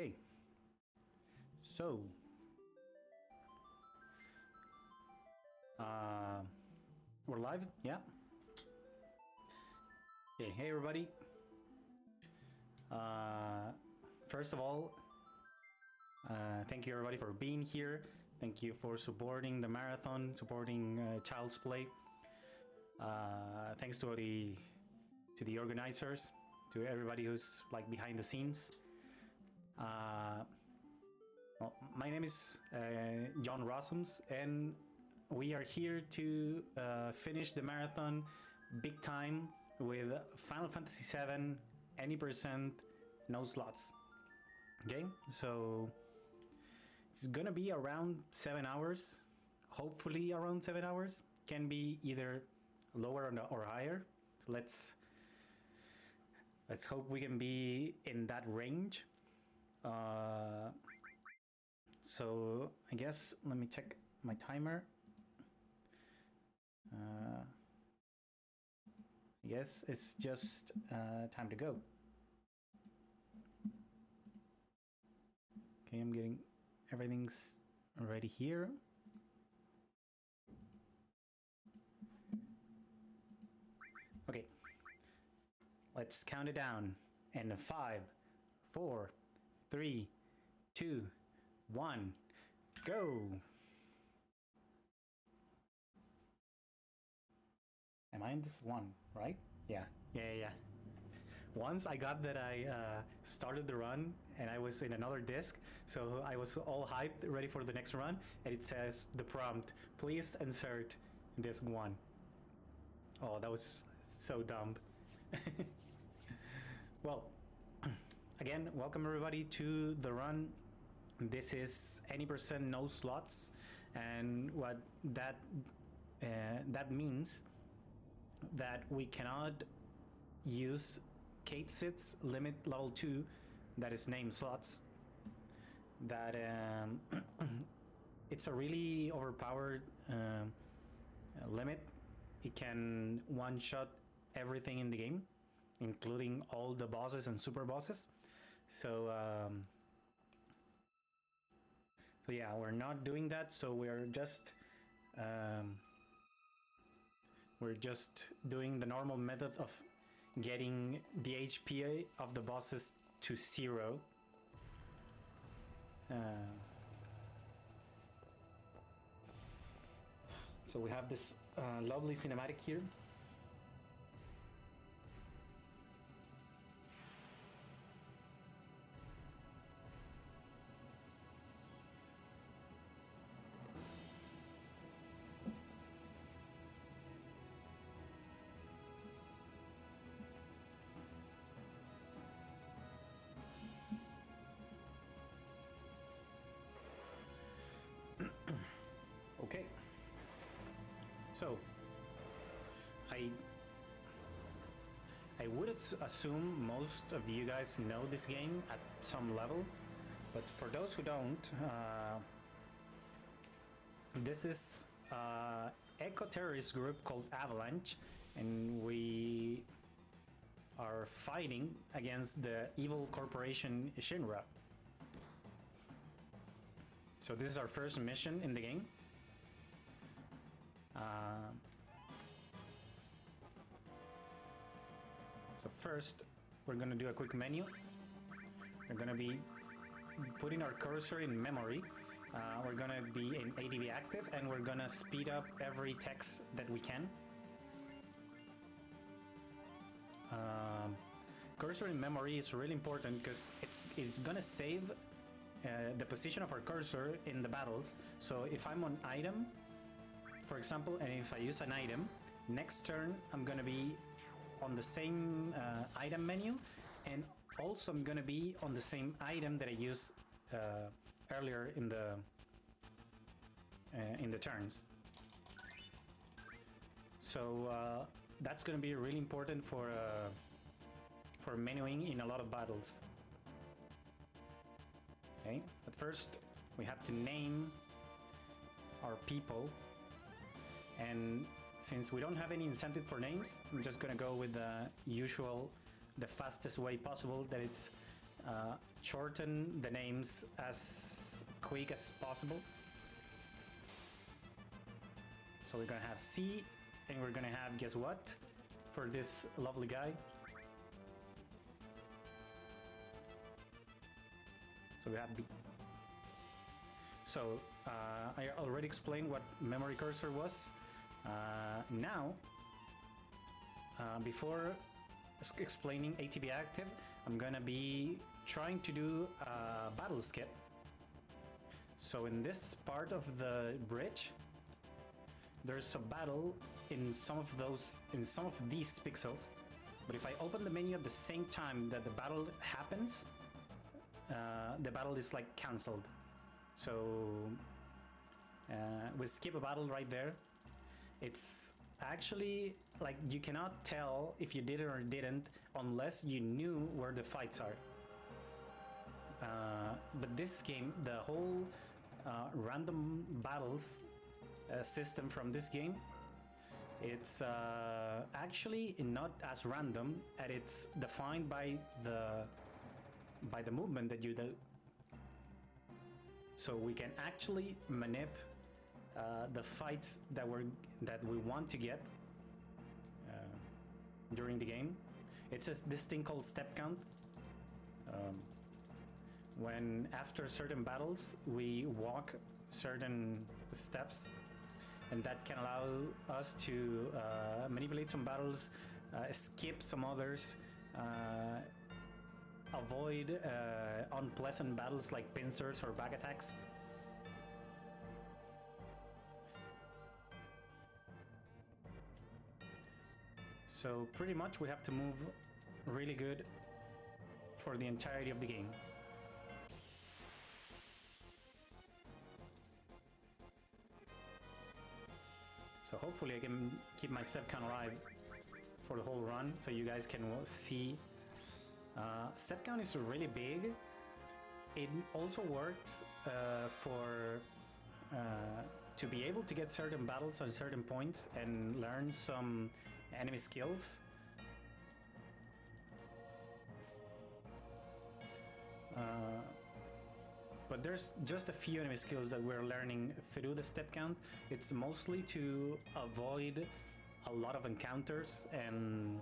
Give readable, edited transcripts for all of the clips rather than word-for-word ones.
Okay, so we're live, yeah. Okay, hey everybody. First of all, thank you everybody for being here. Thank you for supporting the marathon, supporting Child's Play. Thanks to the organizers, to everybody who's like behind the scenes. Well, my name is JohnRossums, and we are here to finish the marathon big time with Final Fantasy VII, any percent, no slots. Okay, so it's gonna be around 7 hours, hopefully around 7 hours. Can be either lower or higher. So let's hope we can be in that range. So I guess let me check my timer. I guess it's just time to go. Okay, I'm getting everything's ready here. Okay, let's count it down. And 5, 4, 3, 2, 1, go! Am I in this one, right? Yeah. Once I got that I started the run and I was in another disc, so I was all hyped, ready for the next run, and it says the prompt, please insert disc 1. Oh, that was so dumb. Well, again, welcome everybody to the run. This is any percent no slots, and what that means that we cannot use Kate Sith's limit level 2, that is named slots. That it's a really overpowered limit. It can one-shot everything in the game, including all the bosses and super bosses. So so yeah, we're not doing that. So we're just doing the normal method of getting the HP of the bosses to 0. So we have this lovely cinematic here. Okay, so I would assume most of you guys know this game at some level, but for those who don't, this is an eco-terrorist group called Avalanche, and we are fighting against the evil corporation Shinra. So this is our first mission in the game. So first, we're gonna do a quick menu. We're gonna be putting our cursor in memory. We're gonna be in ADB active, and we're gonna speed up every text that we can. Cursor in memory is really important because it's gonna save the position of our cursor in the battles. So if I'm on item, for example, and if I use an item, next turn I'm gonna be on the same item menu, and also I'm gonna be on the same item that I used earlier in the turns. So that's gonna be really important for menuing in a lot of battles. Okay, but first we have to name our people, and since we don't have any incentive for names, I'm just gonna go with the usual, the fastest way possible, that it's shorten the names as quick as possible. So we're gonna have C, and we're gonna have, guess what, for this lovely guy. So we have B. So I already explained what memory cursor was. Now, before explaining ATB active, I'm gonna be trying to do a battle skip. So in this part of the bridge, there's a battle in some of these pixels, but if I open the menu at the same time that the battle happens, the battle is like cancelled. So we skip a battle right there. It's actually like you cannot tell if you did it or didn't unless you knew where the fights are. But this game, the whole random battles system from this game, it's actually not as random, and it's defined by the movement that you do. So we can actually manip the fights that we want to get during the game. It's this thing called step count. When after certain battles we walk certain steps, and that can allow us to manipulate some battles, skip some others, avoid unpleasant battles like pincers or back attacks. So pretty much we have to move really good for the entirety of the game. So hopefully I can keep my step count alive for the whole run, so you guys can see. Step count is really big. It also works to be able to get certain battles on certain points and learn some enemy skills. But there's just a few enemy skills that we're learning through the step count. It's mostly to avoid a lot of encounters and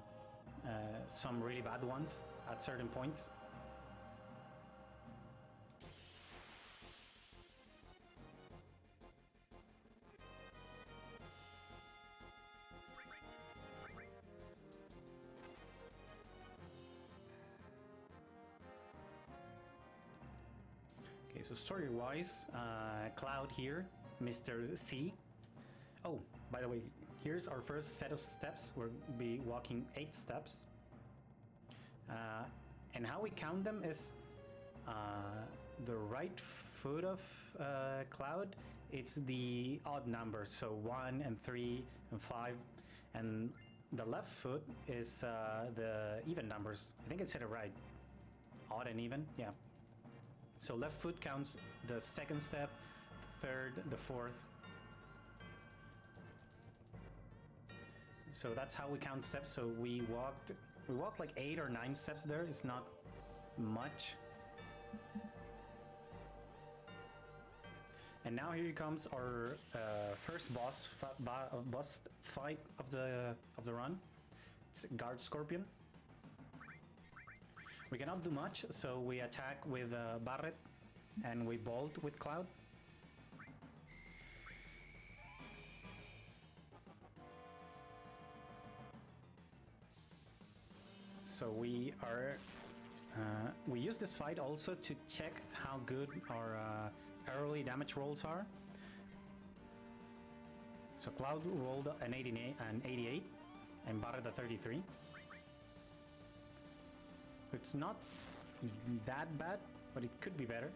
some really bad ones at certain points. Okay, so story-wise, Cloud here, Mr. C. Oh, by the way, here's our first set of steps. We'll be walking 8 steps. And how we count them is the right foot of Cloud, it's the odd numbers, so 1 and 3 and 5, and the left foot is the even numbers. I think I said it right. Odd and even, yeah. So left foot counts the second step, the third, the fourth. So that's how we count steps. So we walked like 8 or 9 steps there. It's not much. And now here comes our first boss fight of the run. It's Guard Scorpion. We cannot do much, so we attack with Barret and we bolt with Cloud. So we use this fight also to check how good our early damage rolls are. So Cloud rolled an 88 and Barret a 33. It's not that bad, but it could be better.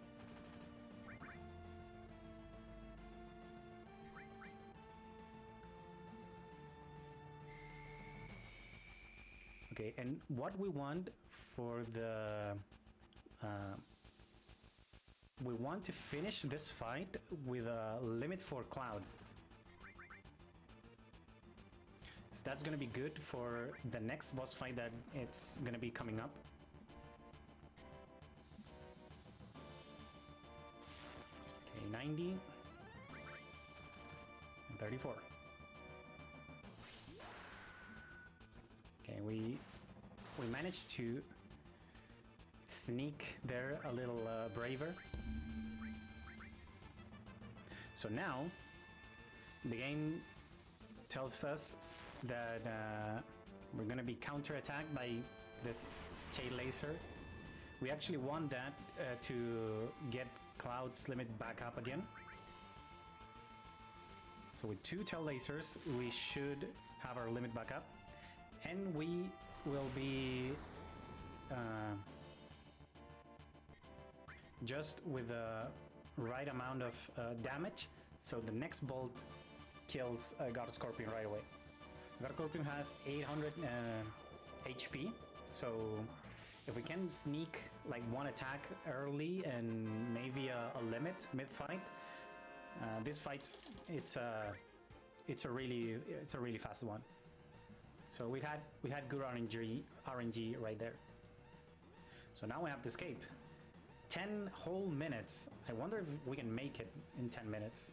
Okay, and what we want for the... we want to finish this fight with a limit for Cloud. So that's gonna be good for the next boss fight that it's gonna be coming up. 90 and 34. Okay, we managed to sneak there a little braver. So now the game tells us that we're gonna be counterattacked by this tail laser. We actually want that to get Cloud's limit back up again. So with 2 tail lasers, we should have our limit back up, and we will be just with the right amount of damage, so the next bolt kills God Scorpion right away. God Scorpion has 800 HP, so if we can sneak like one attack early and maybe a limit mid-fight, this fight it's a really fast one. So we had good RNG right there. So now we have to escape. 10 whole minutes. I wonder if we can make it in 10 minutes.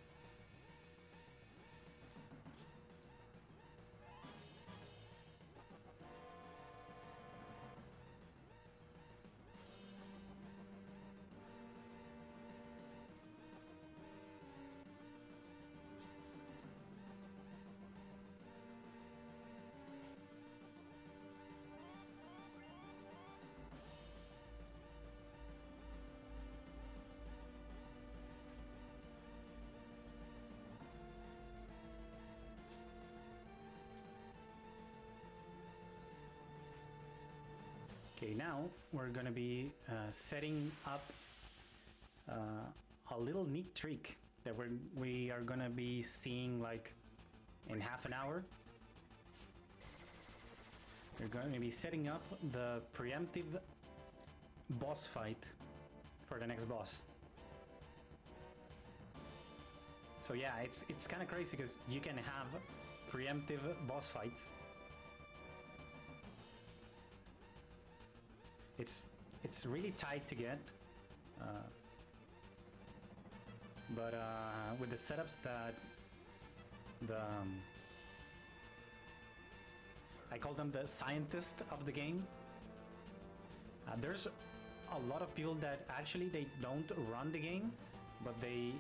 Okay, now we're gonna be setting up a little neat trick that we are gonna be seeing like in half an hour. We're going to be setting up the preemptive boss fight for the next boss. So yeah, it's kind of crazy because you can have preemptive boss fights. It's really tight to get, but with the setups that I call them the scientist of the games. There's a lot of people that actually they don't run the game, but they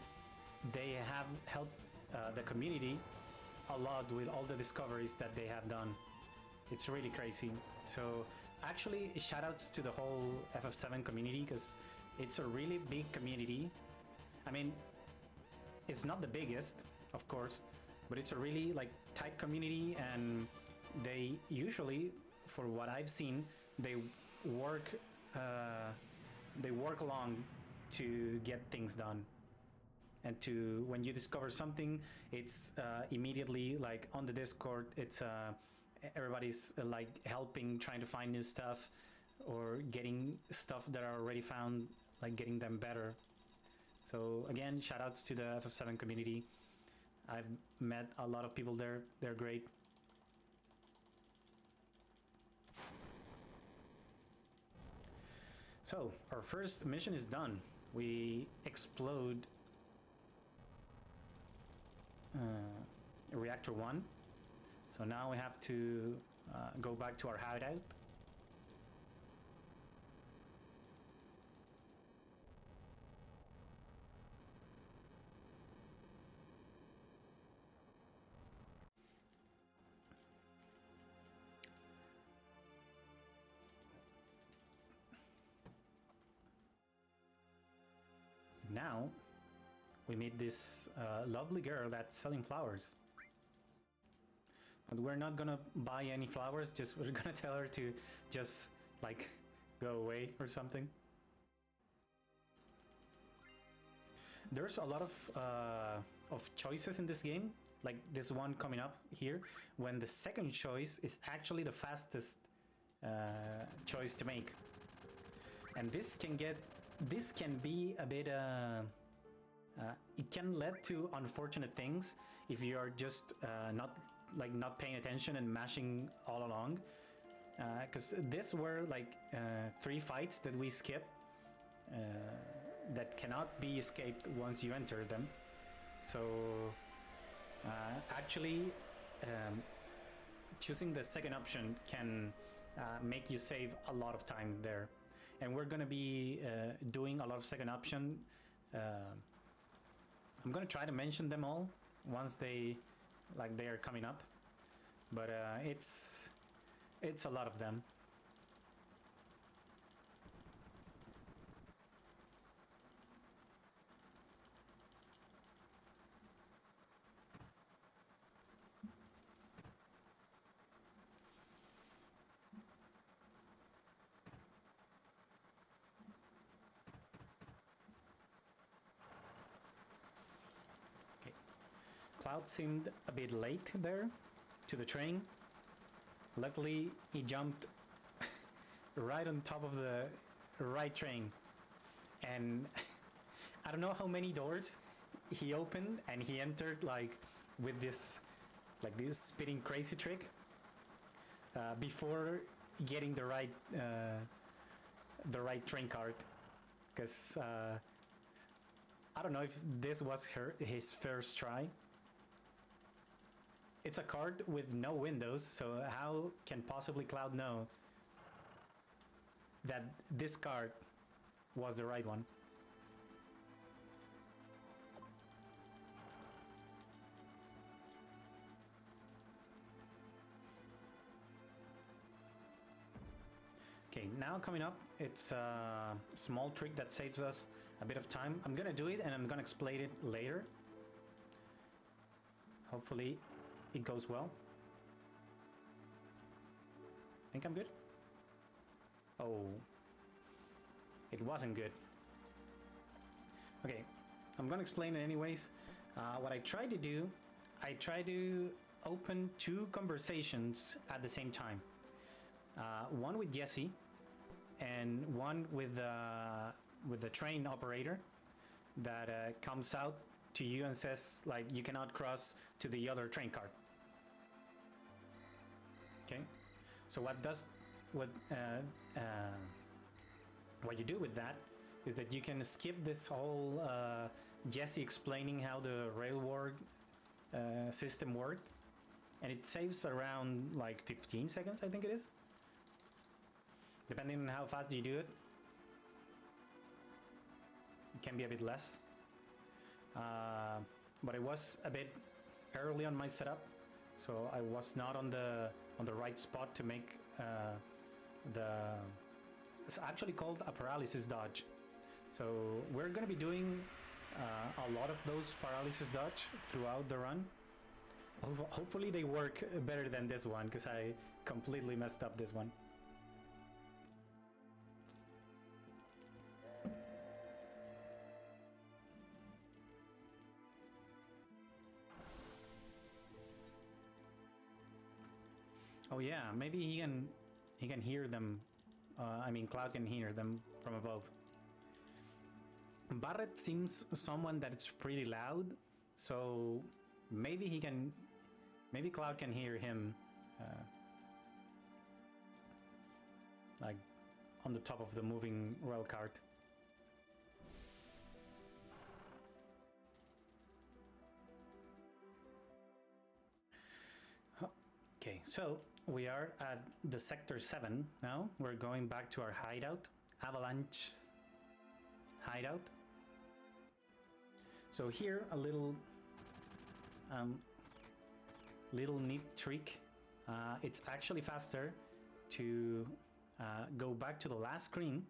have helped the community a lot with all the discoveries that they have done. It's really crazy. So actually, shoutouts to the whole FF7 community because it's a really big community. I mean, it's not the biggest, of course, but it's a really like tight community, and they usually, for what I've seen, they work along to get things done. And to when you discover something, it's immediately like on the Discord. It's everybody's like helping, trying to find new stuff or getting stuff that are already found, like getting them better. So again, shout outs to the FF7 community. I've met a lot of people there. They're great. So our first mission is done. We explode reactor 1. So now we have to go back to our hideout. Now we meet this lovely girl that's selling flowers. But we're not gonna buy any flowers, just we're gonna tell her to just like go away or something. There's a lot of choices in this game, like this one coming up here, when the second choice is actually the fastest choice to make. And this can be a bit it can lead to unfortunate things if you are just not paying attention and mashing all along, because this were like 3 fights that we skipped that cannot be escaped once you enter them. So actually, choosing the second option can make you save a lot of time there. And we're gonna be doing a lot of second option. I'm gonna try to mention them all once they are coming up, but it's a lot of them. Cloud seemed a bit late there to the train. Luckily, he jumped right on top of the right train. And I don't know how many doors he opened, and he entered like with this spinning crazy trick before getting the right train card. Because I don't know if this was his first try. It's a card with no windows, so how can possibly Cloud know that this card was the right one? Okay, now coming up, it's a small trick that saves us a bit of time. I'm gonna do it and I'm gonna explain it later. Hopefully it goes well. Think I'm good? Oh, it wasn't good. Okay, I'm gonna explain it anyways. What I try to do, I try to open two conversations at the same time. One with Jesse and one with the train operator that comes out to you and says like you cannot cross to the other train card. Okay, so what you do with that is that you can skip this whole Jesse explaining how the railroad system worked, and it saves around like 15 seconds, I think it is, depending on how fast you do it. It can be a bit less, but it was a bit early on my setup, so I was not on the right spot to make it's actually called a paralysis dodge. So we're gonna be doing a lot of those paralysis dodge throughout the run. Hopefully they work better than this one, because I completely messed up this one. Oh yeah, maybe he can hear them. I mean, Cloud can hear them from above. Barret seems someone that's pretty loud, so maybe Cloud can hear him like on the top of the moving rail cart. Okay, so we are at the sector 7 now. We're going back to our hideout, Avalanche hideout. So here a little neat trick. It's actually faster to go back to the last screen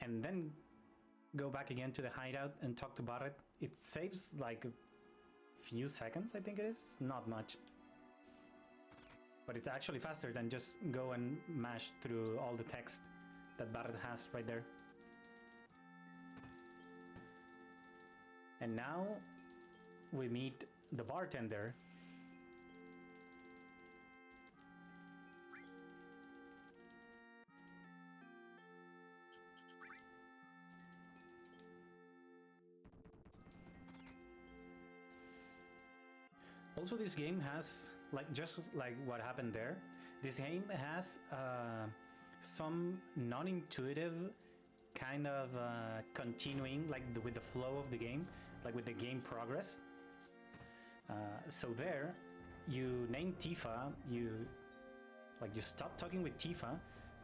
and then go back again to the hideout and talk to Barret. It saves like a few seconds, I think it is, not much. But it's actually faster than just go and mash through all the text that Barret has right there. And now we meet the bartender. Also, this game has, like, just like what happened there, this game has some non-intuitive kind of continuing like with the flow of the game, like with the game progress. So there, you name Tifa, you stop talking with Tifa,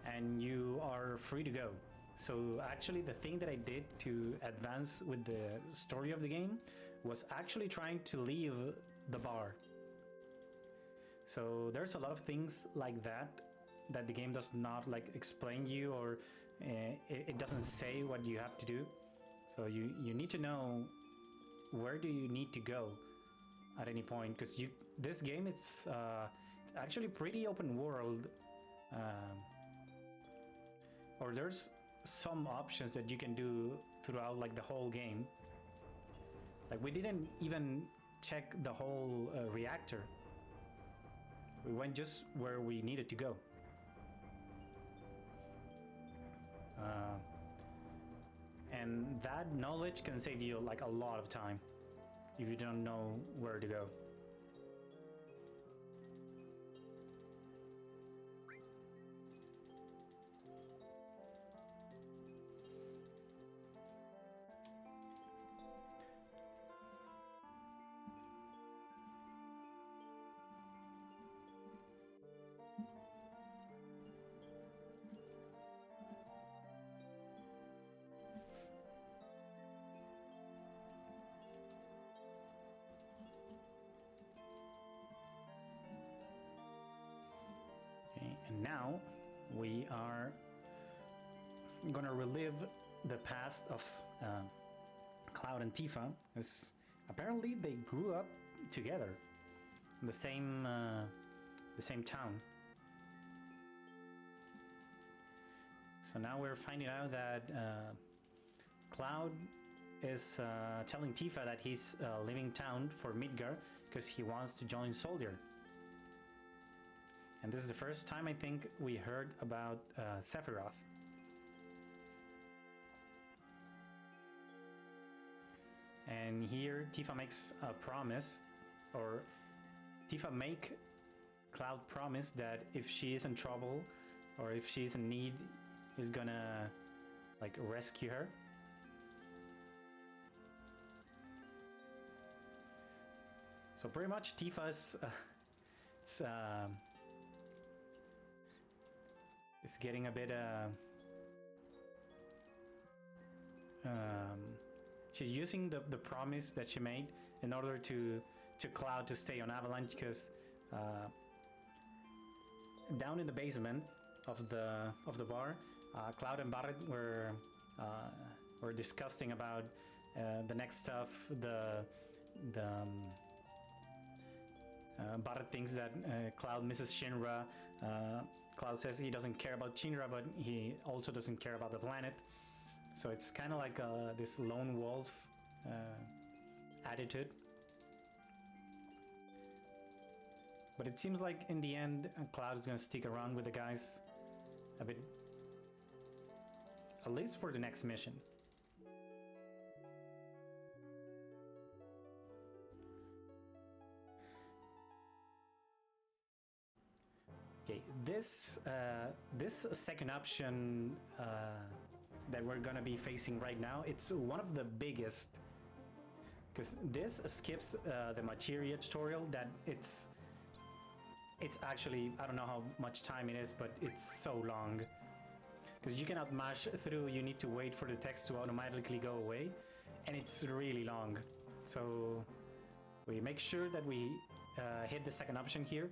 and you are free to go. So actually, the thing that I did to advance with the story of the game was actually trying to leave the bar. So there's a lot of things like that the game does not like explain you, or it doesn't say what you have to do. So you need to know where do you need to go at any point, because this game it's actually pretty open world, or there's some options that you can do throughout like the whole game. Like we didn't even check the whole reactor. We went just where we needed to go. And that knowledge can save you like a lot of time if you don't know where to go. And now we are gonna relive the past of Cloud and Tifa, because apparently they grew up together in the same town. So now we're finding out that Cloud is telling Tifa that he's leaving town for Midgar because he wants to join Soldier. And this is the first time I think we heard about Sephiroth. And here Tifa makes a promise, or Tifa make Cloud promise that if she is in trouble or if she's in need, he's gonna like rescue her. So pretty much Tifa's it's getting a bit she's using the promise that she made in order to Cloud to stay on Avalanche, because down in the basement of the bar, Cloud and Barret were discussing about the next stuff. Barret thinks that Cloud misses Shinra. Cloud says he doesn't care about Shinra, but he also doesn't care about the planet. So it's kind of like this lone wolf attitude. But it seems like in the end, Cloud is going to stick around with the guys a bit, at least for the next mission. Okay, this second option that we're gonna be facing right now, it's one of the biggest, because this skips the materia tutorial. That it's actually, I don't know how much time it is, but it's so long, because you cannot mash through. You need to wait for the text to automatically go away, and it's really long. So we make sure that we hit the second option here.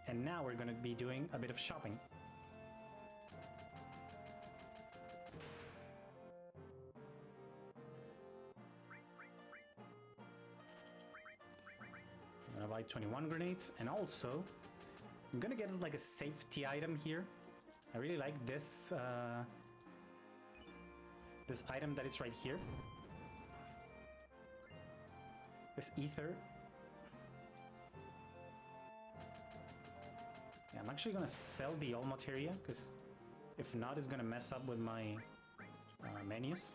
And now we're going to be doing a bit of shopping. I'm going to buy 21 grenades, and also I'm going to get like a safety item here. I really like this this item that is right here. This ether. I'm actually gonna sell the all materia, because if not, it's gonna mess up with my menus.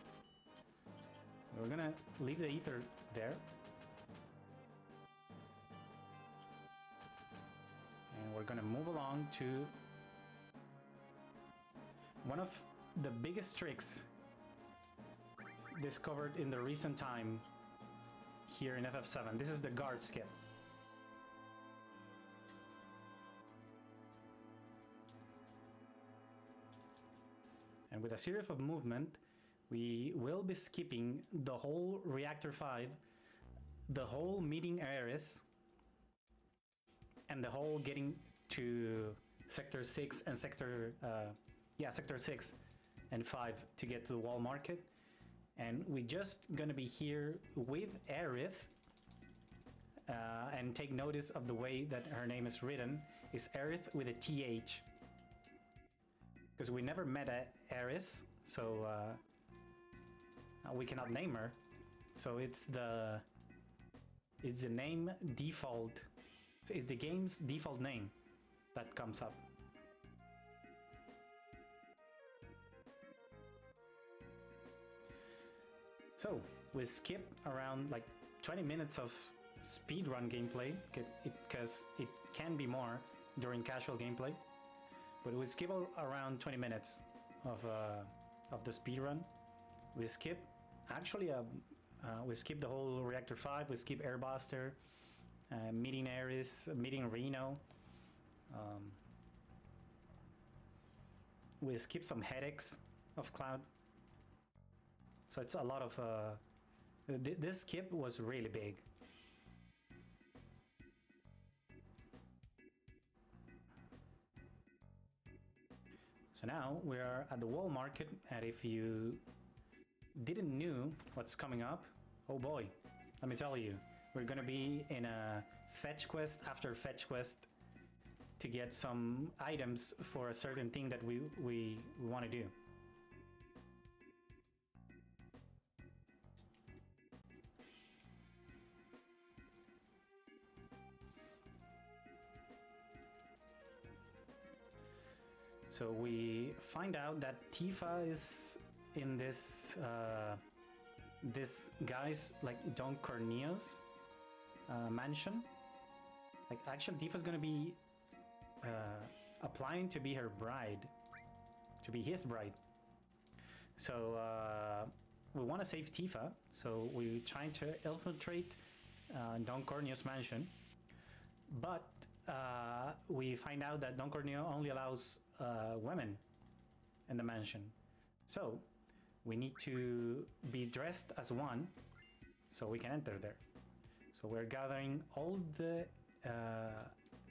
We're gonna leave the ether there, and we're gonna move along to one of the biggest tricks discovered in the recent time here in FF7. This is the guard skip. And with a series of movement, we will be skipping the whole Reactor 5, the whole meeting areas, and the whole getting to Sector 6 and Sector 6 and 5 to get to the wall market. And we're just gonna be here with Aerith, and take notice of the way that her name is written. Is Aerith with a TH. Because we never met Aerith, so we cannot name her. So it's the name default. It's the game's default name that comes up. So we skip around like 20 minutes of speedrun gameplay, because it can be more during casual gameplay. But we skip around 20 minutes of the speedrun. We skip, actually, we skip the whole Reactor 5, we skip Airbuster, meeting Ares, meeting Reno. We skip some headaches of Cloud. So it's a lot of... this skip was really big. So now we are at the wall market, and if you didn't know what's coming up, oh boy, let me tell you, we're gonna be in a fetch quest after fetch quest to get some items for a certain thing that we want to do. So we find out that Tifa is in this this guy's like Don Corneo's mansion. Like actually Tifa's gonna be applying to be her bride, to be his bride. So we want to save Tifa, so we're trying to infiltrate Don Corneo's mansion, but we find out that Don Corneo only allows women in the mansion. So we need to be dressed as one so we can enter there. So we're gathering all the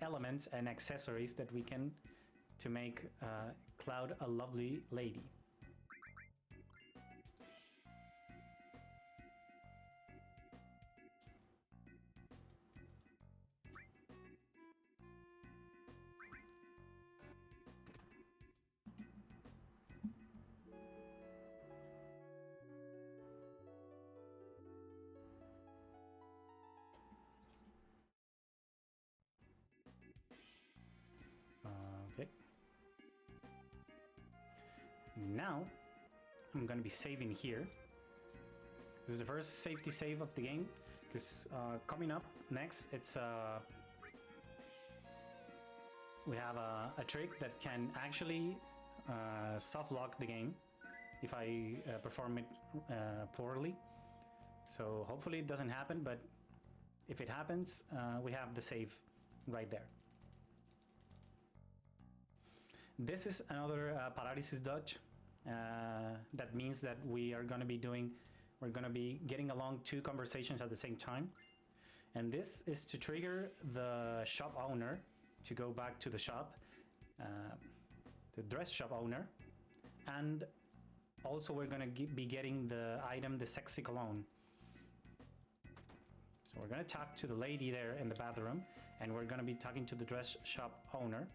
elements and accessories that we can to make Cloud a lovely lady. Okay. Now I'm gonna be saving here. This is the first safety save of the game, because coming up next, it's we have a trick that can actually soft lock the game if I perform it poorly. So hopefully it doesn't happen, but if it happens, we have the save right there. This is another paralysis dodge. That means that we're gonna be getting along two conversations at the same time. And this is to trigger the shop owner to go back to the shop, the dress shop owner. And also we're gonna be getting the item, the sexy cologne. So we're gonna talk to the lady there in the bathroom, and we're gonna be talking to the dress shop owner.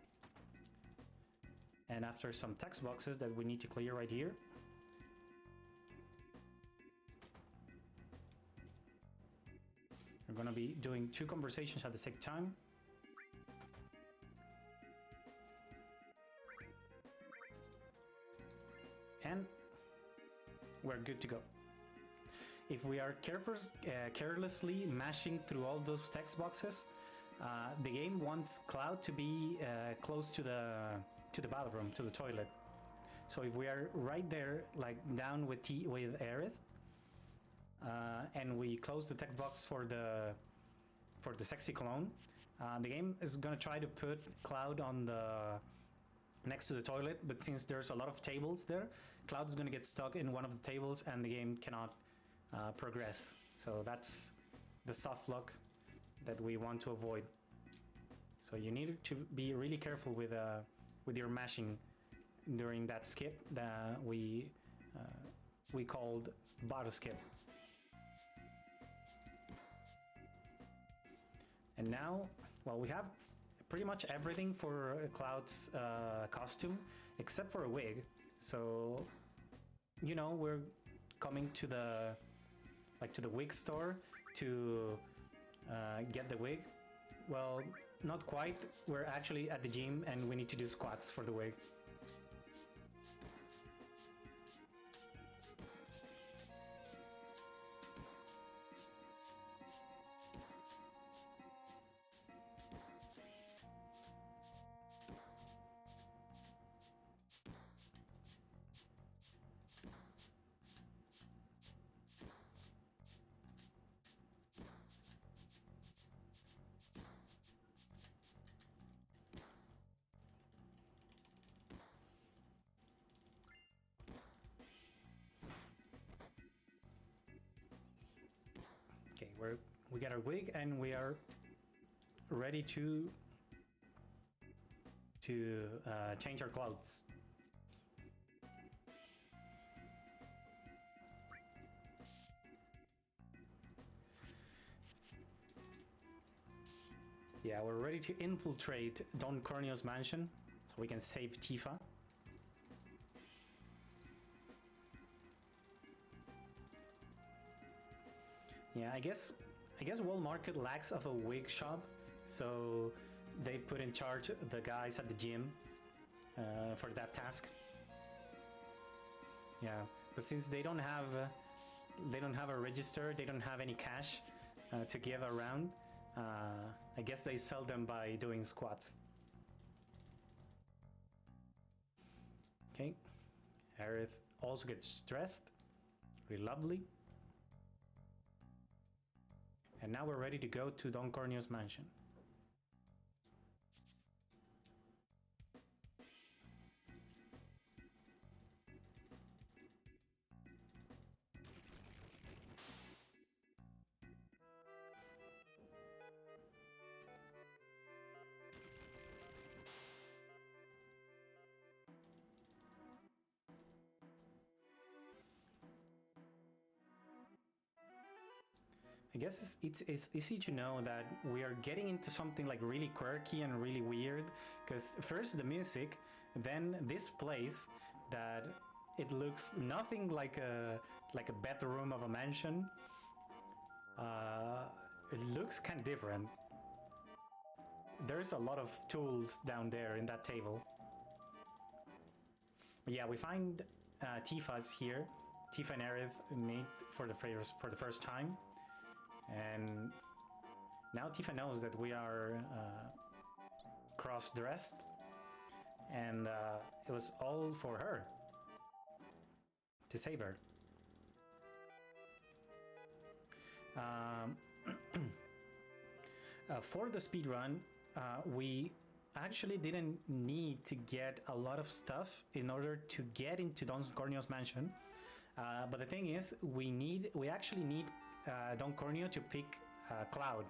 And after some text boxes that we need to clear right here, we're gonna be doing two conversations at the same time. And we're good to go. If we are carelessly mashing through all those text boxes, the game wants Cloud to be close to the bathroom, to the toilet. So if we are right there, like down with Aerith, and we close the text box for the sexy clone, the game is gonna try to put Cloud on the next to the toilet, but since there's a lot of tables there, Cloud is gonna get stuck in one of the tables and the game cannot progress. So that's the soft lock that we want to avoid. So you need to be really careful with your mashing during that skip that we called bottle skip. And now, well, we have pretty much everything for Cloud's costume except for a wig. So, you know, we're coming to the wig store to get the wig. Well, not quite. We're actually at the gym and we need to do squats for the wig. Okay, we got our wig and we are ready to change our clothes. Yeah, we're ready to infiltrate Don Corneo's mansion so we can save Tifa. Yeah, I guess Wall Market lacks of a wig shop, so they put in charge the guys at the gym for that task. Yeah, but since they don't have a register, they don't have any cash to give around. I guess they sell them by doing squats. Okay, Aerith also gets dressed, really lovely. And now we're ready to go to Don Corneo's mansion. I guess it's easy to know that we are getting into something like really quirky and really weird, because first the music, then this place that it looks nothing like a bedroom of a mansion. It looks kind of different. There's a lot of tools down there in that table. But yeah, we find Tifa's here. Tifa and Aerith meet for the first time. And now Tifa knows that we are cross-dressed, and it was all for her, to save her. For the speedrun, we actually didn't need to get a lot of stuff in order to get into Don Corneo's mansion. But the thing is, we actually need Don Corneo to pick Cloud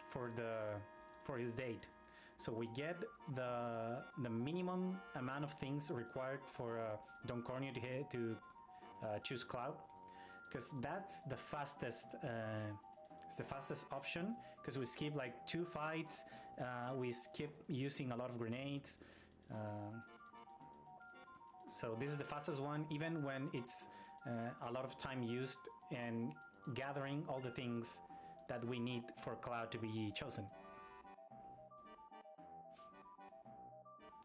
for his date. So we get the minimum amount of things required for Don Corneo to choose Cloud, because that's the fastest. It's the fastest option, because we skip like 2 fights. We skip using a lot of grenades. So this is the fastest one, even when it's a lot of time used and gathering all the things that we need for Cloud to be chosen.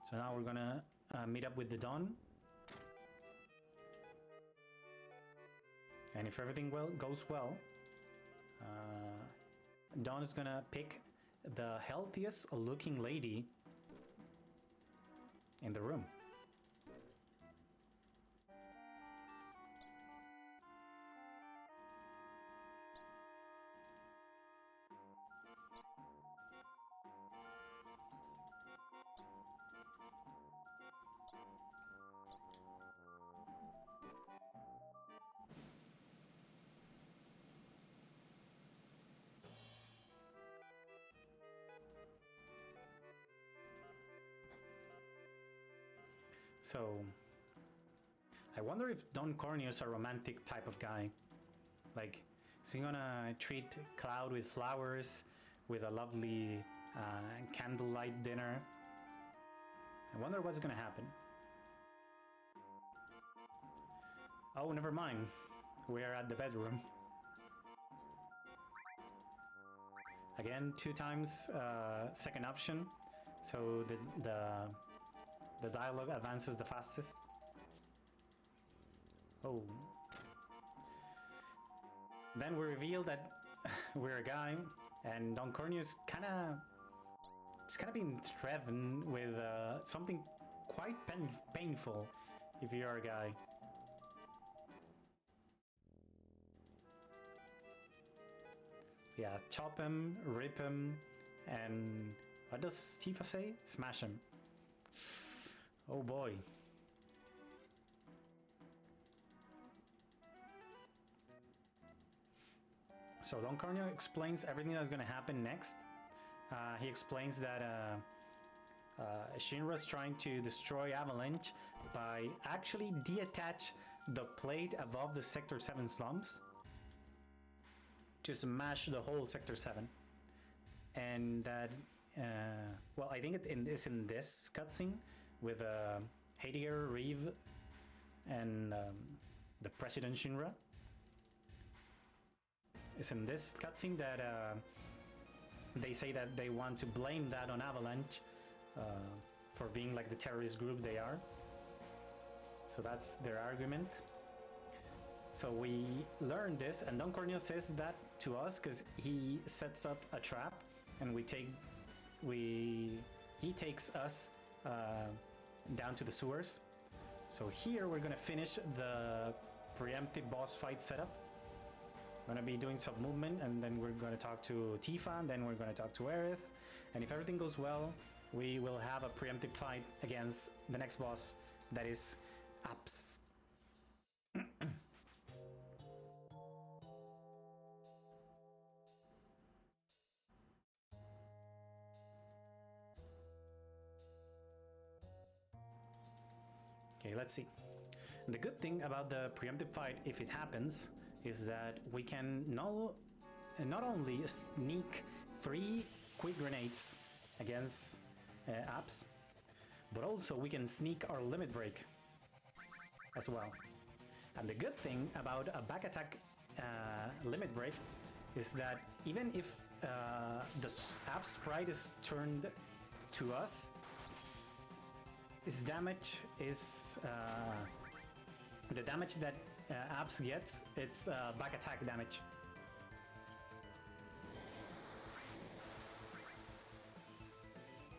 So now we're gonna meet up with the Dawn, and if everything goes well, Dawn is gonna pick the healthiest looking lady in the room. So I wonder if Don Corneo's a romantic type of guy. Like, is he gonna treat Cloud with flowers, with a lovely candlelight dinner? I wonder what's gonna happen. Oh, never mind. We're at the bedroom. Again, 2 times second option, so the dialogue advances the fastest. Oh. Then we reveal that we're a guy, and Don Corneo's kind of being threatened with something quite painful if you're a guy. Yeah, chop him, rip him, and what does Tifa say? Smash him. Oh boy. So Don Corneo explains everything that's going to happen next. He explains that Shinra's trying to destroy Avalanche by actually detach the plate above the Sector 7 slums to smash the whole Sector 7. And that, well, I think it's in this cutscene with Heidegger, Reeve, and the President Shinra. It's in this cutscene that they say that they want to blame that on Avalanche for being like the terrorist group they are. So that's their argument. So we learn this, and Don Corneo says that to us because he sets up a trap, and he takes us down to the sewers. So here we're gonna finish the preemptive boss fight setup. We're gonna be doing some movement, and then we're gonna talk to Tifa, and then we're gonna talk to Aerith, and if everything goes well, we will have a preemptive fight against the next boss, that is Apps. Okay, let's see. The good thing about the preemptive fight, if it happens, is that we can not only sneak 3 quick grenades against Apps, but also we can sneak our limit break as well. And the good thing about a back attack limit break is that even if the Apps sprite is turned to us, its damage is the damage that Apps gets, it's back attack damage.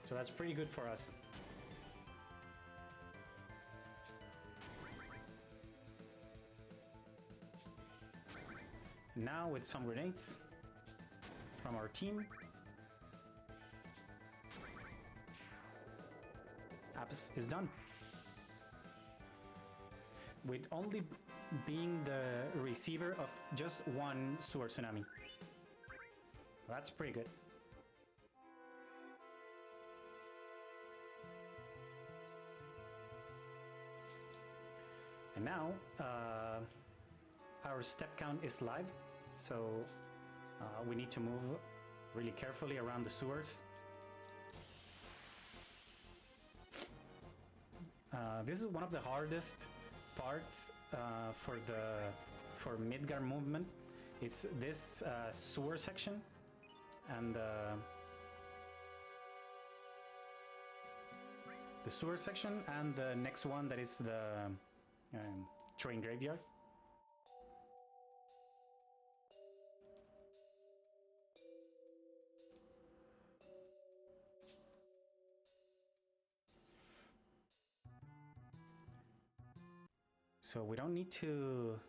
So that's pretty good for us. Now with some grenades from our team, Apps is done. With only being the receiver of just 1 sewer tsunami. That's pretty good. And now our step count is live, so we need to move really carefully around the sewers. This is one of the hardest parts for Midgar movement. It's this sewer section, and the sewer section, and the next one that is the train graveyard. So we don't need to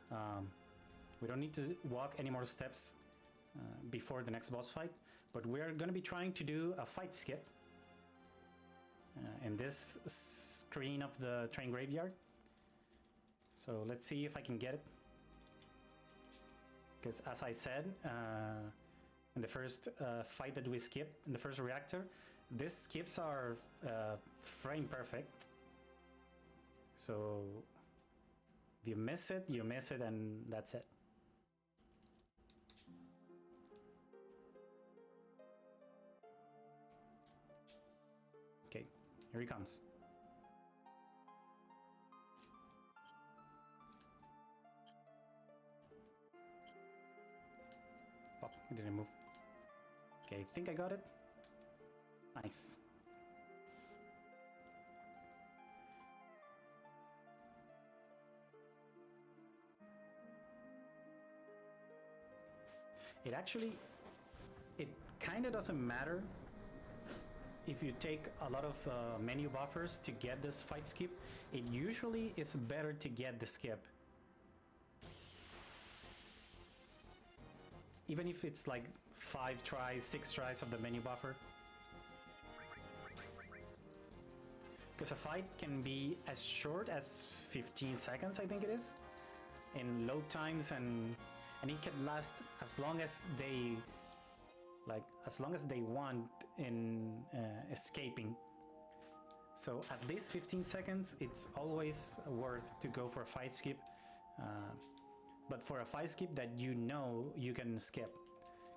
walk any more steps before the next boss fight, but we're going to be trying to do a fight skip in this screen of the train graveyard. So let's see if I can get it, because as I said in the first fight that we skipped in the first reactor, these skips are frame perfect. So if you miss it, you miss it, and that's it. Okay, here he comes. Oh, it didn't move. Okay, I think I got it. Nice. It actually, it kind of doesn't matter if you take a lot of menu buffers to get this fight skip. It usually is better to get the skip. Even if it's like 5 tries, 6 tries of the menu buffer. Because a fight can be as short as 15 seconds, I think it is, in load times, and it can last as long as they want in escaping. So at least 15 seconds, it's always worth to go for a fight skip. But for a fight skip that you know you can skip.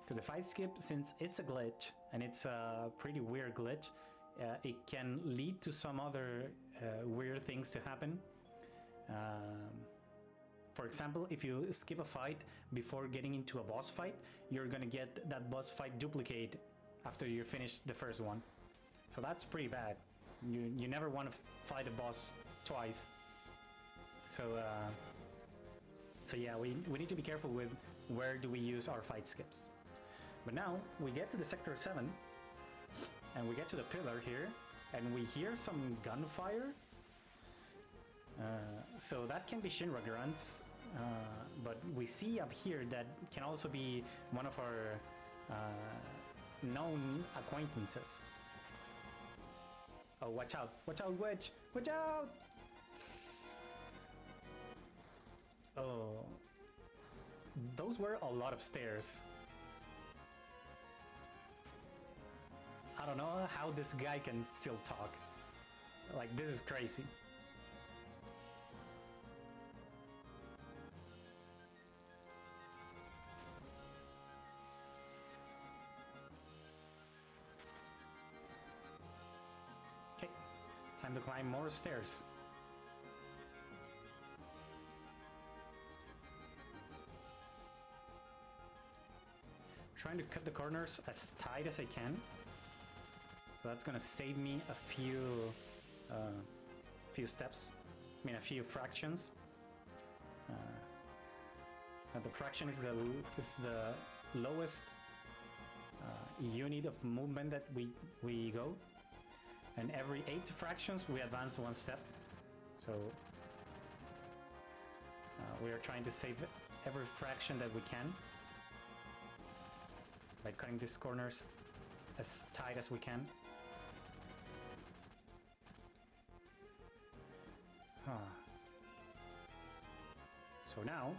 Because the fight skip, since it's a glitch, and it's a pretty weird glitch, it can lead to some other weird things to happen. For example, if you skip a fight before getting into a boss fight, you're gonna get that boss fight duplicate after you finish the first one. So that's pretty bad. You never want to fight a boss twice. So yeah, we need to be careful with where do we use our fight skips. But now we get to the Sector 7, and we get to the pillar here, and we hear some gunfire. So that can be Shinra grunts, but we see up here that can also be one of our known acquaintances. Oh, watch out, Wedge! Watch out! Oh, those were a lot of stairs. I don't know how this guy can still talk. Like, this is crazy. Okay, time to climb more stairs. Trying to cut the corners as tight as I can. So that's gonna save me a few steps. I mean, a few fractions. The fraction is the lowest unit of movement that we go, and every 8 fractions we advance 1 step. So we are trying to save every fraction that we can by cutting these corners as tight as we can. So now,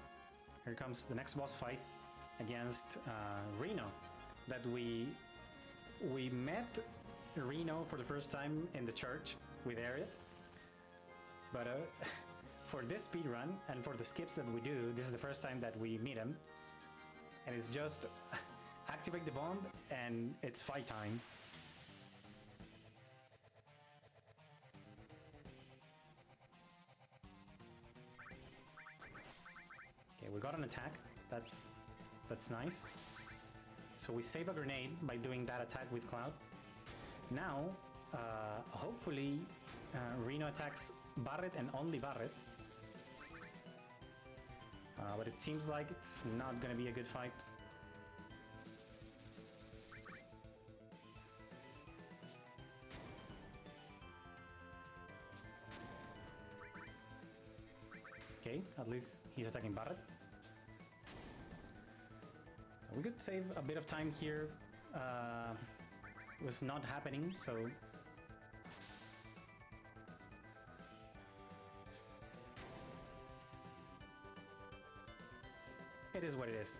here comes the next boss fight against Reno. That we met Reno for the first time in the church with Aerith. But for this speed run and for the skips that we do, this is the first time that we meet him. And it's just activate the bomb and it's fight time. Okay, we got an attack. That's nice. So we save a grenade by doing that attack with Cloud. Now, hopefully, Reno attacks Barret and only Barret. But it seems like it's not gonna be a good fight. Okay, at least he's attacking Barret. We could save a bit of time here. It was not happening, so... It is what it is.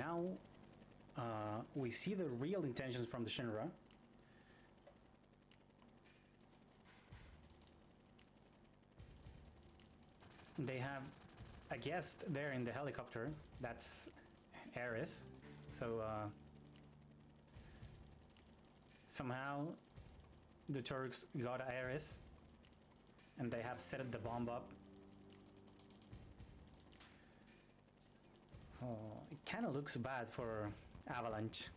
now we see the real intentions from the Shinra. They have a guest there in the helicopter. That's Ares. So somehow the Turks got Ares and they have set the bomb up. Oh, it kind of looks bad for Avalanche.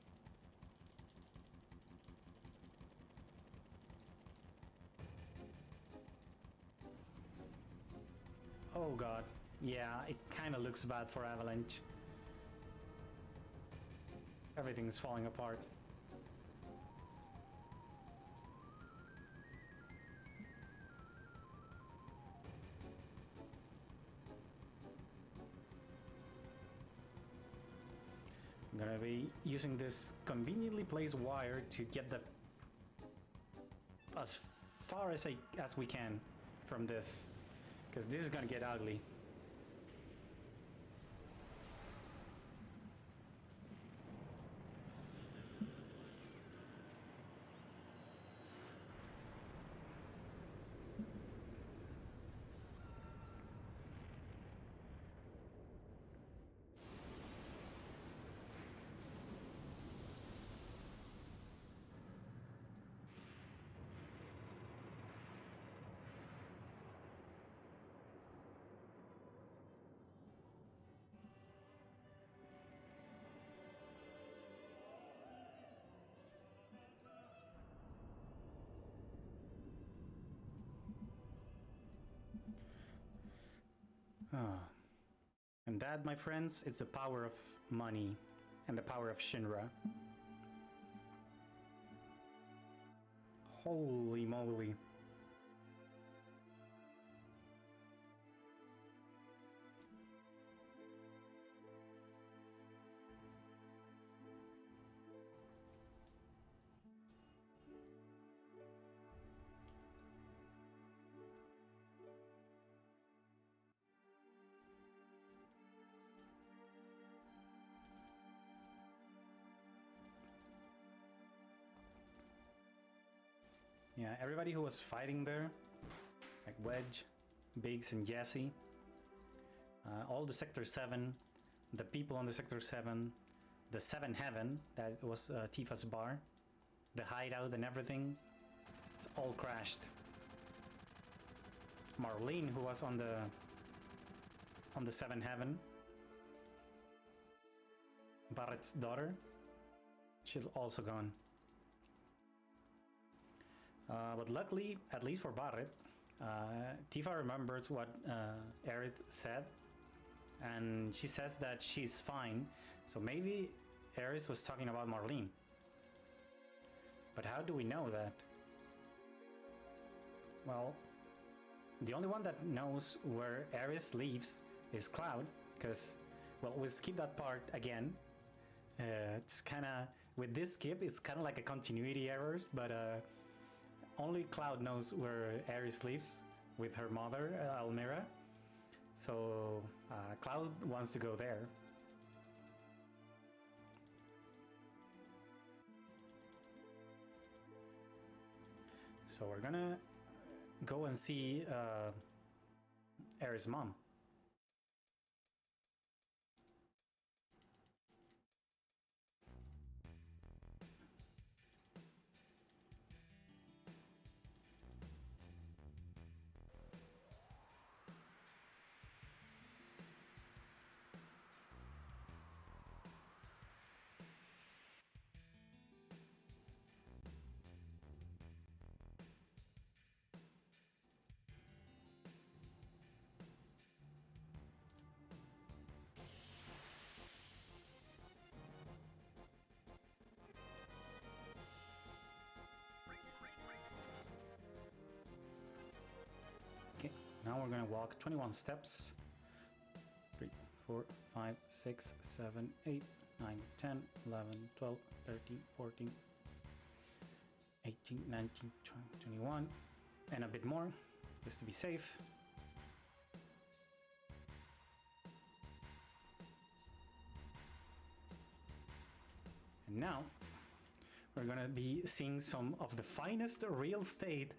Oh god, yeah, it kind of looks bad for Avalanche. Everything's falling apart. I'm gonna be using this conveniently placed wire to get the as far as we can from this, because this is gonna get ugly. And that, my friends, is the power of money and the power of Shinra. Holy moly. Yeah, everybody who was fighting there, like Wedge, Biggs, and Jesse, all the Sector 7, the people on the Sector 7, the 7 Heaven, that was Tifa's bar, the hideout and everything, it's all crashed. Marlene, who was on the 7 Heaven, Barrett's daughter, she's also gone. But luckily, at least for Barret, Tifa remembers what Aerith said, and she says that she's fine, so maybe Aerith was talking about Marlene. But how do we know that? Well, the only one that knows where Aerith lives is Cloud, because, well, we'll skip that part again. It's kind of, with this skip, it's kind of like a continuity error, but only Cloud knows where Aerith lives with her mother, Almira. So Cloud wants to go there. So we're gonna go and see Aerith's mom. Now we're gonna walk 21 steps. 3, 4, 5, 6, 7, 8, 9, 10, 11, 12, 13, 14, 18, 19, 20, 21, and a bit more, just to be safe. Now we're gonna be seeing some of the finest real estate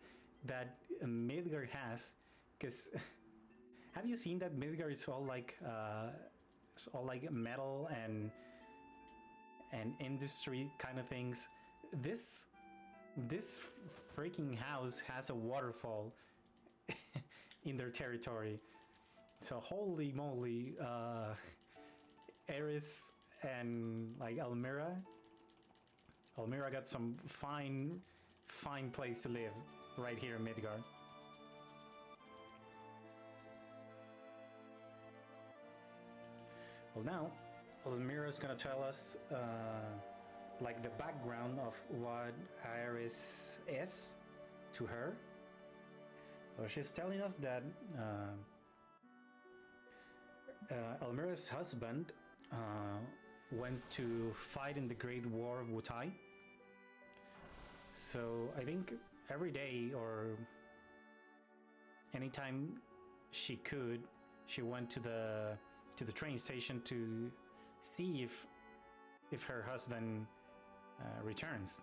that Midgard has, because have you seen that Midgard is all like metal and industry kind of things? This freaking house has a waterfall in their territory. So holy moly, Eris and like Almira got some fine place to live right here in Midgard. Well, now Almira's gonna tell us like the background of what Iris is to her. So she's telling us that Almira's husband went to fight in the Great War of Wutai. So I think every day or anytime she could, she went to the train station to see if her husband returns.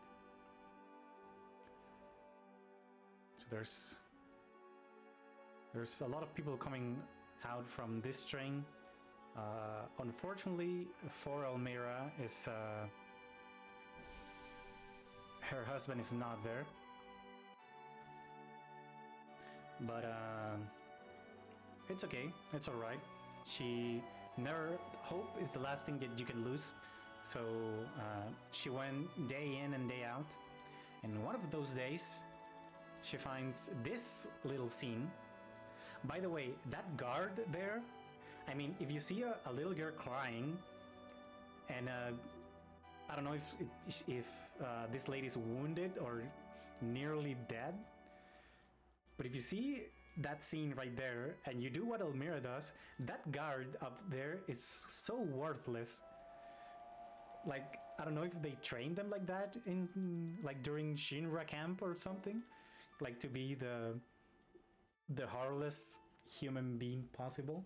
So there's a lot of people coming out from this train. Unfortunately for Almira, is her husband is not there, but it's okay, it's all right. She never, hope is the last thing that you can lose. So she went day in and day out, and one of those days she finds this little scene. By the way, that guard there, I mean, if you see a little girl crying, and I don't know if this lady's wounded or nearly dead, but if you see that scene right there and you do what Almira does, that guard up there is so worthless. Like, I don't know if they trained them like that in like during Shinra camp or something, like to be the harmless human being possible.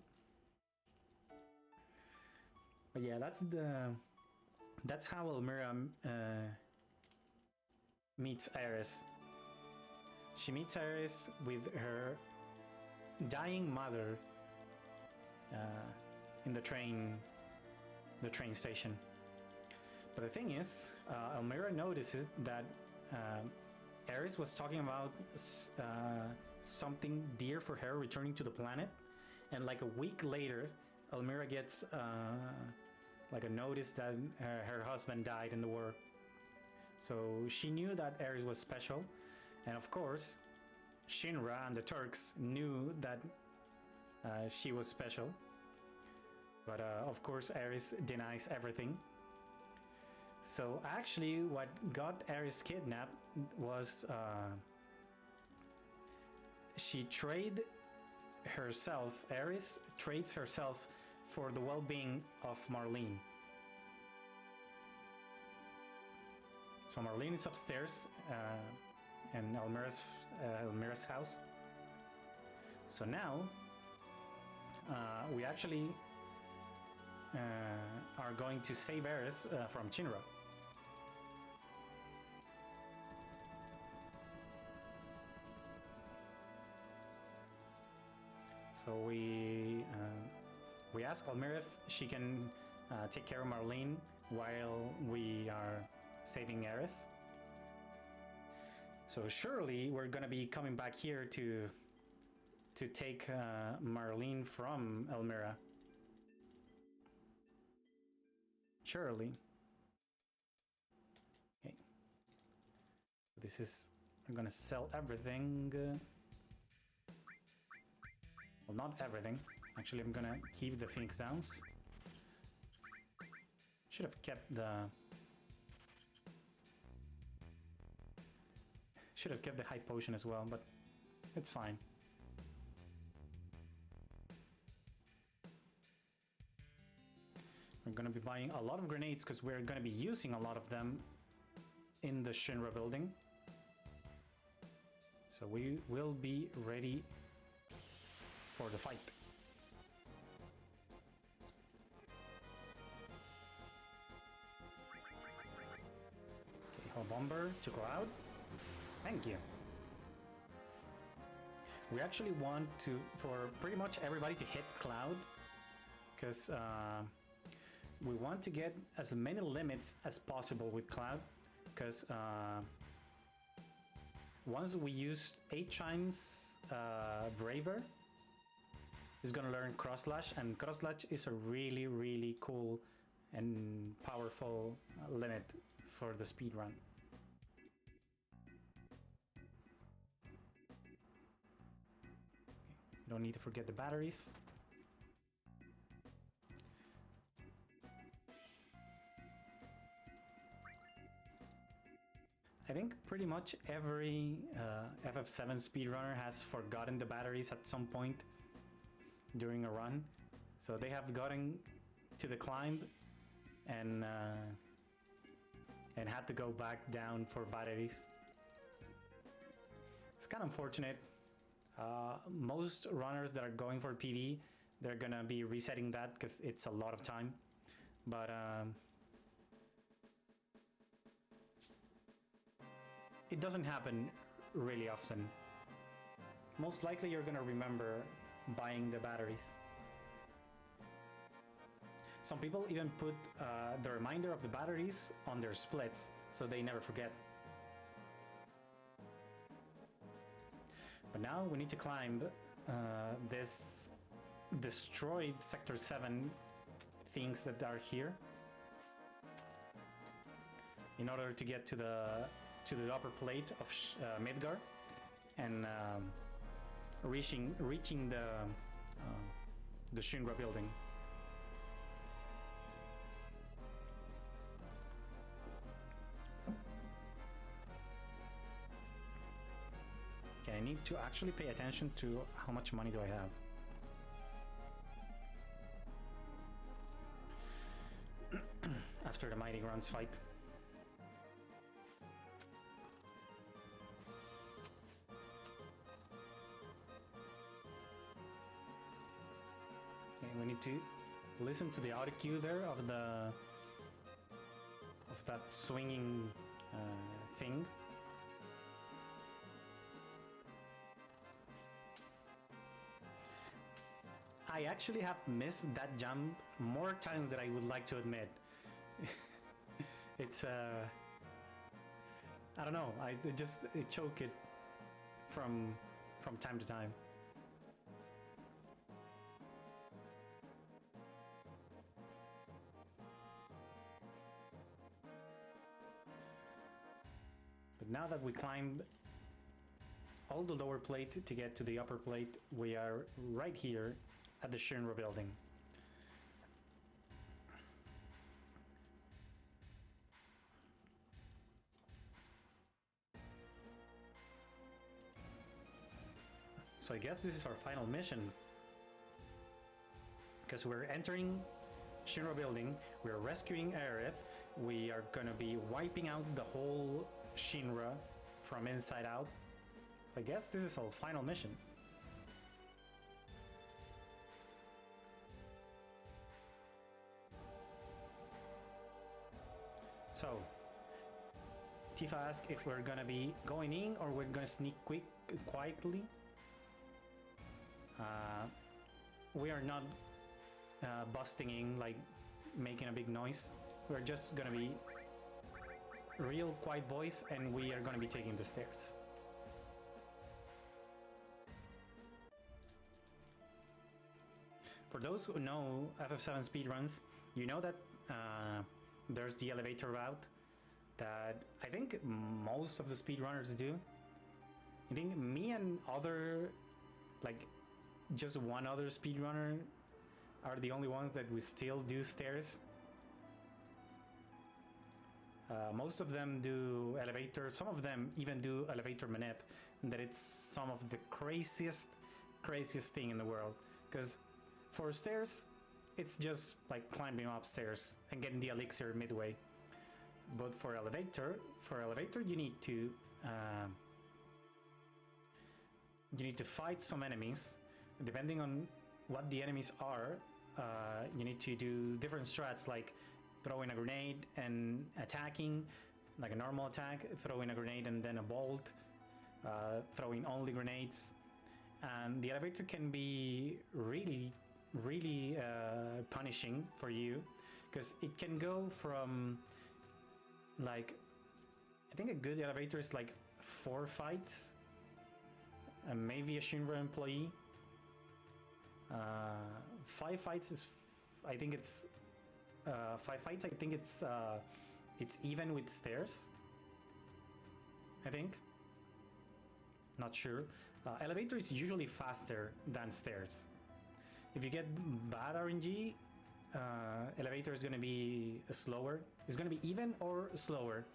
But yeah, that's how Almira meets Iris. She meets Iris with her dying mother in the train station. But the thing is, Almira notices that Iris was talking about something dear for her returning to the planet, and like a week later, Almira gets like a notice that her husband died in the war. So she knew that Iris was special, and of course, Shinra and the Turks knew that she was special. But of course, Iris denies everything. So actually, what got Iris kidnapped was she traded herself. Iris trades herself for the well-being of Marlene. So Marlene is upstairs in Almira's house. So now we actually are going to save Iris from Shinra. So we ask Almira if she can take care of Marlene while we are saving Iris. So surely we're gonna be coming back here to take Marlene from Almira. Surely. Okay. This is, I'm gonna sell everything. Well, not everything. Actually, I'm gonna keep the Phoenix Downs. Should have kept the high potion as well, but it's fine. We're gonna be buying a lot of grenades because we're gonna be using a lot of them in the Shinra building. So we will be ready for the fight. A bomber to Cloud. Thank you. We actually want to, for pretty much everybody to hit Cloud, because we want to get as many limits as possible with Cloud, because once we use 8 times Braver, he's gonna learn Cross Slash, and Cross Slash is a really cool and powerful limit for the speed run. You don't need to forget the batteries. I think pretty much every FF7 speedrunner has forgotten the batteries at some point during a run. So they have gotten to the climb and had to go back down for batteries. It's kind of unfortunate. Most runners that are going for PV, they're gonna be resetting that because it's a lot of time. But it doesn't happen really often. Most likely you're gonna remember buying the batteries. Some people even put the reminder of the batteries on their splits so they never forget. But now we need to climb this destroyed Sector 7 things that are here in order to get to the upper plate of Midgar and reaching the Shinra building. Okay, I need to actually pay attention to how much money do I have. After the Mighty Grunts fight. Okay, we need to listen to the audio cue there of that swinging thing. I actually have missed that jump more times than I would like to admit. It's I don't know, I choke it from time to time. But now that we climbed all the lower plate to get to the upper plate, we are right here at the Shinra building. So I guess this is our final mission, because we're entering Shinra building, we're rescuing Aerith, we are gonna be wiping out the whole Shinra from inside out. So I guess this is our final mission. So, Tifa asked if we're gonna be going in or we're gonna sneak quietly. We are not busting in, like making a big noise. We're just gonna be real quiet boys, and we are gonna be taking the stairs. For those who know FF7 speedruns, you know that there's the elevator route that I think most of the speedrunners do. I think me and other, like, just one other speedrunner are the only ones that we still do stairs. Most of them do elevator, some of them even do elevator manip, that it's some of the craziest thing in the world. Because for stairs, it's just like climbing upstairs and getting the elixir midway. But for elevator you need to fight some enemies. Depending on what the enemies are, you need to do different strats, like throwing a grenade and attacking, like a normal attack, throwing a grenade and then a bolt, throwing only grenades. And the elevator can be really punishing for you, because it can go from, like, I think a good elevator is like 4 fights, and maybe a Shinra employee. 5 fights is, I think it's 5 fights. I think it's even with stairs. I think. Not sure. Elevator is usually faster than stairs. If you get bad RNG, elevator is going to be slower. It's going to be even or slower,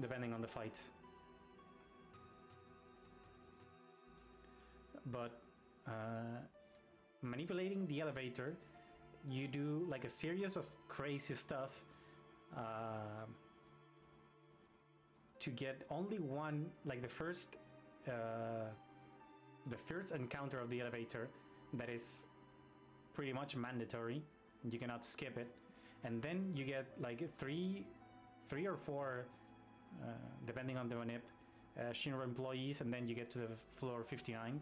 depending on the fights. But manipulating the elevator, you do like a series of crazy stuff to get only one, like the first encounter of the elevator that is pretty much mandatory. You cannot skip it, and then you get like three or four, depending on the manip, Shinra employees, and then you get to the floor 59.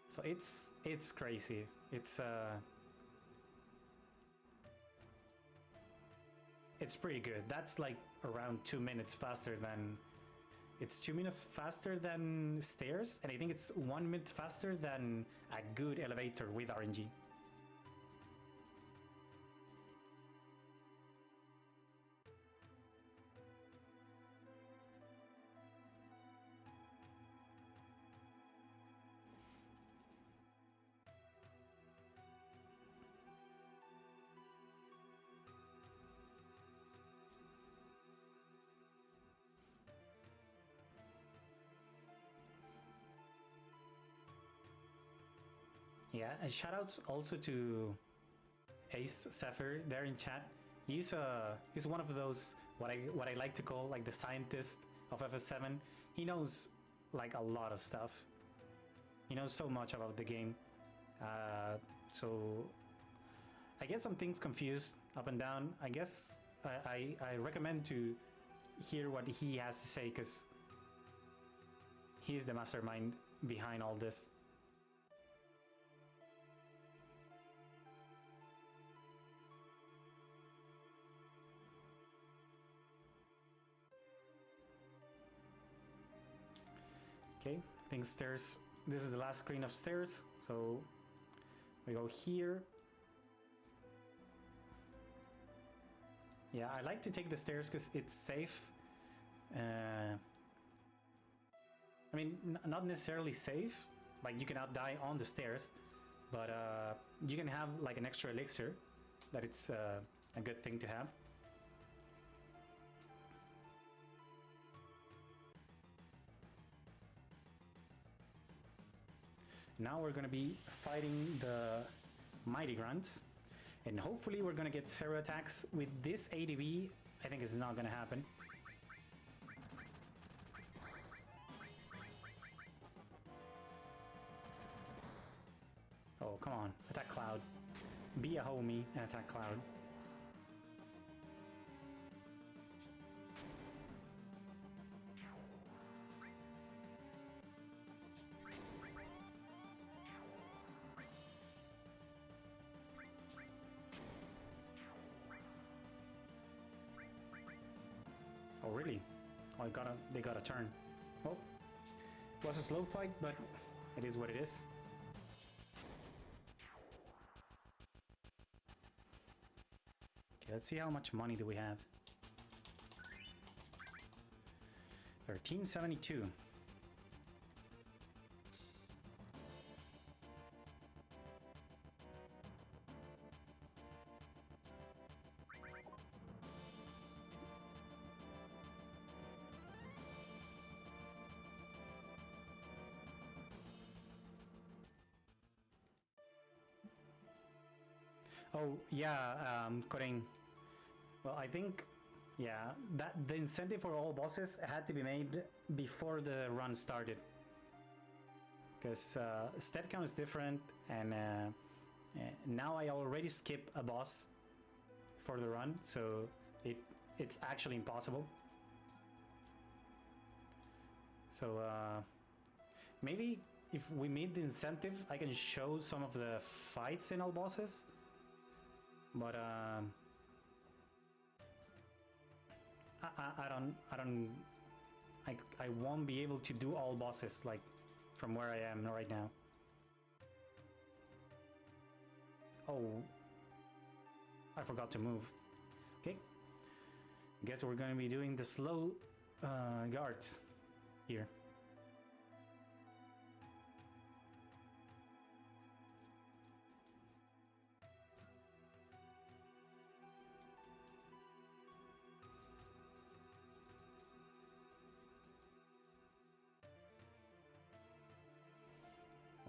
So it's crazy. It's pretty good. That's like around 2 minutes faster than. It's 2 minutes faster than stairs, and I think it's 1 minute faster than a good elevator with RNG. Yeah, and shoutouts also to Ace Zephyr there in chat. He's one of those what I like to call like the scientist of FS7. He knows like a lot of stuff. He knows so much about the game. So I get some things confused up and down. I guess I recommend to hear what he has to say, because he's the mastermind behind all this. Okay, I think stairs, this is the last screen of stairs, so we go here. Yeah, I like to take the stairs because it's safe. I mean, not necessarily safe, like you cannot die on the stairs, but you can have like an extra elixir, that it's a good thing to have. Now we're going to be fighting the Mighty Grunts, and hopefully we're going to get 0 attacks. With this ADV, I think it's not going to happen. Oh, come on. Attack Cloud. Be a homie and attack Cloud. Oh really? Oh, they got a turn. Well, it was a slow fight, but it is what it is. Okay, let's see how much money do we have. 1372. Oh yeah, Corinne. Well, I think, yeah, that the incentive for all bosses had to be made before the run started, because stat count is different, and now I already skip a boss for the run, so it it's actually impossible. So maybe if we meet the incentive, I can show some of the fights in all bosses. But I won't be able to do all bosses like from where I am right now. Oh, I forgot to move. Okay, guess we're gonna be doing the slow guards here.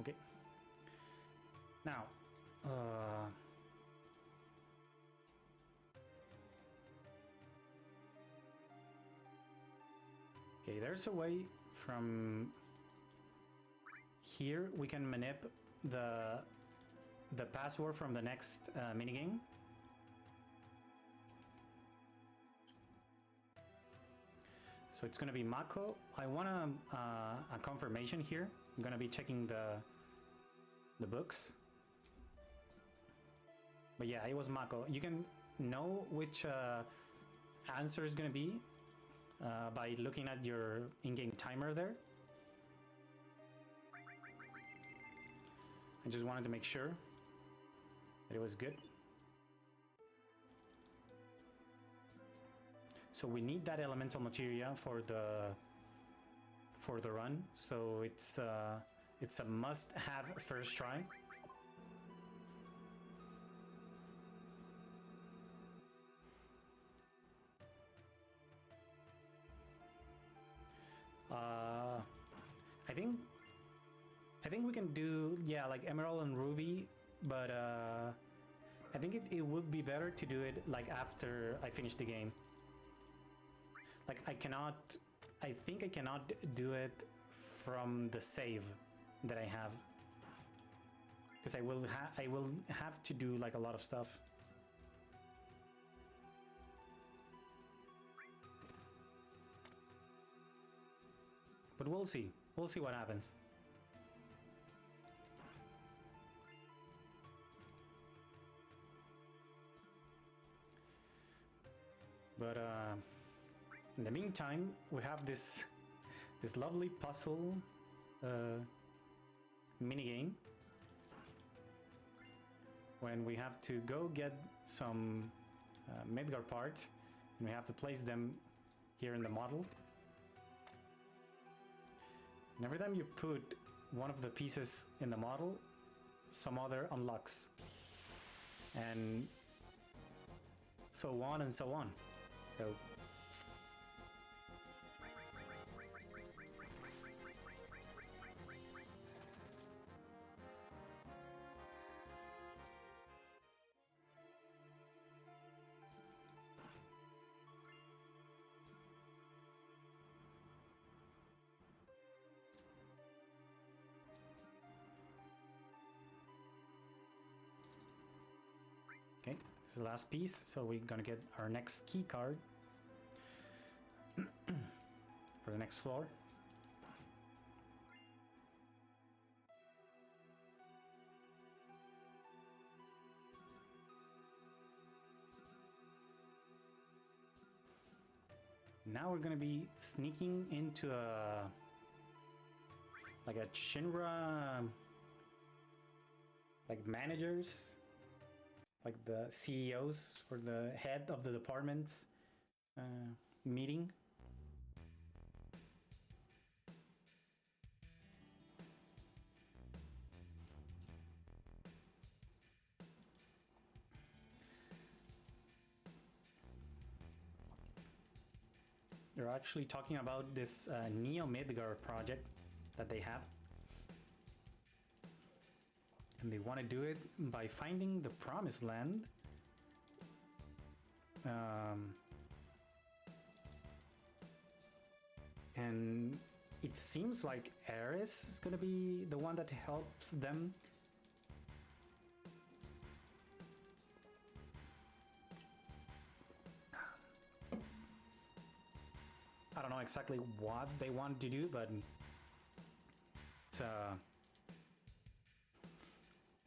Okay. Now, okay, there's a way from here we can manip the password from the next minigame. So it's gonna be Mako. I want a confirmation here. I'm gonna be checking the books. But yeah, it was Mako. You can know which answer is gonna be by looking at your in-game timer there. I just wanted to make sure that it was good. So we need that elemental materia for the run. So it's a must-have first try. I think we can do, yeah, like Emerald and Ruby, but I think it would be better to do it like after I finish the game. Like I think I cannot do it from the save that I have, because I will have to do like a lot of stuff. But we'll see what happens. But in the meantime, we have this lovely puzzle minigame when we have to go get some Midgar parts, and we have to place them here in the model. And every time you put one of the pieces in the model, some other unlocks, and so on and so on. So okay, this is the last piece, so we're gonna get our next key card for the next floor. Now we're gonna be sneaking into like a Shinra, like managers, like the CEOs or the head of the departments meeting. They're actually talking about this Neo Midgar project that they have. And they want to do it by finding the Promised Land. And it seems like Ares is going to be the one that helps them. I don't know exactly what they want to do, but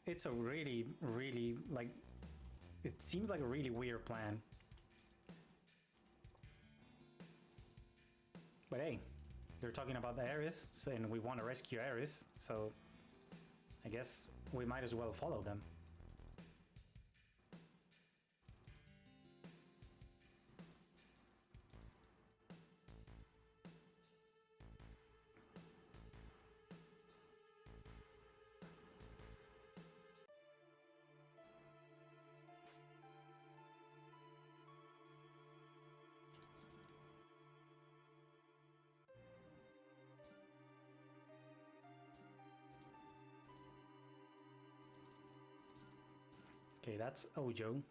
it's a really, really, like, it seems like a really weird plan. But hey, they're talking about the Ares, and we want to rescue Ares, so I guess we might as well follow them. Okay, that's Ojo.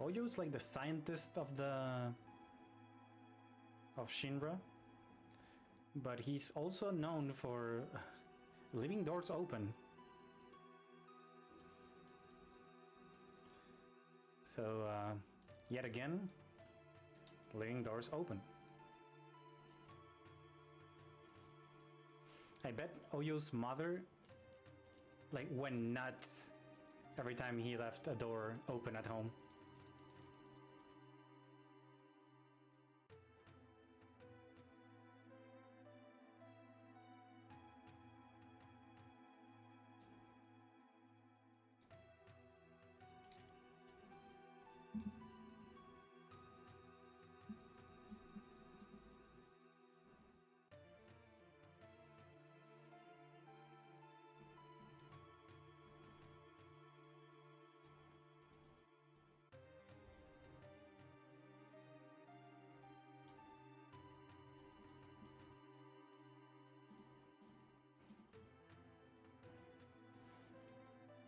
Ojo's like the scientist of Shinra, but he's also known for leaving doors open. So, yet again, leaving doors open. I bet Oyo's mother, like, went nuts every time he left a door open at home.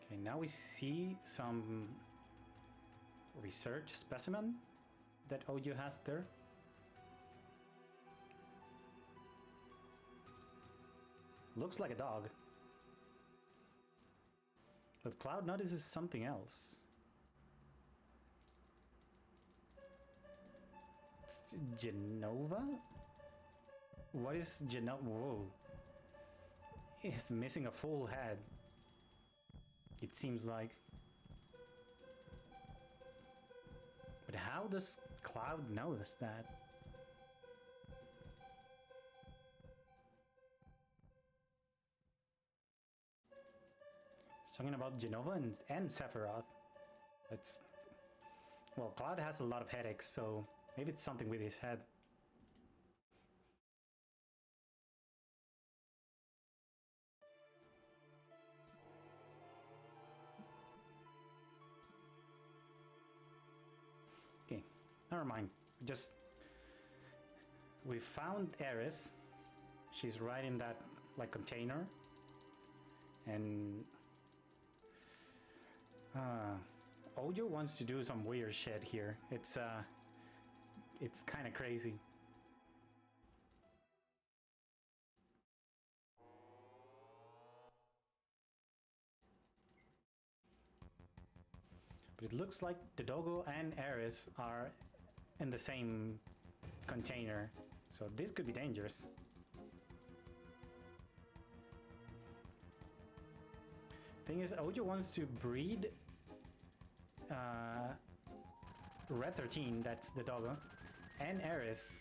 Okay, now we see some research specimen that Ojo has there. Looks like a dog. But Cloud notices something else. It's Genova? What is Genova? Whoa. It's missing a full head. It seems like. But how does Cloud notice that? It's talking about Genova and Sephiroth. It's... Well, Cloud has a lot of headaches, so maybe it's something with his head. Okay, never mind. We found Ares. She's right in that, like, container. And Ojo wants to do some weird shit here. It's kind of crazy. But it looks like the Dogo and Ares are in the same container, so this could be dangerous. Thing is, Ojo wants to breed Red 13, that's the Doggo, and Ares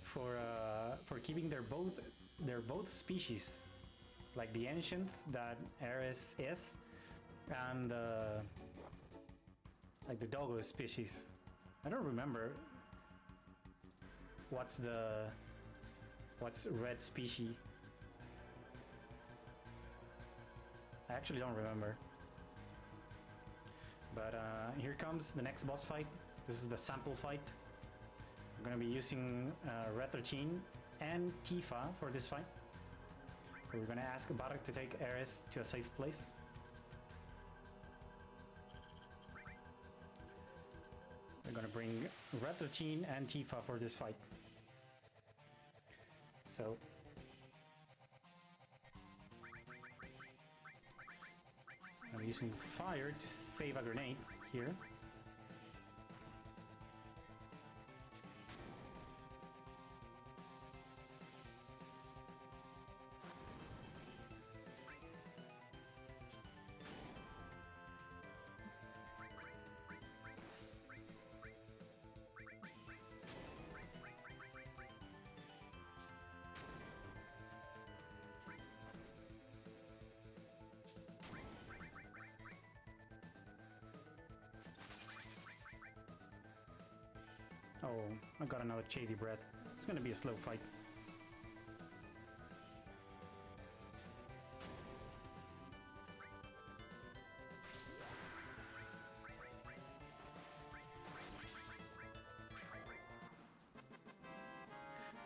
for keeping their both species, like the ancients that Ares is, and like the Doggo species. I don't remember what's red species. I actually don't remember. But here comes the next boss fight. This is the sample fight. I'm gonna be using Red 13 and Tifa for this fight. So we're gonna ask Barak to take Ares to a safe place. We're gonna bring Red 13 and Tifa for this fight. So I'm using fire to save a grenade here. Oh, I got another shady breath. It's gonna be a slow fight.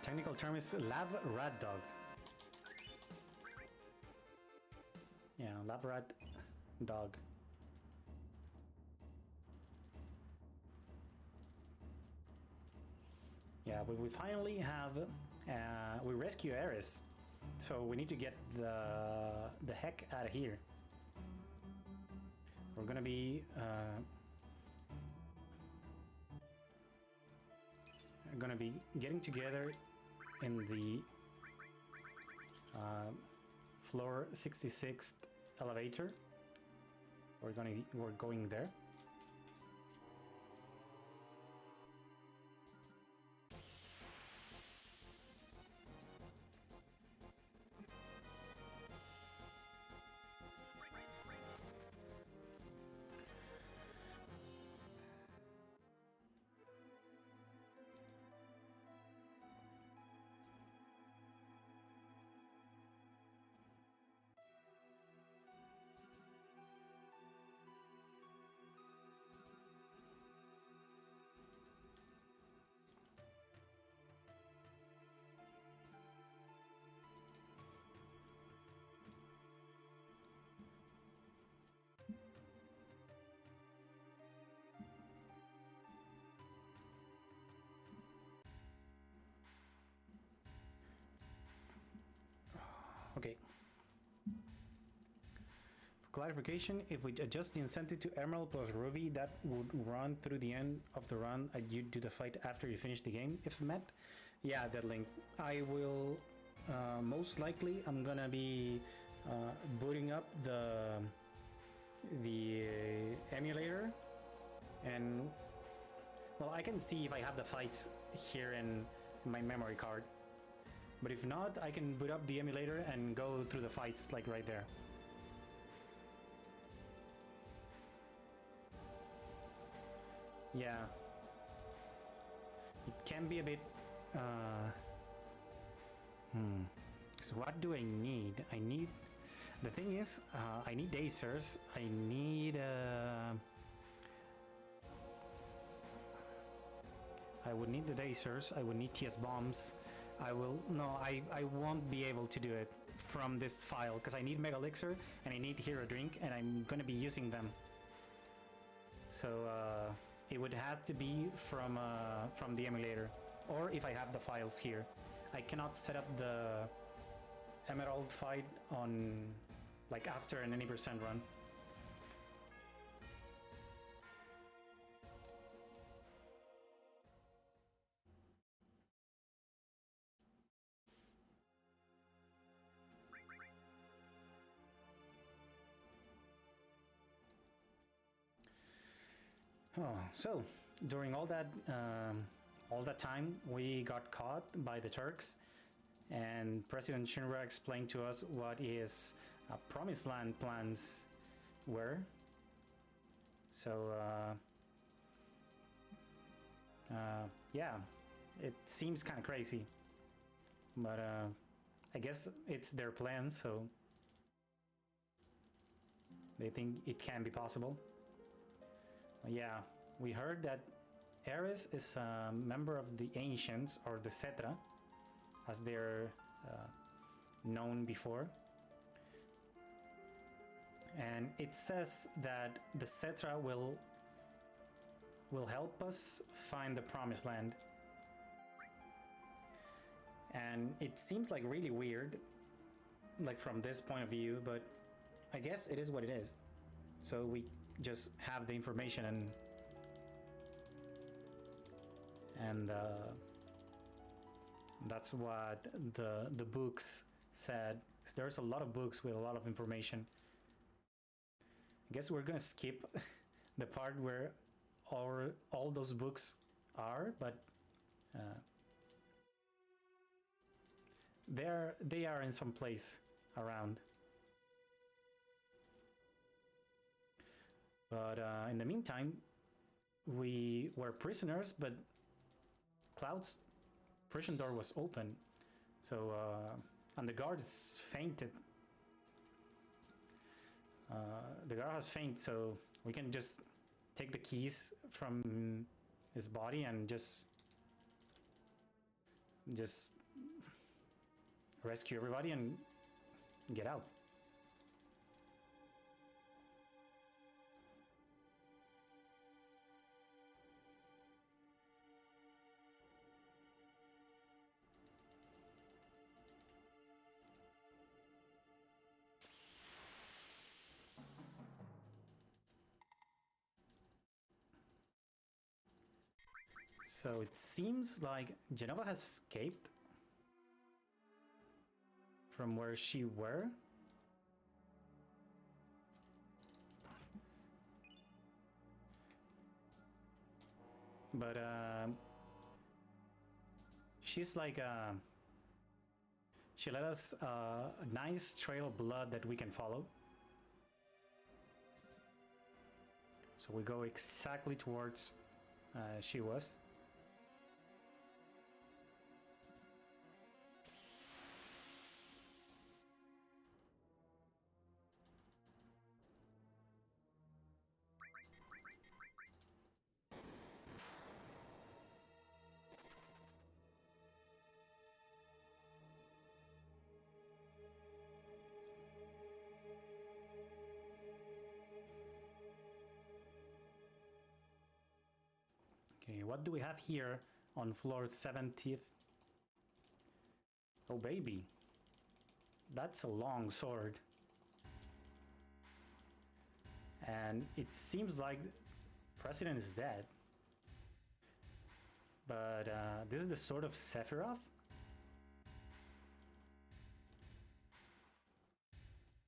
Technical term is Lav Rat Dog. Yeah, Lav Rat Dog. Yeah, but we finally have, we rescue Ares. So we need to get the heck out of here. We're gonna be getting together in the floor 66th elevator. We're going there. Okay. For clarification, if we adjust the incentive to Emerald plus Ruby, that would run through the end of the run and you do the fight after you finish the game, if met? Yeah, that link. I will, most likely, I'm gonna be booting up the emulator, and well, I can see if I have the fights here in my memory card. But if not, I can boot up the emulator and go through the fights, like right there. Yeah. It can be a bit... So what do I need? The thing is, I need dacers. I need... I would need the dacers. I would need TS bombs. I won't be able to do it from this file because I need Mega Elixir and I need Hero Drink, and I'm going to be using them. So it would have to be from the emulator, or if I have the files here. I cannot set up the Emerald fight on like after an any percent run. Oh, so during all that time, we got caught by the Turks, and President Shinra explained to us what his Promised Land plans were. So, yeah, it seems kind of crazy, but I guess it's their plan, so they think it can be possible. Yeah, we heard that Ares is a member of the Ancients, or the Cetra, as they're known before. And it says that the Cetra will help us find the Promised Land. And it seems like really weird, like from this point of view, but I guess it is what it is. So we just have the information, and that's what the books said. There's a lot of books with a lot of information. I guess we're gonna skip the part where all those books are, but they are in some place around. But in the meantime, we were prisoners, but Cloud's prison door was open, so and the guard is fainted. The guard has fainted, so we can just take the keys from his body and just rescue everybody and get out. So it seems like Genova has escaped from where she were. But she's like she let us a nice trail of blood that we can follow. So we go exactly towards she was. Okay, what do we have here on floor 70th? Oh baby, that's a long sword. And it seems like President is dead. But this is the sword of Sephiroth?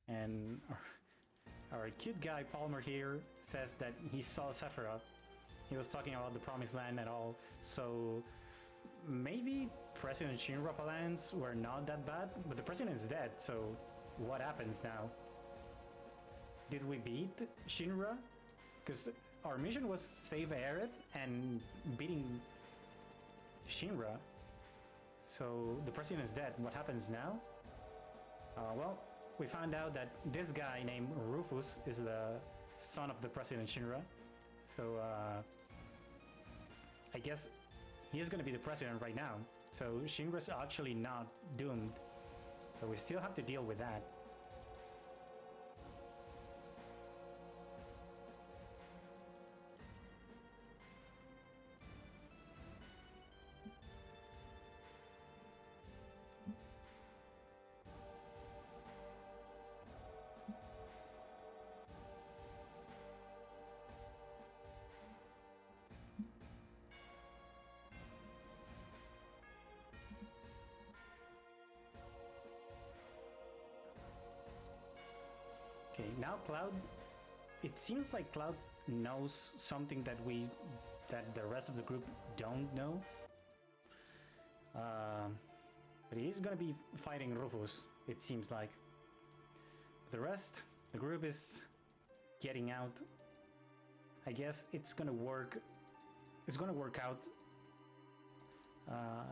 And our cute guy Palmer here says that he saw Sephiroth. He was talking about the Promised Land and all, so maybe President Shinra plans were not that bad, but the president is dead, so what happens now? Did we beat Shinra? Because our mission was save Aerith and beating Shinra. So the president is dead. What happens now? Well, we found out that this guy named Rufus is the son of the president Shinra. So I guess he's gonna be the president right now. So Shinra's actually not doomed. So we still have to deal with that. Okay, now Cloud, it seems like Cloud knows something that the rest of the group don't know. But he's gonna be fighting Rufus, it seems like. The rest, the group is getting out. I guess it's gonna work out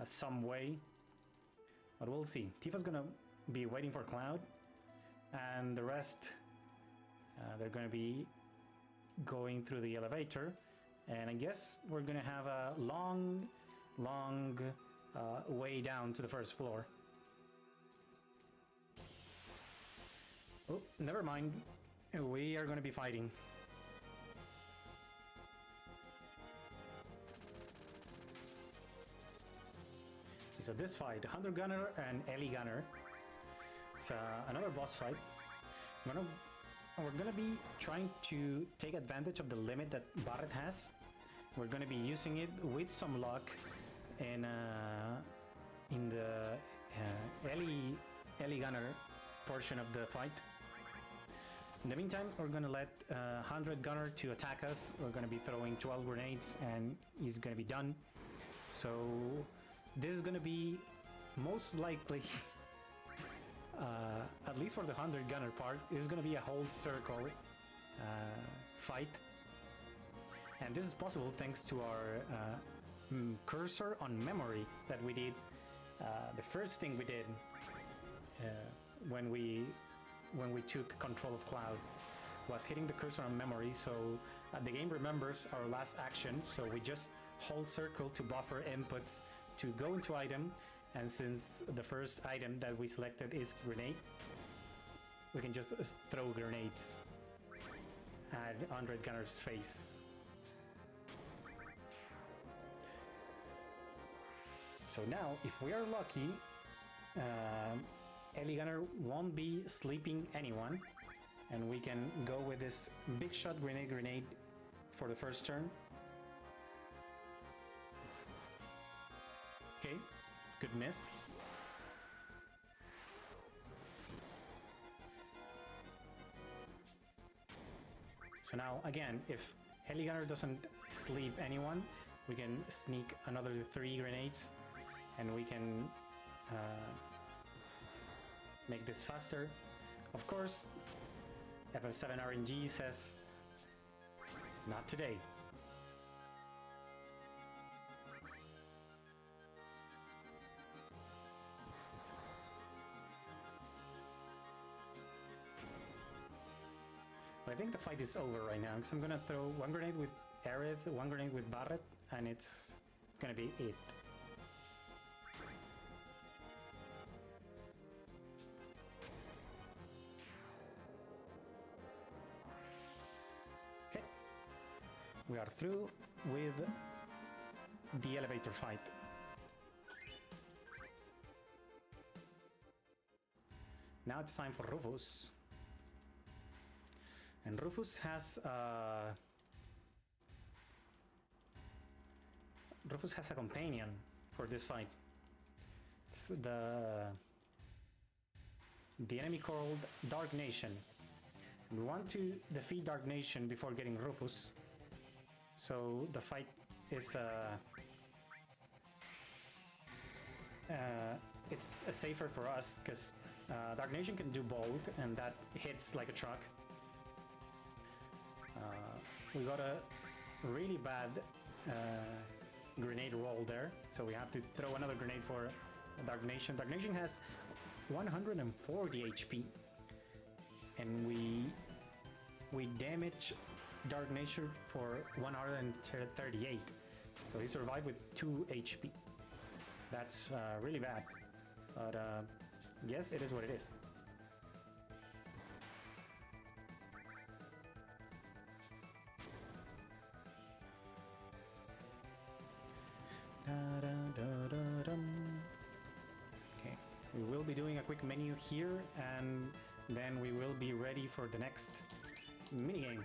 some way. But we'll see. Tifa's gonna be waiting for Cloud, and the rest they're gonna be going through the elevator, and I guess we're gonna have a long way down to the first floor. Oh, never mind. We are gonna be fighting. So this fight, Hunter Gunner and Ellie Gunner. It's another boss fight. We're gonna be trying to take advantage of the limit that Barret has. We're gonna be using it with some luck in the Ellie Gunner portion of the fight. In the meantime, we're gonna let 100 Gunner to attack us. We're gonna be throwing 12 grenades and he's gonna be done. So this is gonna be most likely at least for the 100 Gunner part, is going to be a whole circle fight. And this is possible thanks to our cursor on memory that we did. The first thing we did when we took control of Cloud was hitting the cursor on memory, so the game remembers our last action, so we just hold circle to buffer inputs to go into item, and since the first item that we selected is grenade, we can just throw grenades at Undead Gunner's face. So now, if we are lucky, Ellie Gunner won't be sleeping anyone, and we can go with this big shot grenade for the first turn. Okay, good miss. So now, again, if Heli Gunner doesn't sleep anyone, we can sneak another 3 grenades, and we can make this faster. Of course, FF7 RNG says, not today. But I think the fight is over right now, because I'm gonna throw 1 grenade with Aerith, 1 grenade with Barret, and it's gonna be it. Okay, we are through with the elevator fight. Now it's time for Rufus. And Rufus has a companion for this fight. It's the enemy called Dark Nation. We want to defeat Dark Nation before getting Rufus. So the fight is it's safer for us because Dark Nation can do bolt, and that hits like a truck. We got a really bad grenade roll there, so we have to throw another grenade for Dark Nation. Dark Nation has 140 HP, and we damage Dark Nation for 138, so he survived with 2 HP. That's really bad, but yes, it is what it is. Okay, we will be doing a quick menu here, and then we will be ready for the next minigame.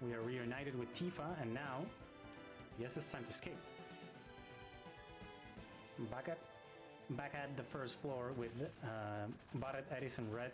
We are reunited with Tifa, and now, yes, it's time to escape. Back at the first floor with Barret, Edison, Red,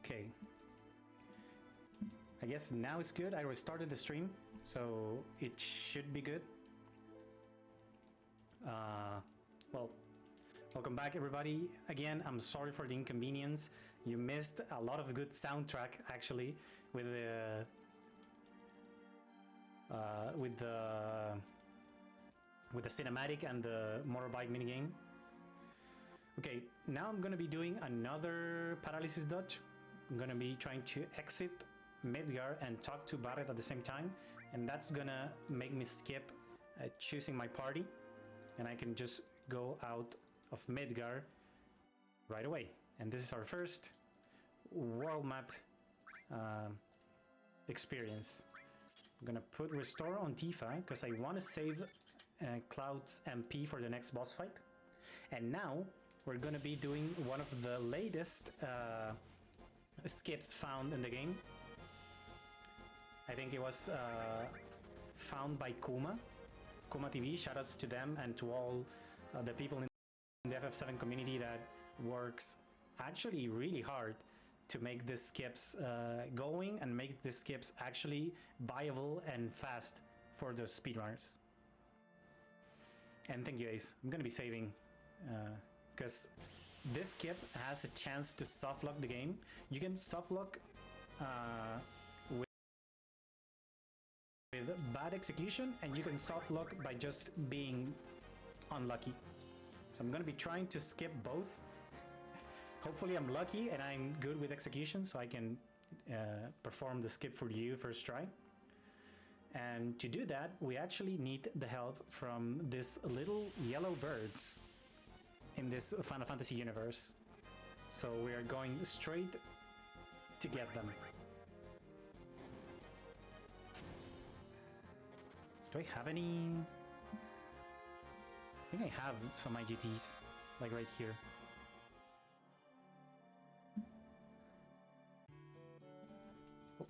Okay. I guess now it's good. I restarted the stream, so it should be good. Well, welcome back everybody. Again, I'm sorry for the inconvenience. You missed a lot of good soundtrack actually with the cinematic and the motorbike minigame. Okay, now I'm gonna be doing another paralysis dodge. I'm gonna be trying to exit Midgar and talk to Barret at the same time, and that's gonna make me skip choosing my party, and I can just go out of Midgar right away. And this is our first world map experience. I'm gonna put restore on Tifa because I want to save Cloud's MP for the next boss fight. And now we're gonna be doing one of the latest skips found in the game. I think it was found by Kuma TV. Shoutouts to them and to all the people in the FF7 community that works actually really hard to make the skips going and make the skips actually viable and fast for the speedrunners. And thank you guys. I'm gonna be saving because this skip has a chance to softlock the game. You can softlock with bad execution, and you can softlock by just being unlucky. So I'm gonna be trying to skip both. Hopefully I'm lucky and I'm good with execution, so I can perform the skip for you first try. And to do that, we actually need the help from these little yellow birds in this Final Fantasy universe. So we are going straight to get them. Do I have any? I think I have some IGTs, like right here. Oh.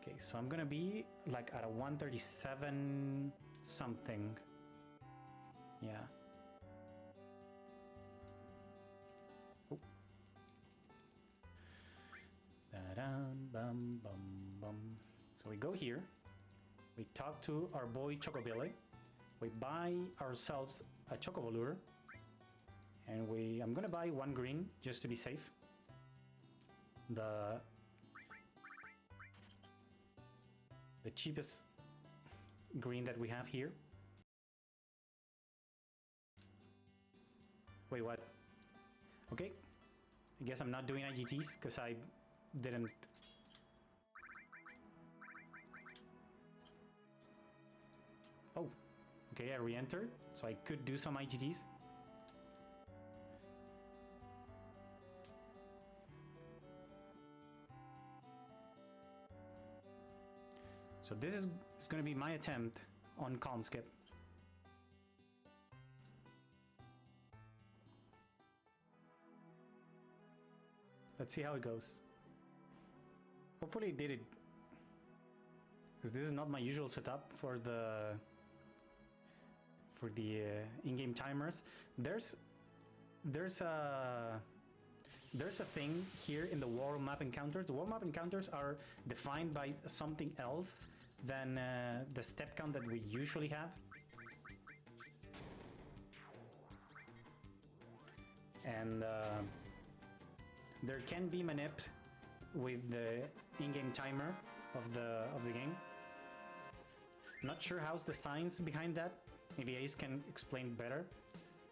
Okay, so I'm gonna be like at a 137 something. Yeah. Oh. Da-dum, bum, bum, bum. So we go here. We talk to our boy Chocobilly. We buy ourselves a Chocovolure, and I'm gonna buy one green just to be safe. The cheapest green that we have here. Wait, what? Okay, I guess I'm not doing IGTs because I didn't. Oh, okay, I re-entered, so I could do some IGTs. So this is going to be my attempt on calm skip. Let's see how it goes. Hopefully it did it, because this is not my usual setup for the in-game timers. There's a thing here in the world map encounters. The world map encounters are defined by something else than the step count that we usually have. And there can be manip with the in-game timer of the game. Not sure how's the science behind that. Maybe Ace can explain better,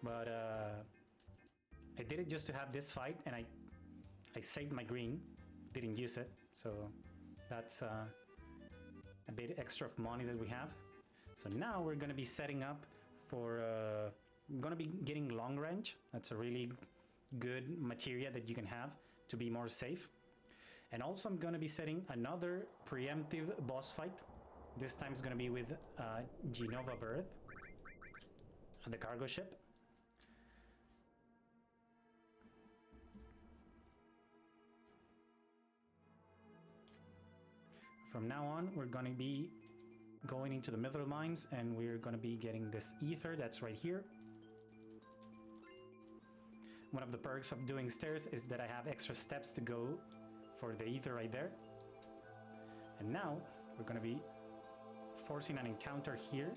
but I did it just to have this fight, and I saved my green, didn't use it, so that's a bit extra of money that we have. So now we're gonna be setting up for I'm gonna be getting long range. That's a really good materia that you can have to be more safe. And also I'm gonna be setting another preemptive boss fight. This time it's gonna be with Genova Birth, the cargo ship. From now on, we're going to be going into the Mithril Mines, and we're going to be getting this ether that's right here. one of the perks of doing stairs is that I have extra steps to go for the ether right there. And now we're gonna be forcing an encounter here.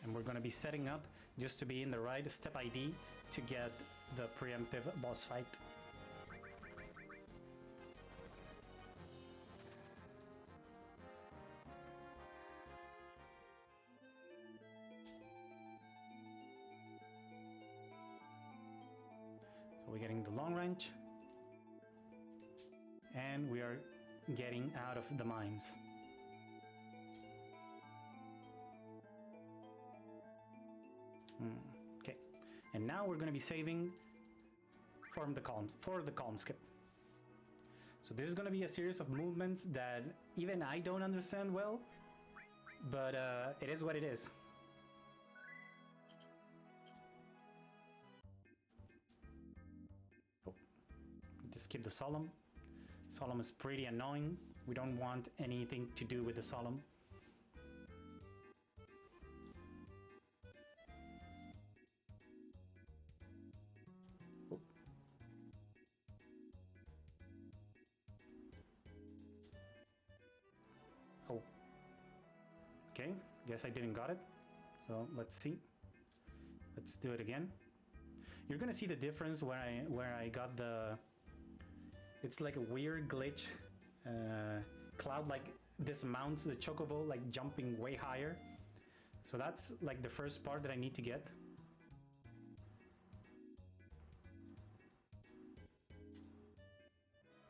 And we're gonna be setting up just to be in the right step ID to get the preemptive boss fight. So we're getting the long range. And we are getting out of the mines. Okay, and now we're going to be saving for the calm skip. So this is going to be a series of movements that even I don't understand well, but it is what it is. Oh, just skip the solemn. Solemn is pretty annoying. We don't want anything to do with the solemn. Oh. Okay, guess I didn't got it. So let's see. Let's do it again. You're gonna see the difference where I got the. It's like a weird glitch. Cloud like dismounts the chocobo, like jumping way higher. So that's like the first part that I need to get.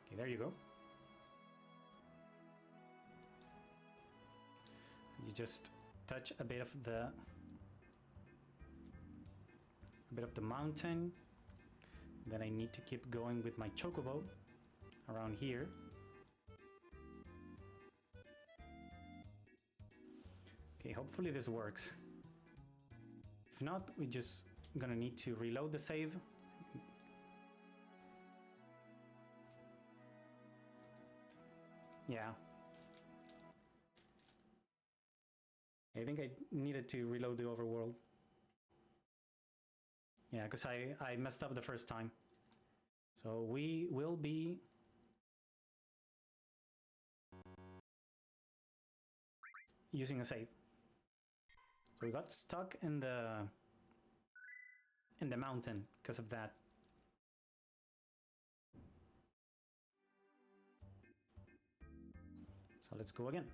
Okay, there you go. You just touch a bit of the mountain. Then I need to keep going with my chocobo around here. Okay, hopefully this works. If not, we're just gonna need to reload the save. Yeah. I think I needed to reload the overworld. Yeah, because I messed up the first time. So we will be using a save. So we got stuck in the mountain because of that. So let's go again.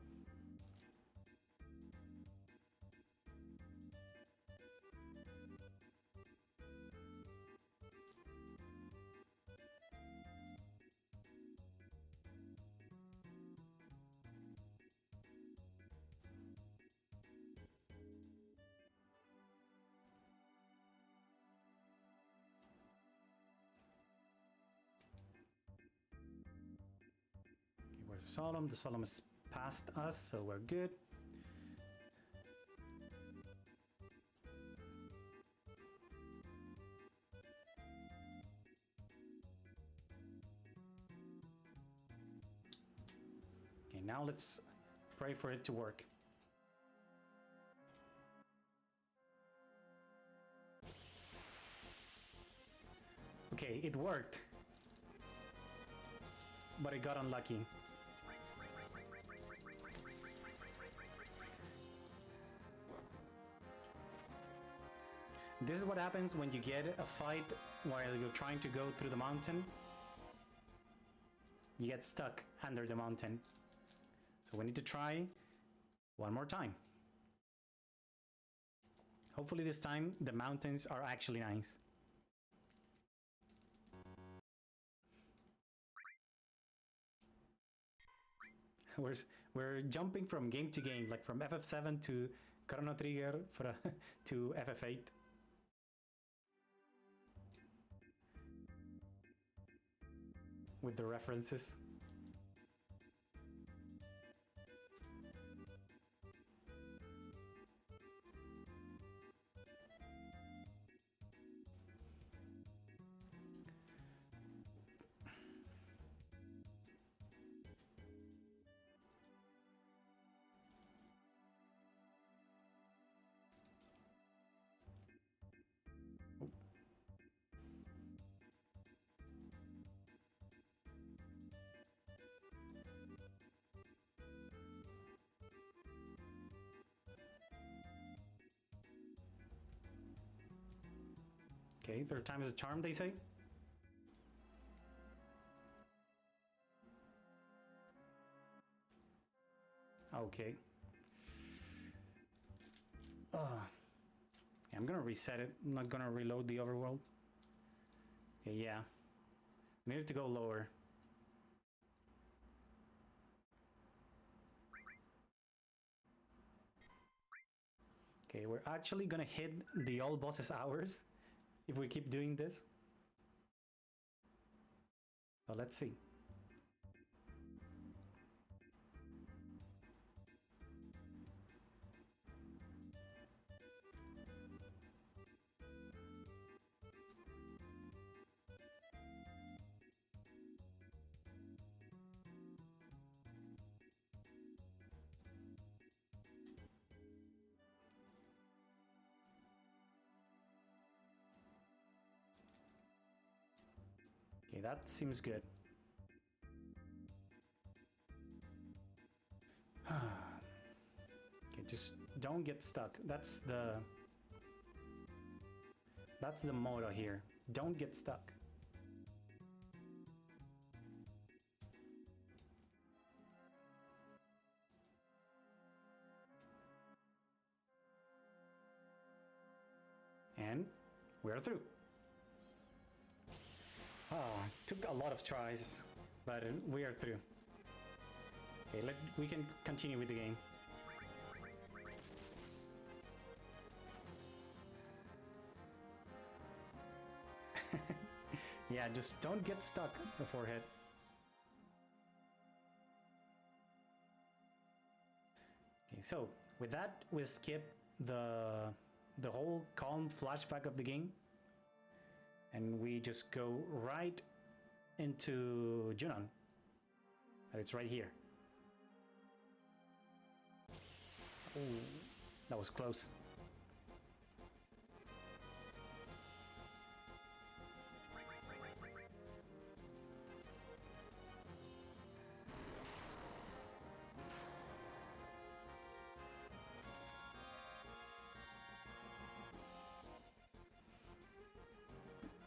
Where's the solemn? The solemn is past us, so we're good. Okay, now let's pray for it to work. Okay, it worked, but I got unlucky. This is what happens when you get a fight while you're trying to go through the mountain. You get stuck under the mountain. So we need to try one more time. Hopefully this time the mountains are actually nice. We're jumping from game to game, like from FF7 to Chrono Trigger to FF8. With the references. Okay, third time is a charm, they say. Okay. I'm gonna reset it. I'm not gonna reload the overworld. Okay, yeah. Needed to go lower. Okay, we're actually gonna hit the all bosses hours if we keep doing this. So let's see. Okay, that seems good. Okay, just don't get stuck. That's the motto here. Don't get stuck. And we're through. Took a lot of tries, but we are through. Okay, we can continue with the game. Yeah, just don't get stuck the forehead. Okay, so with that, we skip the whole calm flashback of the game, and we just go right into Junon. And it's right here. Oh, that was close.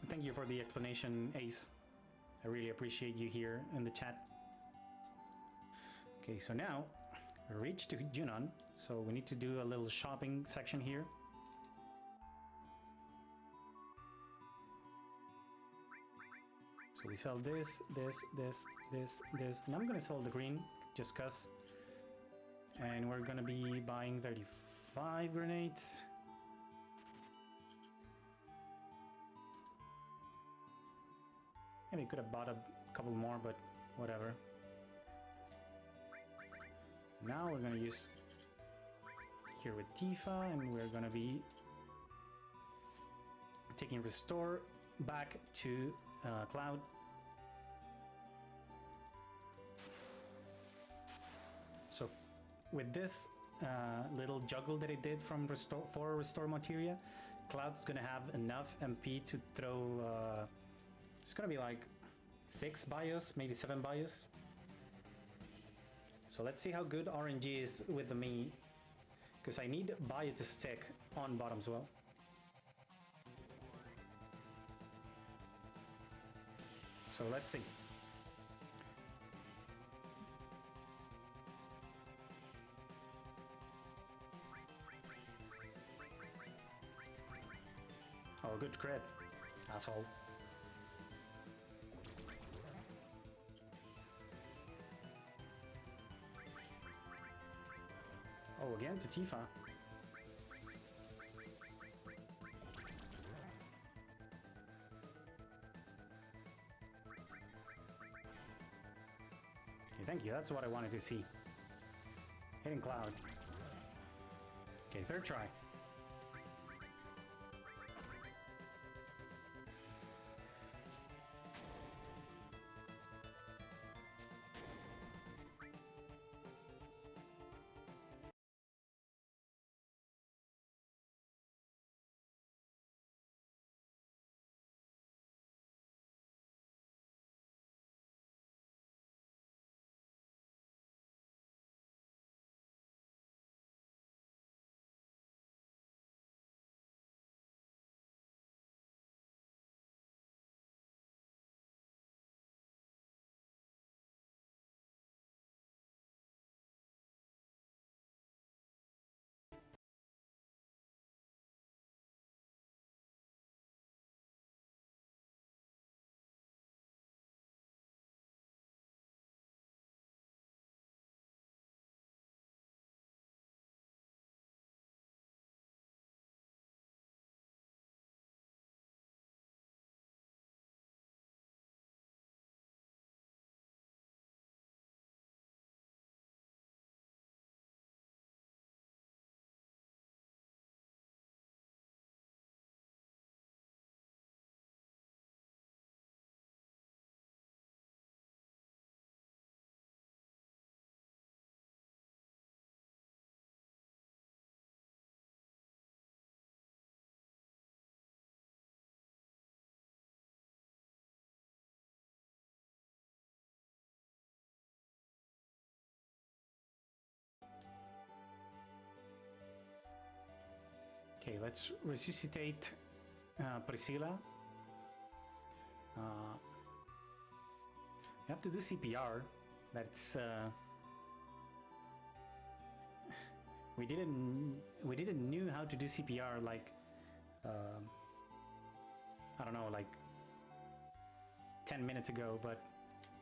Thank you for the explanation, Ace. I really appreciate you here in the chat. Okay, so now we reached to Junon, so we need to do a little shopping section here. So we sell this, and I'm gonna sell the green just cause. And we're gonna be buying 35 grenades. Maybe could have bought a couple more, but whatever. Now we're gonna use here with Tifa, and we're gonna be taking Restore back to Cloud. So with this little juggle that it did from Restore Materia, Cloud's gonna have enough MP to throw. It's gonna be like 6 bios, maybe 7 bios. So let's see how good RNG is with me, because I need bio to stick on bottom as well. So let's see. Oh, good crit, asshole. Oh, again to Tifa. Okay, thank you, that's what I wanted to see. Hitting Cloud. Okay, third try. Okay, let's resuscitate Priscilla. You have to do CPR. That's we didn't knew how to do CPR like I don't know, like 10 minutes ago, but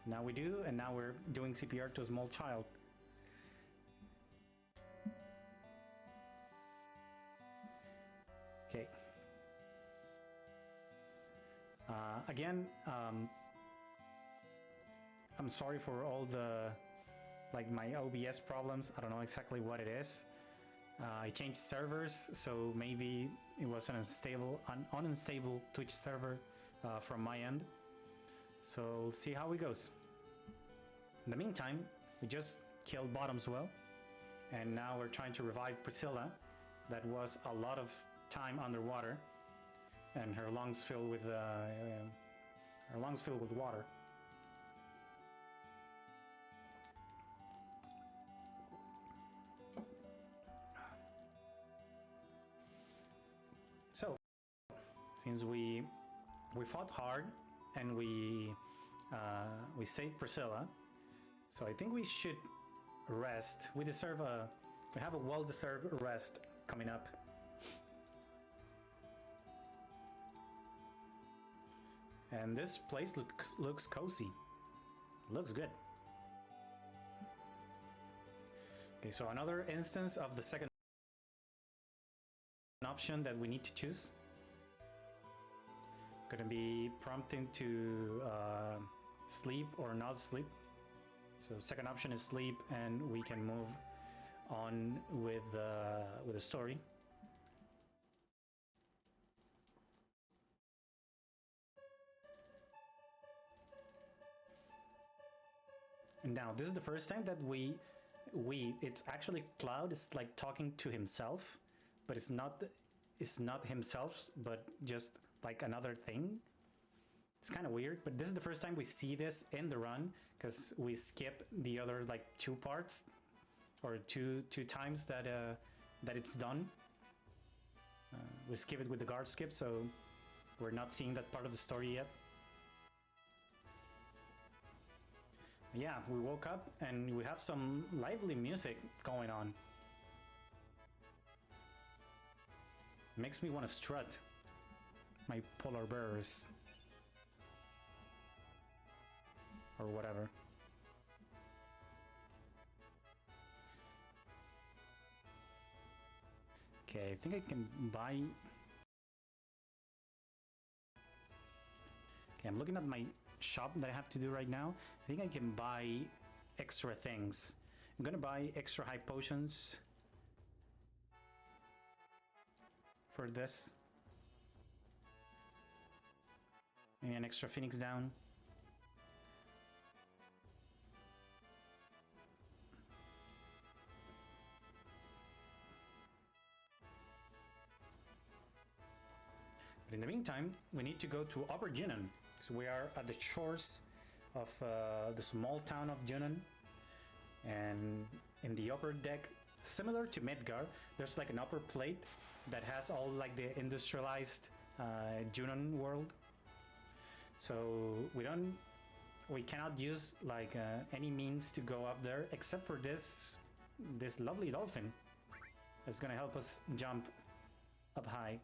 now we do, and now we're doing CPR to a small child. Okay. Again, I'm sorry for all the, like, my OBS problems. I don't know exactly what it is. I changed servers, so maybe it was an unstable Twitch server from my end. So we'll see how it goes. In the meantime, we just killed Bottomswell, and now we're trying to revive Priscilla. That was a lot of time underwater, and her lungs filled with water. So, since we fought hard and we saved Priscilla, so I think we should rest. We have a well-deserved rest coming up. And this place looks cozy. Looks good. Okay, so another instance of the second option that we need to choose. Gonna be prompting to sleep or not sleep. So second option is sleep, and we can move on with the story. And now this is the first time that it's actually Cloud is like talking to himself, but it's not himself, but just like another thing. It's kind of weird, but this is the first time we see this in the run, because we skip the other like two parts or two times that it's done. We skip it with the guard skip, so we're not seeing that part of the story yet. Yeah, we woke up and we have some lively music going on. Makes me want to strut my polar bears or whatever. Okay, I think I can buy. Okay, I'm looking at my shop that I have to do right now. I think I can buy extra things. I'm gonna buy extra high potions for this. Maybe an extra Phoenix down. But in the meantime, we need to go to Upper Junon. So we are at the shores of the small town of Junon. And in the upper deck, similar to Midgar, there's like an upper plate that has all like the industrialized Junon world. So we cannot use like any means to go up there except for this lovely dolphin that's gonna help us jump up high.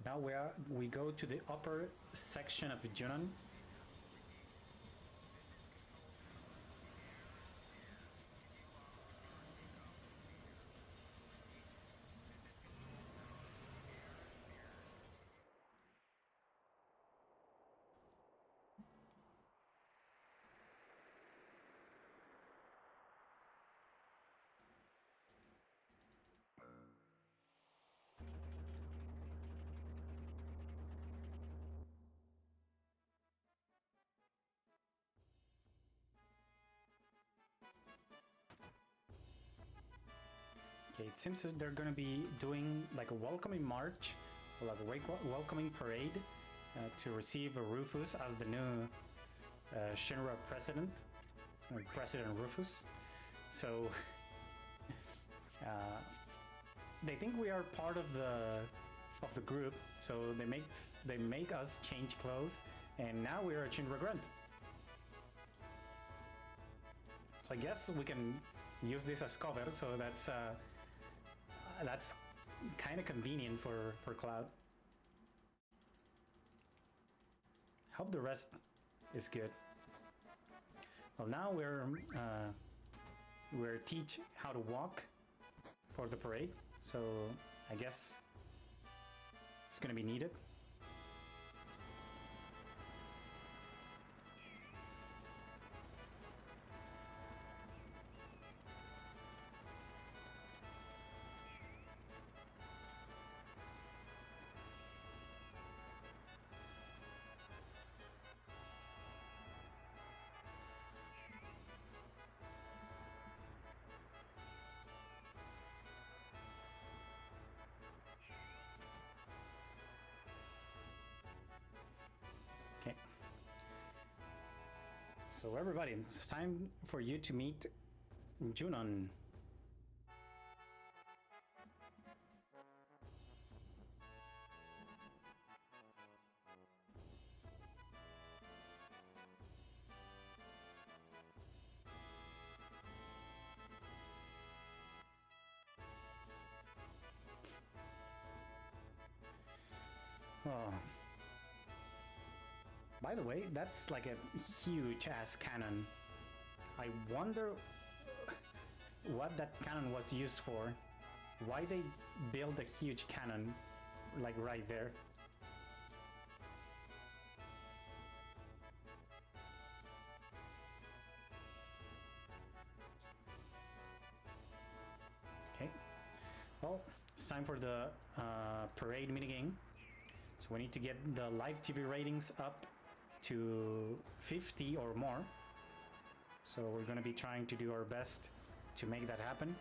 Now we go to the upper section of Junon. Okay, it seems that they're gonna be doing like a welcoming march, or like a welcoming parade to receive Rufus as the new Shinra president, or President Rufus. So they think we are part of the group, so they make us change clothes, and now we are a Shinra grunt. So I guess we can use this as cover, so that's kind of convenient for Cloud. Hope the rest is good. Well, now we're teach how to walk for the parade, so I guess it's gonna be needed. Okay. So everybody, it's time for you to meet Junon. Oh. By the way, that's like a huge ass cannon. I wonder what that cannon was used for. Why they build a huge cannon like right there. Okay. Well, it's time for the parade minigame. So we need to get the live TV ratings up to 50 or more. So we're going to be trying to do our best to make that happen.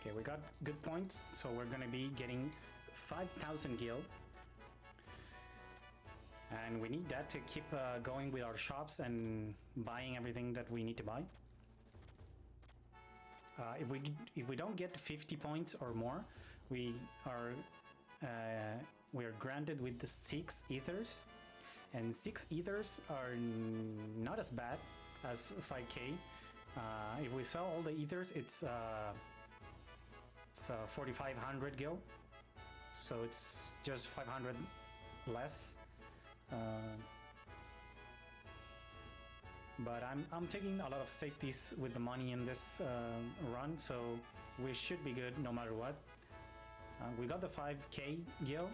Okay, we got good points, so we're gonna be getting 5,000 gil. And we need that to keep going with our shops and buying everything that we need to buy. If we don't get 50 points or more, we are granted with the 6 ethers, and 6 ethers are not as bad as 5k. If we sell all the ethers, it's 4,500 gil, so it's just 500 less. But I'm taking a lot of safeties with the money in this run, so we should be good no matter what. We got the 5k gil,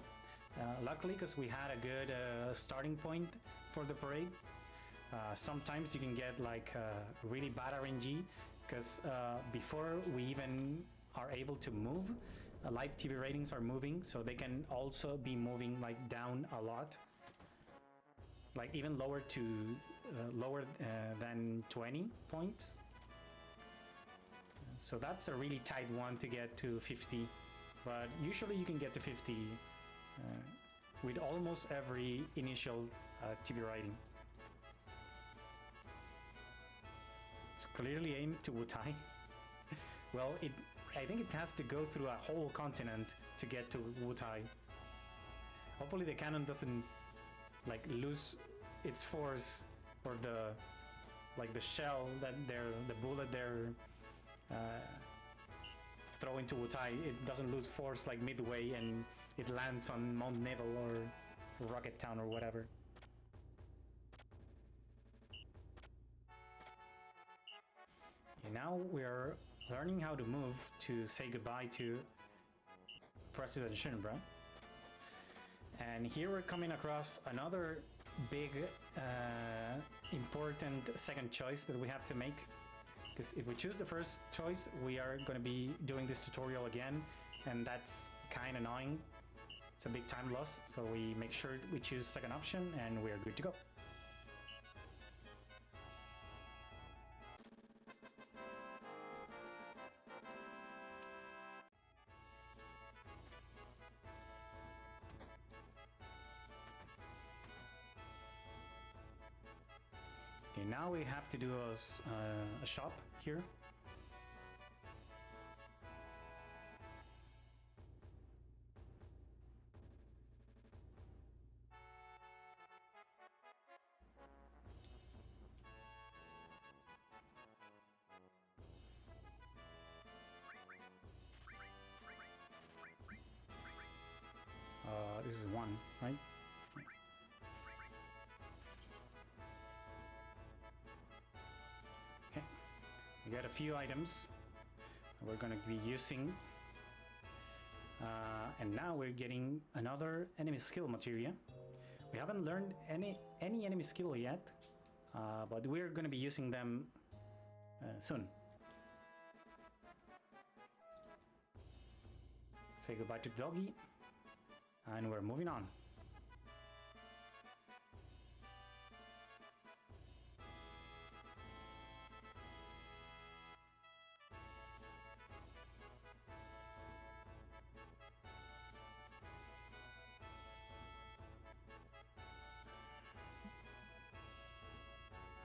luckily, because we had a good starting point for the parade. Sometimes you can get like really bad RNG, because before we even are able to move, live TV ratings are moving, so they can also be moving like down a lot, like even lower to lower than 20 points. So that's a really tight one to get to 50, but usually you can get to 50 with almost every initial TV rating. It's clearly aimed to Wutai. Well, I think it has to go through a whole continent to get to Wutai. Hopefully the cannon doesn't like lose its force, or the shell that the bullet they're throwing to Wutai, it doesn't lose force like midway and it lands on Mount Neville or Rocket Town or whatever. And now we're learning how to move to say goodbye to President Shinra. And here we're coming across another big important second choice that we have to make, because if we choose the first choice we are going to be doing this tutorial again, and that's kind of annoying. It's a big time loss, so we make sure we choose second option and we're good to go. Okay, now we have to do a shop here. This is one, right? Okay, we got a few items we're going to be using, and now we're getting another enemy skill materia. We haven't learned any enemy skill yet, but we're going to be using them soon. Say goodbye to Doggy, and we're moving on.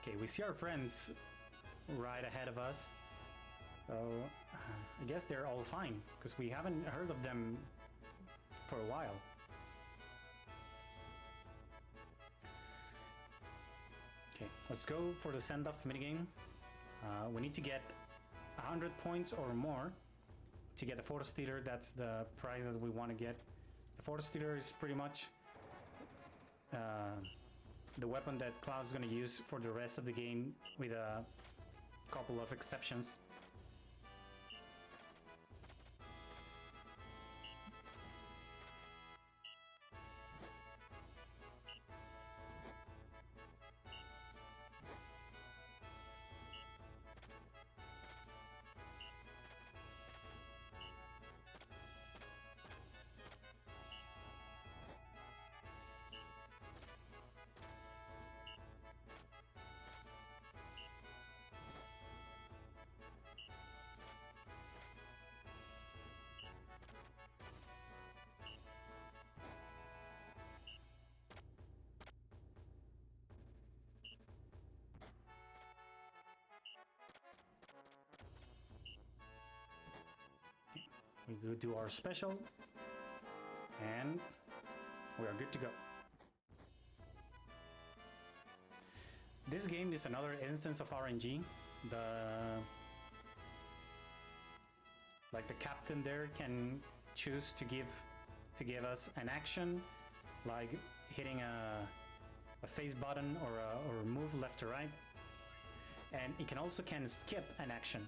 Okay, we see our friends right ahead of us, so I guess they're all fine, because we haven't heard of them for a while. Okay, let's go for the send-off minigame. We need to get 100 points or more to get the Force Stealer. That's the prize that we want to get. The Force Stealer is pretty much the weapon that Cloud's going to use for the rest of the game, with a couple of exceptions. We go do our special, and we are good to go. This game is another instance of RNG. The captain there can choose to give us an action, like hitting a face button or move left or right, and it can skip an action.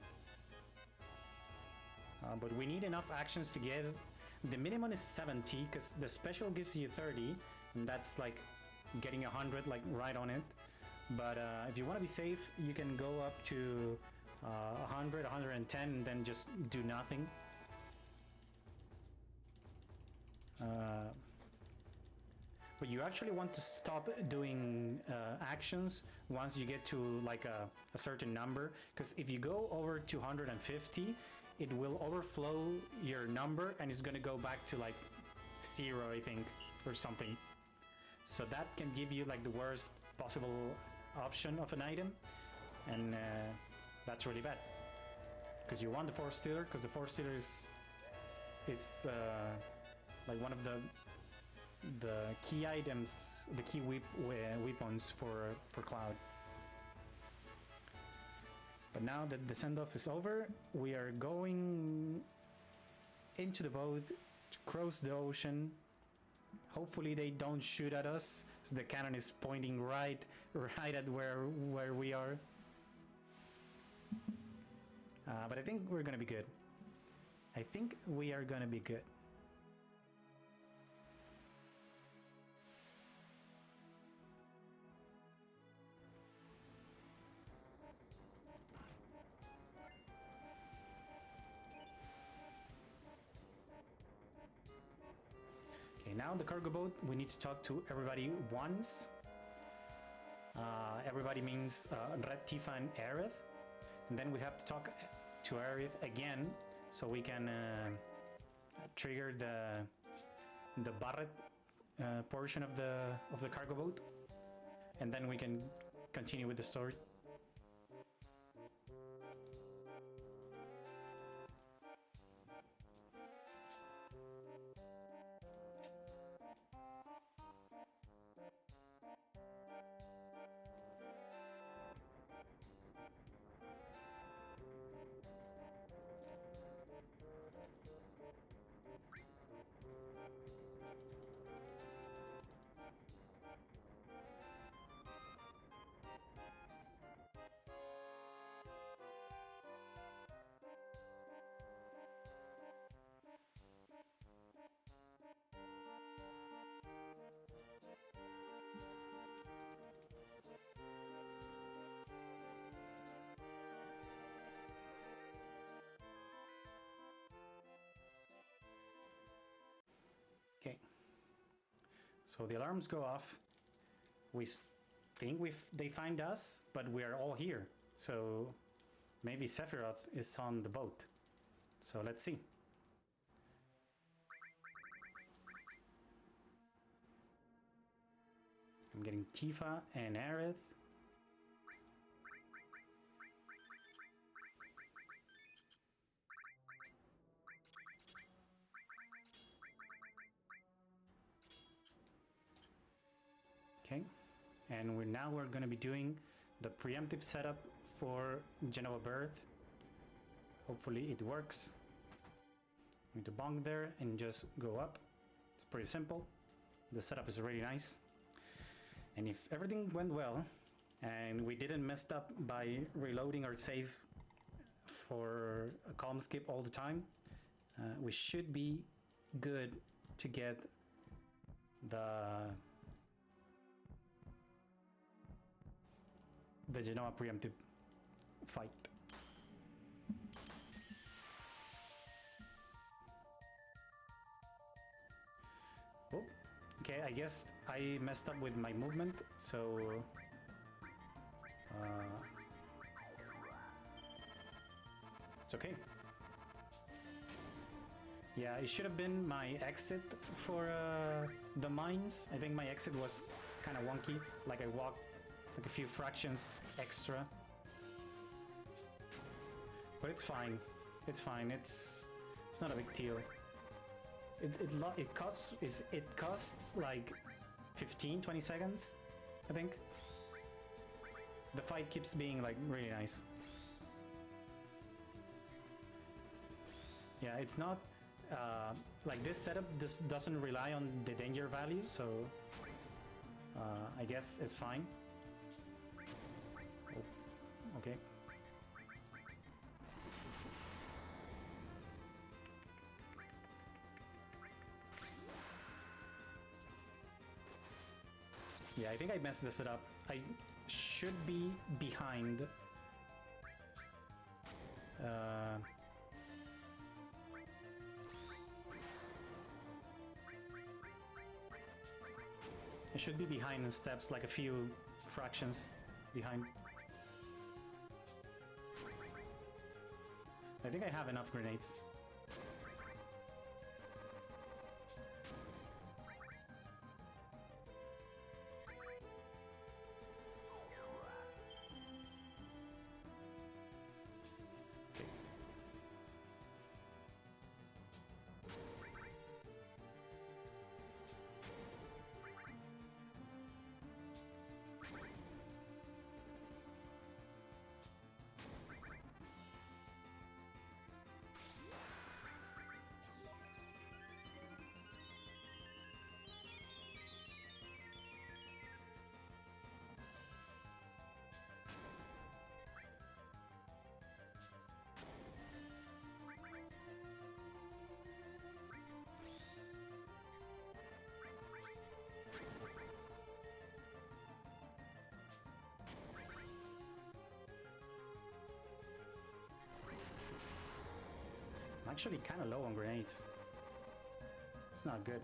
But we need enough actions to get. The minimum is 70, because the special gives you 30, and that's like getting 100 like right on it. But if you want to be safe, you can go up to 100, 110, and then just do nothing. But you actually want to stop doing actions once you get to like a certain number, because if you go over 250, it will overflow your number and it's gonna go back to like 0, I think, or something. So that can give you like the worst possible option of an item, and that's really bad, because you want the Force Stealer, because the Force Stealer it's like one of the key items, the key weapons for Cloud. But now that the send-off is over, we are going into the boat to cross the ocean. Hopefully they don't shoot at us, so the cannon is pointing right at where we are. But I think we're gonna be good. I think we are gonna be good. now the cargo boat, we need to talk to everybody once. Everybody means Red, Tifa, and Aerith. And then we have to talk to Aerith again, so we can trigger the Barret portion of the cargo boat, and then we can continue with the story. Okay, so the alarms go off. We think they find us, but we are all here. So maybe Sephiroth is on the boat. So let's see. I'm getting Tifa and Aerith. Okay, and we're going to be doing the preemptive setup for Genova Birth. Hopefully it works. Need to bonk there and just go up. It's pretty simple. The setup is really nice. And if everything went well and we didn't mess up by reloading our save for a calm skip all the time, we should be good to get the Genoa preemptive fight. Oh, okay, I guess I messed up with my movement, so it's okay. Yeah, it should have been my exit for the mines. I think my exit was kind of wonky, like I walked like a few fractions extra. But it's fine. It's fine. It's not a big deal. It costs like 15-20 seconds, I think. The fight keeps being like really nice. Yeah, it's not like this setup. This doesn't rely on the danger value, so I guess it's fine. Oh, okay. Yeah, I think I messed this up. I should be behind. I should be behind in steps, like a few fractions behind. I think I have enough grenades. I'm actually kind of low on grenades. It's not good.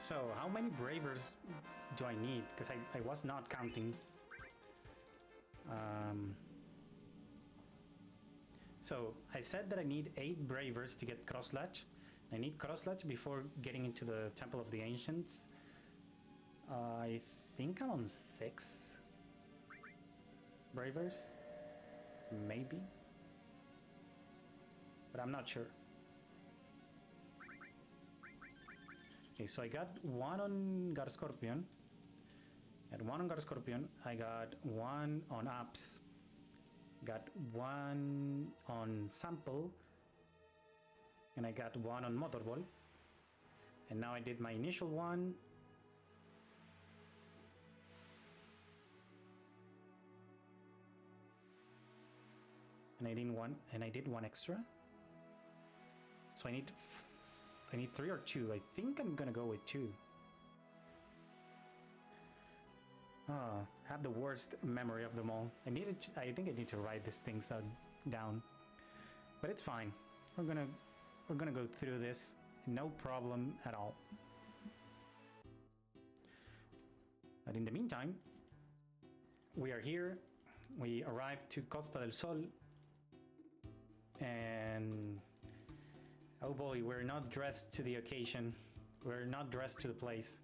So, how many bravers do I need? Because I was not counting. So, I said that I need 8 bravers to get Crosslatch. I need Crosslatch before getting into the Temple of the Ancients. I think I'm on 6 bravers. Maybe. But I'm not sure. Okay, so I got 1 on God Scorpion. I got 1 on God Scorpion. I got 1 on Apps. Got 1 on Sample. And I got 1 on Motorball. And now I did my initial one. And I did 1 extra. So I need 3 or 2. I think I'm gonna go with 2. I have the worst memory of them all. I think I need to write these things down. But it's fine. We're gonna go through this, no problem at all. But in the meantime, we are here. We arrived to Costa del Sol. And oh boy, we're not dressed to the occasion. We're not dressed to the place.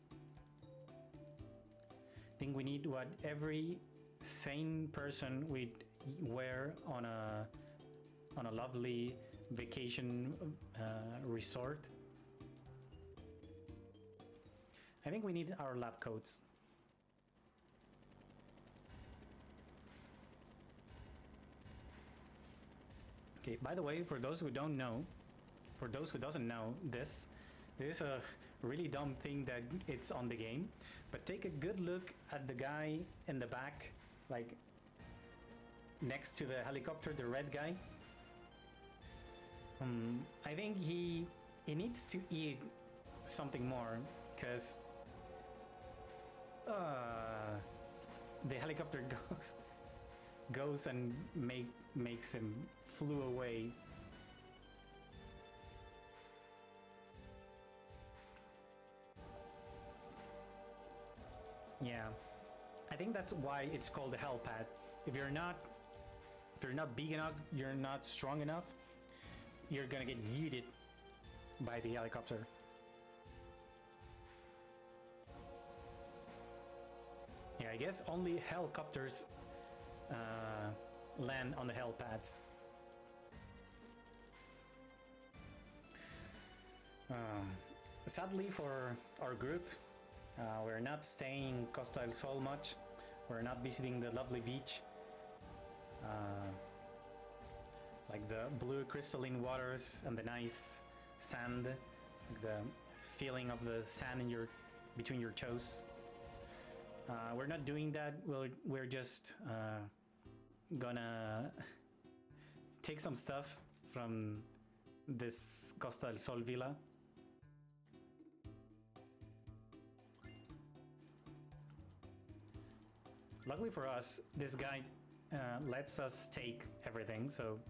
I think we need what every sane person would wear on a lovely vacation resort. I think we need our lab coats. Okay, by the way, for those who don't know, for those who doesn't know this is a really dumb thing that it's on the game, but take a good look at the guy in the back, like next to the helicopter, the red guy. I think he needs to eat something more, because the helicopter goes and makes him flew away. Yeah, I think that's why it's called a helipad. If you're not big enough, you're not strong enough, you're gonna get yeeted by the helicopter. Yeah, I guess only helicopters land on the helipads. Sadly for our group, we're not staying in Costa del Sol much. We're not visiting the lovely beach. Like the blue crystalline waters and the nice sand, like the feeling of the sand in between your toes. We're not doing that. We're just gonna take some stuff from this Costa del Sol villa. Luckily for us, this guy lets us take everything, so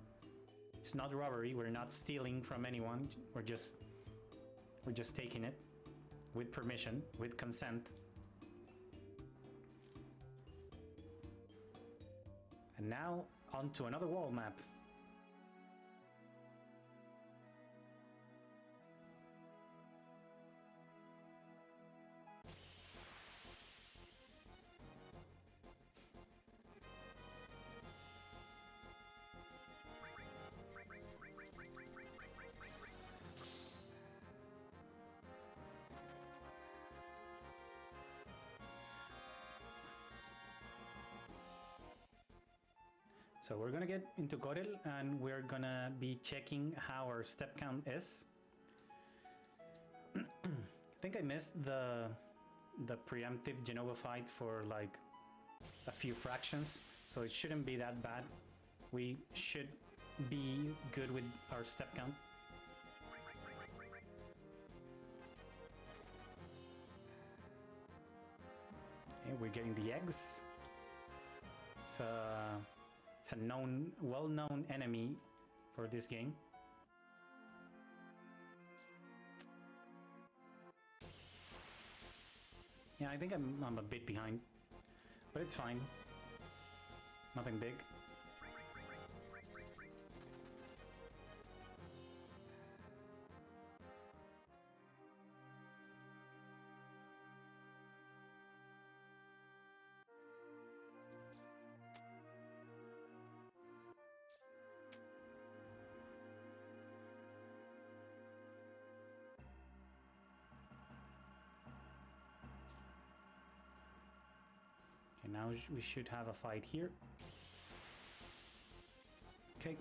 it's not robbery. We're not stealing from anyone. We're just taking it with permission, with consent. And now on to another wall map. So we're gonna get into Gorel and we're gonna be checking how our step count is. I think I missed the preemptive Genova fight for like a few fractions, so it shouldn't be that bad. We should be good with our step count. Okay, we're getting the eggs. It's a well-known enemy for this game. Yeah, I think I'm a bit behind, but it's fine. Nothing big. Okay, now we should have a fight here. Okay.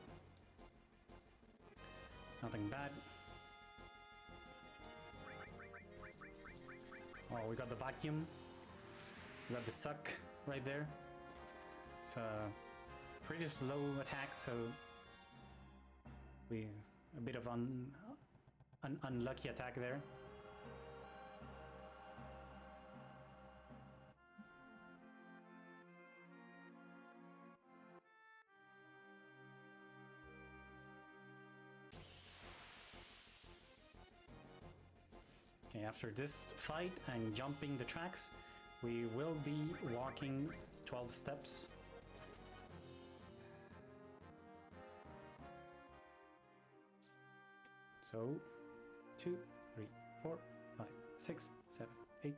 Nothing bad. Oh, we got the vacuum. We got the suck right there. It's a pretty slow attack, so a bit of an unlucky attack there. Okay, after this fight and jumping the tracks, we will be walking 12 steps. So, 2, 3, 4, 5, 6, 7, 8,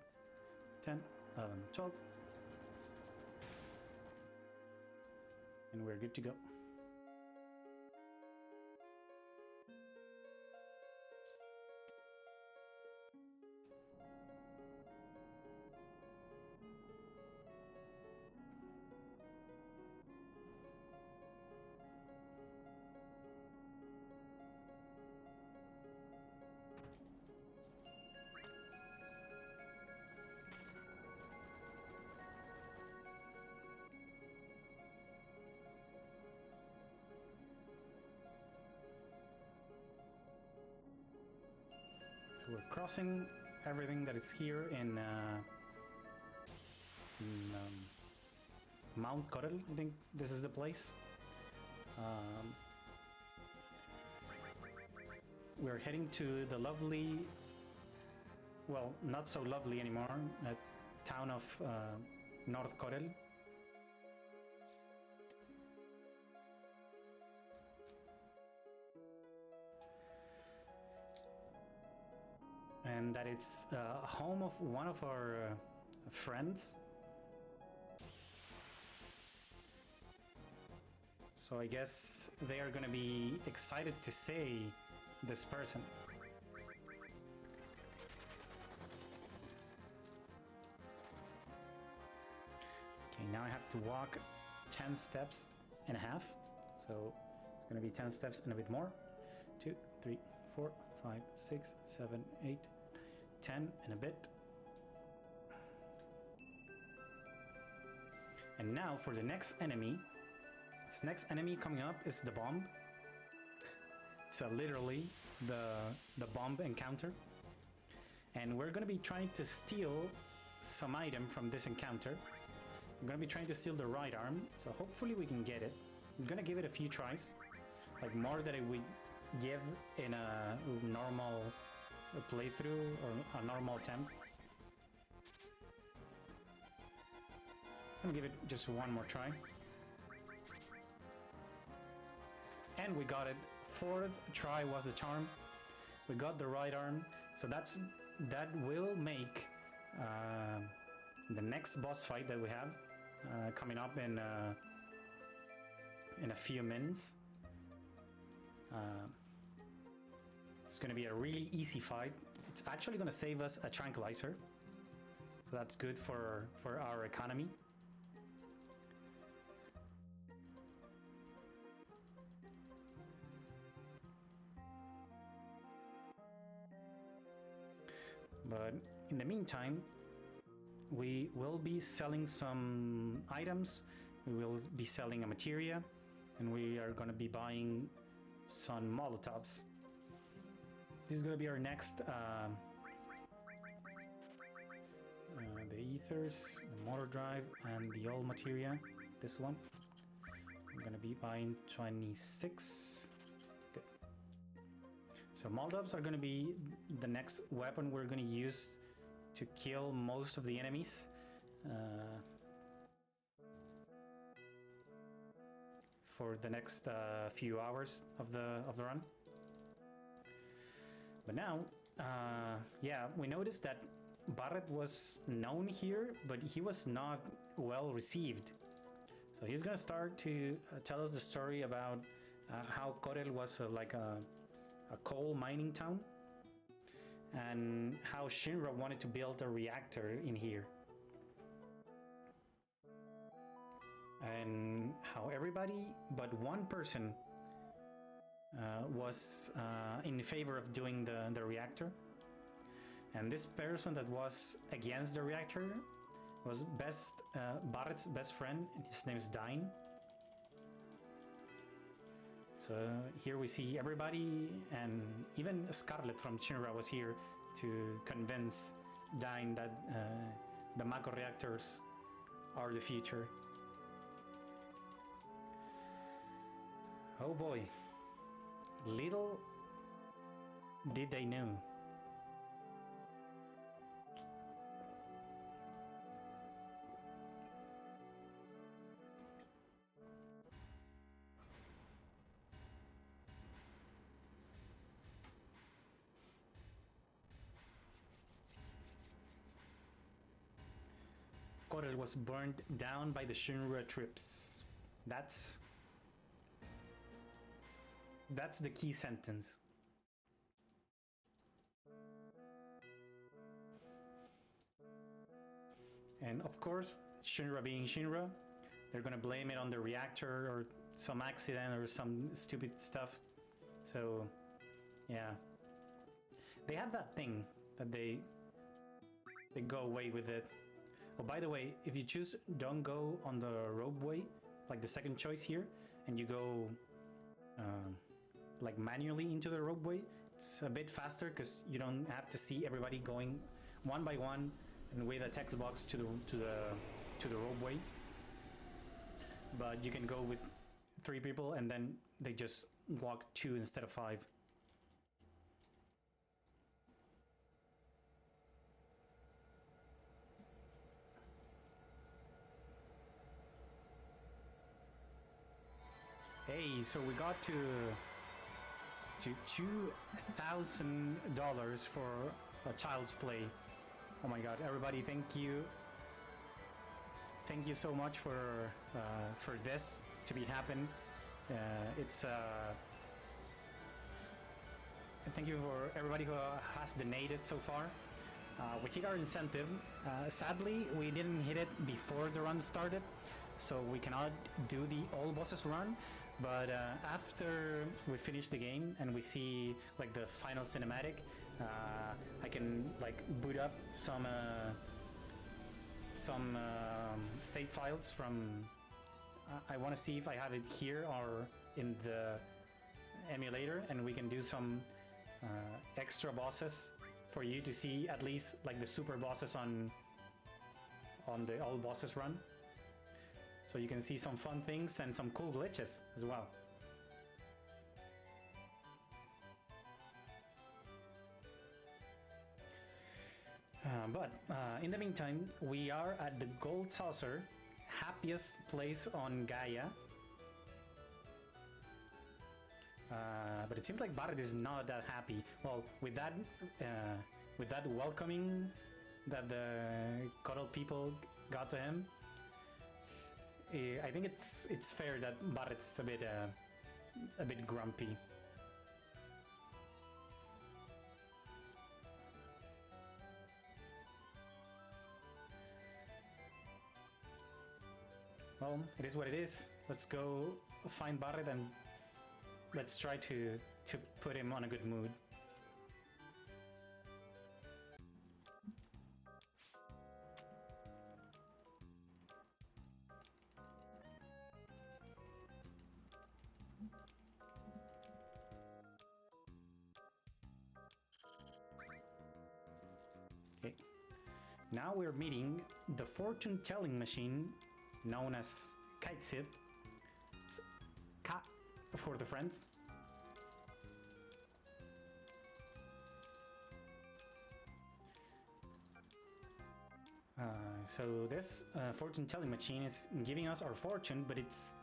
10, 11, 12. And we're good to go. So we're crossing everything that is here in Mount Corel. I think this is the place. We're heading to the lovely, well, not so lovely anymore, town of North Corel. And that it's home of one of our friends. So I guess they are gonna be excited to see this person. Okay, now I have to walk 10 steps and a half. So it's gonna be 10 steps and a bit more. 2, 3, 4, 5, 6, 7, 8, 10 and a bit. And now for the next enemy. This next enemy coming up is the bomb. It's literally the bomb encounter. And we're gonna be trying to steal some item from this encounter. I'm gonna be trying to steal the right arm, so hopefully we can get it. I'm gonna give it a few tries, like more than I would give in a normal playthrough or a normal attempt. I'm gonna give it just one more try. And we got it. 4th try was the charm. We got the right arm, so that will make the next boss fight that we have coming up in a few minutes. It's going to be a really easy fight. It's actually going to save us a tranquilizer, so that's good for our economy. But in the meantime, we will be selling some items, we will be selling a materia, and we are going to be buying some Molotovs. This is going to be our next, the ethers, the motor drive, and the old materia, this one. I'm going to be buying 26. Good. So Molotovs are going to be the next weapon we're going to use to kill most of the enemies. For the next few hours of the run. But now, yeah, we noticed that Barret was known here, but he was not well received. So he's gonna start to tell us the story about how Corel was like a coal mining town, and how Shinra wanted to build a reactor in here. And how everybody but one person was in favor of doing the reactor. And this person that was against the reactor was Barret's best friend, and his name is Dine. So here we see everybody, and even Scarlet from Shinra was here to convince Dine that the Mako reactors are the future. Oh boy, little did they know. Corel was burned down by the Shinra troops. That's the key sentence. And of course, Shinra being Shinra, they're gonna blame it on the reactor or some accident or some stupid stuff. So, yeah. They have that thing that they go away with it. Oh, by the way, if you choose don't go on the roadway, like the second choice here, and you go like manually into the roadway, it's a bit faster because you don't have to see everybody going one by one and with a text box to the roadway. But you can go with 3 people and then they just walk 2 instead of 5. Hey, so we got to $2,000 for a child's play. Oh my god, everybody, thank you. Thank you so much for this to be happen. It's thank you for everybody who has donated so far. We hit our incentive. Sadly, we didn't hit it before the run started, so we cannot do the all bosses run. But after we finish the game and we see like the final cinematic, I can like boot up some save files from. I want to see if I have it here or in the emulator, and we can do some extra bosses for you to see, at least like the super bosses on the all bosses run. So you can see some fun things and some cool glitches as well. But in the meantime, we are at the Gold Saucer, happiest place on Gaia. But it seems like Barret is not that happy. Well, with that welcoming that the Cuddle people got to him, I think it's fair that Barret's a bit grumpy. Well, it is what it is. Let's go find Barret and let's try to put him on a good mood. Okay. Now we're meeting the fortune-telling machine known as Kite Sith. It's Ka for the friends. So this fortune telling machine is giving us our fortune, but it's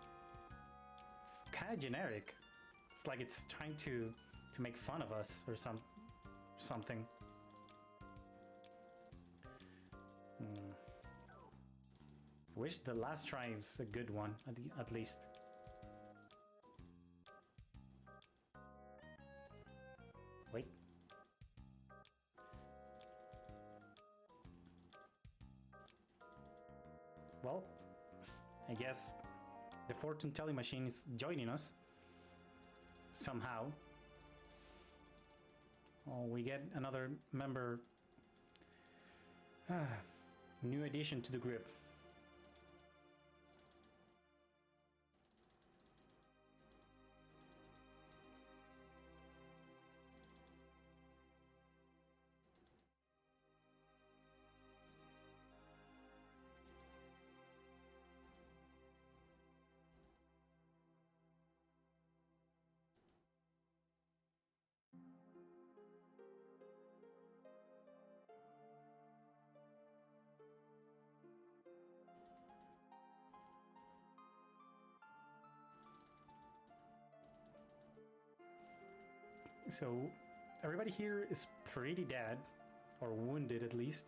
kind of generic. It's like it's trying to make fun of us or something. Wish the last try was a good one, at least. Wait. Well, I guess the fortune telling machine is joining us somehow. Oh, we get another member. New addition to the group. So everybody here is pretty dead, or wounded at least.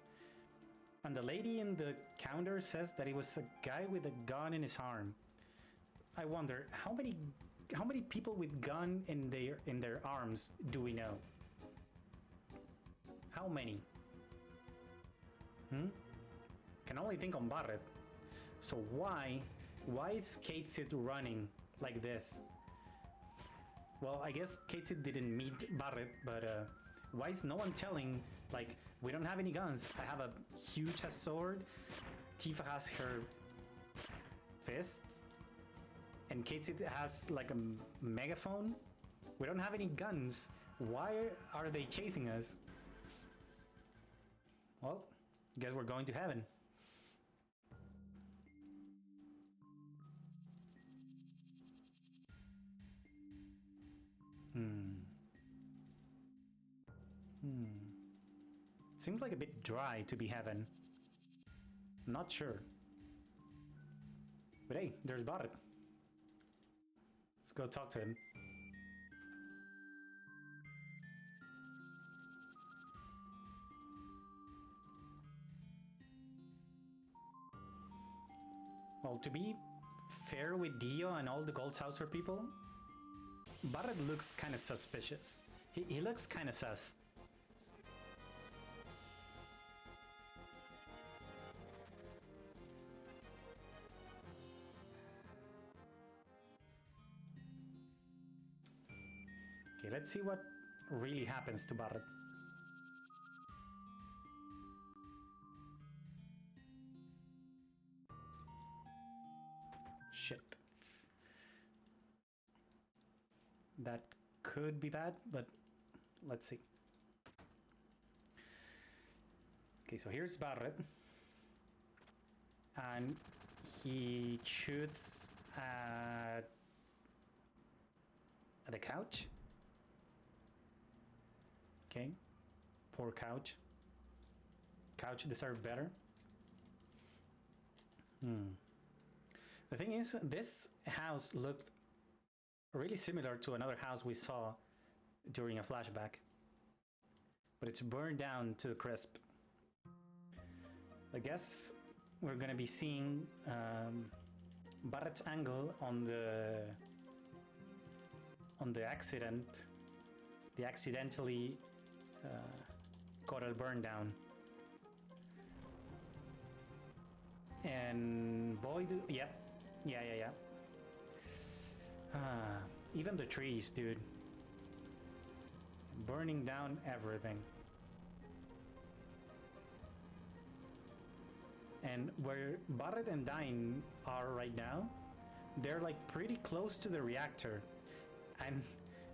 And the lady in the counter says that it was a guy with a gun in his arm. I wonder how many people with gun in their arms do we know? How many? Can only think on Barret. So why is Kate Sid running like this? Well, I guess Kate Sid didn't meet Barret, but why is no one telling, like, we don't have any guns. I have a huge sword, Tifa has her fists, and Kate Sid has like a megaphone. We don't have any guns. Why are they chasing us? Well, guess we're going to heaven. Seems like a bit dry to be heaven. Not sure. But hey, there's Barret. Let's go talk to him. Well, to be fair with Dio and all the Gold Saucer people, Barret looks kind of suspicious. He looks kind of sus. Okay, let's see what really happens to Barret. Shit. That could be bad, but let's see. Okay, so here's Barret. And he shoots at the couch. Okay, poor couch. Couch deserved better. The thing is, this house looked really similar to another house we saw during a flashback, but it's burned down to the crisp. I guess we're gonna be seeing Barret's angle on the accident, the accidentally coral burn down. And boy, yeah. Even the trees, dude. Burning down everything. And where Barret and Dyne are right now, they're like pretty close to the reactor. And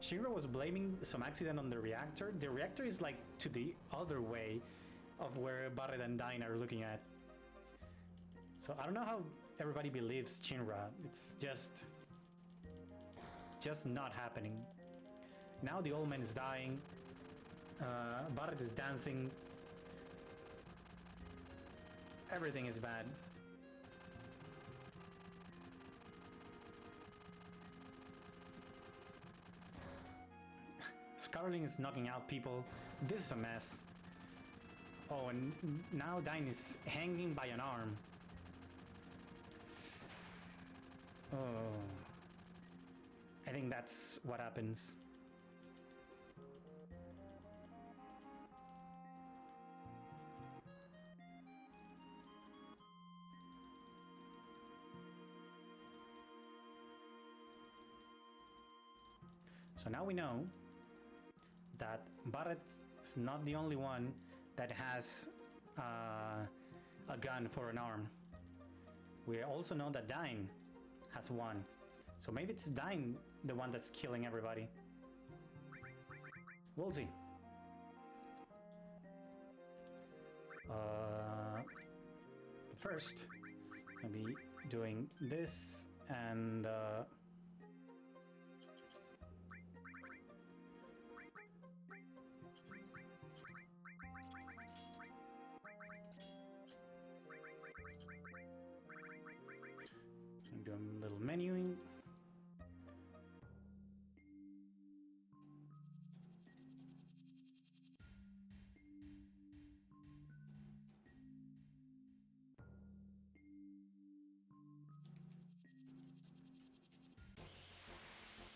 Shinra was blaming some accident on the reactor. The reactor is like to the other way of where Barret and Dyne are looking at. So I don't know how everybody believes Shinra. It's just not happening. Now the old man is dying. Barret is dancing. Everything is bad. Scarling is knocking out people. This is a mess. Oh, and now Dine is hanging by an arm. Oh. I think that's what happens. So now we know that Barret is not the only one that has a gun for an arm. We also know that Dine has one. So maybe it's Dine the one that's killing everybody. We'll see. But first, I'll be doing this and I'm doing a little menuing.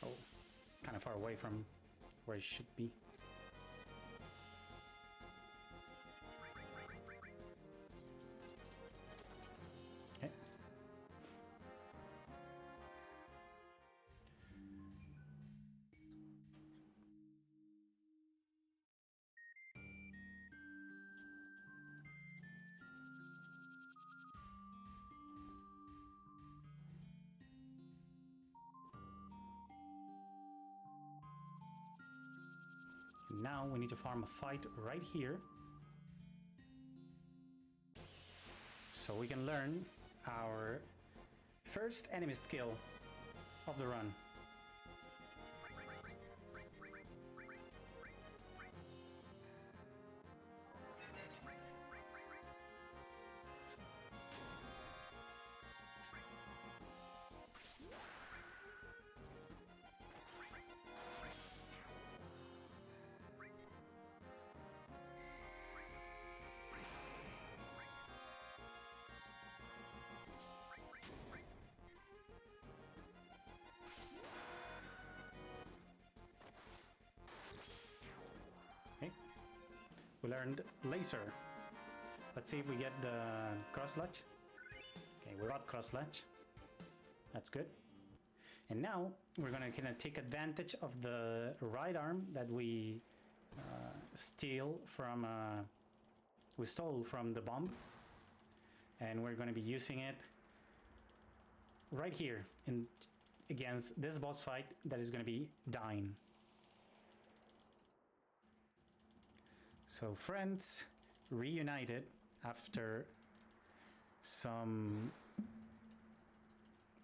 Oh, kind of far away from where it should be. Okay. Now we need to farm a fight right here so we can learn our first enemy skill of the run. Okay. We learned laser. Let's see if we get the cross latch. Okay, we got cross latch. That's good. And now we're gonna kind of take advantage of the right arm that we stole from the bomb, and we're gonna be using it right here against this boss fight that is gonna be Dine. So friends reunited after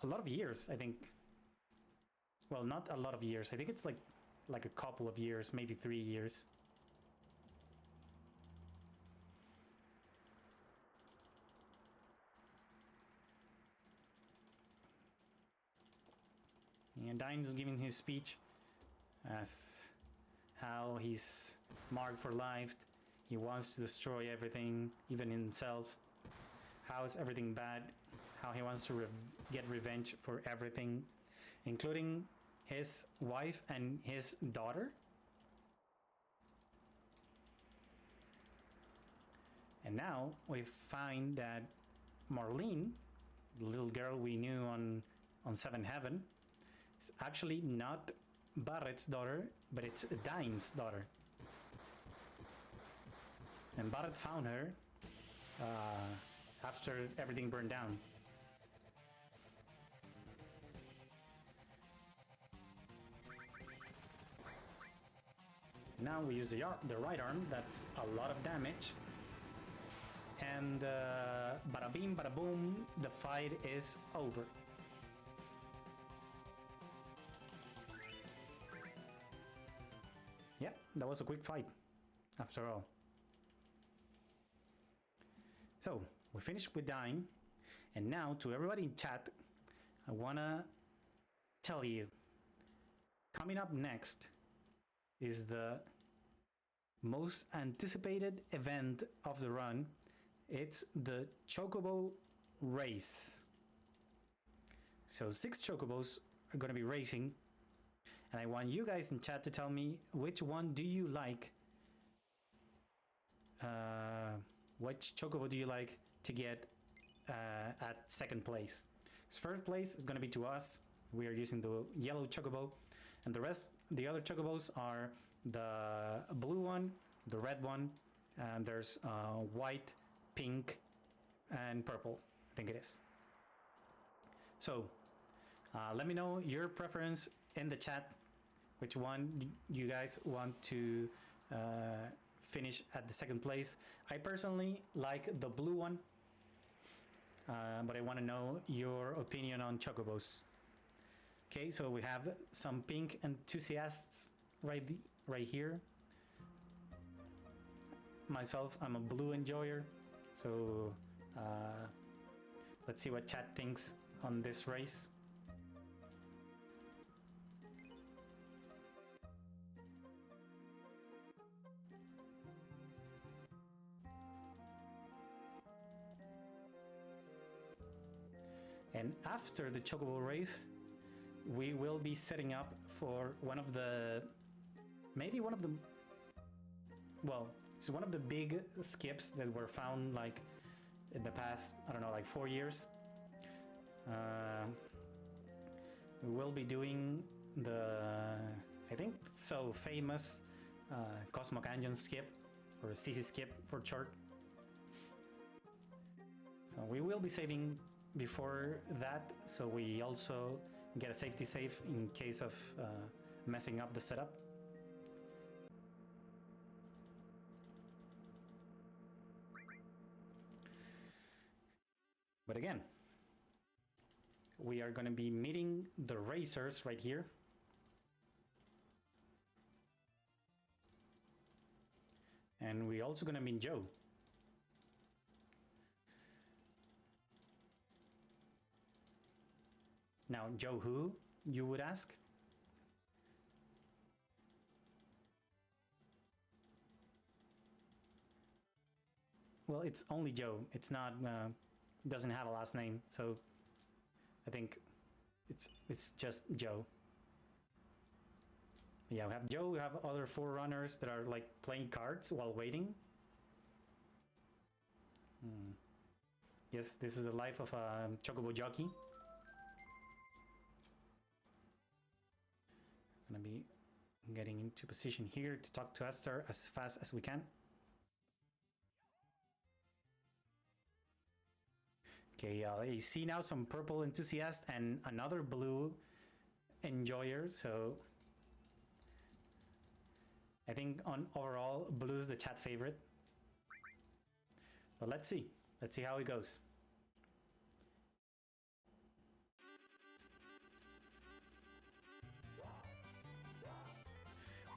a lot of years, I think. Well, not a lot of years. I think it's like a couple of years, maybe 3 years. And Dine's giving his speech as how he's marked for life. He wants to destroy everything, even himself. How is everything bad? How he wants to get revenge for everything, including his wife and his daughter. And now we find that Marlene, the little girl we knew on Seven Heaven, is actually not Barret's daughter, but it's Dine's daughter. And Barret found her after everything burned down. Now we use the right arm. That's a lot of damage. And bada bing, bada boom, the fight is over. Yeah, that was a quick fight, after all. So, we finished with dying, and now to everybody in chat, I wanna tell you, coming up next is the most anticipated event of the run. It's the Chocobo race. So 6 Chocobos are gonna be racing, and I want you guys in chat to tell me which one do you like. Which Chocobo do you like to get at second place? First place is gonna be to us. We are using the yellow Chocobo, and the other Chocobos are the blue one, the red one, and there's white, pink, and purple, I think it is. So let me know your preference in the chat, which one you guys want to finish at the second place. I personally like the blue one, but I want to know your opinion on Chocobos. Okay, so we have some pink enthusiasts right here. Myself, I'm a blue enjoyer, so let's see what chat thinks on this race. And after the Chocobo race, we will be setting up for one of the it's one of the big skips that were found like in the past, I don't know, like 4 years. We will be doing the, I think so famous Cosmo Canyon skip, or CC skip for short. So we will be saving before that, so we also get a safety save in case of messing up the setup. But again, we are going to be meeting the racers right here. And we're also going to meet Joe. Now, Joe who, you would ask? Well, it's only Joe. It's not, doesn't have a last name, so I think it's just Joe. Yeah, we have Joe, we have other 4 runners that are like playing cards while waiting. Yes, this is the life of a Chocobo jockey. Gonna be getting into position here to talk to Esther as fast as we can. Okay, I see now some purple enthusiast and another blue enjoyer, so I think on overall blue is the chat favorite. But let's see how it goes.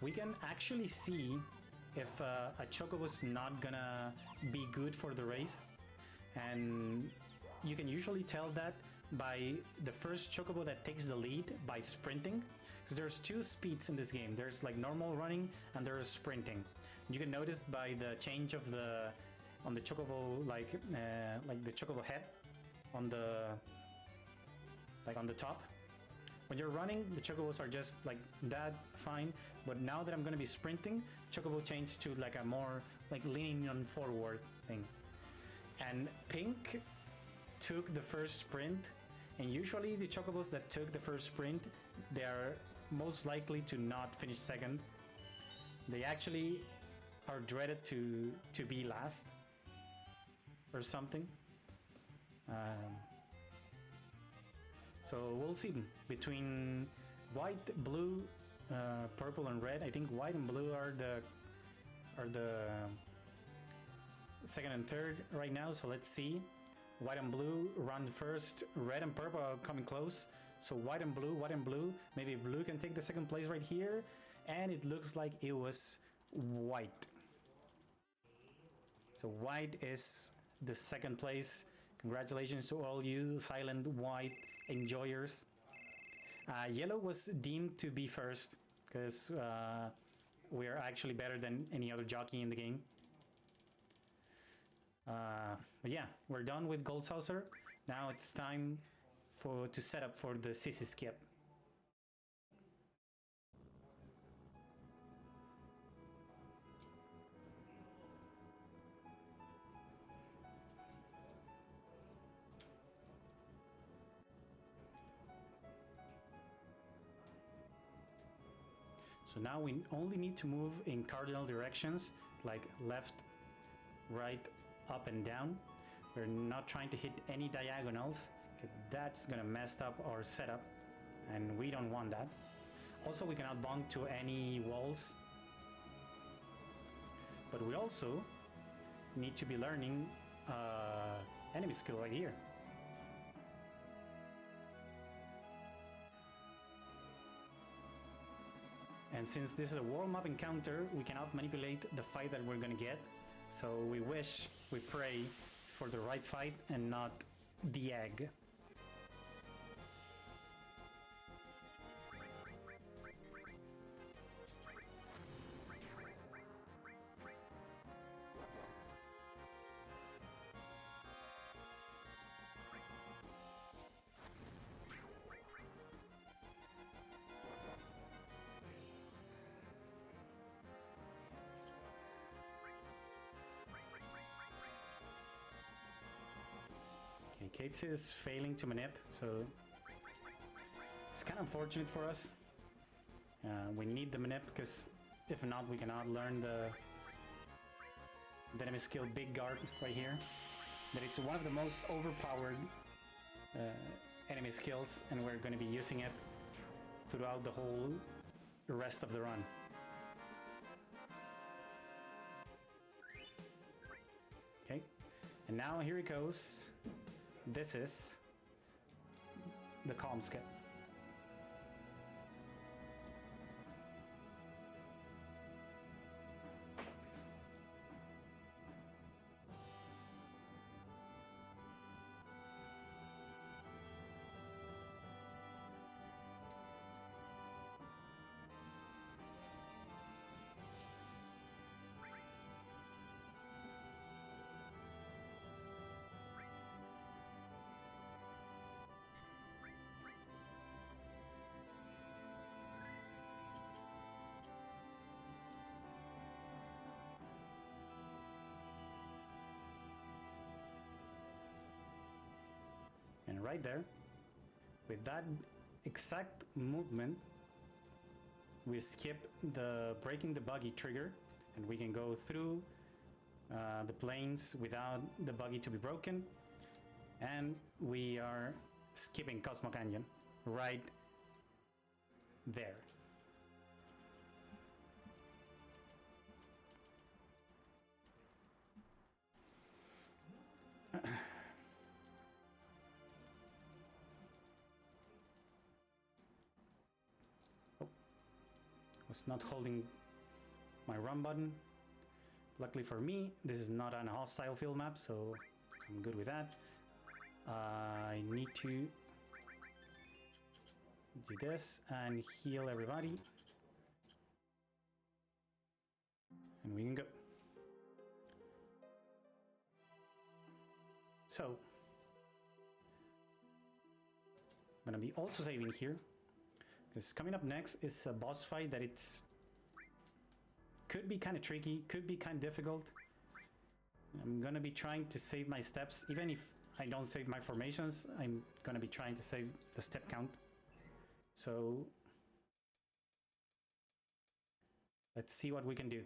We can actually see if a Chocobo is not gonna be good for the race, and you can usually tell that by the first Chocobo that takes the lead by sprinting, because there's 2 speeds in this game. There's like normal running and there's sprinting. You can notice by the change of on the Chocobo, like the Chocobo head on the top. When you're running, the Chocobos are just like that, fine. But now that I'm gonna be sprinting, Chocobo changed to like a more like leaning on forward thing. And pink took the first sprint, and usually the Chocobos that took the first sprint, they are most likely to not finish second. They actually are dreaded to be last or something. So we'll see between white, blue, purple, and red. I think white and blue are the second and third right now. So let's see. White and blue run first. Red and purple are coming close. So white and blue. Maybe blue can take the second place right here. And it looks like it was white. So white is the second place. Congratulations to all you silent white enjoyers. Yellow was deemed to be first because we're actually better than any other jockey in the game. But yeah, we're done with Gold Saucer. Now it's time to set up for the Sissy Skip. So now we only need to move in cardinal directions, like left, right, up and down. We're not trying to hit any diagonals, because that's gonna mess up our setup, and we don't want that. Also, we cannot bonk to any walls. But we also need to be learning enemy skill right here. And since this is a warm-up encounter, we cannot manipulate the fight that we're gonna get. So we wish, we pray for the right fight and not the egg. Kates is failing to manip, so it's kind of unfortunate for us. We need the manip because if not, we cannot learn the enemy skill Big Guard right here. But it's one of the most overpowered enemy skills, and we're going to be using it throughout the whole rest of the run. Okay, and now here it goes. This is the calm skip. And right there, with that exact movement, we skip the breaking the buggy trigger, and we can go through the planes without the buggy to be broken. And we are skipping Cosmo Canyon right there. Was not holding my run button. Luckily for me, this is not an hostile field map, so I'm good with that. I need to do this and heal everybody. And we can go. So, I'm gonna be also saving here. Because coming up next is a boss fight that could be kind of tricky, could be kind of difficult. I'm gonna be trying to save my steps. Even if I don't save my formations, I'm gonna be trying to save the step count. So let's see what we can do.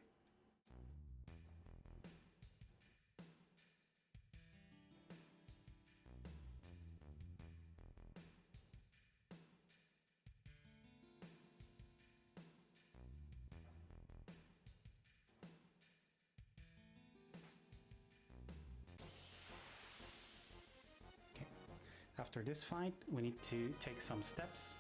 After this fight, we need to take some steps.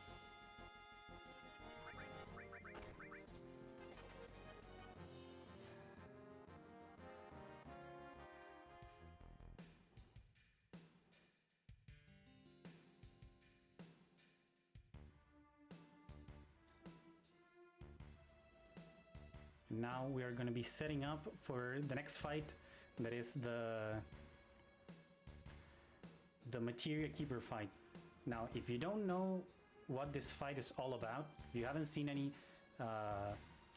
now we are going to be setting up for the next fight, that is the Materia Keeper fight. Now, if you don't know what this fight is all about, you haven't seen any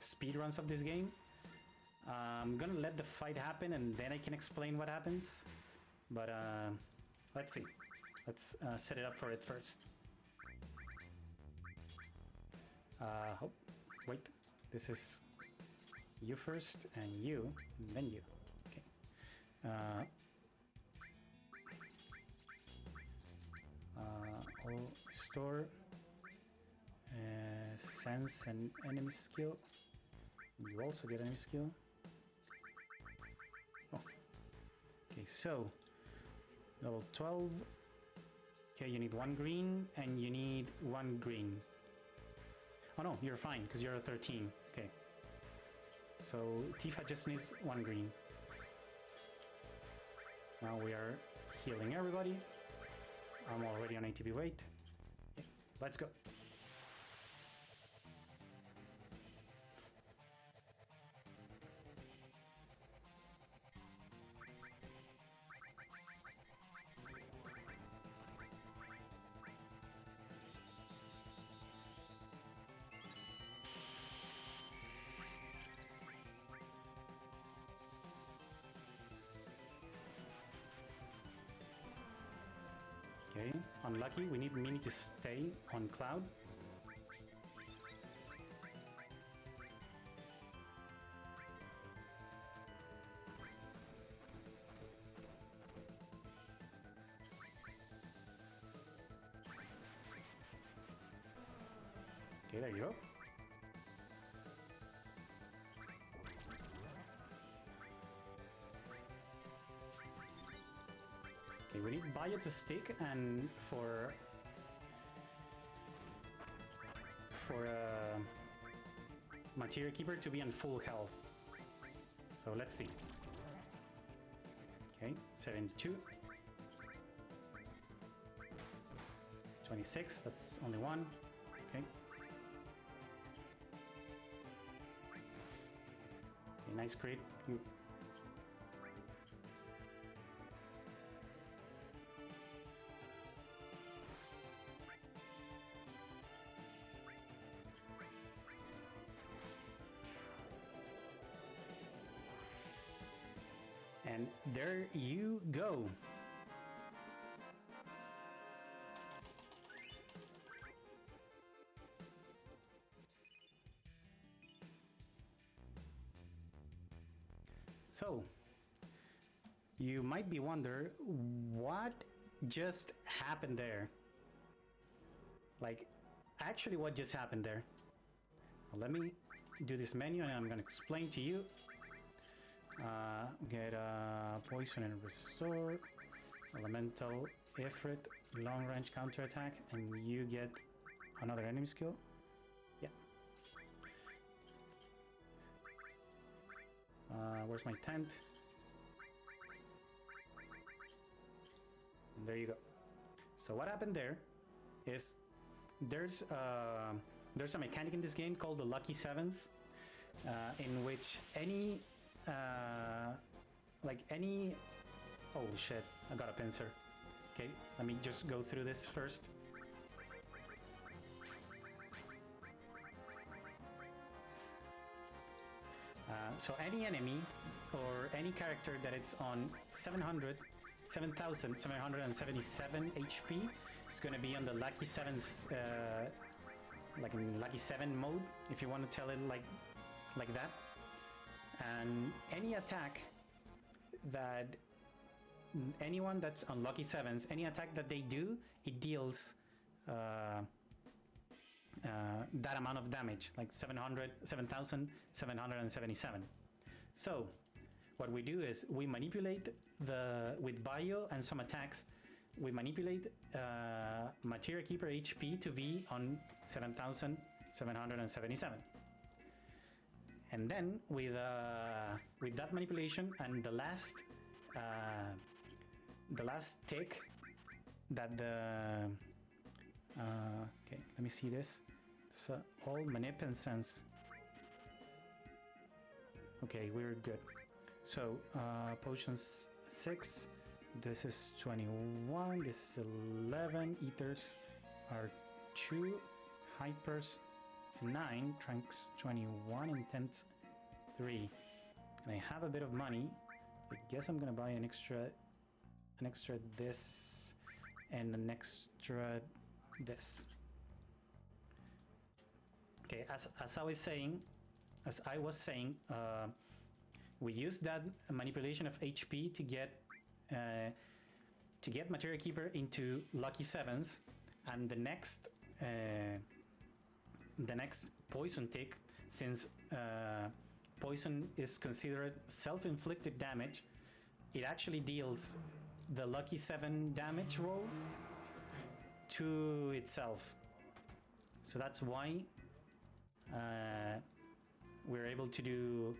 speedruns of this game, I'm gonna let the fight happen and then I can explain what happens. But let's see. Let's set it up for it first. Oh, wait. This is you first and you, and then you. Okay. All store sense and enemy skill. You also get enemy skill. Oh. Okay, so level 12. Okay, you need 1 green and you need 1 green. Oh no, you're fine because you're a 13. Okay. So Tifa just needs 1 green. Now we are healing everybody. I'm already on ATB weight. Okay, let's go. Okay, unlucky. We need Mimi to stay on Cloud. Okay, there you go. Okay, we need Bio to stick and for Materia Keeper to be on full health. So let's see. Okay, 72. 26, that's only 1. Okay. Okay, nice crit. And there you go. So, you might be wondering what just happened there. Like, actually what just happened there. Well, let me do this menu and I'm going to explain to you. Get poison and restore, elemental, Ifrit, long range counterattack, and you get another enemy skill. Yeah. Where's my tent? And there you go. So what happened there is there's a mechanic in this game called the Lucky Sevens, in which any oh shit, I got a pincer. Okay, let me just go through this first. So any enemy or any character that it's on 7,777 HP is going to be on the Lucky Sevens, like in Lucky 7 mode, if you want to tell it like that. And any attack that anyone that's on Lucky Sevens, any attack that they do, it deals that amount of damage, like 7,777. So what we do is we manipulate with Bio and some attacks, we manipulate Materia Keeper HP to be on 7,777. And then with that manipulation and the last tick that the okay, let me see this. It's all manip and sense. Okay, we're good. So, potions 6. This is 21. This is 11. Ethers are 2. Hypers 9. Tranks 21. Intents 3. And I have a bit of money. I guess I'm gonna buy an extra this and an extra this. Okay, as I was saying, we used that manipulation of HP to get Materia Keeper into lucky 7s, and the next poison tick, since poison is considered self-inflicted damage, it actually deals the lucky 7 damage roll to itself. So that's why we're able to do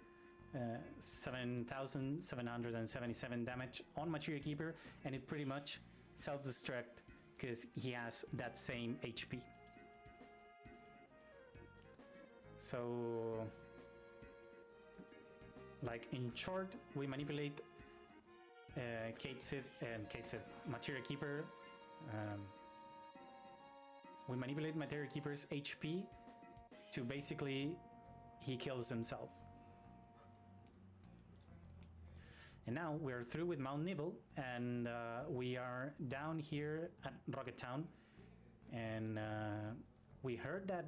7,777 damage on Materia Keeper, and it pretty much self-destruct because he has that same HP. So, like in short, we manipulate Materia Keeper. We manipulate Materia Keeper's HP to basically he kills himself. And now we're through with Mount Nibble, and we are down here at Rocket Town, and we heard that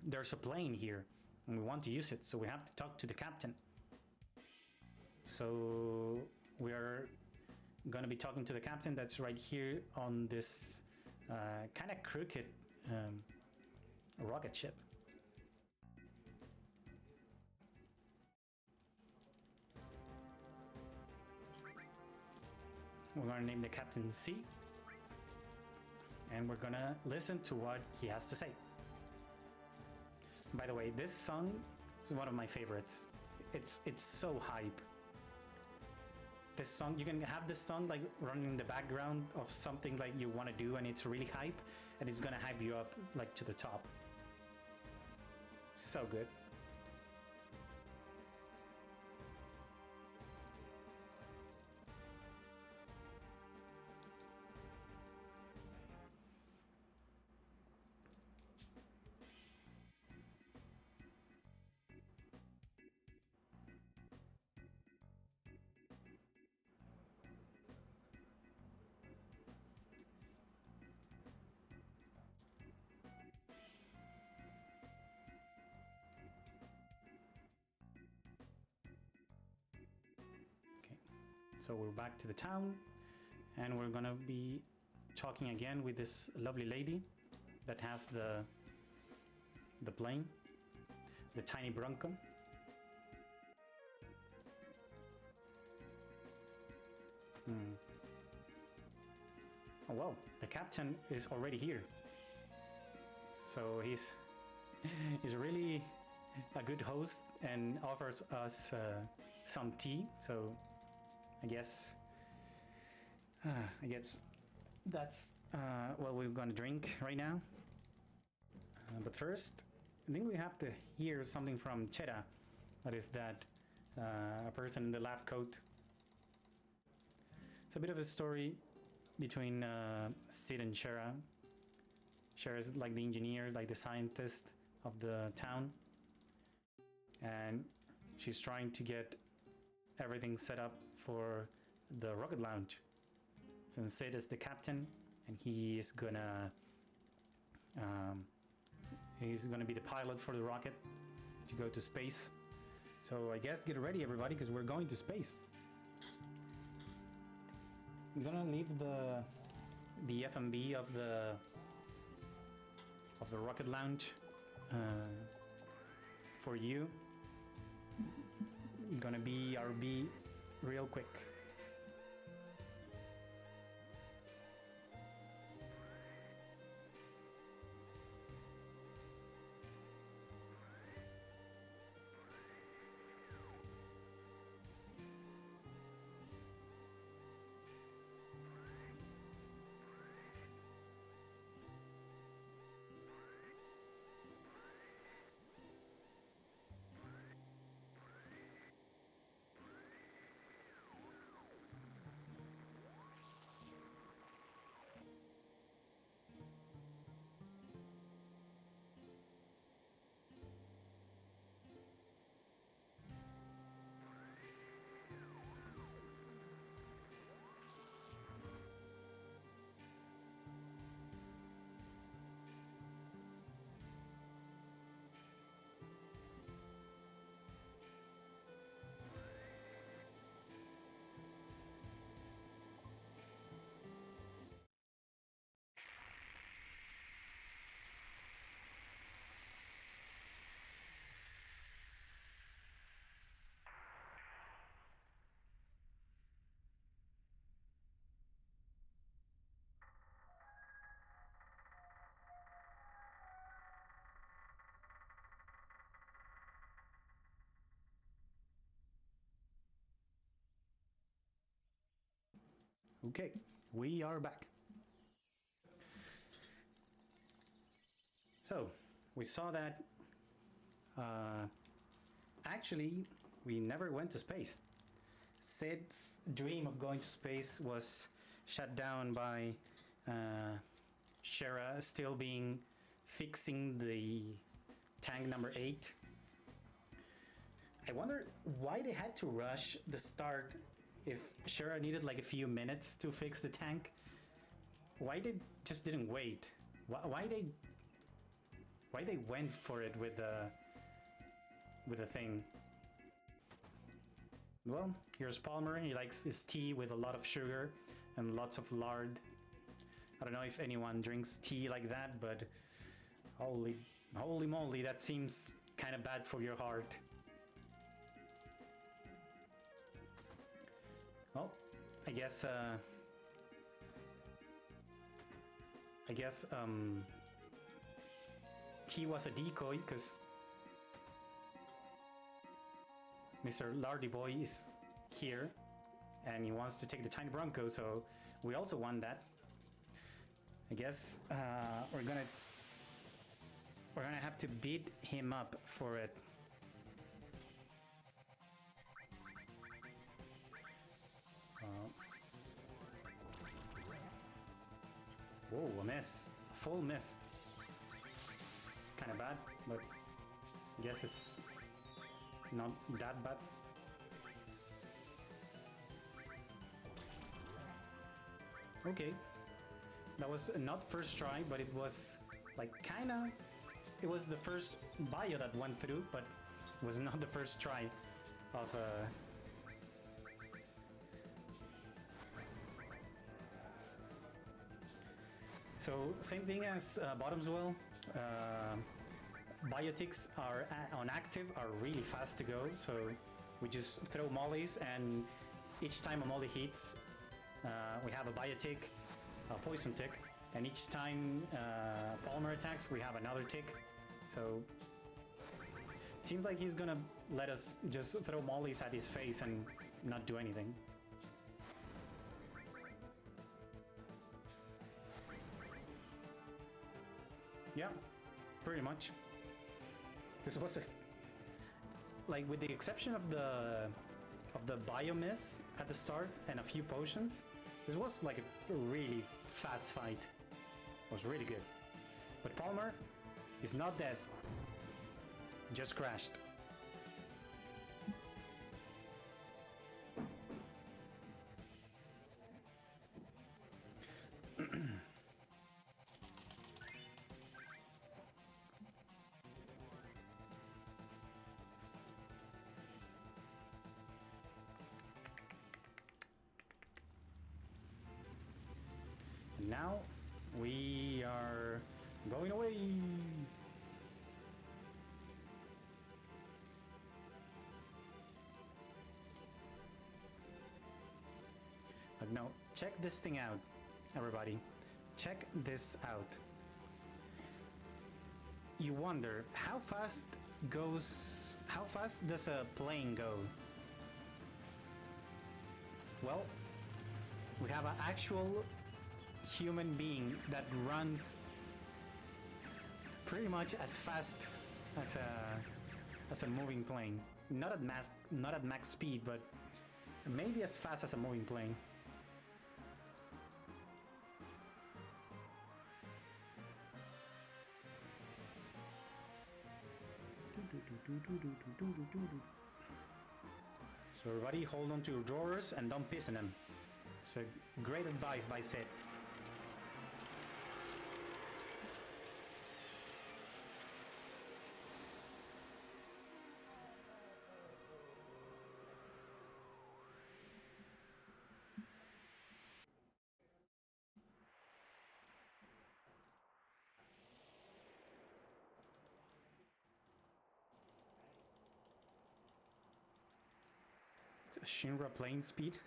there's a plane here and we want to use it, so we have to talk to the captain. So we are gonna be talking to the captain that's right here on this kind of crooked rocket ship. We're gonna name the captain C, and we're gonna listen to what he has to say. By the way, this song is one of my favorites. It's so hype. This song, you can have this song like running in the background of something like you want to do, and it's really hype, and it's gonna hype you up like to the top. So good. So we're back to the town, and we're gonna be talking again with this lovely lady that has the plane, the tiny Bronco. Oh well, the captain is already here. So he's really a good host and offers us some tea. So I guess that's what we're gonna drink right now. But first, I think we have to hear something from Chera. That is that a person in the lab coat. It's a bit of a story between Sid and Chera. Chera is like the engineer, like the scientist of the town, and she's trying to get everything set up for the rocket launch. Since Sid is the captain, and he is gonna be the pilot for the rocket to go to space. So I guess get ready, everybody, because we're going to space. I'm gonna leave the FMB of the rocket launch for you. Gonna be RB real quick. Okay, we are back. So, we saw that actually we never went to space. Sid's dream of going to space was shut down by Shera still being fixing the tank number 8. I wonder why they had to rush the start if Shera needed like a few minutes to fix the tank. Why they just didn't wait? Why they went for it with the thing? Well, here's Palmer. He likes his tea with a lot of sugar and lots of lard. I don't know if anyone drinks tea like that, but holy moly, that seems kind of bad for your heart. Well, I guess tea was a decoy because Mr. Lardy Boy is here and he wants to take the tiny Bronco, so we also won that. I guess we're gonna have to beat him up for it. Whoa, a miss. Full miss. It's kind of bad, but I guess it's not that bad. Okay. That was not first try, but it was like kinda... It was the first bio that went through, but it was not the first try of So, same thing as Bottomswell. Biotics are on active are really fast to go, so we just throw mollies, and each time a molly hits, we have a biotic, a poison tick, and each time Palmer attacks, we have another tick. So it seems like he's gonna let us just throw mollies at his face and not do anything. Yeah, pretty much. This was a, like, with the exception of the biomiss at the start and a few potions, this was like a really fast fight. It was really good. But Palmer is not dead. Just crashed. Now we are going away. But no, check this thing out, everybody. Check this out. You wonder how fast does a plane go? Well, we have an actual human being that runs pretty much as fast as a moving plane. Not at max speed, but maybe as fast as a moving plane. So everybody hold on to your drawers and don't piss in them. It's a great advice by Sid. Shinra plane speed.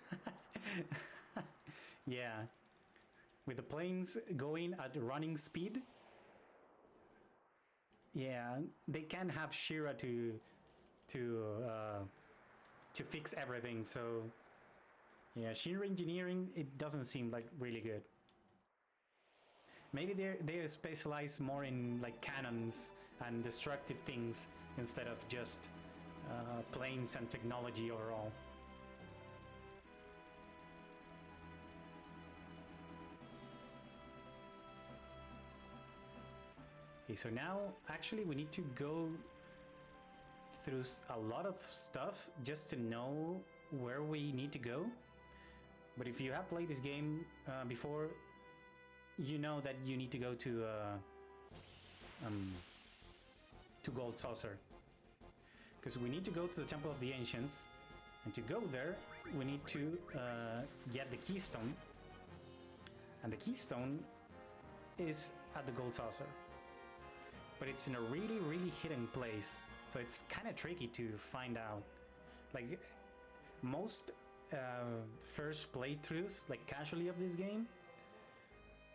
Yeah, with the planes going at running speed. Yeah, they can't have Shira to fix everything. So Yeah, Shinra Engineering, it doesn't seem like really good. Maybe they specialize more in like cannons and destructive things instead of just planes and technology overall. Okay, so now actually we need to go through a lot of stuff just to know where we need to go. But if you have played this game before, you know that you need to go to Gold Saucer, because we need to go to the Temple of the Ancients, and to go there we need to get the Keystone, and the Keystone is at the Gold Saucer, but it's in a really hidden place, so it's kind of tricky to find out. Like most first playthroughs, like casually of this game,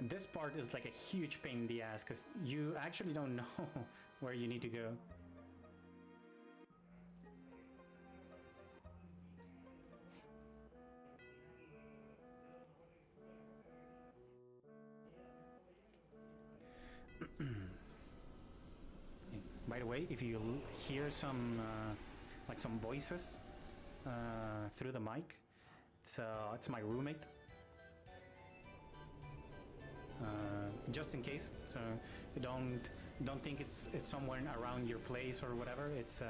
this part is like a huge pain in the ass because you actually don't know where you need to go. By the way, if you hear some like some voices through the mic, it's my roommate. Just in case, so you don't think it's somewhere around your place or whatever. It's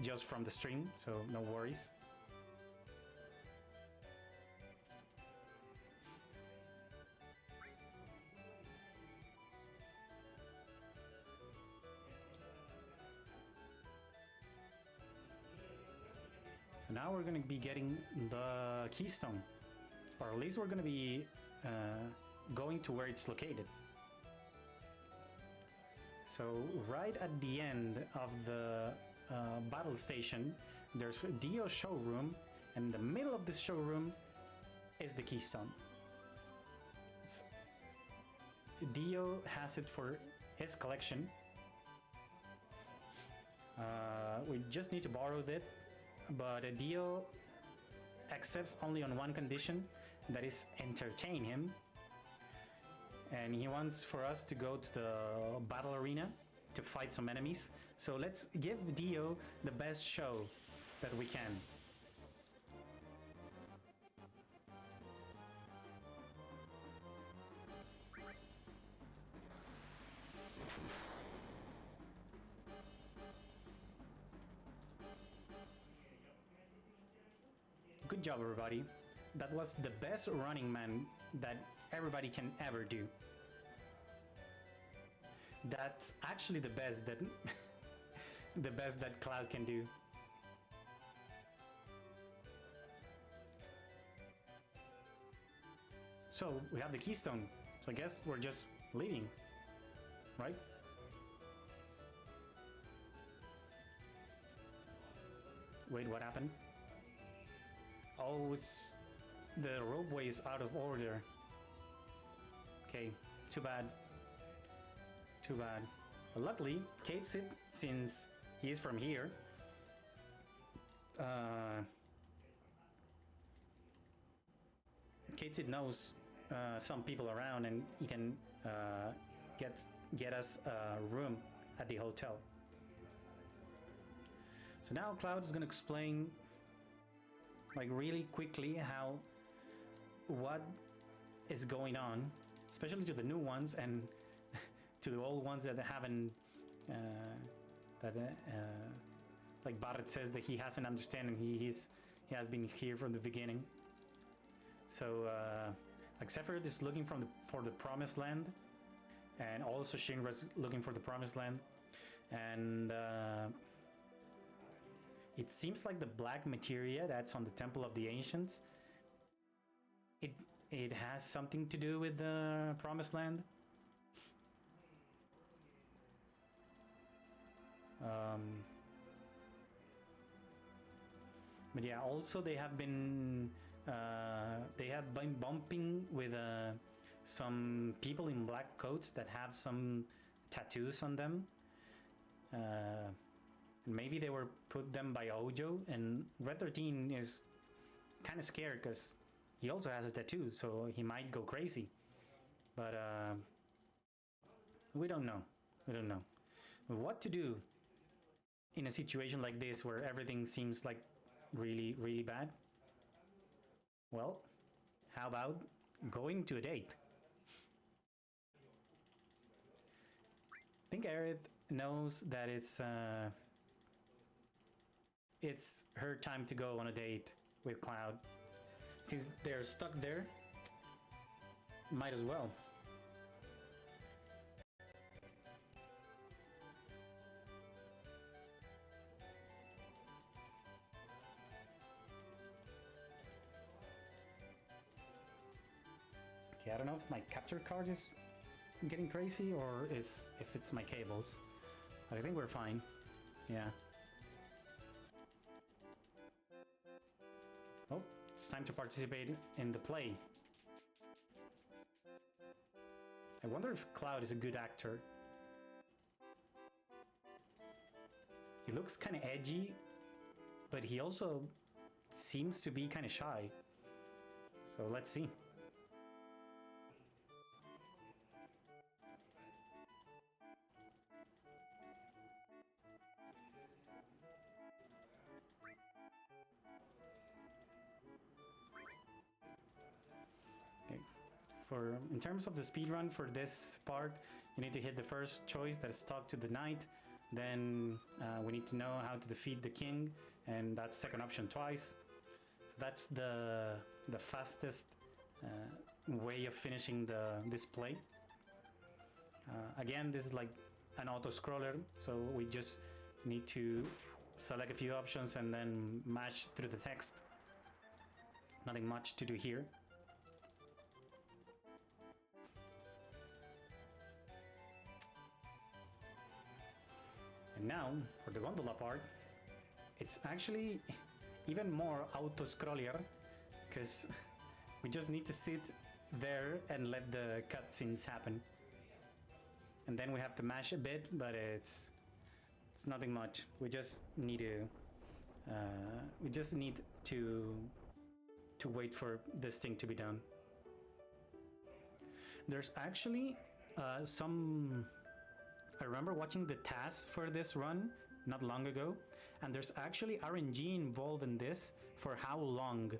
just from the stream, so no worries. So now we're going to be getting the Keystone, or at least we're going to be going to where it's located. So right at the end of the battle station, there's Dio's showroom, and in the middle of this showroom is the Keystone. Dio has it for his collection. We just need to borrow it, but Dio accepts only on one condition, that is entertain him. And he wants for us to go to the battle arena to fight some enemies. So let's give Dio the best show that we can. Good job, everybody. That was the best running man that everybody can ever do. That's actually the best that the best that Cloud can do. So we have the Keystone. So I guess we're just leaving, right? Wait, what happened? Oh, it's the roadway is out of order. Okay, too bad. Too bad. But luckily, Katesip, since he is from here, Katesip knows some people around, and he can get us a room at the hotel. So now Cloud is gonna explain, like really quickly, what is going on, especially to the new ones and to the old ones that haven't like Barret says that he hasn't understand, and he has been here from the beginning. So like Sephiroth is looking for the promised land, and also Shinra's looking for the promised land, and it seems like the black materia that's on the Temple of the Ancients, it has something to do with the promised land. But yeah, also they have been bumping with some people in black coats that have some tattoos on them. Maybe they were put them by Ojo, and Red 13 is kind of scared because he also has a tattoo, so he might go crazy. But we don't know. We don't know what to do in a situation like this where everything seems like really, really bad. Well, how about going to a date? I think Aerith knows that it's her time to go on a date with Cloud. Since they're stuck there, might as well. Okay, I don't know if my capture card is getting crazy or if it's my cables. But I think we're fine. Yeah. Oh, it's time to participate in the play. I wonder if Cloud is a good actor. He looks kind of edgy, but he also seems to be kind of shy. So let's see. In terms of the speedrun for this part, you need to hit the first choice that is talk to the knight. Then we need to know how to defeat the king, and that's second option twice. So that's the fastest way of finishing this play. Again, this is like an auto scroller, so we just need to select a few options and then mash through the text. Nothing much to do here. And now, for the gondola part, it's actually even more auto-scrollier, because we just need to sit there and let the cutscenes happen. And then we have to mash a bit, but it's nothing much. We just need to wait for this thing to be done. There's actually I remember watching the tasks for this run not long ago, and there's actually RNG involved in this for how long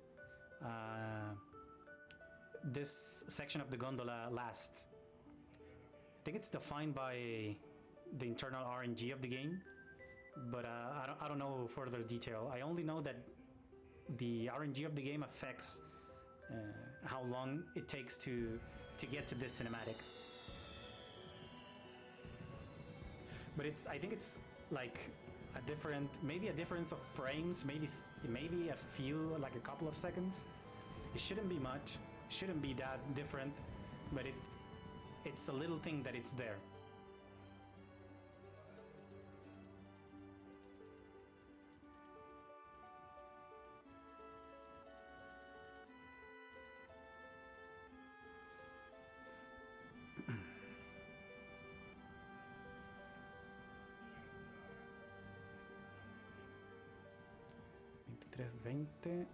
this section of the gondola lasts. I think it's defined by the internal RNG of the game, but I don't know further detail. I only know that the RNG of the game affects how long it takes to get to this cinematic. But I think it's like maybe a difference of frames, maybe a few, like a couple of seconds. It shouldn't be much, shouldn't be that different, but it's a little thing that it's there. $23.20.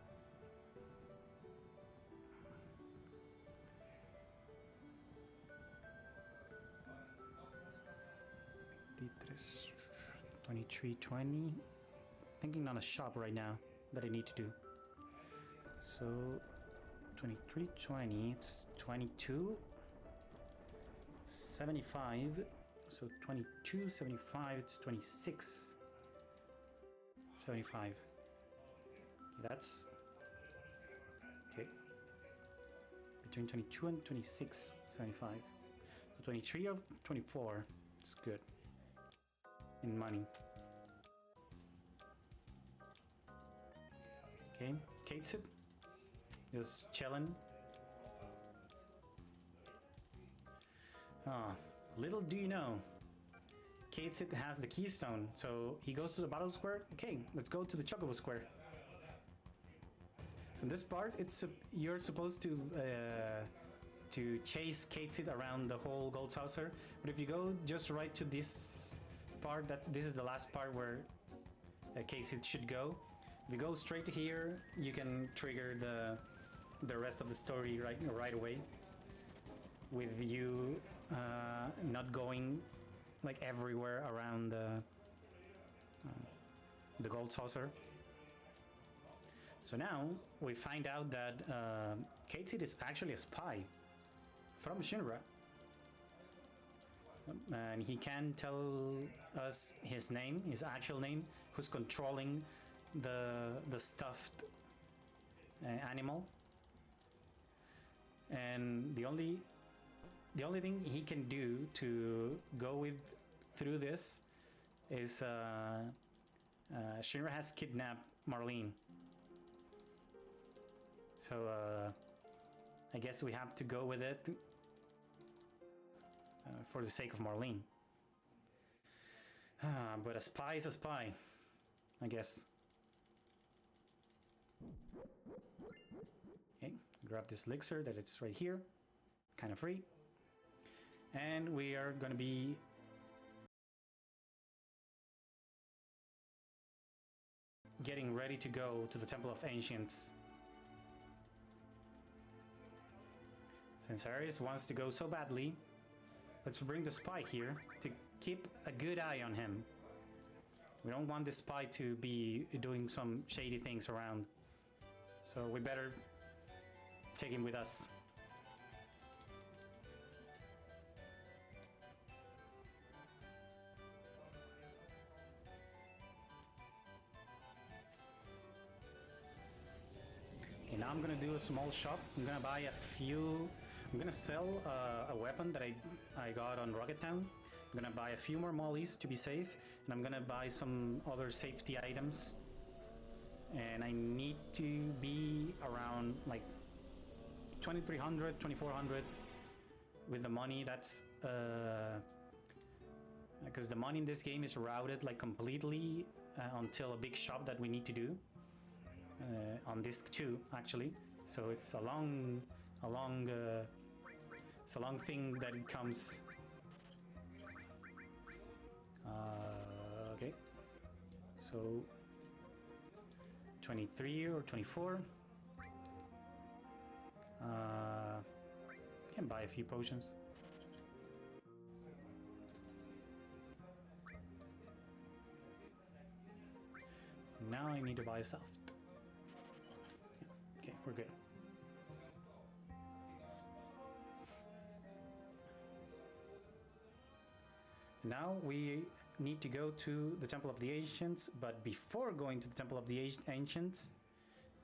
23.20. Thinking on a shop right now that I need to do. So 23.20, it's 22.75. So 22.75, it's 26.75. That's okay. Between 22 and 26.75. So 23 or 24 is good in money. Okay, Kate's it. Just chilling. Little do you know, Katesit has the keystone, so he goes to the battle square. Okay, let's go to the Chocobo square. In this part, you're supposed to chase Katesit around the whole gold saucer. But if you go just right to this part, this is the last part where Katesit should go. If you go straight to here, you can trigger the rest of the story right away, with you not going like everywhere around the gold saucer. So now we find out that Katesid is actually a spy from Shinra. And he can tell us his name, his actual name, who's controlling the stuffed animal. And the only thing he can do to go through this is Shinra has kidnapped Marlene. So I guess we have to go with it for the sake of Marlene. But a spy is a spy, I guess. Okay, grab this elixir that it's right here, kind of free. And we are gonna be getting ready to go to the Temple of Ancients. Since Ares wants to go so badly, let's bring the spy here to keep a good eye on him. We don't want this spy to be doing some shady things around, so we better take him with us. Okay, now I'm gonna do a small shop. I'm gonna buy a few. I'm gonna sell a weapon that I got on Rocket Town. I'm gonna buy a few more mollies to be safe, and I'm gonna buy some other safety items. And I need to be around like 2300, 2400 with the money that's because the money in this game is routed like completely until a big shop that we need to do on disc 2 actually. So it's a long thing that it comes. Okay, so 23 or 24. Can buy a few potions. Now I need to buy a soft. Okay, we're good. Now we need to go to the Temple of the Ancients, but before going to the Temple of the Ancients,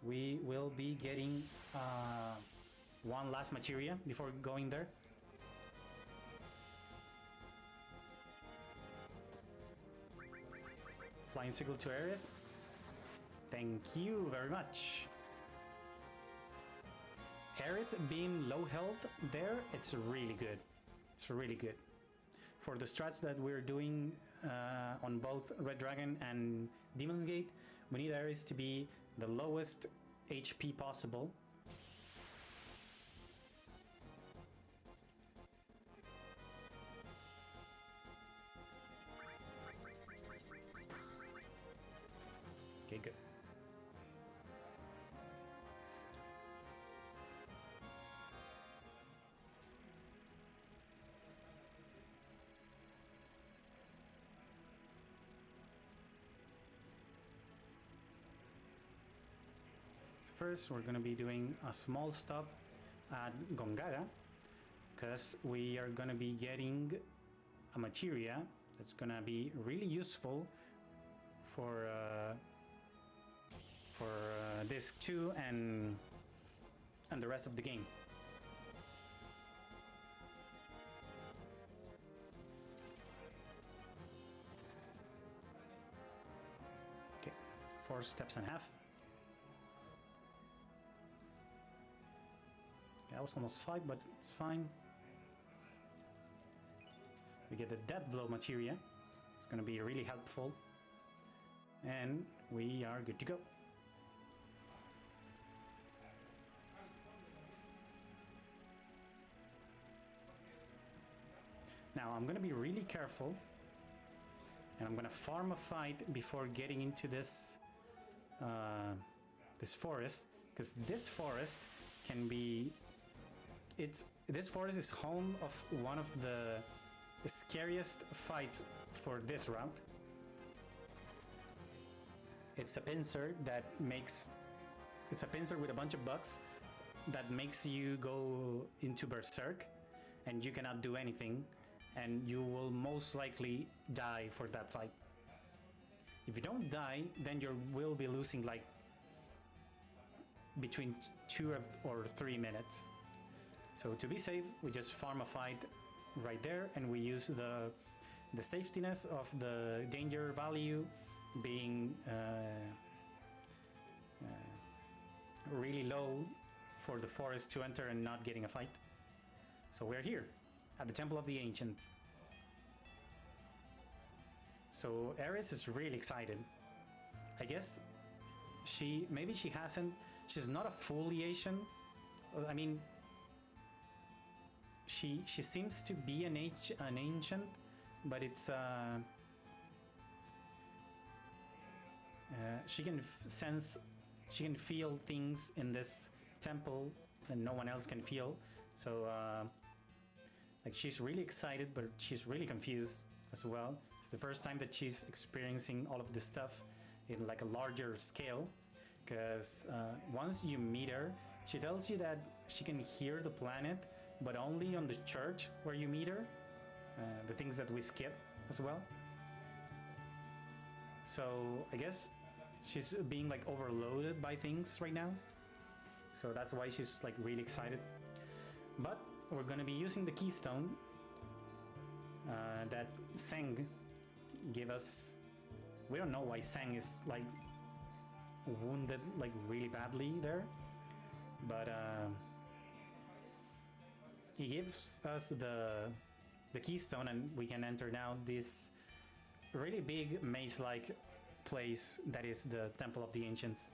we will be getting one last materia before going there. Flying sickle to Aerith. Thank you very much. Aerith being low health there, it's really good. It's really good. For the strats that we're doing on both Red Dragon and Demon's Gate, we need Aerith to be the lowest HP possible. Okay, good. First, we're going to be doing a small stop at Gongaga, because we are going to be getting a materia that's going to be really useful for disc 2 and the rest of the game. Okay, 4 steps and a half. That was almost 5, but it's fine. We get the Death Blow materia. It's going to be really helpful. And we are good to go. Now I'm going to be really careful. And I'm going to farm a fight before getting into this this forest, because this forest can be, this forest is home of one of the scariest fights for this route. It's a pincer that makes, it's a pincer with a bunch of bugs that makes you go into berserk and you cannot do anything, and you will most likely die for that fight. If you don't die, then you will be losing like between 2 or 3 minutes. So to be safe, we just farm a fight right there, and we use the safetiness of the danger value being really low for the forest to enter and not getting a fight. So we're here at the Temple of the Ancients. So Eris is really excited. I guess maybe she hasn't, she's not a full Asian. I mean, she seems to be an ancient, but it's she can sense, she can feel things in this temple that no one else can feel. So like, she's really excited, but she's really confused as well. It's the first time that she's experiencing all of this stuff in like a larger scale, because once you meet her, she tells you that she can hear the planet, but only on the church where you meet her, the things that we skip as well. So I guess she's being like overloaded by things right now, so that's why she's like really excited. But we're gonna be using the keystone that Sang gave us. We don't know why Sang is like wounded like really badly there, but he gives us the keystone, and we can enter now this really big maze-like place that is the Temple of the Ancients.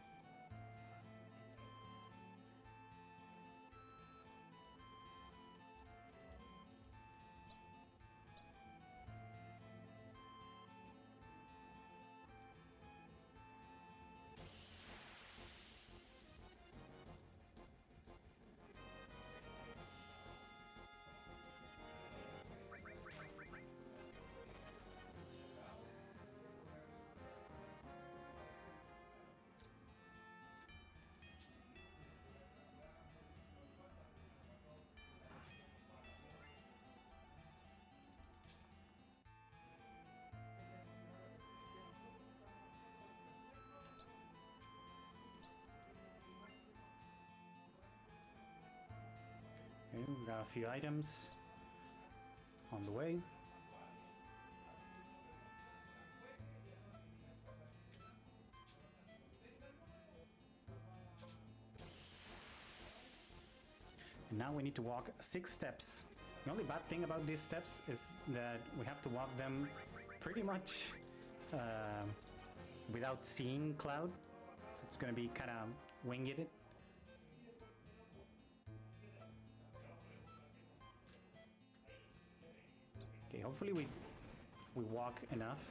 Okay, we got a few items on the way. And now we need to walk 6 steps. The only bad thing about these steps is that we have to walk them pretty much without seeing Cloud. So it's gonna be kind of winged it. Okay, hopefully we walk enough.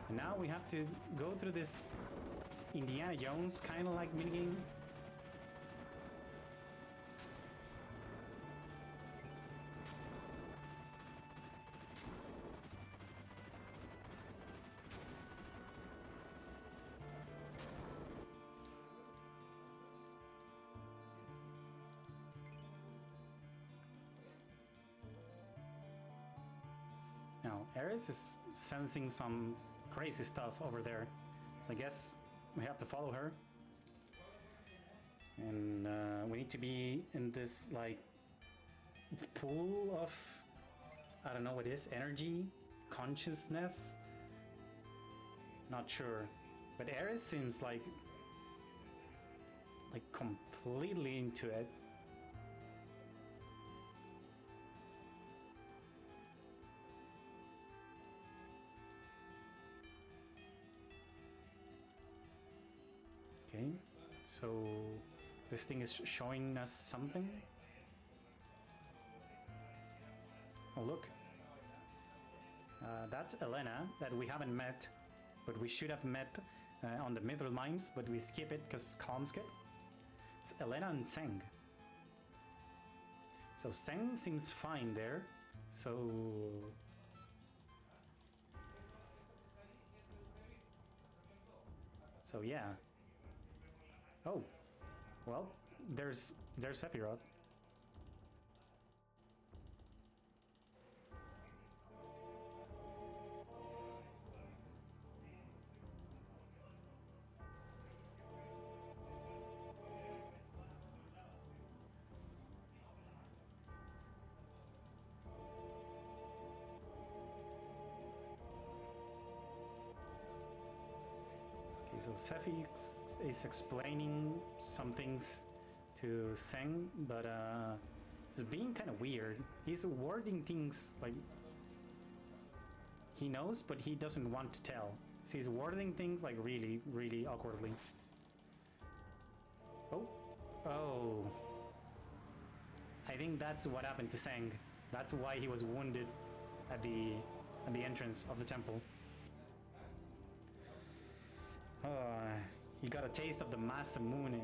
And now we have to go through this Indiana Jones kind of like minigame. Now, Eris is sensing some crazy stuff over there, so I guess we have to follow her. And we need to be in this like pool of, I don't know what it is, energy, consciousness, not sure. But Eris seems like completely into it. Okay, so this thing is showing us something. Oh look, that's Elena that we haven't met, but we should have met on the Mithril Mines, but we skip it because Calm skip. It's Elena and Seng. So Seng seems fine there. So yeah. Oh, well, there's Sephiroth. So Sephi is explaining some things to Seng, but it's being kind of weird. He's wording things like he knows, but he doesn't want to tell. So he's wording things like really, really awkwardly. Oh. I think that's what happened to Seng. That's why he was wounded at the entrance of the temple. He got a taste of the Masamune.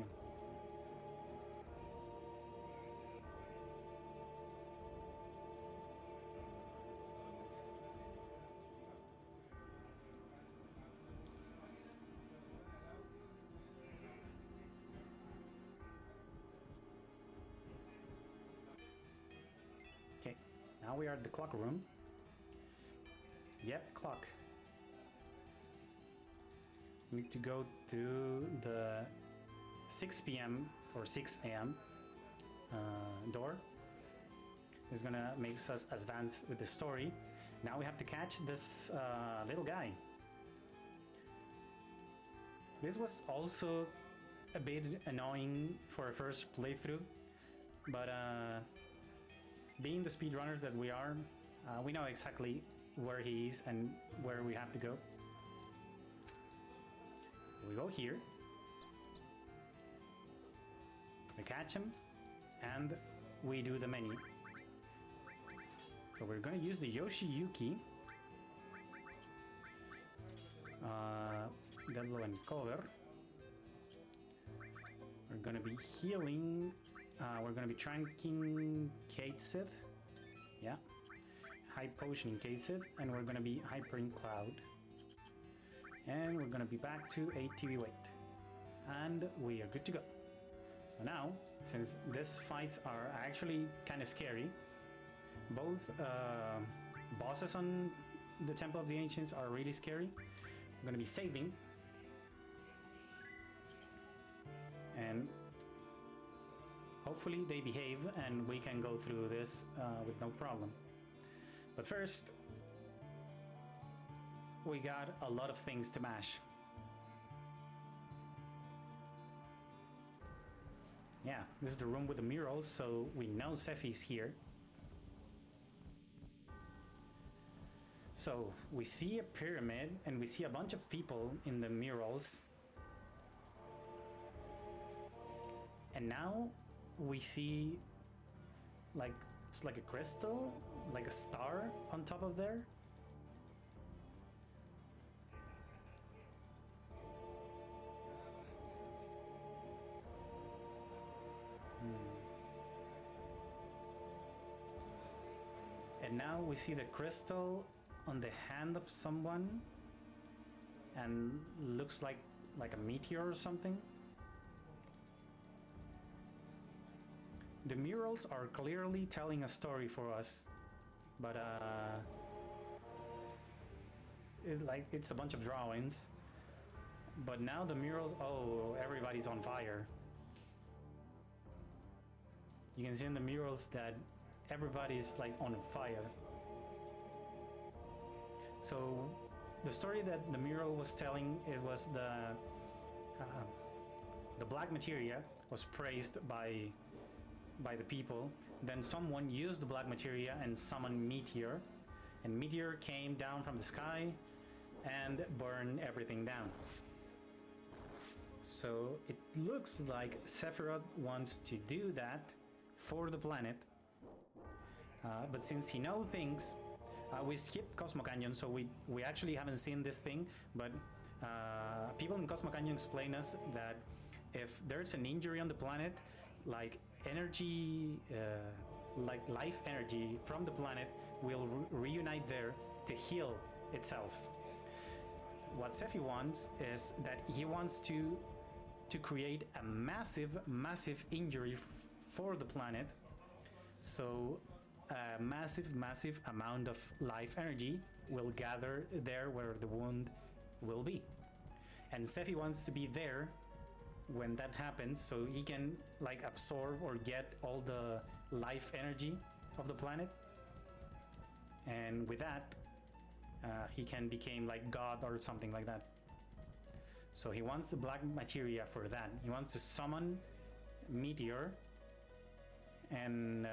Okay, now we are at the clock room. Yep, clock. Need to go to the 6 p.m. or 6 a.m. Door. Is gonna make us advance with the story. Now we have to catch this little guy. This was also a bit annoying for a first playthrough, but being the speedrunners that we are, we know exactly where he is and where we have to go. We go here, we catch him, and we do the menu. So we're gonna use the Yoshiyuki, Deadlow and cover. We're gonna be healing, we're gonna be tranking Kate Sith, yeah, high potioning Kate Sith, and we're gonna be hypering Cloud. And we're gonna be back to 8 TV weight. And we are good to go. So now, since these fights are actually kind of scary, both bosses on the Temple of the Ancients are really scary. I'm gonna be saving. And hopefully they behave and we can go through this with no problem. But first, we got a lot of things to mash. Yeah, this is the room with the murals, so we know Sephi's here. So we see a pyramid and we see a bunch of people in the murals. And now we see like, it's like a crystal, like a star on top of there. And now we see the crystal on the hand of someone and looks like a meteor or something. The murals are clearly telling a story for us, but it's a bunch of drawings. But now the murals, oh, everybody's on fire. You can see in the murals that everybody's like on fire. So the story that the mural was telling, it was the black materia was praised by the people. Then someone used the black materia and summoned meteor, and meteor came down from the sky and burned everything down. So it looks like Sephiroth wants to do that for the planet, but since he knows things, we skipped Cosmo Canyon, so we actually haven't seen this thing, but People in Cosmo Canyon explain us that if there's an injury on the planet, like energy, like life energy from the planet will reunite there to heal itself. What Sephi wants is that he wants to create a massive injury for the planet, so a massive amount of life energy will gather there where the wound will be, and Sephi wants to be there when that happens, so he can like absorb or get all the life energy of the planet, and with that he can become like God or something like that. So he wants the black materia for that. He wants to summon Meteor and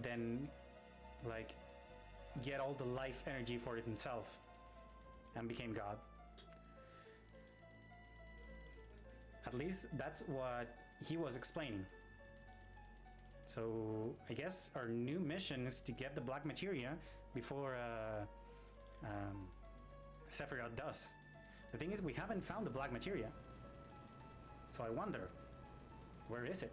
then like get all the life energy for it himself and became God. At least that's what he was explaining. So I guess our new mission is to get the black materia before Sephiroth does. The thing is, we haven't found the black materia, so I wonder, where is it?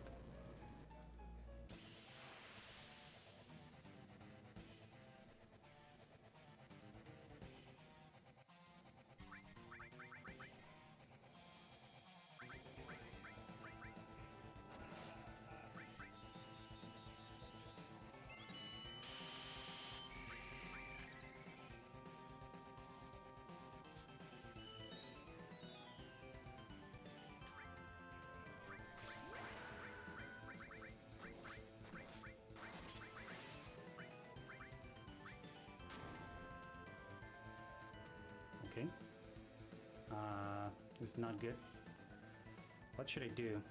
Okay. This is not good. What should I do?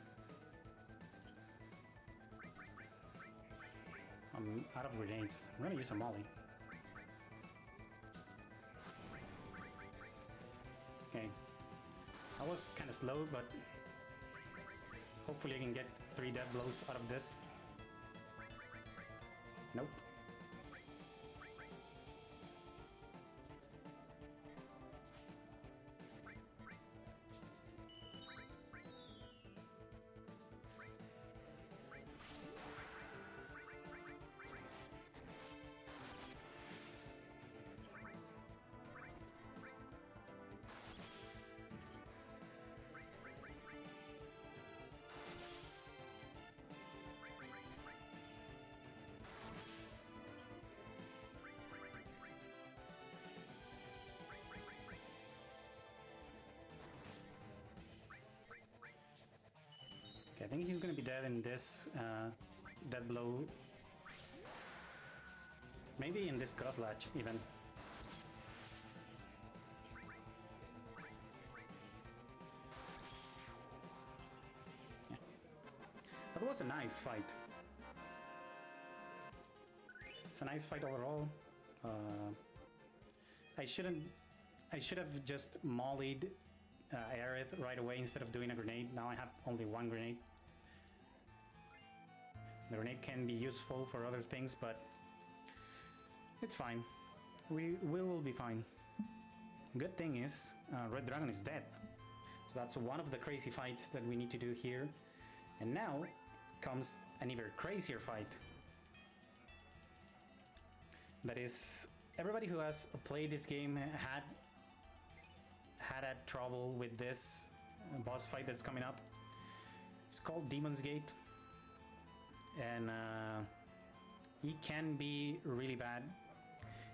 I'm out of grenades. I'm gonna use a molly. Okay. I was kind of slow, but hopefully I can get 3 death blows out of this. Nope. I think he's gonna be dead in this death blow. Maybe in this cross latch even. Yeah. That was a nice fight. It's a nice fight overall. I should have just mollied Aerith right away instead of doing a grenade. Now I have only 1 grenade. The grenade can be useful for other things, but it's fine. We will be fine. Good thing is, Red Dragon is dead. So that's one of the crazy fights that we need to do here. And now comes an even crazier fight. That is, everybody who has played this game had trouble with this boss fight that's coming up. It's called Demon's Gate. And he can be really bad.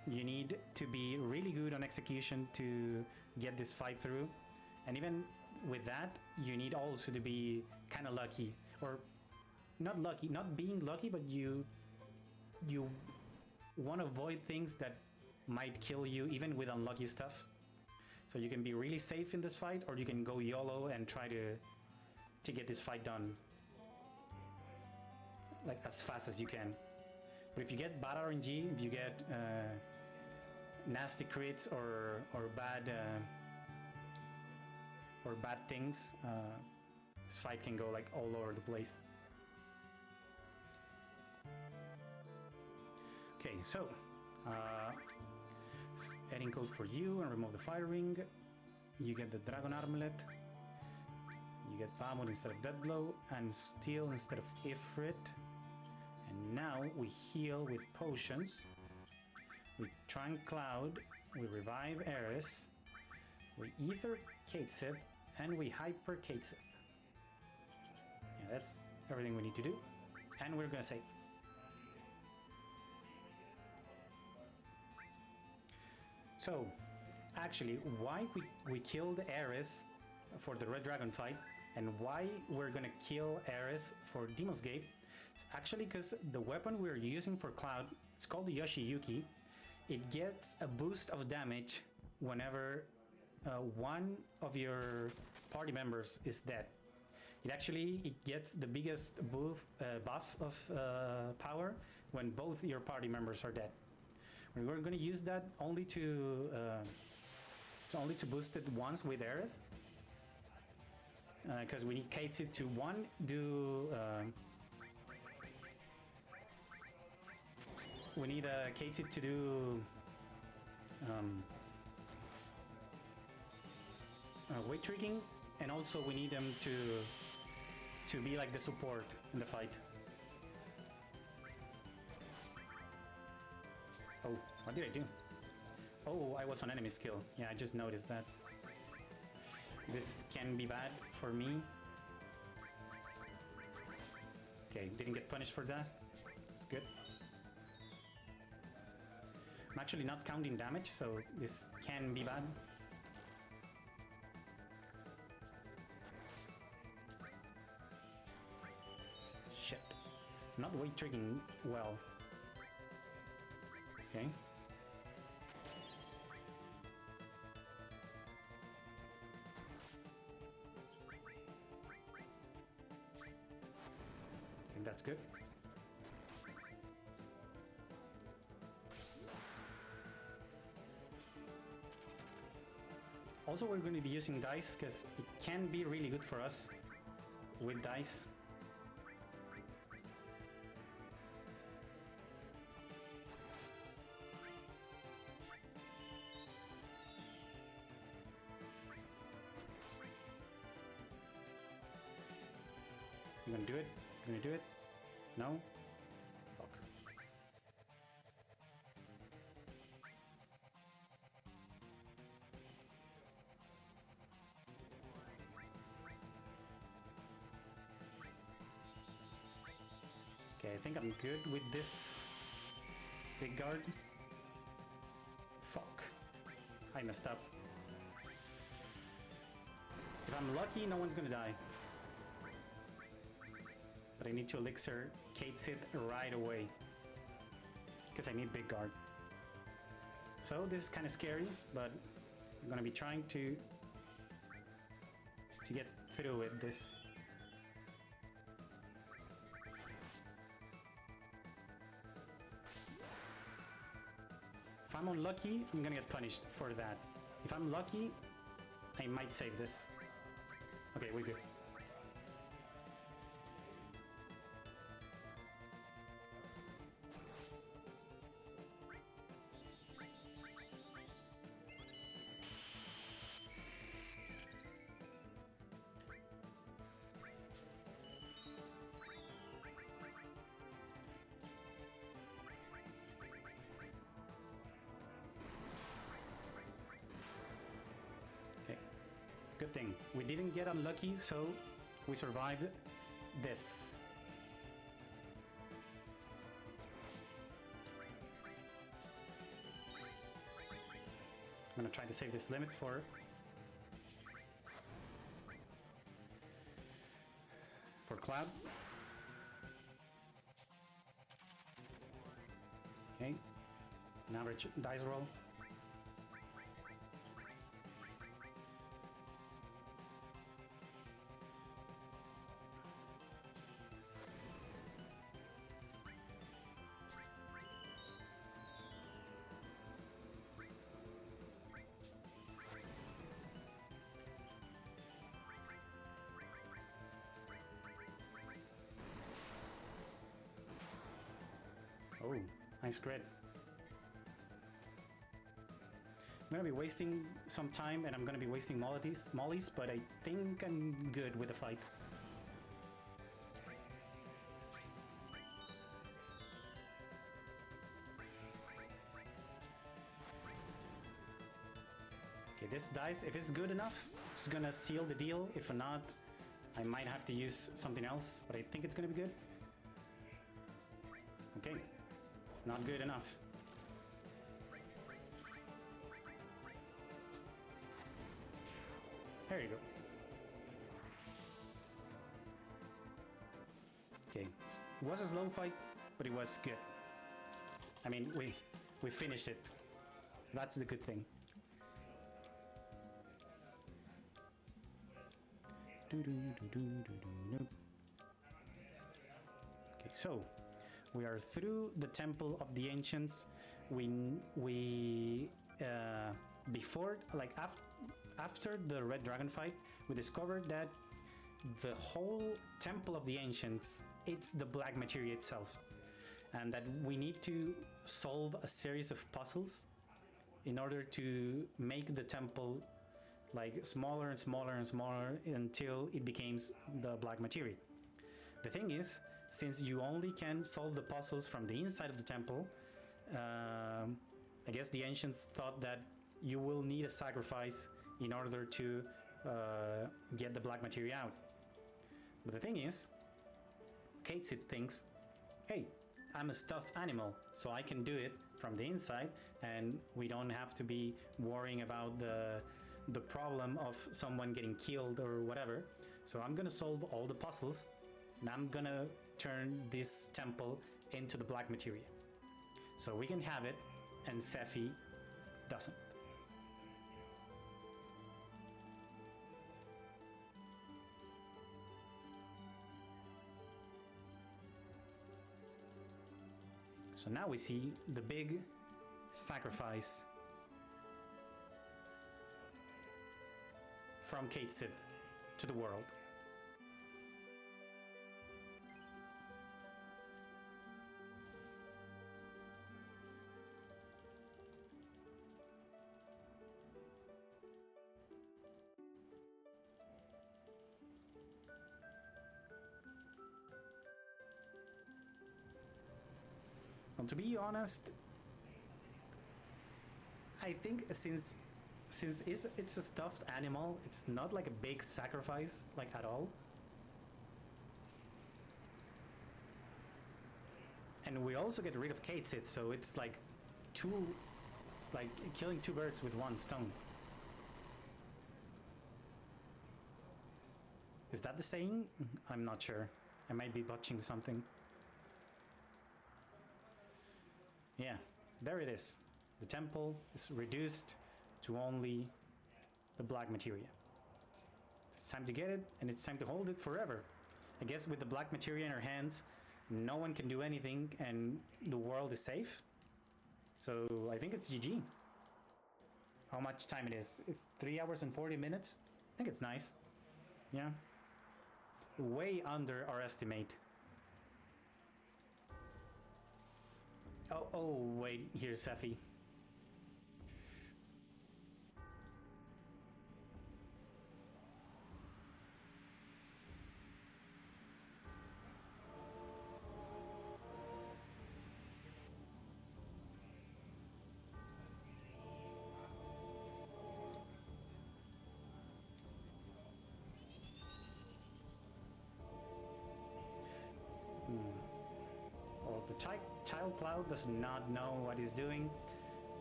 You need to be really good on execution to get this fight through, and even with that you need also to be kind of lucky, or not lucky, not being lucky, but you want to avoid things that might kill you even with unlucky stuff. So you can be really safe in this fight, or you can go YOLO and try to get this fight done like as fast as you can. But if you get bad RNG, if you get nasty crits or bad things, this fight can go like all over the place. Okay, so Adding code for you and remove the fire ring. You get the dragon armlet. You get Bahamut instead of Deathblow and Steel instead of Ifrit. And now we heal with potions. We Trank Cloud. We revive Eris. We Ether Katesith. And we Hyper Katesith. Yeah, that's everything we need to do. And we're gonna save. So, actually, why we killed Eris for the Red Dragon fight and why we're gonna kill Eris for Demon's Gate, it's actually because the weapon we're using for Cloud, it's called the Yoshiyuki. It gets a boost of damage whenever one of your party members is dead. It gets the biggest buff of power when both your party members are dead. We're going to use that only to boost it once with Aerith, because we need Katesith to we need Katesith to do weight tricking, and also we need them to be like the support in the fight. Oh, what did I do? Oh, I was on enemy skill. Yeah, I just noticed that. This can be bad for me. Okay, didn't get punished for that. It's good. I'm actually not counting damage, so this can be bad. Shit. Not weight tricking well. Okay. I think that's good. Also, we're going to be using dice because it can be really good for us with dice. You gonna do it? You gonna do it? No? Fuck. Okay, I think I'm good with this big guard. Fuck. I messed up. If I'm lucky, no one's gonna die. But I need to elixir Katesith right away because I need big guard. So this is kind of scary, but I'm gonna be trying to get through with this. If I'm unlucky, I'm gonna get punished for that. If I'm lucky, I might save this. Okay, we're good. Good thing. We didn't get unlucky, so we survived this. I'm gonna try to save this limit for Cloud. Okay, an average dice roll. Oh, nice crit. I'm gonna be wasting some time and I'm gonna be wasting mollies, but I think I'm good with the fight. Okay, this dice, if it's good enough, it's gonna seal the deal. If not, I might have to use something else, but I think it's gonna be good. Okay, it's not good enough. There you go. Okay, it was a slow fight, but it was good. I mean, we finished it. That's the good thing. Okay, so we are through the Temple of the Ancients. Before, like after the Red Dragon fight, we discovered that the whole Temple of the Ancients, it's the black materia itself, and that we need to solve a series of puzzles in order to make the temple like smaller and smaller and smaller until it becomes the black materia. The thing is, since you only can solve the puzzles from the inside of the temple, I guess the ancients thought that you will need a sacrifice in order to get the black materia out. But the thing is, Katesith thinks, hey, I'm a stuffed animal, so I can do it from the inside, and we don't have to be worrying about the problem of someone getting killed or whatever. So I'm gonna solve all the puzzles, and I'm gonna turn this temple into the black materia, so we can have it, and Sephi doesn't. So now we see the big sacrifice from Katesith to the world. Well, to be honest, I think since it's a stuffed animal, it's not like a big sacrifice, like at all. And we also get rid of Katesith, so it's like killing two birds with one stone. Is that the saying? I'm not sure. I might be botching something. Yeah, there it is. The temple is reduced to only the black materia. It's time to get it, and it's time to hold it forever. I guess with the black materia in our hands, no one can do anything, and the world is safe. So I think it's GG. How much time it is? 3 hours and 40 minutes? I think it's nice. Yeah. Way under our estimate. Oh, wait, here's Sephi. Well, the child Cloud does not know what he's doing.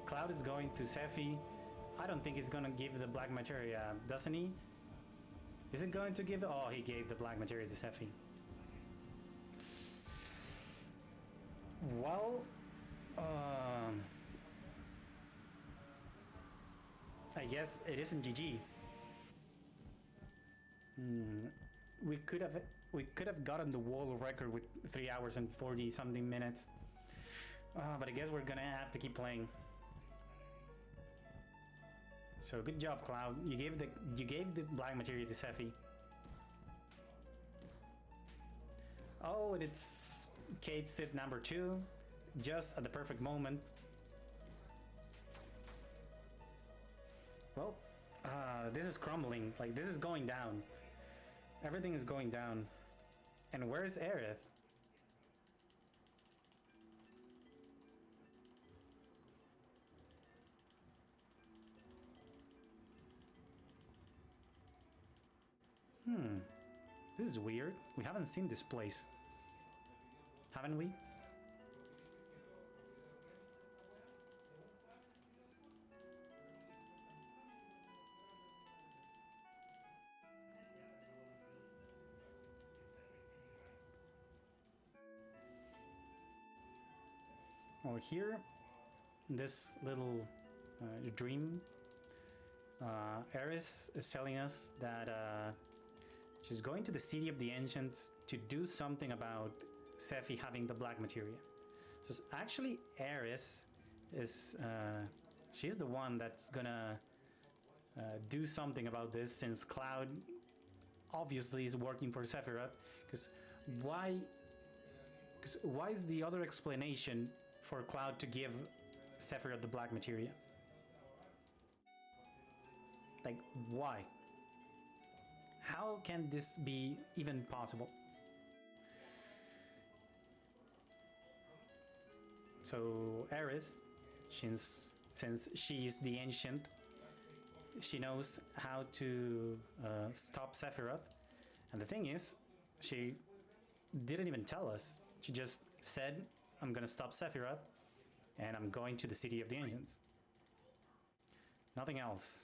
Cloud is going to Sephi. I don't think he's gonna give the black materia, doesn't he? Is it going to give? Oh, he gave the black materia to Sephi. Well, I guess it isn't GG. We could have gotten the world record with 3 hours and 40 something minutes. But I guess we're gonna have to keep playing. So good job, Cloud. You gave the black materia to Sephi. Oh, and it's Katesith number 2, just at the perfect moment. Well, this is crumbling. Like, this is going down. Everything is going down. And where's Aerith? This is weird. We haven't seen this place. Haven't we? Well, here, this little dream, Eris is telling us that she's going to the City of the Ancients to do something about Sephi having the black materia. So it's actually Eris is, she's the one that's gonna do something about this, since Cloud obviously is working for Sephiroth. Because why is the other explanation for Cloud to give Sephiroth the black materia? Like, why? How can this be even possible? So Eris, since she is the ancient, she knows how to stop Sephiroth. And the thing is, she didn't even tell us. She just said, I'm gonna stop Sephiroth, and I'm going to the City of the Ancients. Nothing else.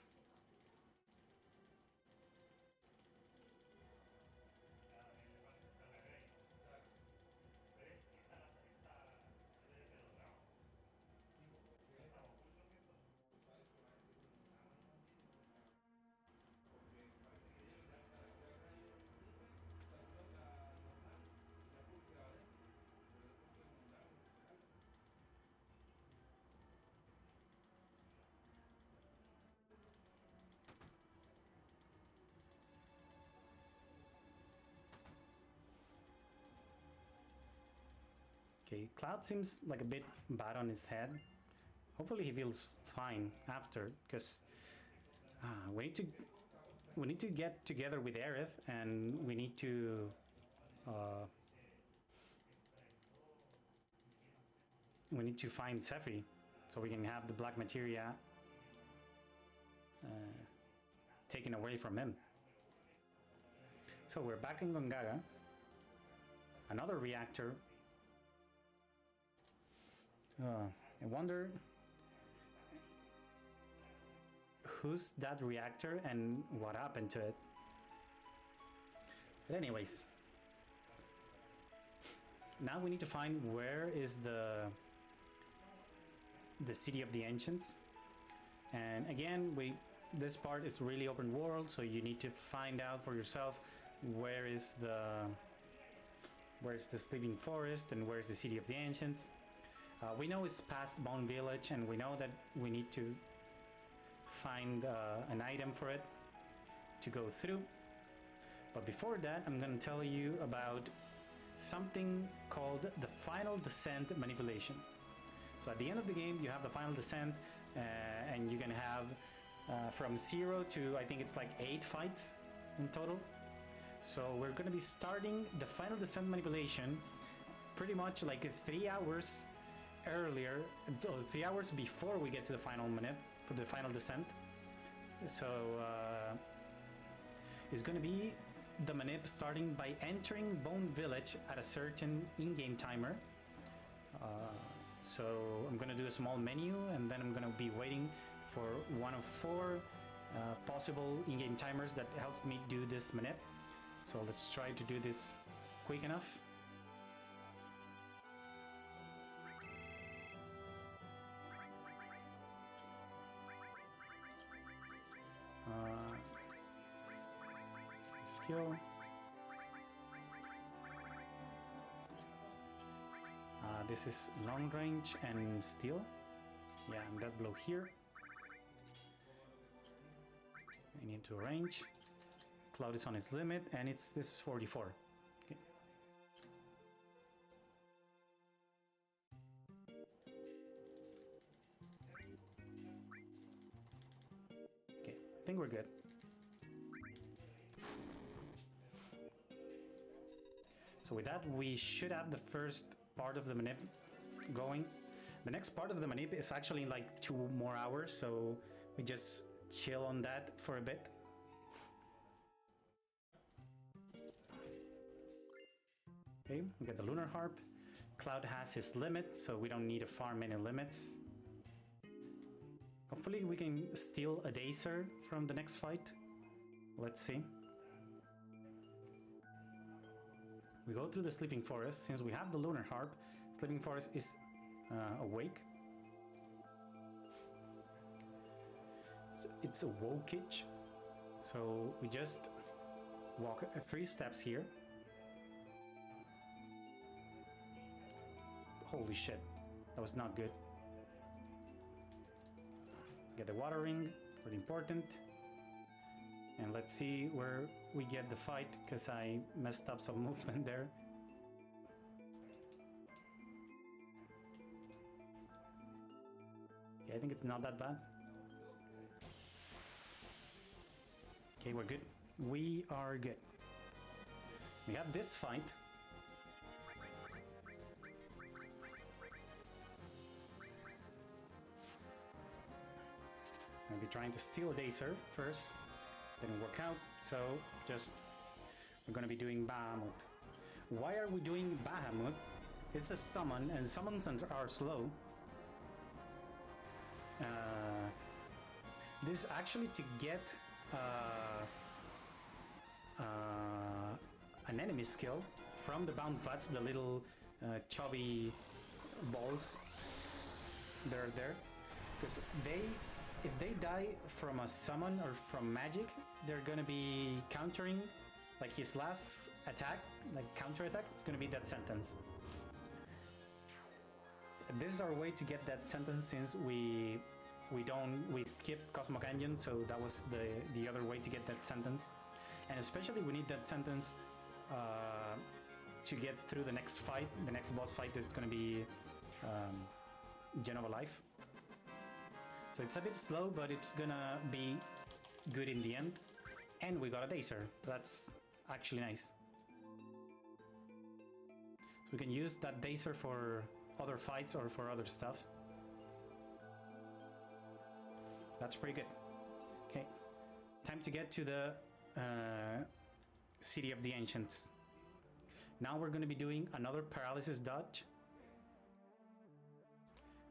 Okay, Cloud seems like a bit bad on his head. Hopefully he feels fine after, because we need to get together with Aerith, and we need to find Sephi, so we can have the black materia taken away from him. So we're back in Gongaga. Another reactor. I wonder who's that reactor and what happened to it. But anyways, now we need to find where is the City of the Ancients. And again, this part is really open world, so you need to find out for yourself where's the Sleeping Forest and where's the City of the Ancients. We know it's past Bone Village, and we know that we need to find an item for it to go through. But before that, I'm going to tell you about something called the Final Descent manipulation. So at the end of the game, you have the Final Descent, and you can have from 0 to, I think it's like 8 fights in total. So we're going to be starting the Final Descent manipulation pretty much like 3 hours earlier, 3 hours before we get to the final minute for the Final Descent. So it's going to be the manip starting by entering Bone Village at a certain in-game timer. So I'm going to do a small menu, and then I'm going to be waiting for one of 4 possible in-game timers that helped me do this manip. So let's try to do this quick enough. Skill. This is long range and steel. Yeah, and that blow here. I need to range. Cloud is on its limit, and this is 44. Okay. Okay, So with that, we should have the first part of the manip going. The next part of the manip is actually in like 2 more hours, so we just chill on that for a bit. Okay, we get the Lunar Harp. Cloud has his limit, so we don't need to farm any limits. Hopefully we can steal a Dacer from the next fight. Let's see. We go through the Sleeping Forest. Since we have the Lunar Harp, Sleeping Forest is awake. So it's a wokage. So we just walk 3 steps here. Holy shit, that was not good. Get the water ring, pretty important. And let's see where we get the fight, because I messed up some movement there. Okay, I think it's not that bad. Okay, we're good. We are good. We have this fight. I'll be trying to steal a Dacer first. Didn't work out, so just we're gonna be doing Bahamut. Why are we doing Bahamut? It's a summon, and summons are slow. This is actually to get an enemy skill from the Bound Vats, the little chubby balls that are there, because if they die from a summon or from magic, they're gonna be countering, like his last attack, like counter attack, it's gonna be that sentence. This is our way to get that sentence, since we skip Cosmo Canyon, so that was the other way to get that sentence. And especially we need that sentence to get through the next fight. The next boss fight is gonna be Genova Life. So it's a bit slow, but it's gonna be good in the end. And we got a Dacer. That's actually nice. So we can use that Dacer for other fights or for other stuff. That's pretty good. Okay, time to get to the City of the Ancients. Now we're gonna be doing another paralysis dodge.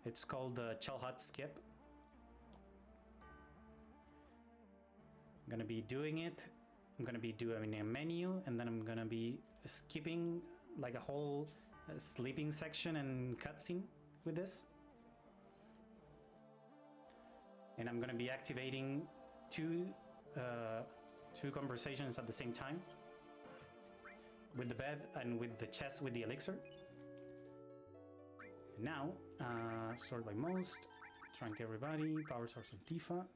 It's called the Shell Hut Skip. I'm gonna be doing it. I'm gonna be doing a menu, and then I'm gonna be skipping like a whole sleeping section and cutscene with this. And I'm gonna be activating two conversations at the same time, with the bed and with the chest with the elixir. And now, sort by most, trunk everybody, power source of Tifa.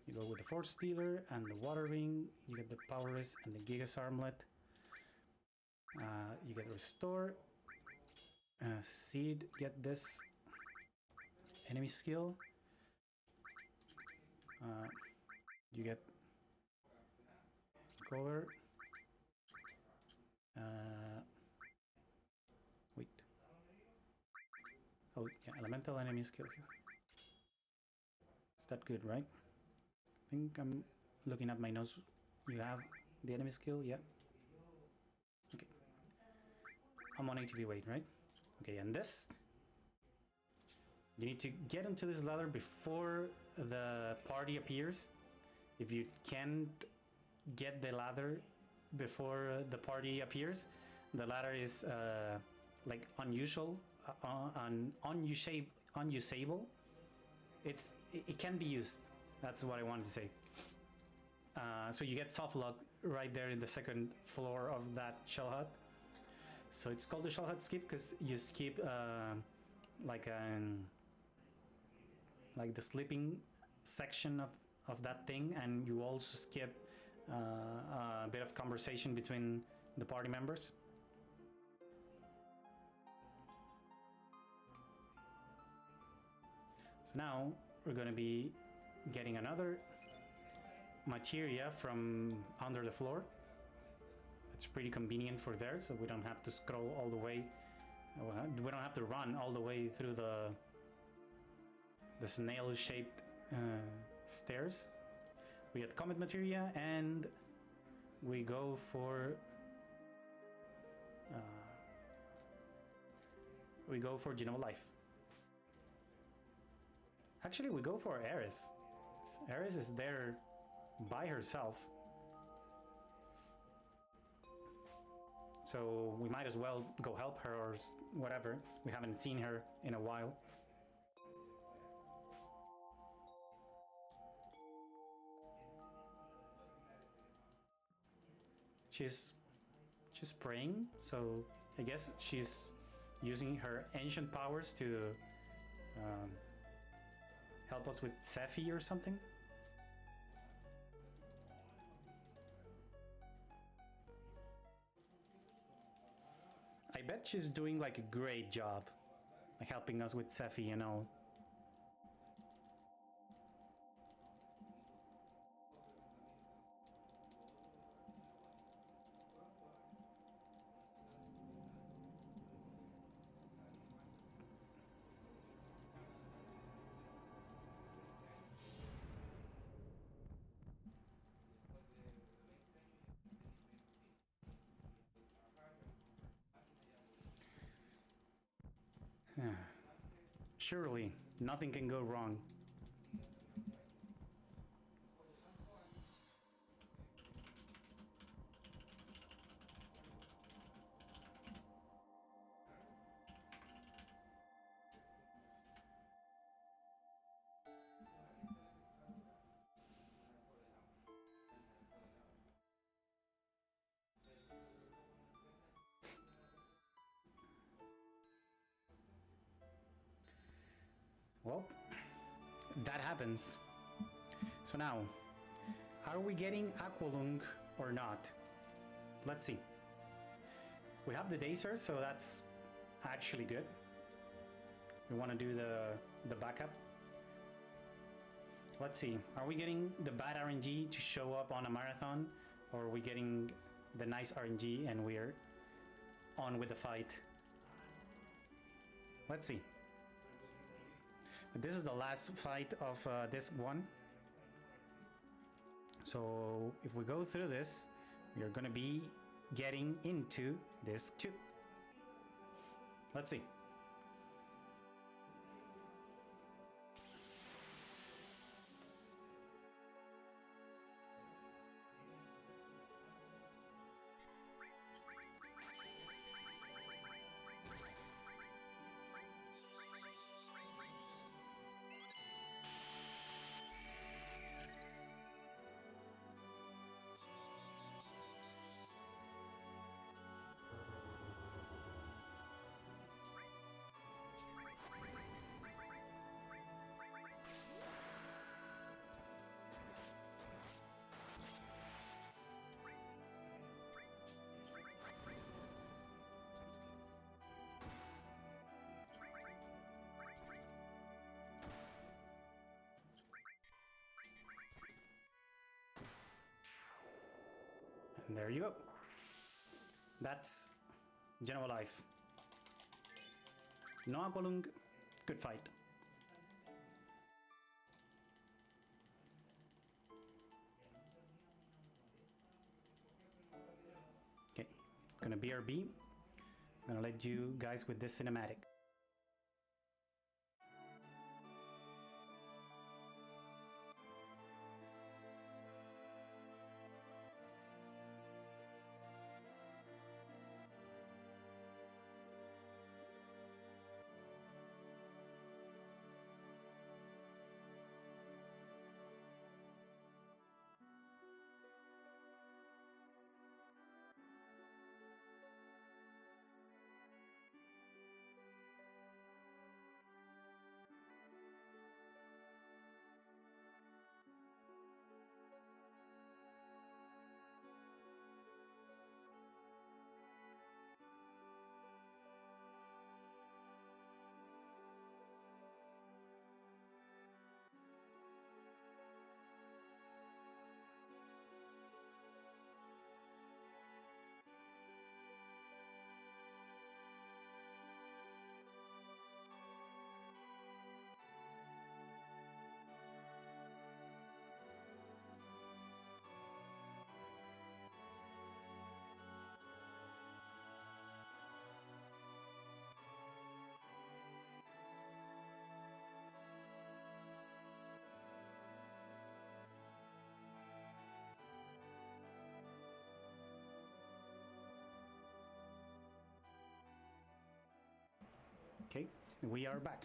You go with the Force Stealer and the Water Ring. You get the Power Wrist and the Gigas Armlet. You get Restore. Seed, get this enemy skill. You get Cover. Wait. Oh, yeah, Elemental enemy skill here. Is that good, right? I think I'm looking at my notes. You have the enemy skill, yeah. Okay. I'm on ATV weight, right? Okay, and this, you need to get into this ladder before the party appears. If you can't get the ladder before the party appears, the ladder is like unusual, unusable. It can be used. That's what I wanted to say. So you get soft lock right there in the second floor of that Shell Hut. So it's called the Shell Hut Skip because you skip like the sleeping section of that thing, and you also skip a bit of conversation between the party members. So now we're going to be getting another materia from under the floor, It's pretty convenient for there, so we don't have to scroll all the way. We don't have to run all the way through the snail-shaped stairs. We get comet materia, and we go for Genova Life. Actually, we go for Eris. Eris is there by herself, so we might as well go help her or whatever. We haven't seen her in a while. She's praying, so I guess she's using her ancient powers to help us with Sephi or something. I bet she's doing like a great job, like helping us with Sephi and all. Surely, nothing can go wrong. Well, that happens. So now, are we getting Aqualung or not? Let's see. We have the Dacer, so that's actually good. We want to do the backup. Let's see. Are we getting the bad RNG to show up on a marathon, or are we getting the nice RNG and we're on with the fight? Let's see. This is the last fight of this one. So if we go through this, we are going to be getting into this too. Let's see. And there you go. That's Genova Life. No Aqualung, good fight. Okay, gonna BRB. I'm gonna let you guys with this cinematic. Okay, we are back.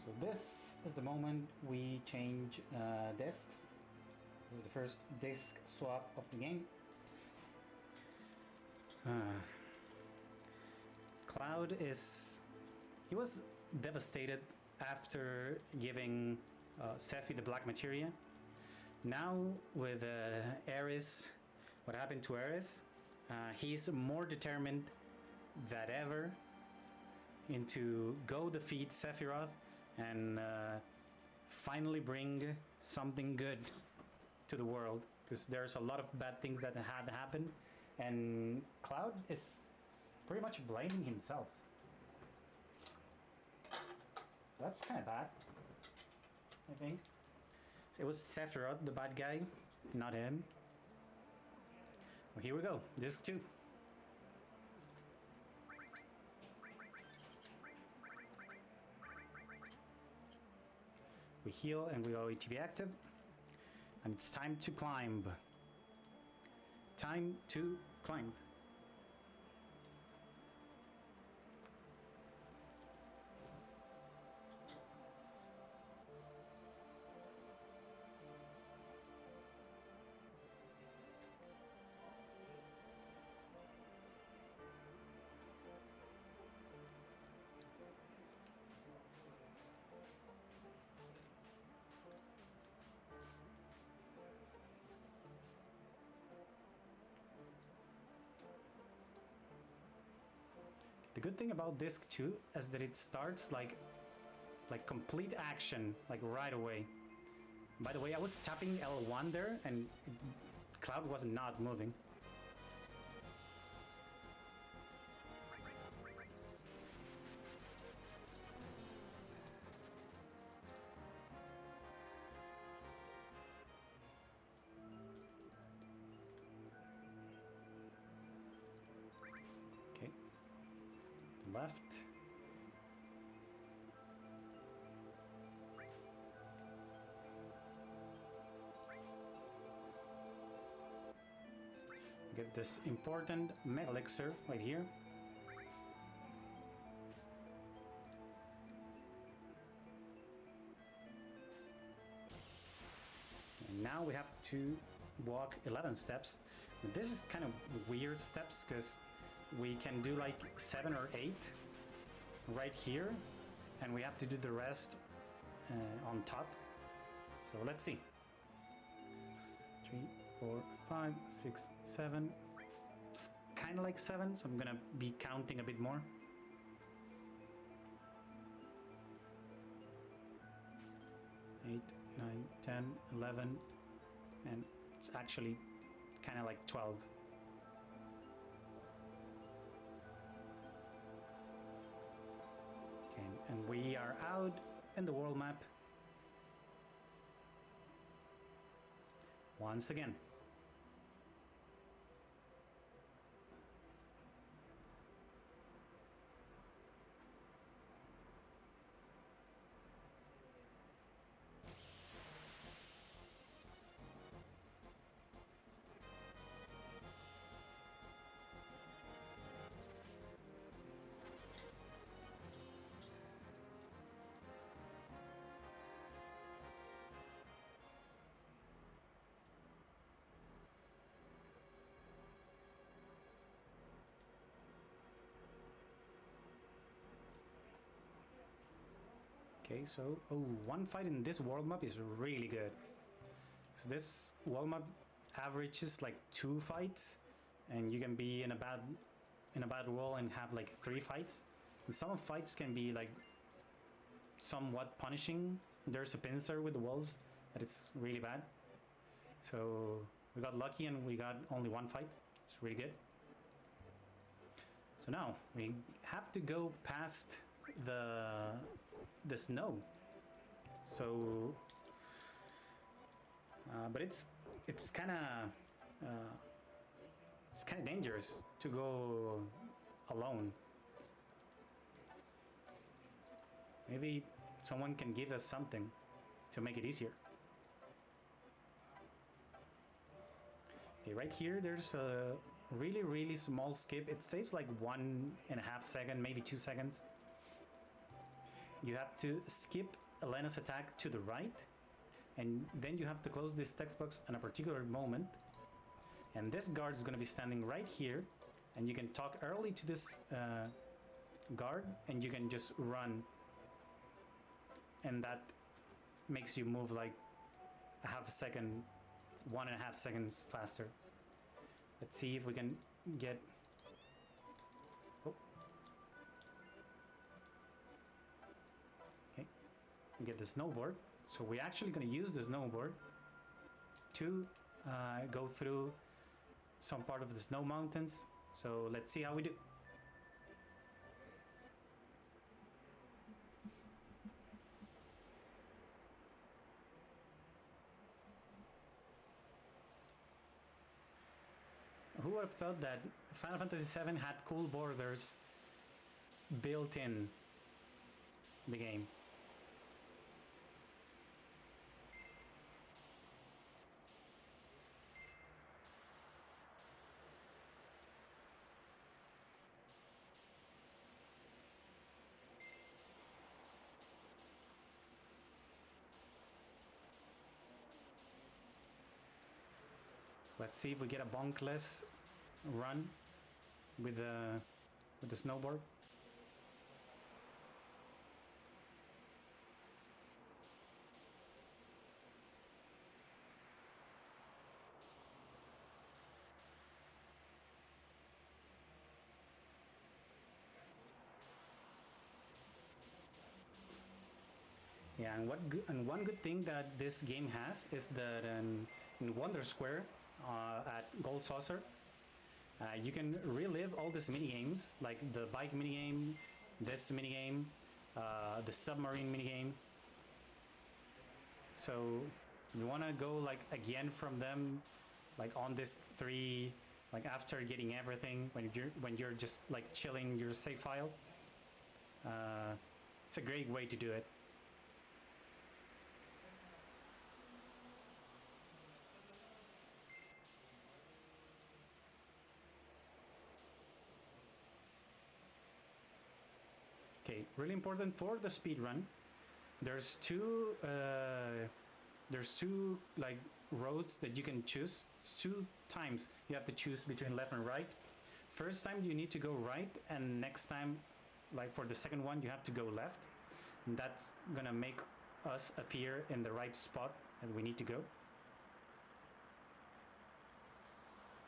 So this is the moment we change discs. This is the first disc swap of the game. Cloud he was devastated after giving Sephi the black materia. Now with Ares, what happened to Ares, he's more determined than ever into go defeat Sephiroth and finally bring something good to the world, because there's a lot of bad things that had happened, and Cloud is pretty much blaming himself. That's kind of bad, I think. So it was Sephiroth, the bad guy, not him. Well, here we go, disc 2. We heal and we go ETV active. And it's time to climb. Time to climb. The good thing about disc 2 is that it starts like complete action, like right away. By the way, I was tapping L1 there and Cloud was not moving. Okay. Left. Get this important mega elixir right here. And now we have to walk 11 steps. This is kind of weird steps because we can do like 7 or 8 right here, and we have to do the rest on top. So let's see. 3, 4, 5, 6, 7. It's kind of like 7, so I'm gonna be counting a bit more. 8, 9, 10, 11, and it's actually kind of like 12. Okay, and we are out in the world map once again. Okay, so one fight in this world map is really good. So this world map averages like 2 fights, and you can be in a bad wall and have like 3 fights. And some fights can be like somewhat punishing. There's a pincer with the wolves that it's really bad. So we got lucky and we got only 1 fight. It's really good. So now we have to go past the snow. So but it's kind of dangerous to go alone. Maybe someone can give us something to make it easier. Okay, right here there's a really small skip. It saves like 1.5 seconds, maybe 2 seconds. You have to skip Elena's attack to the right, and then you have to close this text box at a particular moment. And this guard is going to be standing right here, and you can talk early to this guard, and you can just run, and that makes you move like a half a second, 1.5 seconds faster. Let's see if we can get... Oh. Okay, get the snowboard. So we're actually going to use the snowboard to go through some part of the snow mountains. So let's see how we do. Who would have thought that Final Fantasy VII had cool borders built in the game? Let's see if we get a bonkless run with the snowboard. Yeah, and one good thing that this game has is that in Wonder Square at Gold Saucer, you can relive all these mini games, like the bike mini game, this mini game, the submarine mini game. So you want to go like again from them, like on this 3, like after getting everything, when you're just like chilling your save file. It's a great way to do it. Okay, really important for the speed run. There's two like roads that you can choose. It's 2 times you have to choose between left and right. First time you need to go right, and next time, like for the second one, you have to go left. And that's gonna make us appear in the right spot that we need to go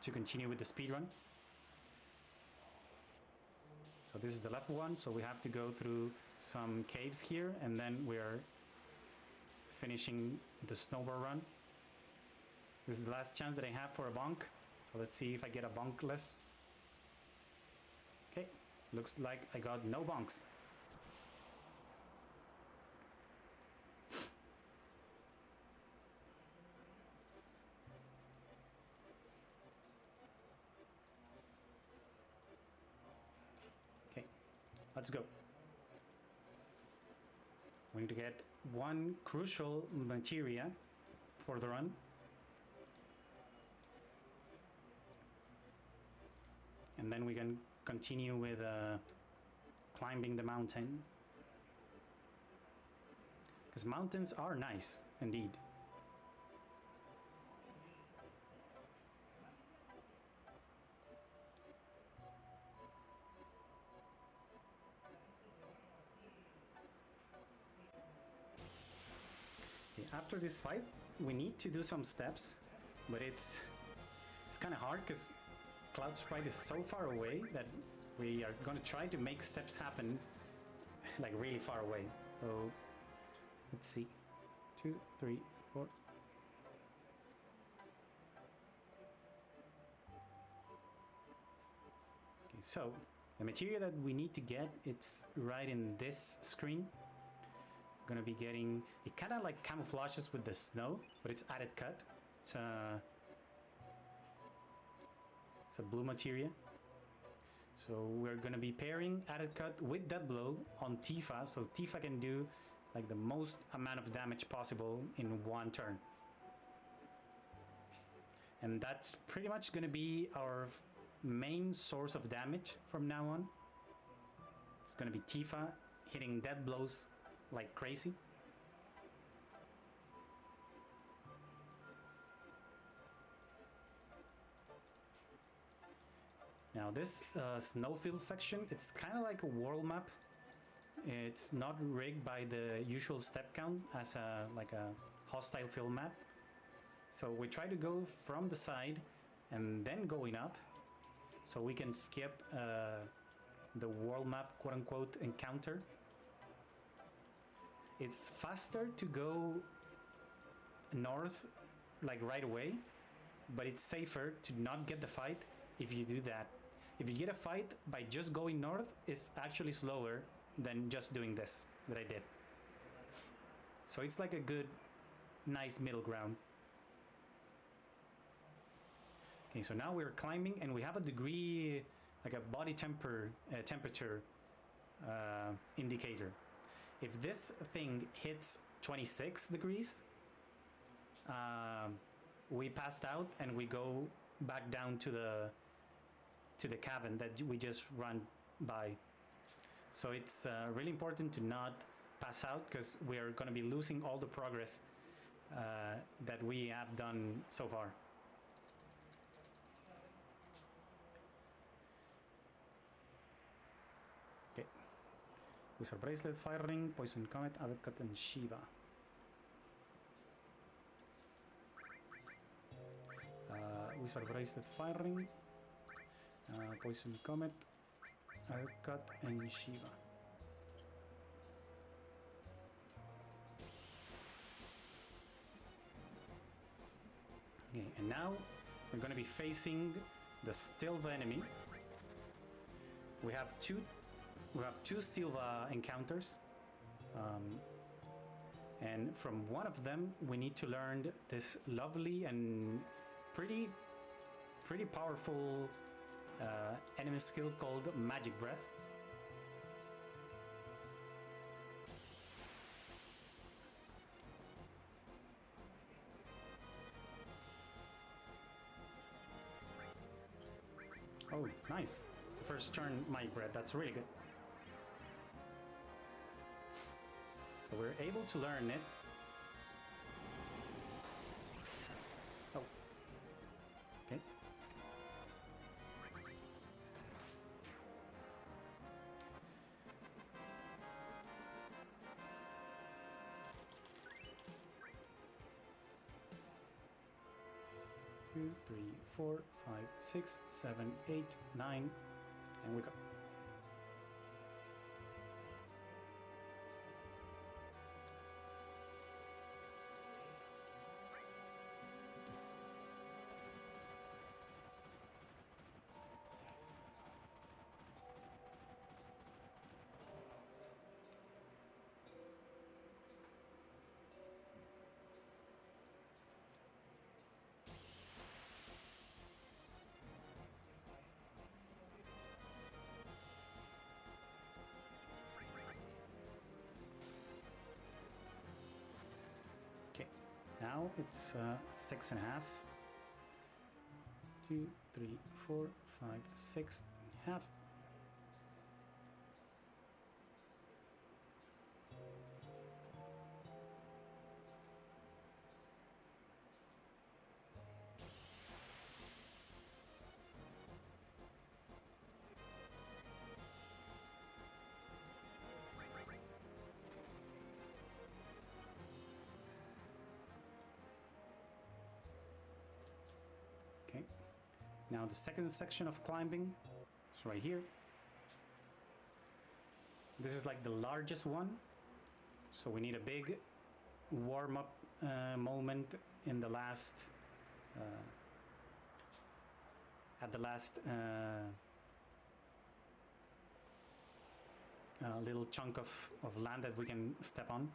to continue with the speed run. So this is the left one, so we have to go through some caves here, and then we're finishing the snowboard run. This is the last chance that I have for a bonk, so let's see if I get a bonkless. Okay, looks like I got no bonks. Let's go. We need to get one crucial materia for the run. And then we can continue with climbing the mountain. Because mountains are nice, indeed. After this fight, we need to do some steps, but it's kind of hard because Cloud Sprite is so far away that we are going to try to make steps happen like really far away. So let's see, 2, 3, 4. Okay, so the material that we need to get, it's right in this screen. Gonna be getting, it kind of like camouflages with the snow, but it's added cut. It's a blue material. So we're gonna be pairing added cut with dead blow on Tifa, so Tifa can do like the most amount of damage possible in one turn. And that's pretty much going to be our main source of damage from now on. It's going to be Tifa hitting death blows like crazy. Now this snowfield section, it's kind of like a world map. It's not rigged by the usual step count as like a hostile field map. So we try to go from the side and then going up, so we can skip the world map quote-unquote encounter. It's faster to go north like right away, but it's safer to not get the fight if you do that. If you get a fight by just going north, it's actually slower than just doing this that I did. So it's like a good, nice middle ground. Okay, so now we're climbing and we have a degree, like a body temperature indicator. If this thing hits 26 degrees, we passed out and we go back down to the cavern that we just ran by. So it's really important to not pass out, because we are going to be losing all the progress that we have done so far. Okay. Wizard Bracelet, Fire Ring, Poison Comet, Advocat, and Shiva. Wizard Bracelet, Fire Ring, Poison Comet, Advocat, and Shiva. Okay, and now we're going to be facing the Stilva enemy. We have two Stilva encounters, and from one of them we need to learn this lovely and pretty powerful enemy skill called Magic Breath. Oh, nice. It's the first turn Magic Breath. That's really good. So we're able to learn it. Oh. Okay. Two, 3, 4, 5, 6, 7, 8, 9, and we go. Now it's 6.5. 2, 3, 4, 5, 6.5. Okay, now the second section of climbing is right here. This is like the largest one, so we need a big warm-up moment in the last at the last little chunk of land that we can step on.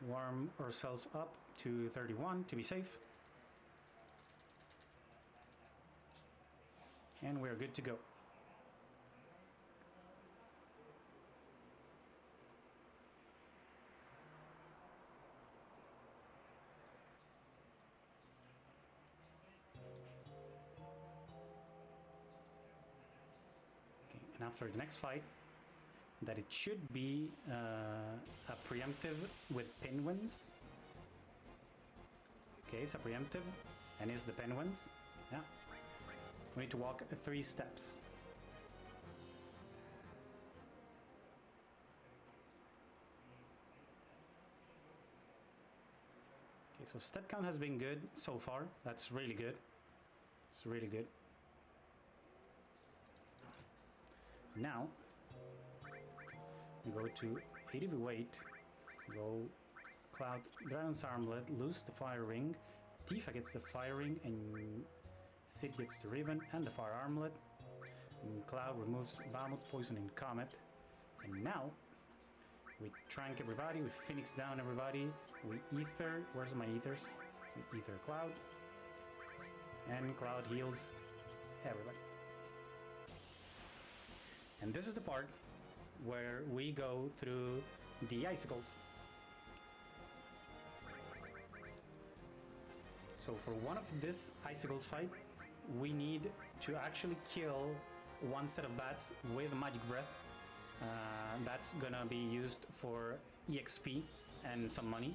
Warm ourselves up to 31 to be safe. And we're good to go. Okay, and after the next fight, that it should be a preemptive with penguins. Okay, it's a preemptive, and it's the penguins. Yeah. We need to walk 3 steps. Okay, so step count has been good so far. That's really good. It's really good. Now, we go to ATV weight, go Cloud, Dragon's Armlet, lose the Fire Ring, Tifa gets the Fire Ring, and Sid gets the Ribbon and the Fire Armlet. And Cloud removes Bahamut, Poison, and Comet. And now, we trank everybody, we Phoenix down everybody, we Ether, where's my Ethers? We Ether Cloud, and Cloud heals everybody. And this is the part where we go through the icicles. So for one of this icicles fight, we need to actually kill one set of bats with magic breath. That's gonna be used for EXP and some money.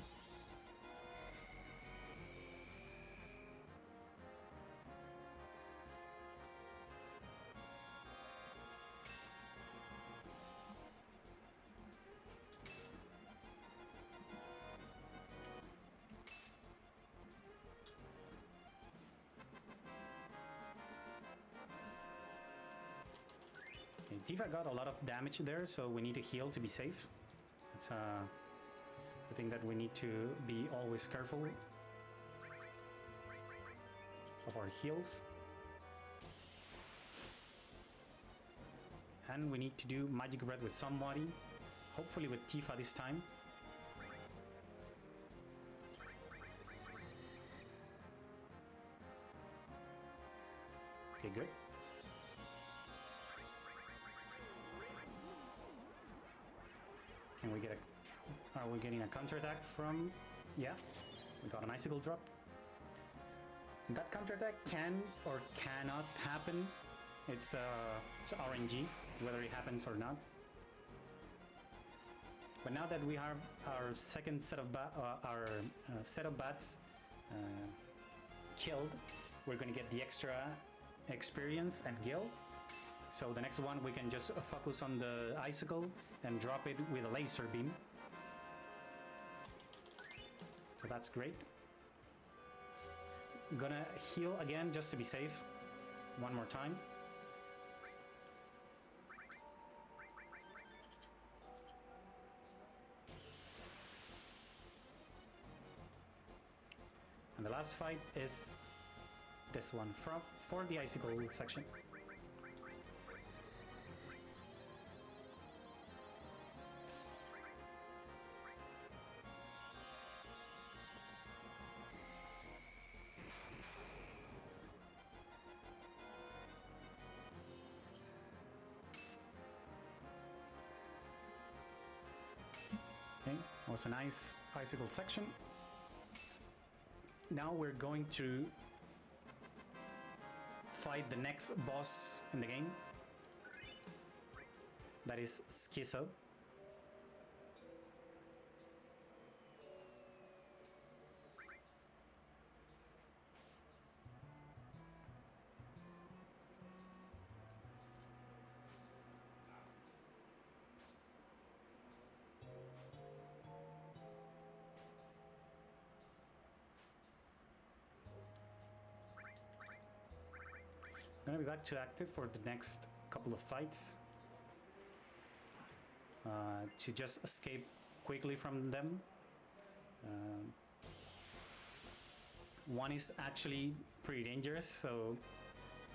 Tifa got a lot of damage there, so we need to heal to be safe. It's the thing that we need to be always careful of our heals. And we need to do Magic Breath with somebody, hopefully with Tifa this time. Okay, good. Can we get a... Are we getting a counterattack from... Yeah, we got an icicle drop. That counterattack can or cannot happen. It's RNG, whether it happens or not. But now that we have our second set of set of bats killed, we're gonna get the extra experience and gil. So the next one we can just focus on the icicle and drop it with a laser beam. So that's great. Gonna heal again just to be safe. One more time. And the last fight is this one for the icicle section. Okay, that was a nice icicle section. Now we're going to fight the next boss in the game. That is Schizo. I'm gonna be back to active for the next couple of fights to just escape quickly from them. One is actually pretty dangerous, so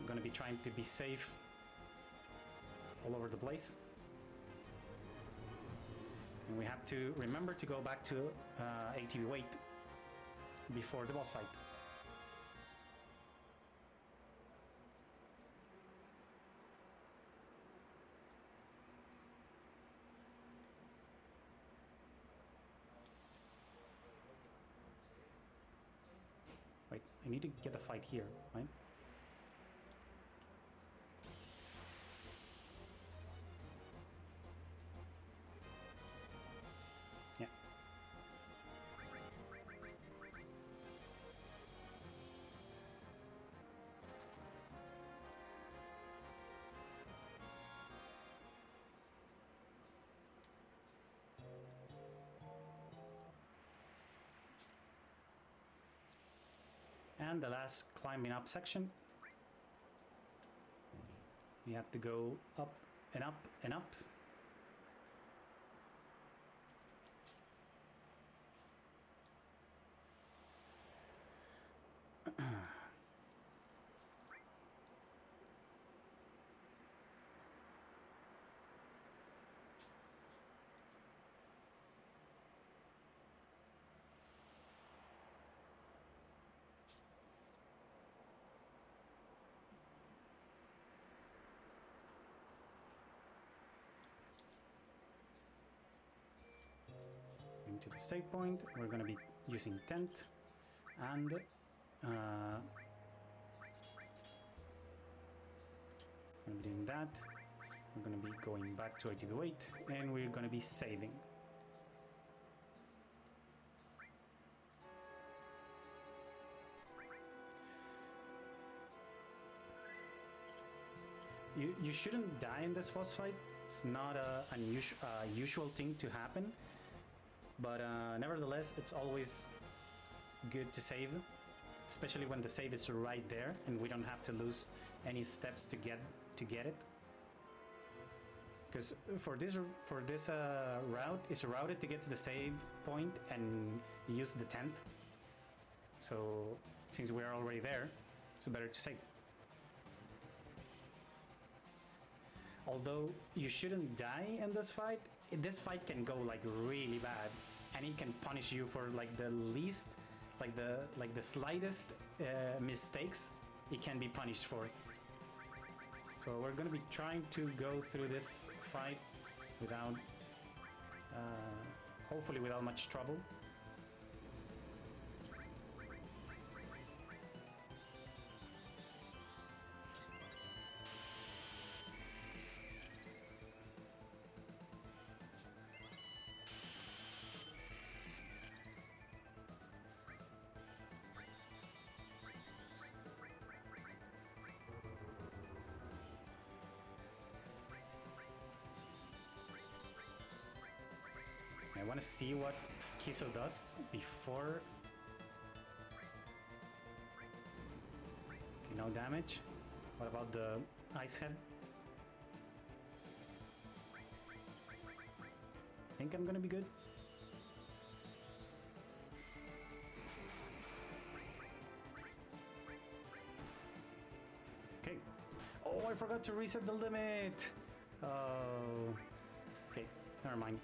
I'm gonna be trying to be safe all over the place. And we have to remember to go back to ATV weight before the boss fight. I need to get the fight here, right? Yeah. And the last climbing up section. You have to go up and up and up. Into the save point, we're going to be using tent, and going to be doing that. We're going to be going back to RTB8, and we're going to be saving. You shouldn't die in this boss fight. It's not a usual thing to happen. But nevertheless, it's always good to save, especially when the save is right there and we don't have to lose any steps to get it. Because for this route, it's routed to get to the save point and use the tent. So since we're already there, it's better to save. Although you shouldn't die in this fight can go like really bad, and it can punish you for like the least, like the slightest mistakes. It can be punished for it. So we're gonna be trying to go through this fight without, hopefully without much trouble. I want to see what Schizo does before. Okay, no damage. What about the ice head? I think I'm gonna be good. Okay. Oh, I forgot to reset the limit. Oh. Okay, never mind.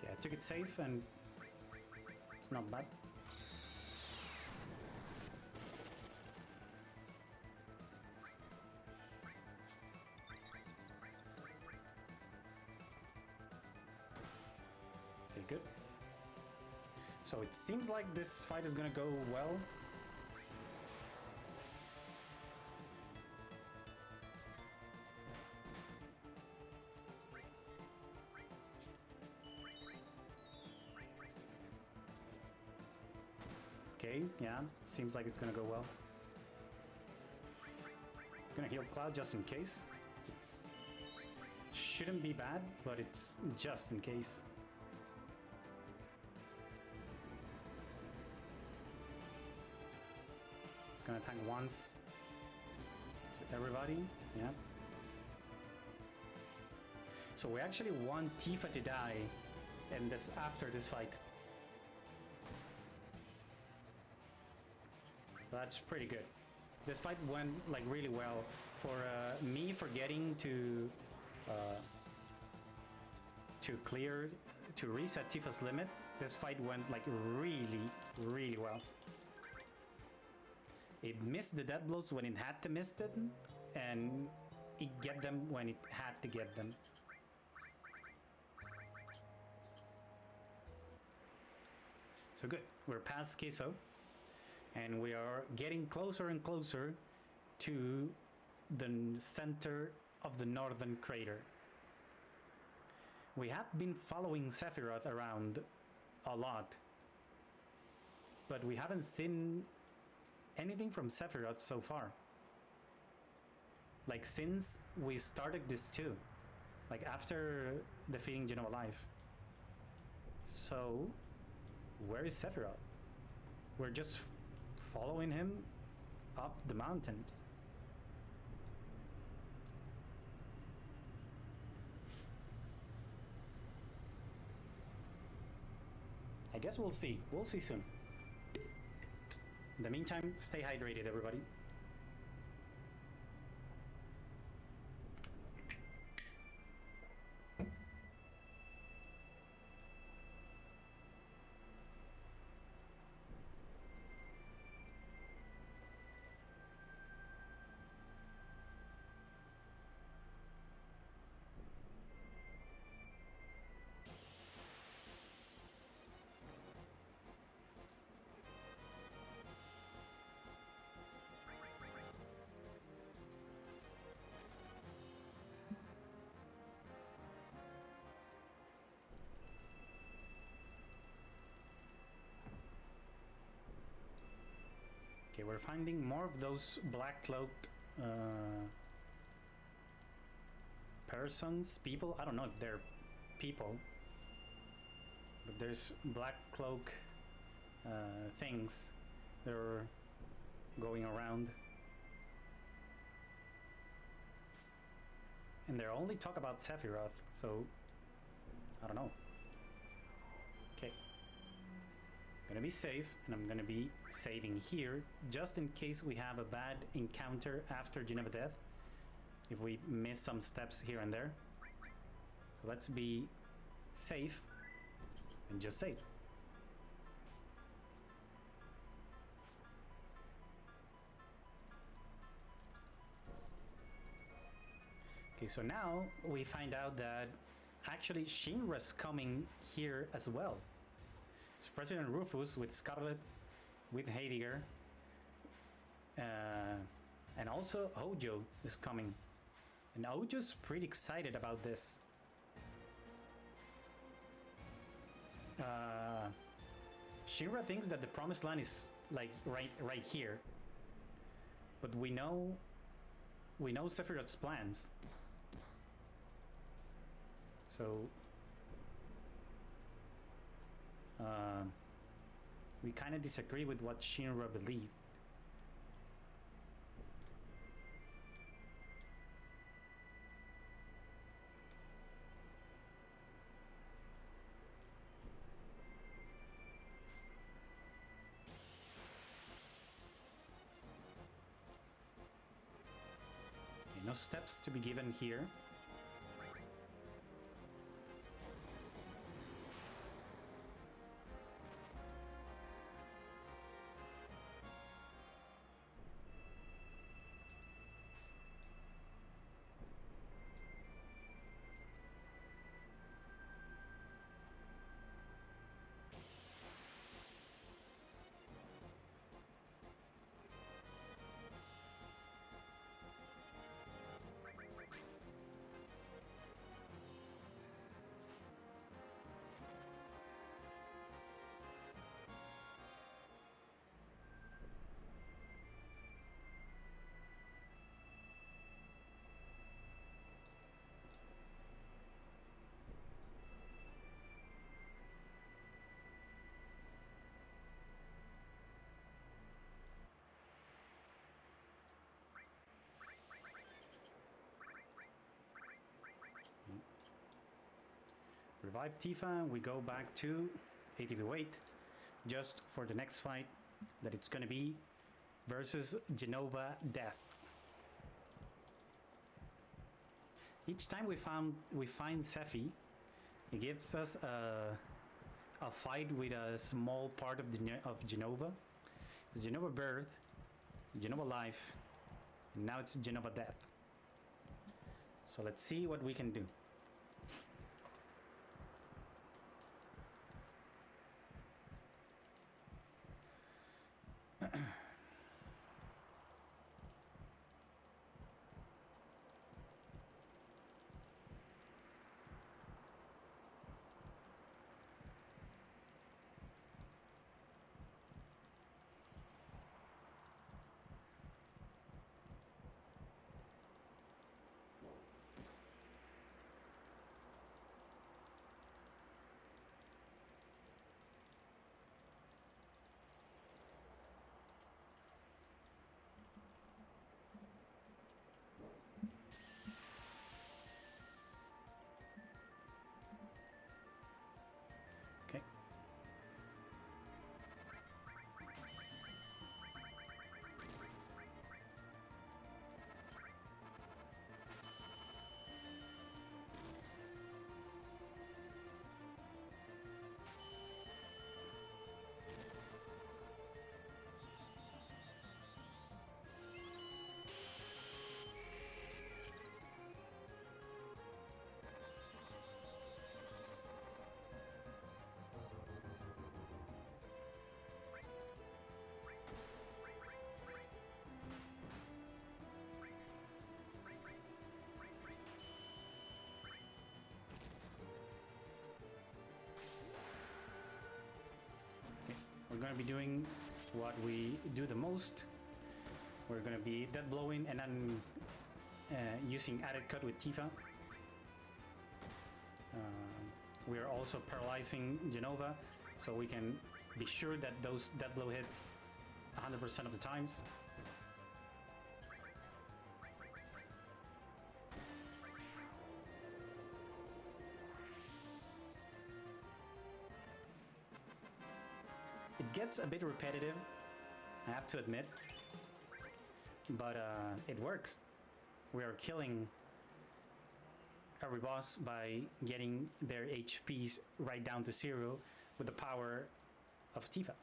I took it safe and it's not bad. Okay, good. So it seems like this fight is gonna go well. Okay, yeah, seems like it's gonna go well. Gonna heal Cloud just in case. It shouldn't be bad, but it's just in case. It's gonna attack once to everybody. Yeah. So we actually want Tifa to die in this after this fight. That's pretty good. This fight went like really well. For me forgetting to reset Tifa's limit, this fight went like really well. It missed the death blows when it had to miss them, and it get them when it had to get them. So good, we're past Kiso, and we are getting closer and closer to the center of the northern crater. We have been following Sephiroth around a lot, but we haven't seen anything from Sephiroth so far. Like since we started this too, like after defeating Genova Life. So where is Sephiroth? We're just following him up the mountains. I guess we'll see. We'll see soon. In the meantime, stay hydrated, everybody. Okay, we're finding more of those black cloaked persons, people. I don't know if they're people, but there's black cloak things that are going around, and they only talk about Sephiroth, so I don't know. Okay. I'm gonna be safe, and I'm gonna be saving here just in case we have a bad encounter after Geneva Death, if we miss some steps here and there. So let's be safe and just save. Okay, so now we find out that actually Shinra's coming here as well. So President Rufus with Scarlet, with Heidegger, and also Hojo is coming. And Hojo's pretty excited about this. Shinra thinks that the Promised Land is like right here, but we know Sephiroth's plans. So we kind of disagree with what Shinra believed. Okay, no steps to be given here. Revive Tifa, we go back to ATV weight just for the next fight that it's gonna be versus Genova Death. Each time we find Sephi, it gives us a fight with a small part of Genova. It's Genova Birth, Genova Life, and now it's Genova Death. So let's see what we can do. Okay. We're going to be doing what we do the most. We're going to be dead blowing and then using added cut with Tifa. We are also paralyzing Genova, so we can be sure that those dead blow hits 100% of the times. It gets a bit repetitive, I have to admit, but it works. We are killing every boss by getting their HPs right down to 0 with the power of Tifa.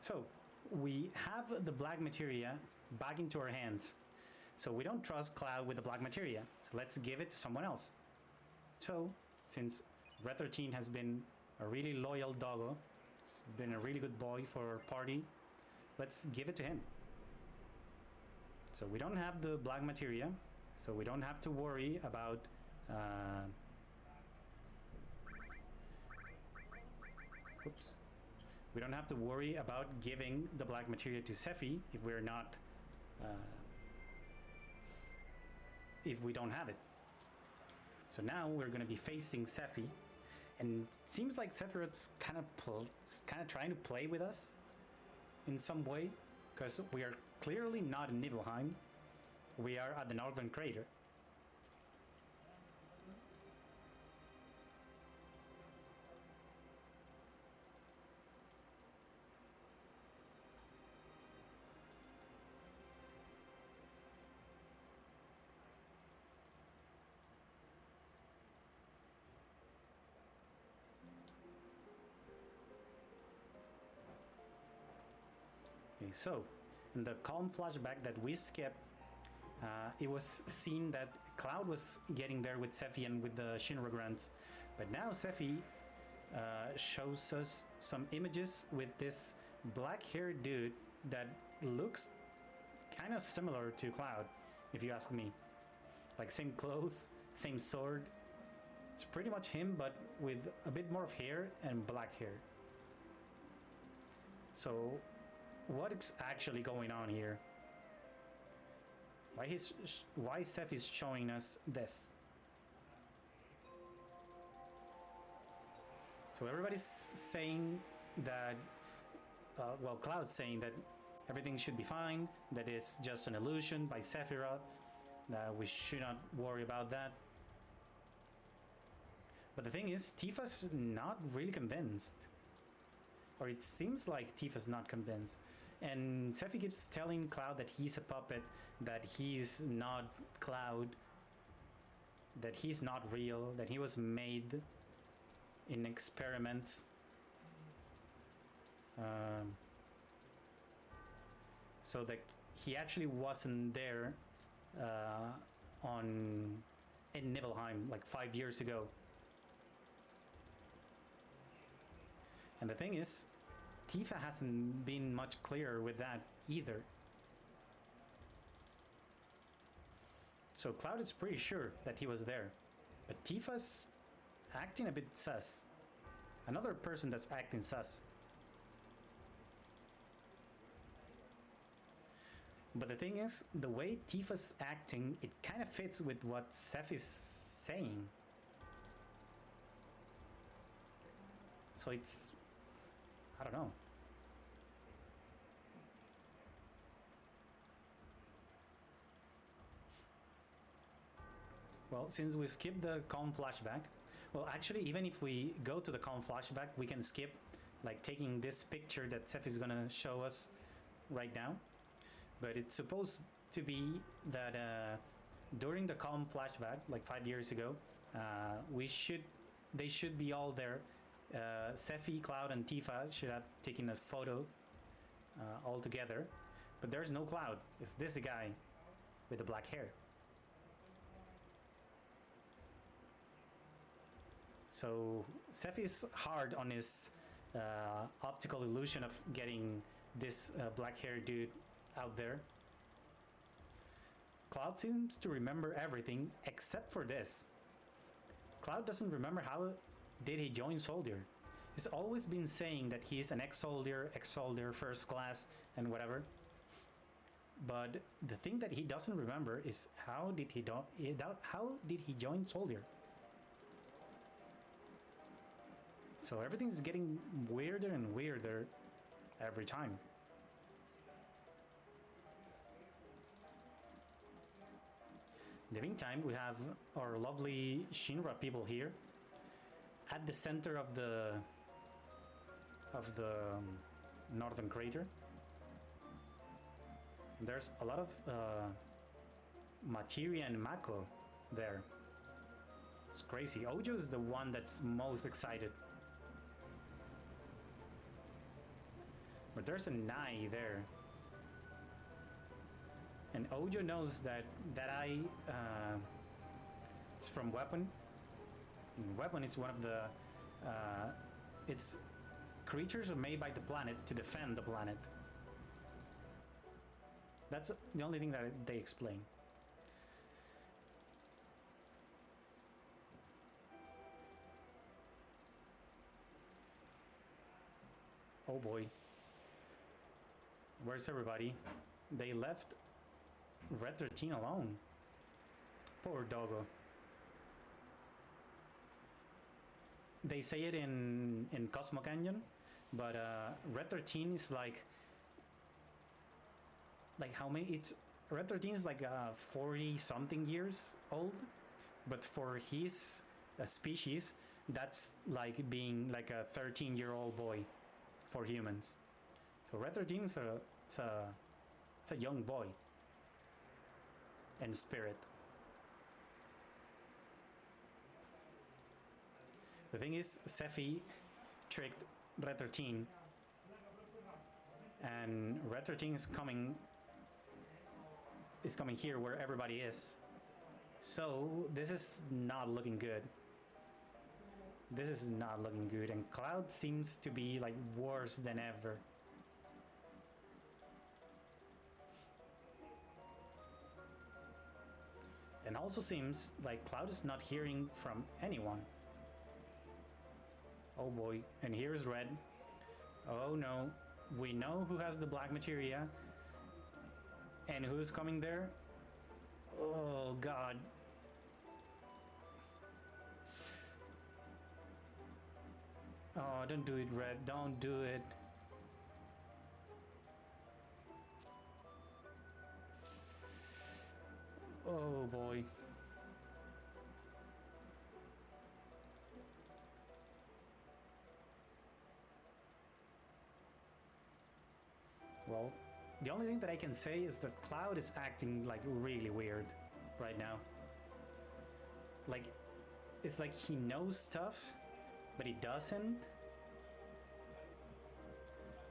So we have the black materia back into our hands. So we don't trust Cloud with the black materia. So let's give it to someone else. So since Red 13 has been a really loyal doggo, it's been a really good boy for our party, let's give it to him. So we don't have the black materia, so we don't have to worry about oops. We don't have to worry about giving the black materia to Sephi if we're not, if we don't have it. So now we're going to be facing Sephi, and it seems like Sephiroth's kind of trying to play with us in some way, because we are clearly not in Nibelheim. We are at the Northern Crater. Okay, so in the calm flashback that we skipped, it was seen that Cloud was getting there with Sephi and with the Shinra grunts, but now Sephi shows us some images with this black-haired dude that looks kind of similar to Cloud, if you ask me. Like same clothes, same sword. It's pretty much him, but with a bit more of hair and black hair. So what is actually going on here? Why Seth is showing us this? So everybody's saying that, well, Cloud's saying that everything should be fine, that it's just an illusion by Sephiroth, that we should not worry about that. But the thing is, Tifa's not really convinced. Or it seems like Tifa's not convinced. And Sephi keeps telling Cloud that he's a puppet, that he's not Cloud, that he's not real, that he was made in experiments. So that he actually wasn't there in Nibelheim like 5 years ago. And the thing is, Tifa hasn't been much clearer with that either. So Cloud is pretty sure that he was there, but Tifa's acting a bit sus. Another person that's acting sus. But the thing is, the way Tifa's acting, it kind of fits with what Seth is saying. So it's, I don't know. Well, since we skipped the calm flashback, well, actually, even if we go to the calm flashback, we can skip, like, taking this picture that Seth is gonna show us right now. But it's supposed to be that during the calm flashback, like 5 years ago, they should be all there. Sephi, Cloud, and Tifa should have taken a photo all together, but there's no Cloud. It's this guy with the black hair. So Sephi is hard on his optical illusion of getting this black hair dude out there. Cloud seems to remember everything except for this. Cloud doesn't remember how did he join Soldier. He's always been saying that he's an ex-soldier, first class, and whatever. But the thing that he doesn't remember is how did he join Soldier? So everything's getting weirder and weirder every time. In the meantime, we have our lovely Shinra people here at the center of the northern crater. And there's a lot of Materia and Mako there. It's crazy. Ojo is the one that's most excited. But there's a Nai there. And Ojo knows that it's from Weapon. And Weapon is one of the it's creatures are made by the planet to defend the planet. That's the only thing that they explain. Oh boy. Where's everybody? They left Red 13 alone. Poor doggo. They say it in Cosmo Canyon, but Red 13 is like how many? It's Red 13 is like 40 something years old, but for his species, that's like being like a 13-year-old boy for humans. So Red 13 is it's a young boy in spirit. The thing is, Sephi tricked Red 13, and Red 13 is coming here where everybody is. So this is not looking good. This is not looking good, and Cloud seems to be like worse than ever. And also seems like Cloud is not hearing from anyone. Oh boy, and here's Red. Oh no, we know who has the black materia and who's coming there. Oh god. Oh, don't do it, Red. Don't do it. Oh boy. Well, the only thing that I can say is that Cloud is acting like really weird right now. Like, it's like he knows stuff, but he doesn't.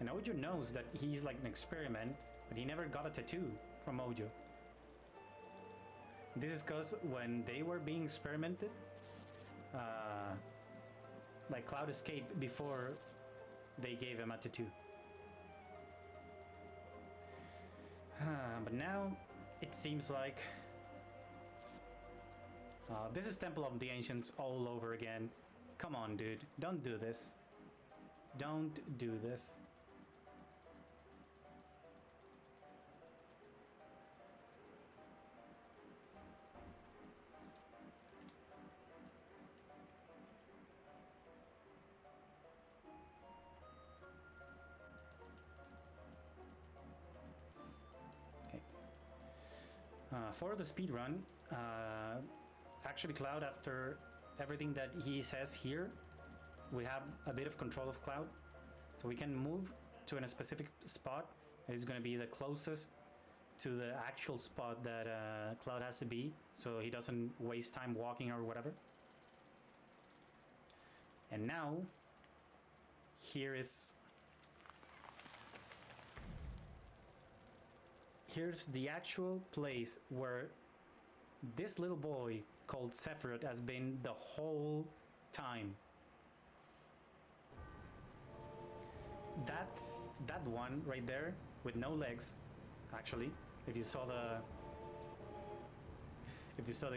And Ojo knows that he's like an experiment, but he never got a tattoo from Ojo. This is because when they were being experimented, like Cloud escaped before they gave him a tattoo. But now it seems like this is Temple of the Ancients all over again. Come on, dude. Don't do this. Don't do this. For the speed run, actually Cloud, after everything that he says here, we have a bit of control of Cloud, so we can move to a specific spot. It's going to be the closest to the actual spot that Cloud has to be, so he doesn't waste time walking or whatever. And now here's the actual place where this little boy called Sephiroth has been the whole time. That's that one right there with no legs, actually. If you saw the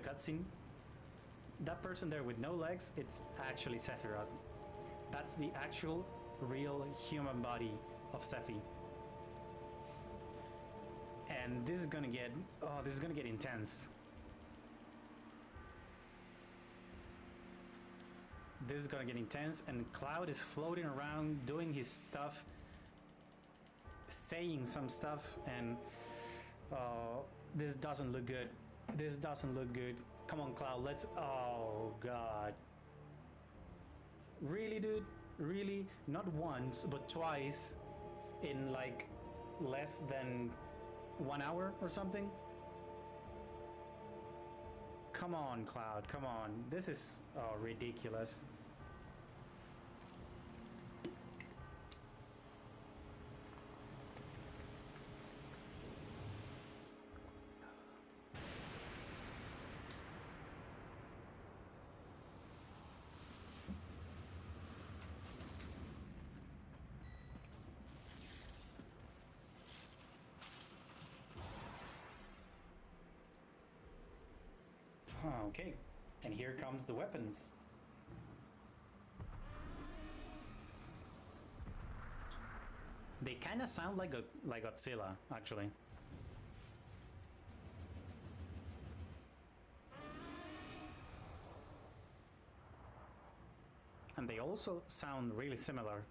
cutscene, that person there with no legs, it's actually Sephiroth. That's the actual real human body of Sephi. And this is gonna get, oh, this is gonna get intense. This is gonna get intense, and Cloud is floating around doing his stuff, saying some stuff, and this doesn't look good. This doesn't look good. Come on, Cloud, let's, oh god. Really, dude? Really? Not once, but twice in like less than 1 hour or something? Come on, Cloud, come on. This is, oh, ridiculous. Okay, and here comes the weapons. They kind of sound like Godzilla, actually. And they also sound really similar.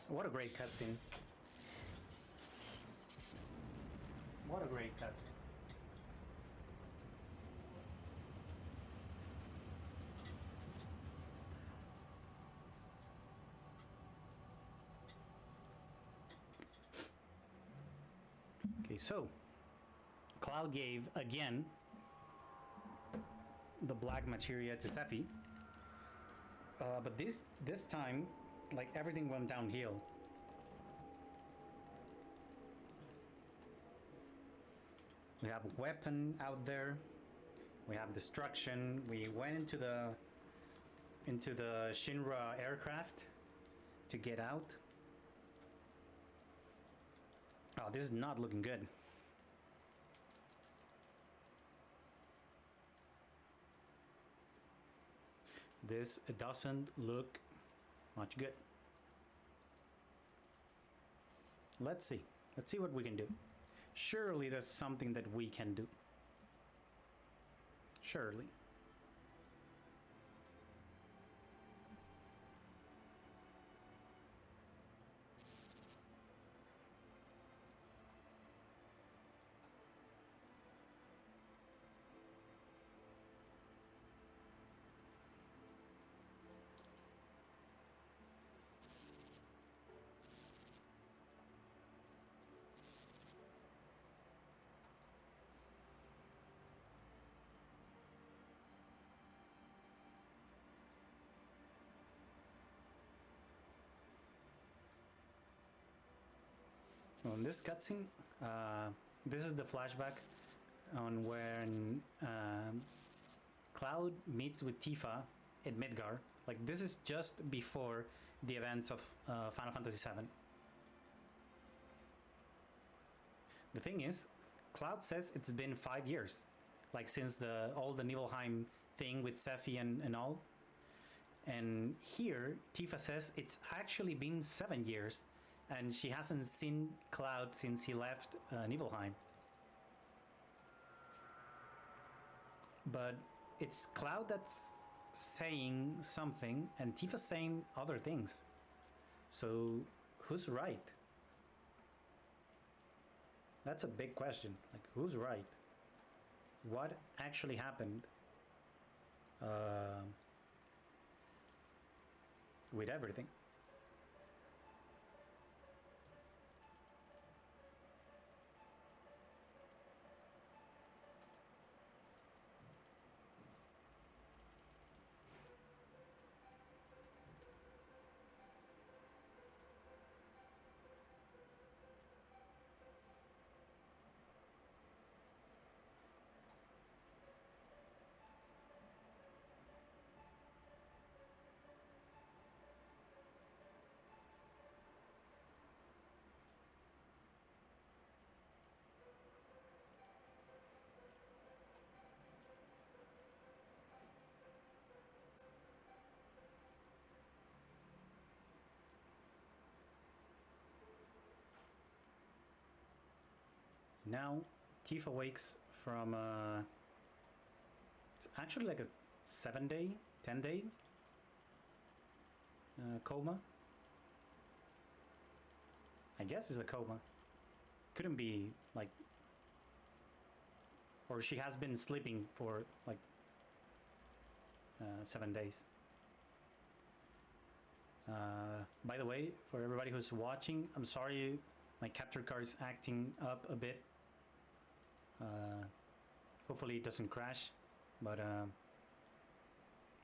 What a great cutscene. What a great cutscene. Okay, so Cloud gave again the black materia to Sephi, but this time, like, everything went downhill. We have a weapon out there. We have destruction. We went into the Shinra aircraft to get out. Oh, this is not looking good. This doesn't look much good. Let's see. Let's see what we can do. Surely there's something that we can do. Surely. On this cutscene, this is the flashback on when Cloud meets with Tifa at Midgar. Like, this is just before the events of Final Fantasy VII. The thing is, Cloud says it's been 5 years, like since all the Nibelheim thing with Sephi and all. And here, Tifa says it's actually been 7 years, and she hasn't seen Cloud since he left Nibelheim. But it's Cloud that's saying something, and Tifa's saying other things. So, who's right? That's a big question. Like, who's right? What actually happened with everything? Now, Tifa wakes from it's actually like a 7-day, 10-day coma. I guess it's a coma. Couldn't be like, or she has been sleeping for like 7 days. By the way, for everybody who's watching, I'm sorry my capture card's acting up a bit. Hopefully it doesn't crash, but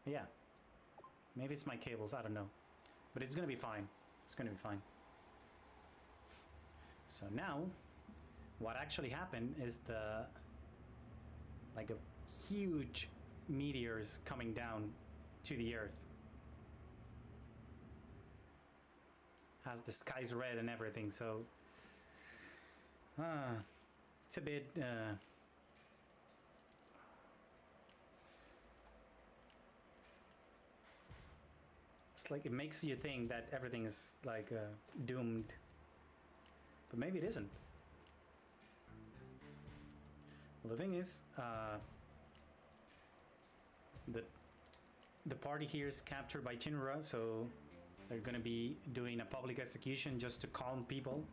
yeah, maybe it's my cables, I don't know, but it's gonna be fine. It's gonna be fine. So now what actually happened is like a huge meteors coming down to the earth, as the sky's red and everything. So it's a bit it's like it makes you think that everything is like doomed, but maybe it isn't. Well, the thing is, the party here is captured by Chinra, so they're gonna be doing a public execution just to calm people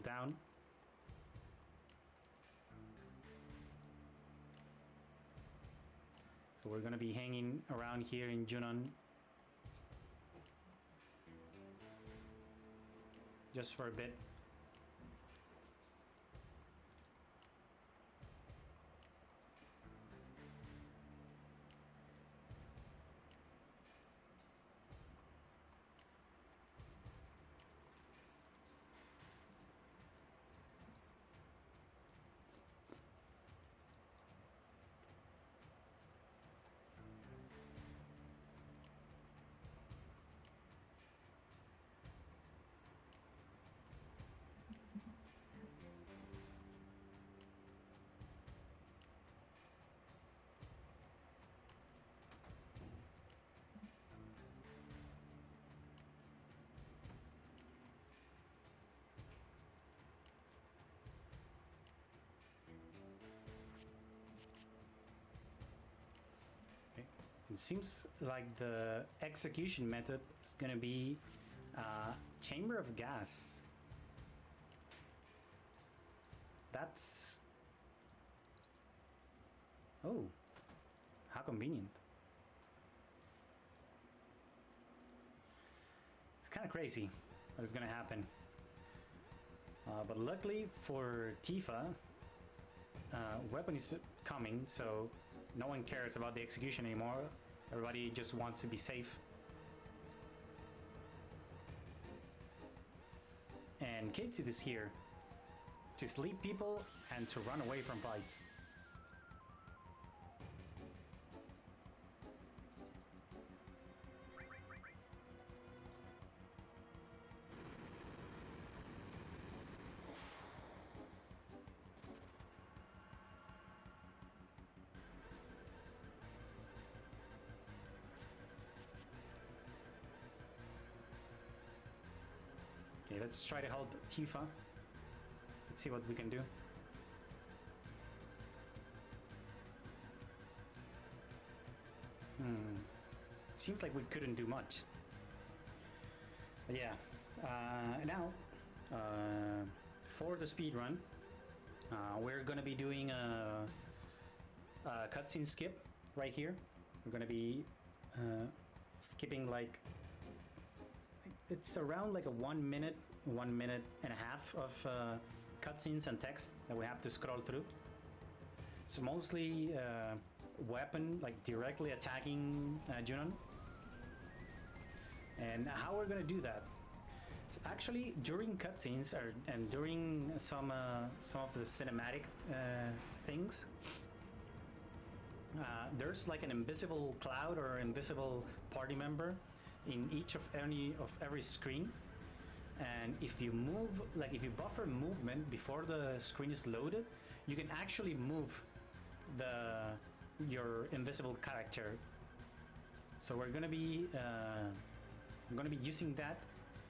down. So we're gonna be hanging around here in Junon just for a bit. It seems like the execution method is gonna be chamber of gas. That's... oh, how convenient. It's kind of crazy what is gonna happen. But luckily for Tifa, weapon is coming, so no one cares about the execution anymore. Everybody just wants to be safe. And Katsuit is here to sleep people and to run away from fights. Okay, let's try to help Tifa. Let's see what we can do. Seems like we couldn't do much. But yeah, now for the speed run, we're gonna be doing a cutscene skip right here. We're gonna be skipping like it's around like a 1 minute, 1 minute and a half of cutscenes and text that we have to scroll through. So mostly weapon, like directly attacking Junon. And how we're gonna do that? It's actually during cutscenes and during some of the cinematic things. There's like an invisible cloud or invisible party member in each of every screen, and if you move, like if you buffer movement before the screen is loaded, you can actually move your invisible character. So we're gonna be using that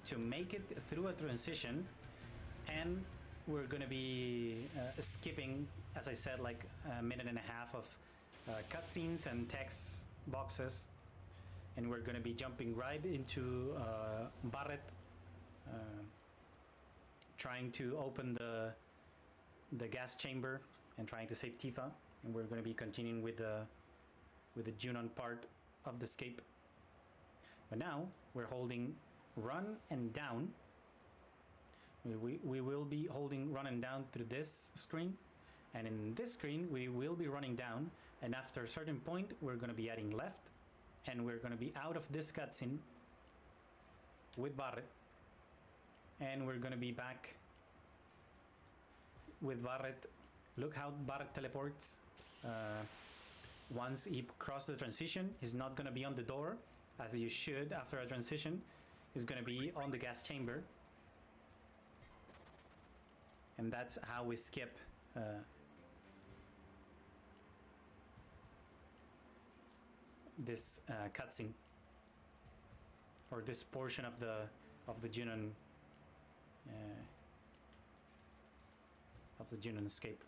to make it through a transition, and we're gonna be skipping, as I said, like a minute and a half of cutscenes and text boxes. And we're going to be jumping right into Barret, trying to open the gas chamber and trying to save Tifa. And we're going to be continuing with the Junon part of the escape. But now we're holding run and down. We will be holding run and down through this screen. And in this screen, we will be running down. And after a certain point, we're going to be adding left. And we're going to be out of this cutscene with Barret, and we're going to be back with Barret. Look how Barret teleports. Once he crosses the transition, he's not going to be on the door, as you should after a transition. He's going to be on the gas chamber. And that's how we skip this cutscene, or this portion of the Junon escape.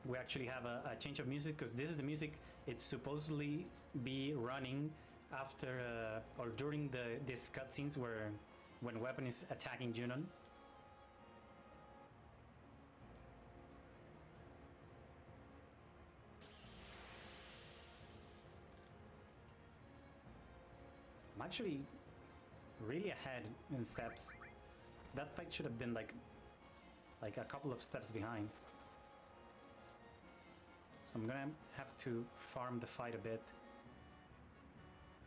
We actually have a change of music, because this is the music it's supposedly be running after or during these cutscenes when weapon is attacking Junon. I'm actually really ahead in steps. That fight should have been like a couple of steps behind. So I'm gonna have to farm the fight a bit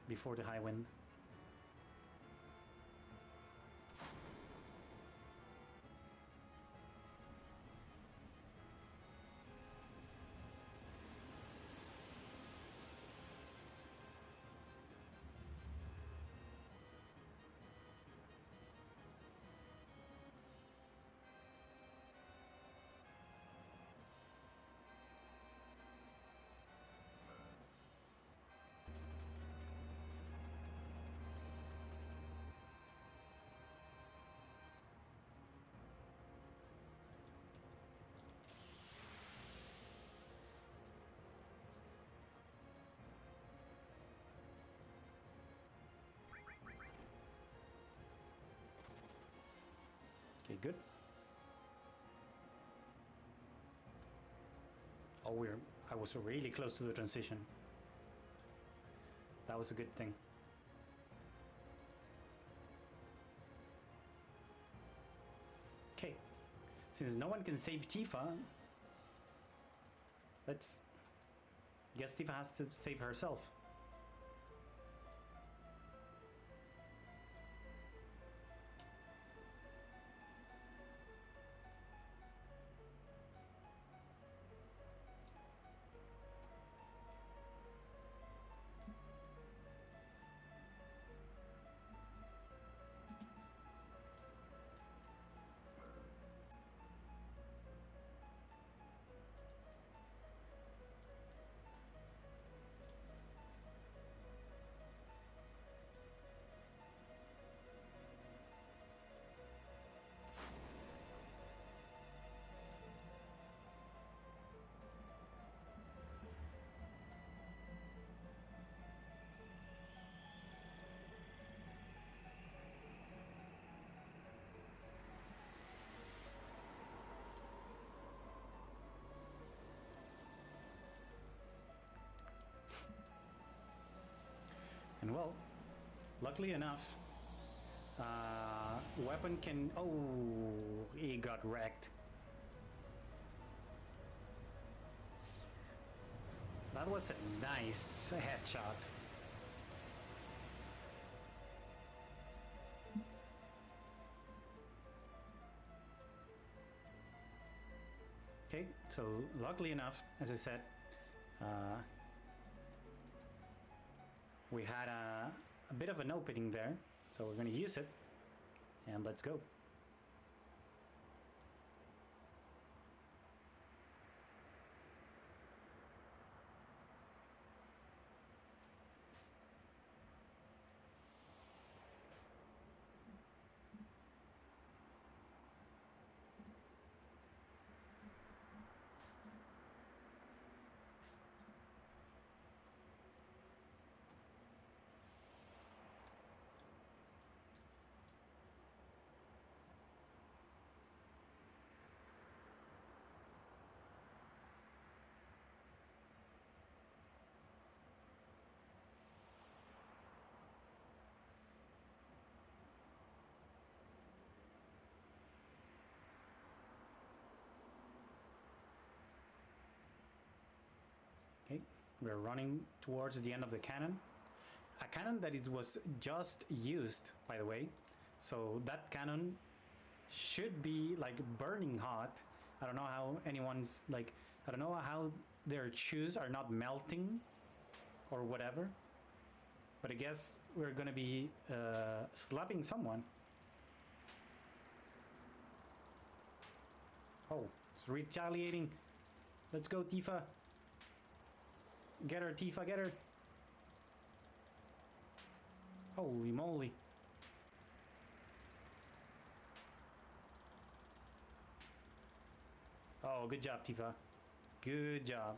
before the high wind. good. Oh, I was really close to the transition. That was a good thing. Okay, since no one can save Tifa, let's guess Tifa has to save herself. And well, luckily enough, weapon can... Oh, he got wrecked. That was a nice headshot. Okay, so luckily enough, as I said, we had a bit of an opening there, so we're going to use it, and let's go. Okay, we're running towards the end of the cannon. A cannon that it was just used, by the way. So that cannon should be like burning hot. I don't know how anyone's like, I don't know how their shoes are not melting or whatever. But I guess we're gonna be slapping someone. Oh, it's retaliating. Let's go, Tifa. Get her, Tifa, get her. Holy moly. Oh, good job, Tifa. Good job.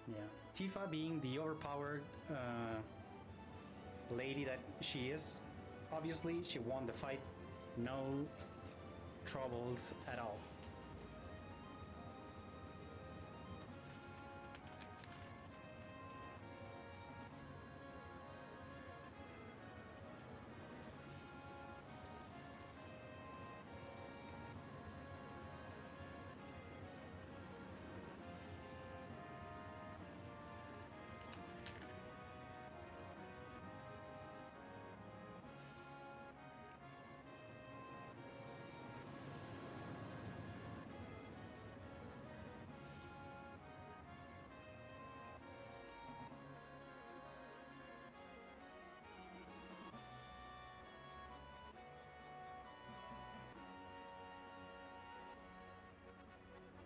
Yeah, Tifa being the overpowered lady that she is, obviously she won the fight, no troubles at all.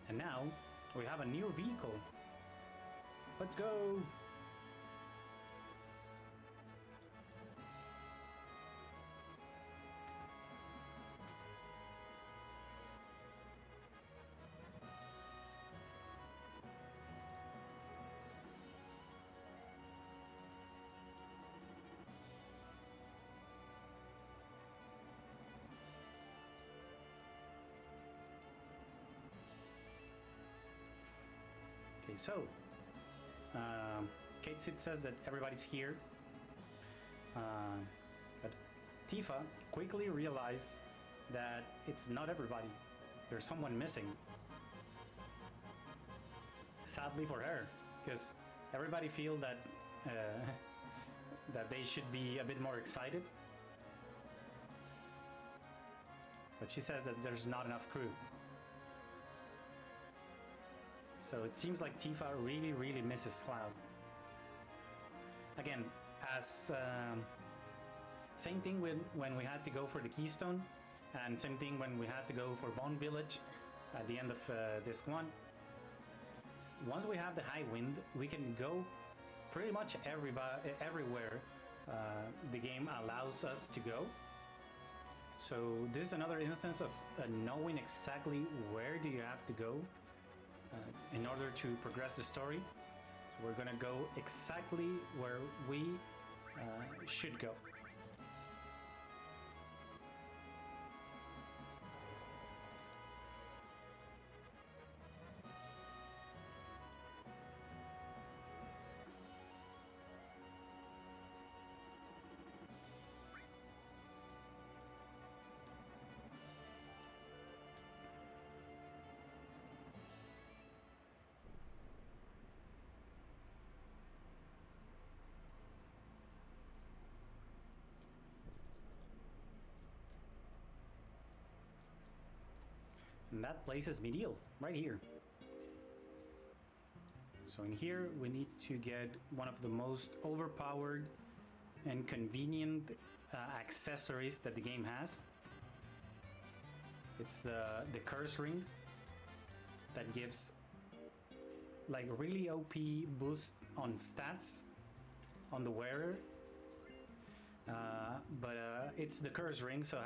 And now we have a new vehicle. Let's go! Okay, so Kate Sid says that everybody's here, but Tifa quickly realized that it's not everybody. There's someone missing. Sadly for her, because everybody feel that that they should be a bit more excited. But she says that there's not enough crew. So it seems like Tifa really, really misses Cloud. Again, as same thing when we had to go for the Keystone, and same thing when we had to go for Bone Village at the end of Disc 1. Once we have the high wind, we can go pretty much everywhere the game allows us to go. So this is another instance of knowing exactly where do you have to go in order to progress the story. So we're gonna go exactly where we should go. And that place is Medial, right here. So in here we need to get one of the most overpowered and convenient accessories that the game has. It's the curse ring that gives like really OP boost on stats on the wearer. But it's the curse ring, so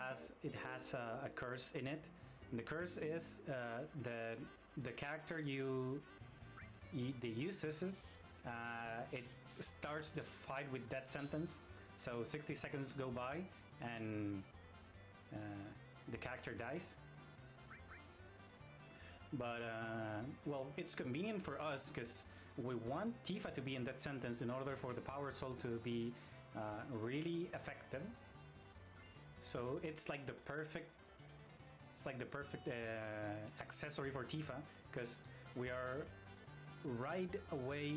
it has a curse in it. And the curse is the character the uses it starts the fight with death sentence. So 60 seconds go by and the character dies. But well, it's convenient for us because we want Tifa to be in that sentence in order for the power soul to be really effective. So it's like the perfect accessory for Tifa, because we are right away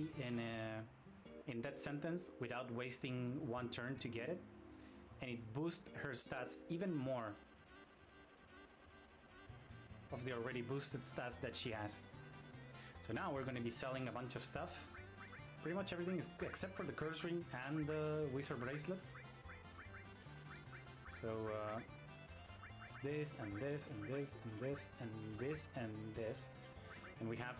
in that sentence without wasting one turn to get it, and it boosts her stats even more of the already boosted stats that she has. So now we're going to be selling a bunch of stuff, pretty much everything except for the curse ring and the wizard bracelet. So this and this and this and this and this and this, and we have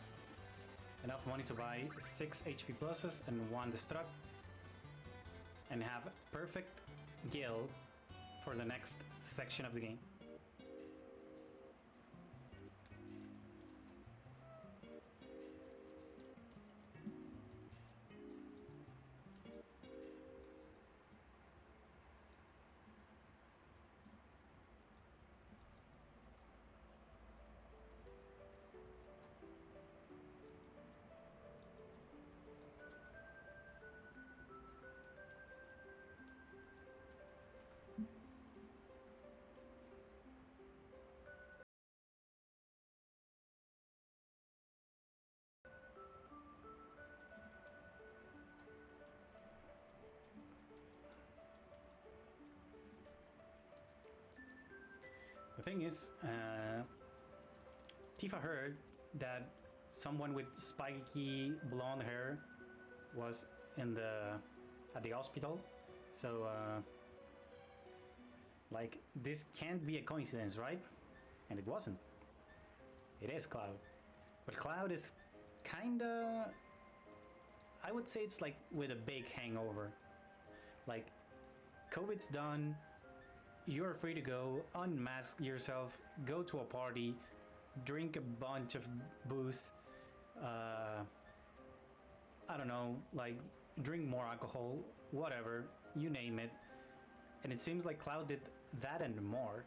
enough money to buy 6 HP pluses and 1 destruct, and have perfect guild for the next section of the game. The thing is, Tifa heard that someone with spiky blonde hair was at the hospital, so like this can't be a coincidence, right? And it wasn't. It is Cloud, but Cloud is kinda, I would say it's like with a big hangover. Like, COVID's done. You're free to go, unmask yourself, go to a party, drink a bunch of booze, I don't know, like drink more alcohol, whatever, you name it. And it seems like Cloud did that and more.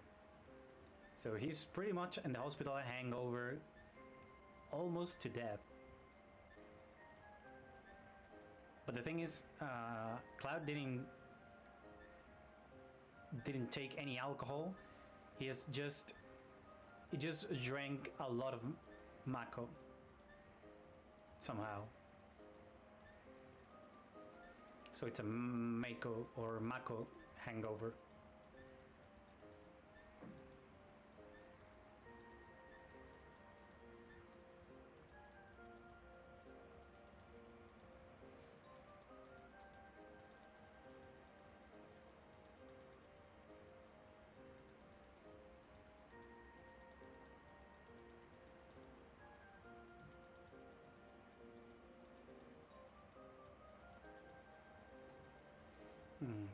So he's pretty much in the hospital hangover, almost to death. But the thing is, Cloud didn't take any alcohol. He just drank a lot of Mako somehow. So it's a Mako or Mako hangover.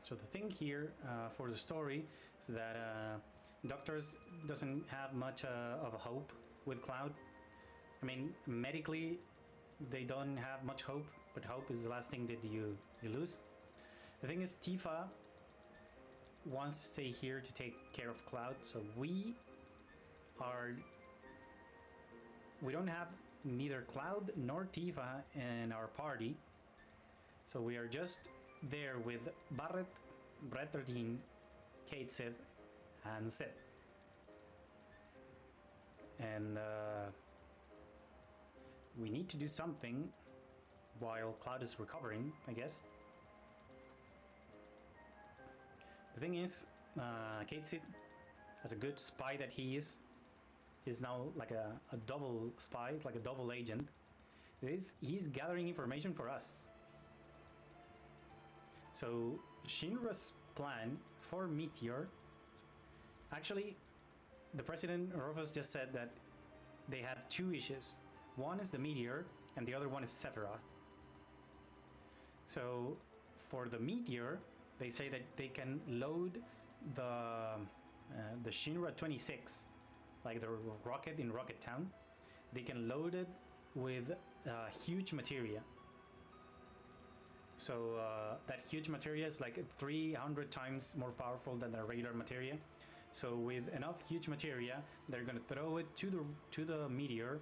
So the thing here for the story is that Doctors doesn't have much of a hope with Cloud. I mean, medically, they don't have much hope, but hope is the last thing that you lose. The thing is, Tifa wants to stay here to take care of Cloud, so we don't have neither Cloud nor Tifa in our party, so we are just there with Barret, Bretterdine, Kate Sid, and Sid. And we need to do something while Cloud is recovering, I guess. The thing is, Kate Sid, as a good spy that he is now like a double spy, like a double agent. He's gathering information for us. So Shinra's plan for Meteor, actually, the President Rufus just said that they have two issues. One is the Meteor, and the other one is Sephiroth. So for the Meteor, they say that they can load the Shinra 26, like the rocket in Rocket Town. They can load it with huge materia. So that huge materia is like 300 times more powerful than the regular materia. So with enough huge materia, they're gonna throw it to the meteor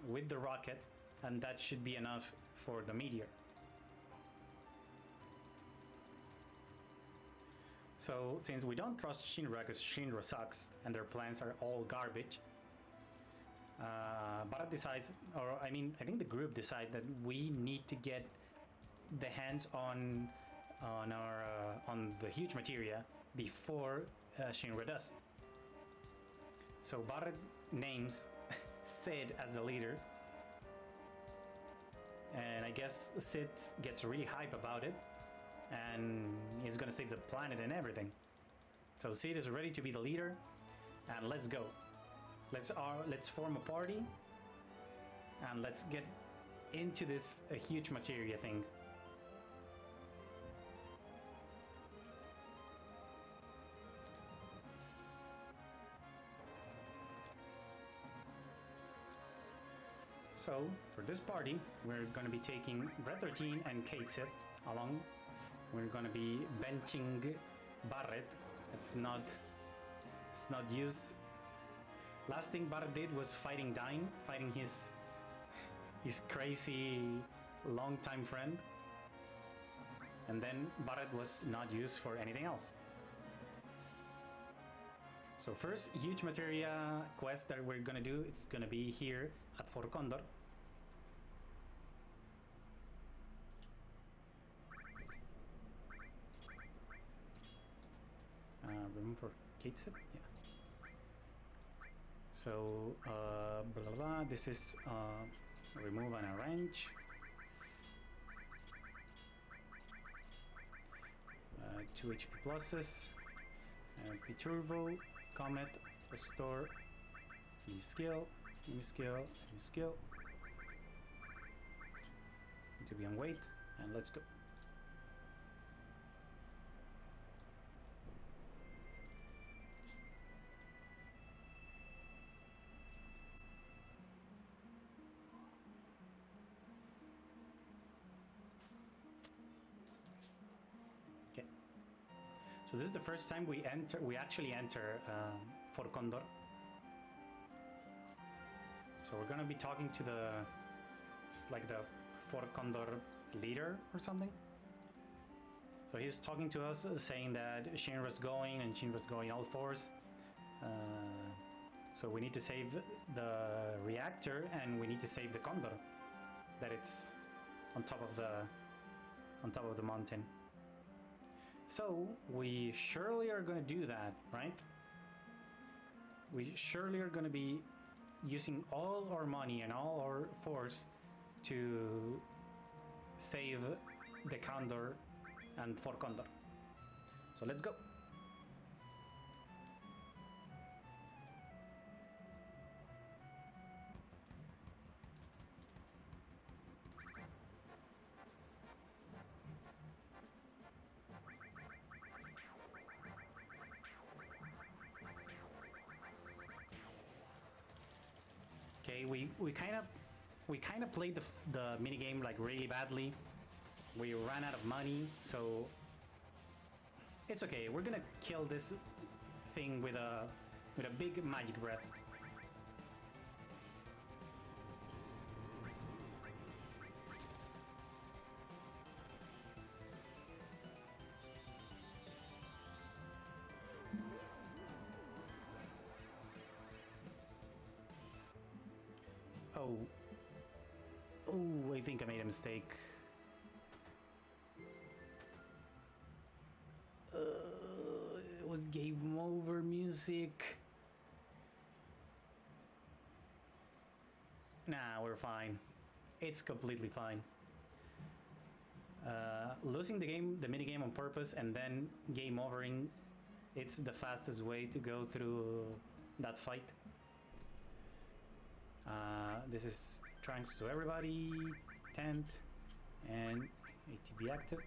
with the rocket, and that should be enough for the meteor. So since we don't trust Shinra because Shinra sucks and their plans are all garbage, Barat decides, or I mean, I think the group decide that we need to get the hands on the huge materia before Shinra does. So Barret names Sid as the leader, and I guess Sid gets really hype about it, and he's gonna save the planet and everything. So Sid is ready to be the leader, and let's go. Let's form a party, and let's get into this huge materia thing. So for this party, we're going to be taking Brett 13 and Kate Sith along. We're going to be benching Barret. It's not used. Last thing Barret did was fighting Dine, fighting his crazy longtime friend. And then Barret was not used for anything else. So first huge materia quest that we're gonna do, it's gonna be here at Fort Condor. Room for Kate Set? Yeah. So blah blah blah. This is remove and arrange. 2 HP pluses. P-Turbo, Comet, Restore, new skill, new skill, new skill. Need to be on wait, and let's go. So this is the first time we actually enter Fort Condor. So we're gonna be talking to it's like the Fort Condor leader or something. So he's talking to us, saying that Shinra's going and Shinra's going all fours. So we need to save the reactor and we need to save the condor that it's on top of the mountain. So we surely are going to do that, right? We surely are going to be using all our money and all our force to save the condor and Fort Condor. So let's go. Okay, we kind of played the mini game like really badly. We ran out of money, so it's okay. We're gonna kill this thing with a big magic breath. Oh, I think I made a mistake. It was game over music. Nah, we're fine. It's completely fine. Losing the mini game on purpose and then game overing, it's the fastest way to go through that fight. This is thanks to everybody, tent, and ATB active.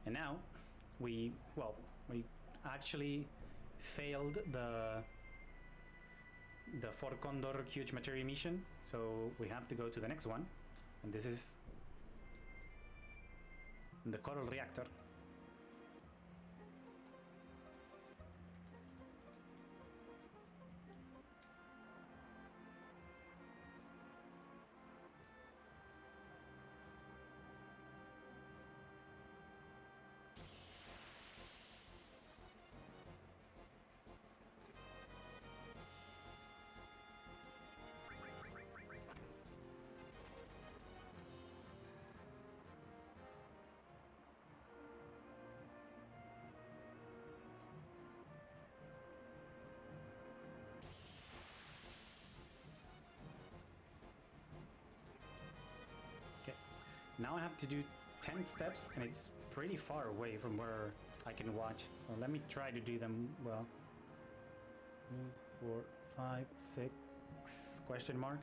And now we actually failed the Fort Condor huge materia mission, so we have to go to the next one, and this is the coral reactor. Now I have to do 10 steps and it's pretty far away from where I can watch. So let me try to do them well. 4, 5, 6, question mark.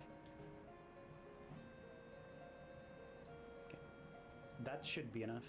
Okay. That should be enough.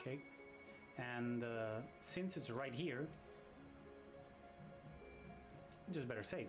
Okay, and since it's right here, you just better save.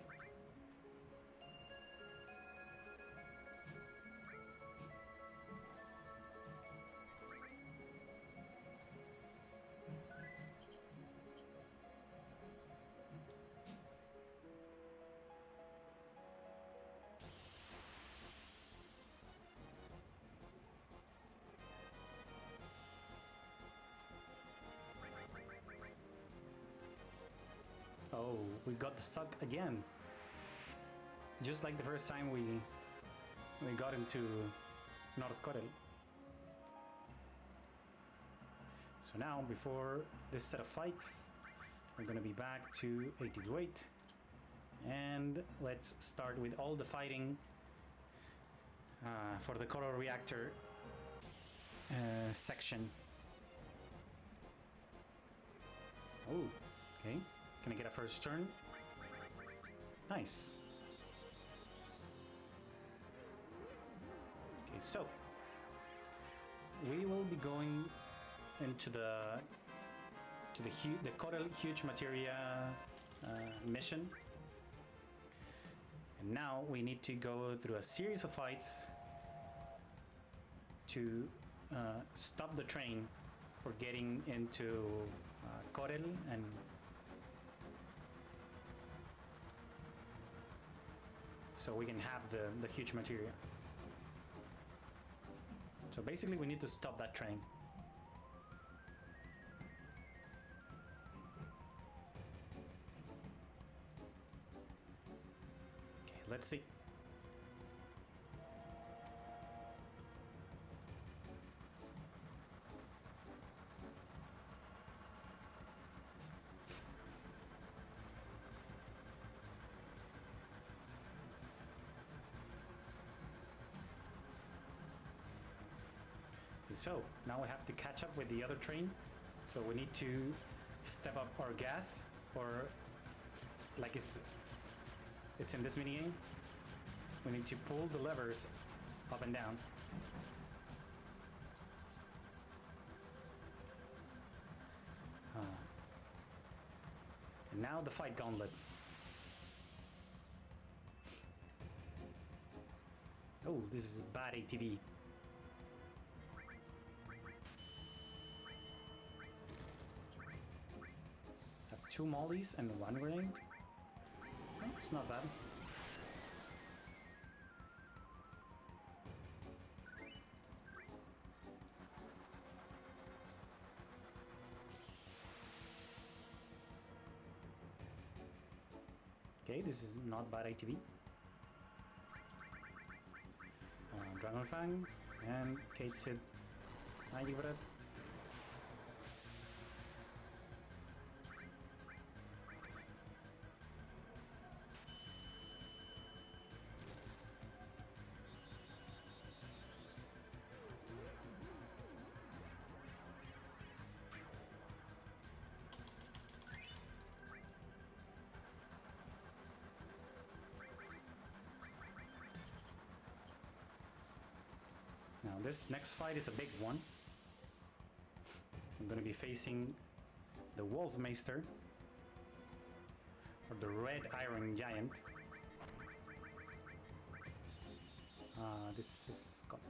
Oh, we got the suck again. Just like the first time we got into North Korea. So now, before this set of fights, we're gonna be back to 88. And let's start with all the fighting for the coral reactor section. Oh, okay. Can I get a first turn? Nice. Okay, so we will be going into the Coral Huge Materia mission, and now we need to go through a series of fights to stop the train for getting into Coral, and so we can have the huge materia. So basically we need to stop that train. Okay, let's see. So now we have to catch up with the other train, so we need to step up our gas, or like it's in this mini game, we need to pull the levers up and down. And now the fight gauntlet. Oh, this is a bad ATV. Two mollies and one grenade. Oh, it's not bad. Okay, this is not bad ATV. Dragon Fang and Kate Sid. Mighty Breath. Now this next fight is a big one. I'm going to be facing the Wolfmeister, or the Red Iron Giant. This is got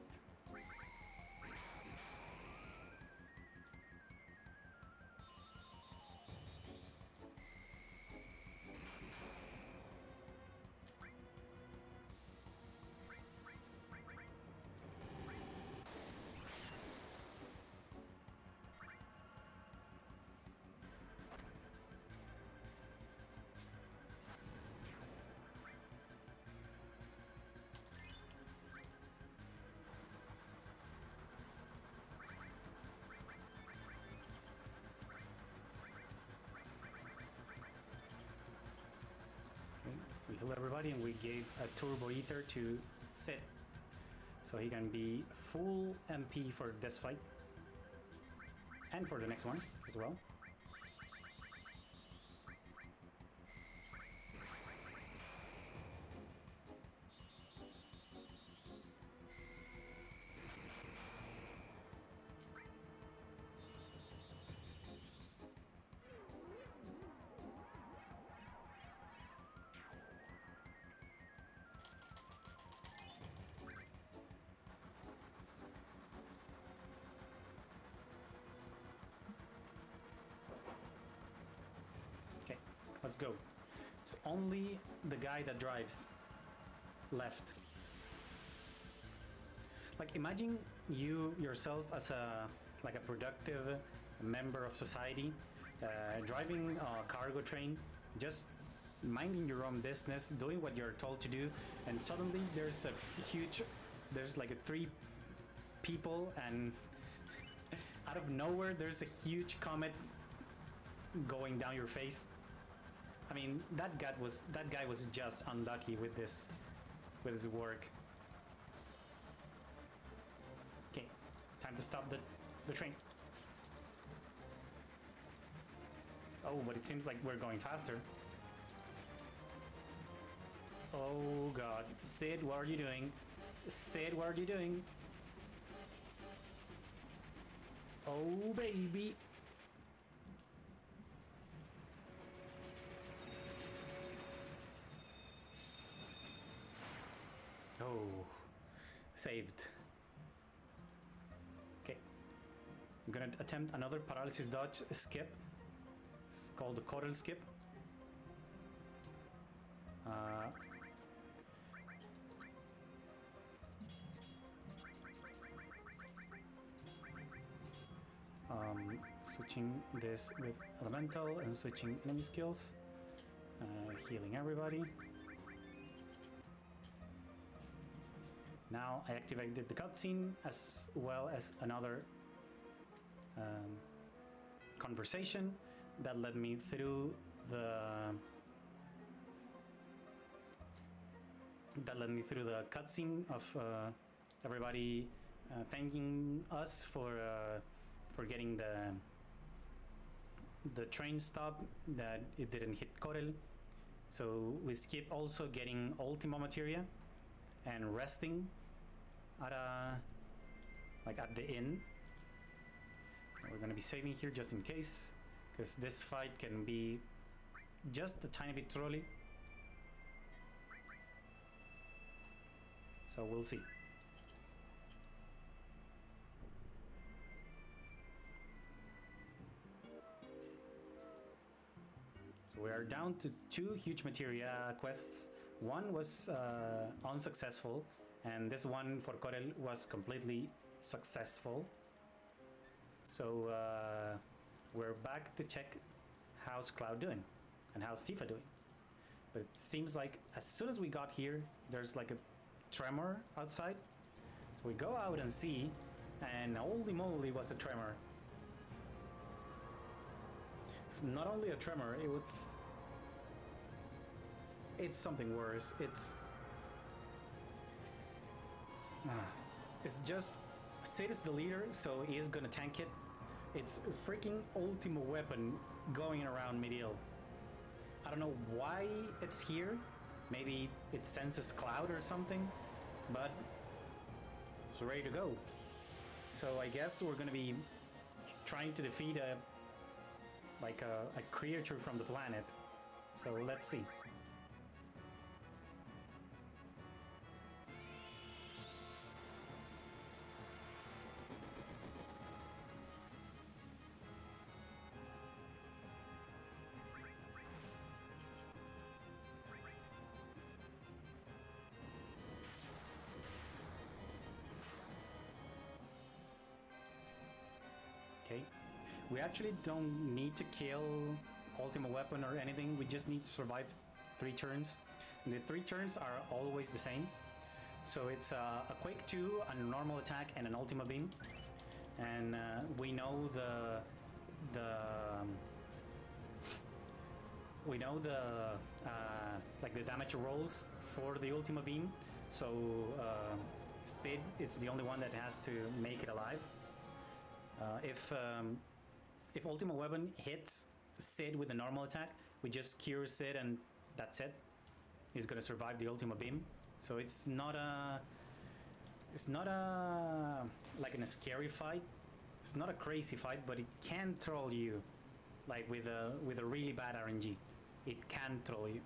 we heal everybody, and we gave a turbo ether to Sid, so he can be full MP for this fight and for the next one as well. Let's go. It's only the guy that drives left. Like, imagine you yourself as a productive member of society, driving a cargo train, just minding your own business, doing what you're told to do, and suddenly there's like three people, and out of nowhere there's a huge comet going down your face. I mean, that guy was just unlucky with his work. Okay, time to stop the train. Oh, but it seems like we're going faster. Oh god. Sid, what are you doing? Sid, what are you doing? Oh baby. Oh, saved. Okay, I'm gonna attempt another paralysis dodge skip. It's called the Coral skip. Switching this with elemental and switching enemy skills. Healing everybody. Now I activated the cutscene as well as another conversation that led me through the cutscene of everybody thanking us for getting the train stop, that it didn't hit Corel. So we skip also getting Ultima Materia and resting at at the inn. We're gonna be saving here just in case, because this fight can be just a tiny bit trolly. So we'll see. So we are down to 2 huge materia quests. One was unsuccessful, and this one for Corel was completely successful. So we're back to check how's Cloud doing and how's Tifa doing. But it seems like as soon as we got here, there's like a tremor outside. So we go out and see, and holy moly, was a tremor. It's not only a tremor, it's something worse. It's just Sid is the leader, so he's gonna tank it. It's a freaking Ultima weapon going around Midil. I don't know why it's here. Maybe it senses Cloud or something, but it's ready to go. So I guess we're gonna be trying to defeat a creature from the planet. So let's see. Okay, we actually don't need to kill Ultima Weapon or anything. We just need to survive 3 turns. And the 3 turns are always the same. So it's a Quake 2, a normal attack, and an Ultima Beam. And we know the damage rolls for the Ultima Beam. So Sid, it's the only one that has to make it alive. If Ultima Weapon hits Sid with a normal attack, we just cure Sid and that's it. He's gonna survive the Ultima Beam. So it's not a like in a scary fight. It's not a crazy fight, but it can troll you, like with a really bad RNG. It can troll you.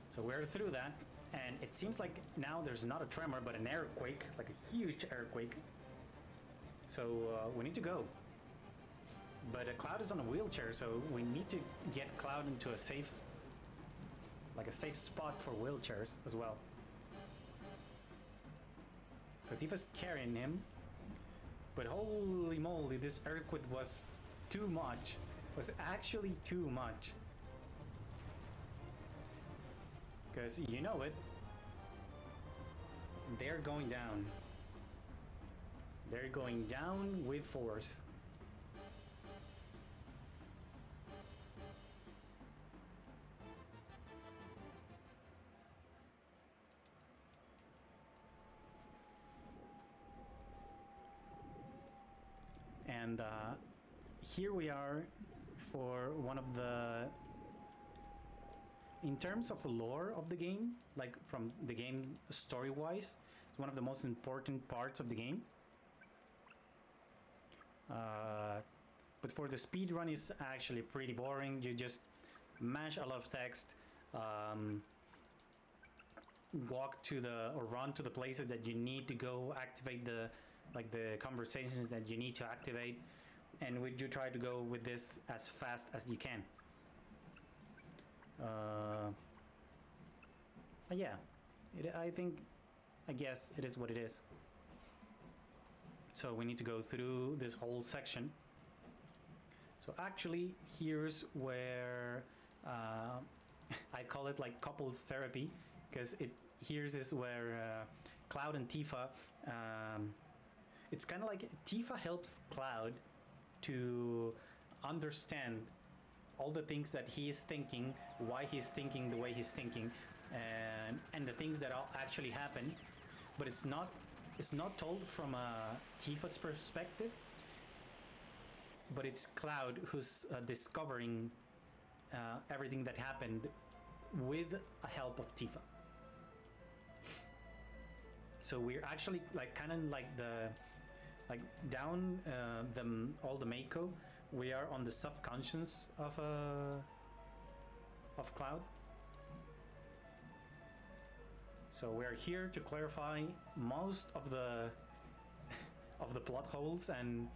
So we're through that, and it seems like now there's not a tremor, but an earthquake, like a huge earthquake. So we need to go. But Cloud is on a wheelchair, so we need to get Cloud into a safe spot for wheelchairs as well. So Tifa's carrying him, but holy moly, this earthquake was too much. Was actually too much. Because you know it, they're going down. They're going down with force. And here we are for one of the in terms of lore of the game, like from the game story-wise, it's one of the most important parts of the game. But for the speed run, is actually pretty boring. You just mash a lot of text, walk to the or run to the places that you need to go, activate the conversations that you need to activate, and you try to go with this as fast as you can. Yeah, I guess it is what it is. So we need to go through this whole section. So actually, here's where I call it like couples therapy, because here's is where Cloud and Tifa, it's kind of like Tifa helps Cloud to understand all the things that he is thinking, why he's thinking the way he's thinking, and the things that actually happen, but it's not told from Tifa's perspective, but it's Cloud who's discovering everything that happened with the help of Tifa. So we're actually like kind of like down all the Mako. We are on the subconscious of Cloud. So we're here to clarify most of the plot holes and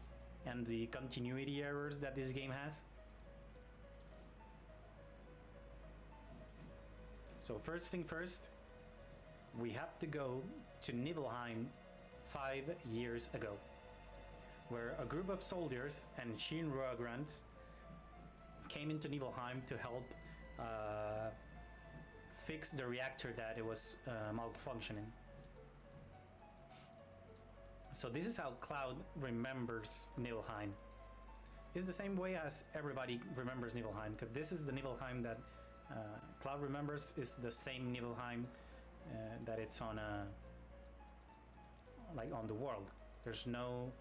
the continuity errors that this game has. So first thing first, we have to go to Nibelheim 5 years ago, where a group of soldiers and Shinra grunts came into Nibelheim to help fix the reactor that it was malfunctioning. So this is how Cloud remembers Nibelheim. It's the same way as everybody remembers Nibelheim, because this is the Nibelheim that Cloud remembers, is the same Nibelheim that it's on like on the world. There's no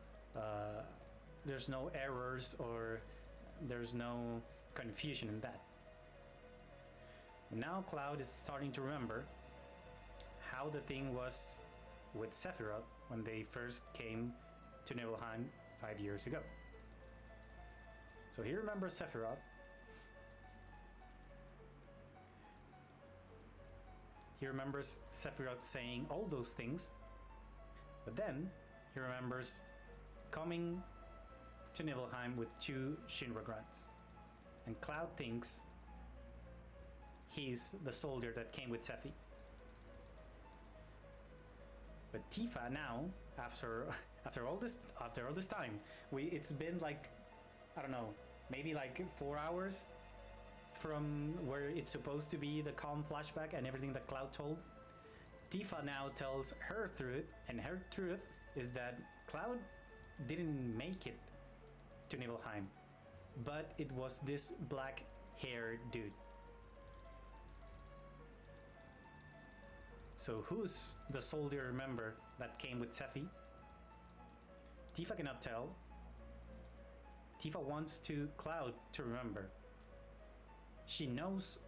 errors or there's no confusion in that. Now Cloud is starting to remember how the thing was with Sephiroth when they first came to Nibelheim 5 years ago. So he remembers Sephiroth. He remembers Sephiroth saying all those things, but then he remembers coming to Nibelheim with 2 Shinra grunts. And Cloud thinks he's the soldier that came with Sephi. But Tifa now, after all this time, it's been like, I don't know, maybe like 4 hours from where it's supposed to be the calm flashback and everything that Cloud told. Tifa now tells her truth, and her truth is that Cloud didn't make it to Nibelheim, but it was this black-haired dude. So who's the soldier member that came with Sephi? Tifa cannot tell. Tifa wants Cloud to remember. She knows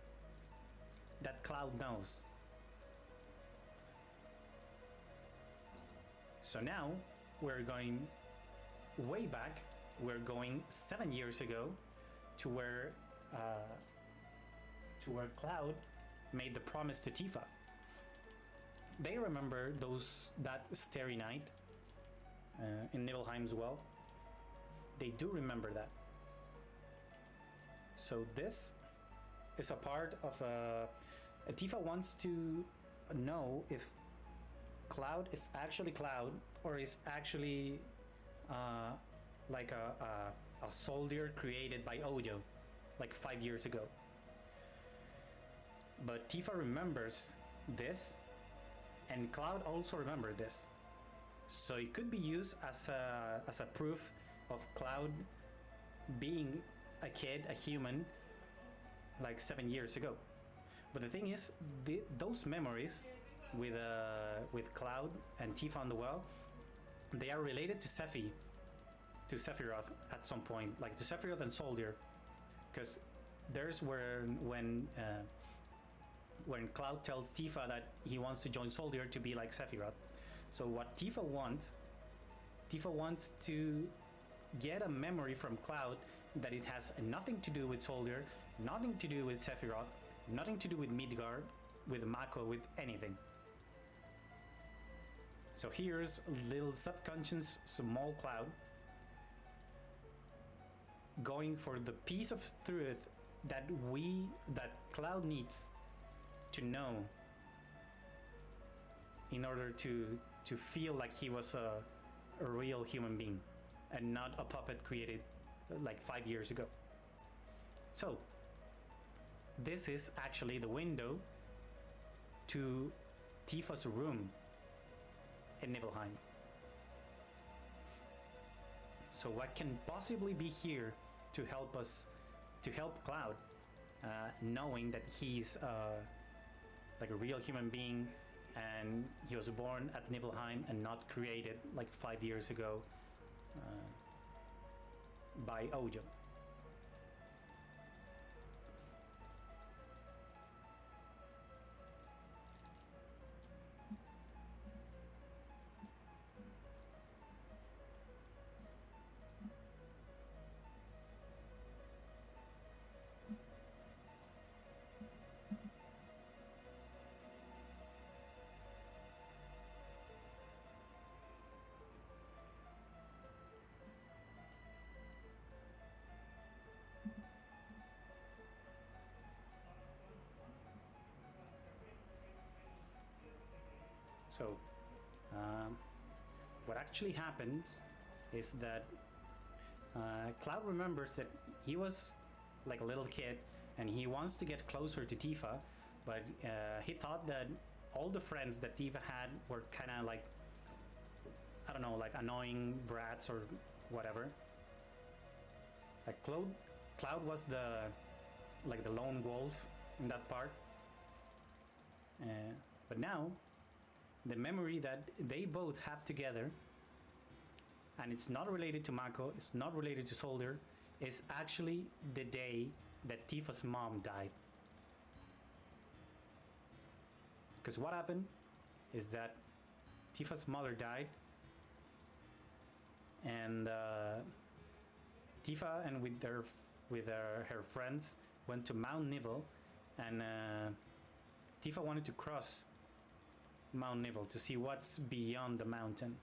that Cloud knows. So now we're going way back. We're going 7 years ago to where Cloud made the promise to Tifa. They remember that starry night in Nibelheim as well. They do remember that. So this is a part of Tifa wants to know if Cloud is actually Cloud or is actually like a soldier created by Ojo like 5 years ago. But Tifa remembers this, and Cloud also remembered this, so it could be used as a proof of Cloud being a kid, a human, like 7 years ago. But the thing is, those memories with Cloud and Tifa on the well, they are related to Sephiroth at some point, like to Sephiroth and Soldier, because there's when when Cloud tells Tifa that he wants to join Soldier to be like Sephiroth. So what Tifa wants to get a memory from Cloud that it has nothing to do with Soldier, nothing to do with Sephiroth, nothing to do with Midgard, with Mako, with anything. So here's little subconscious small Cloud going for the piece of truth that Cloud needs to know in order to feel like he was a real human being and not a puppet created like 5 years ago. So this is actually the window to Tifa's room in Nibelheim. So what can possibly be here to help Cloud, knowing that he's like a real human being and he was born at Nibelheim and not created like 5 years ago by Ojo. So what actually happened is that Cloud remembers that he was like a little kid and he wants to get closer to Tifa, but he thought that all the friends that Tifa had were kind of like, I don't know, like annoying brats or whatever. Like Cloud was the lone wolf in that part. But now the memory that they both have together, and it's not related to Mako, it's not related to Soldier, is actually the day that Tifa's mom died. Because what happened is that Tifa's mother died, and Tifa and with her friends went to Mount Nibel, and Tifa wanted to cross Mount Nibel to see what's beyond the mountain.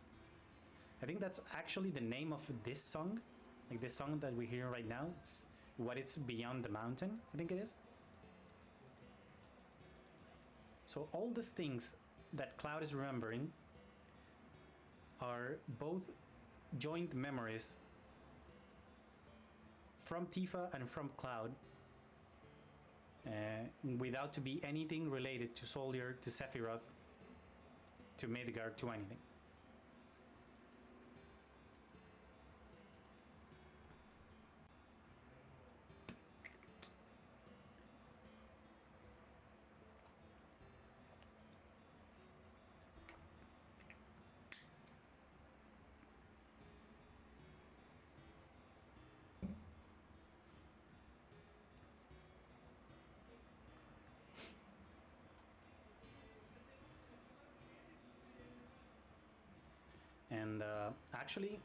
I think that's actually the name of this song, like this song that we hear right now. It's what it's beyond the mountain, I think it is. So all these things that Cloud is remembering are both joint memories from Tifa and from Cloud, without to be anything related to Soldier, to Sephiroth, to Midgard, to anything. And actually,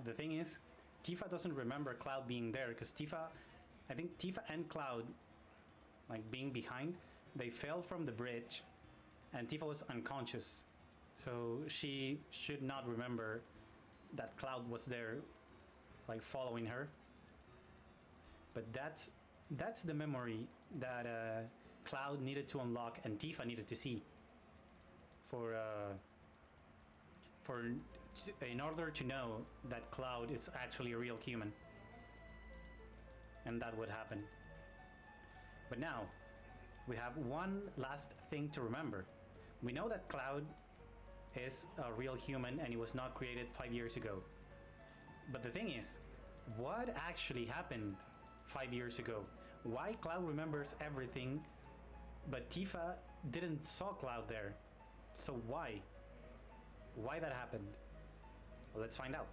the thing is, Tifa doesn't remember Cloud being there because I think Tifa and Cloud, like being behind, they fell from the bridge and Tifa was unconscious. So she should not remember that Cloud was there, like following her. But that's the memory that Cloud needed to unlock and Tifa needed to see in order to know that Cloud is actually a real human, and that would happen. But now we have one last thing to remember. We know that Cloud is a real human and he was not created 5 years ago. But the thing is, what actually happened 5 years ago? Why Cloud remembers everything, but Tifa didn't saw Cloud there? So why? Why that happened? Well, let's find out.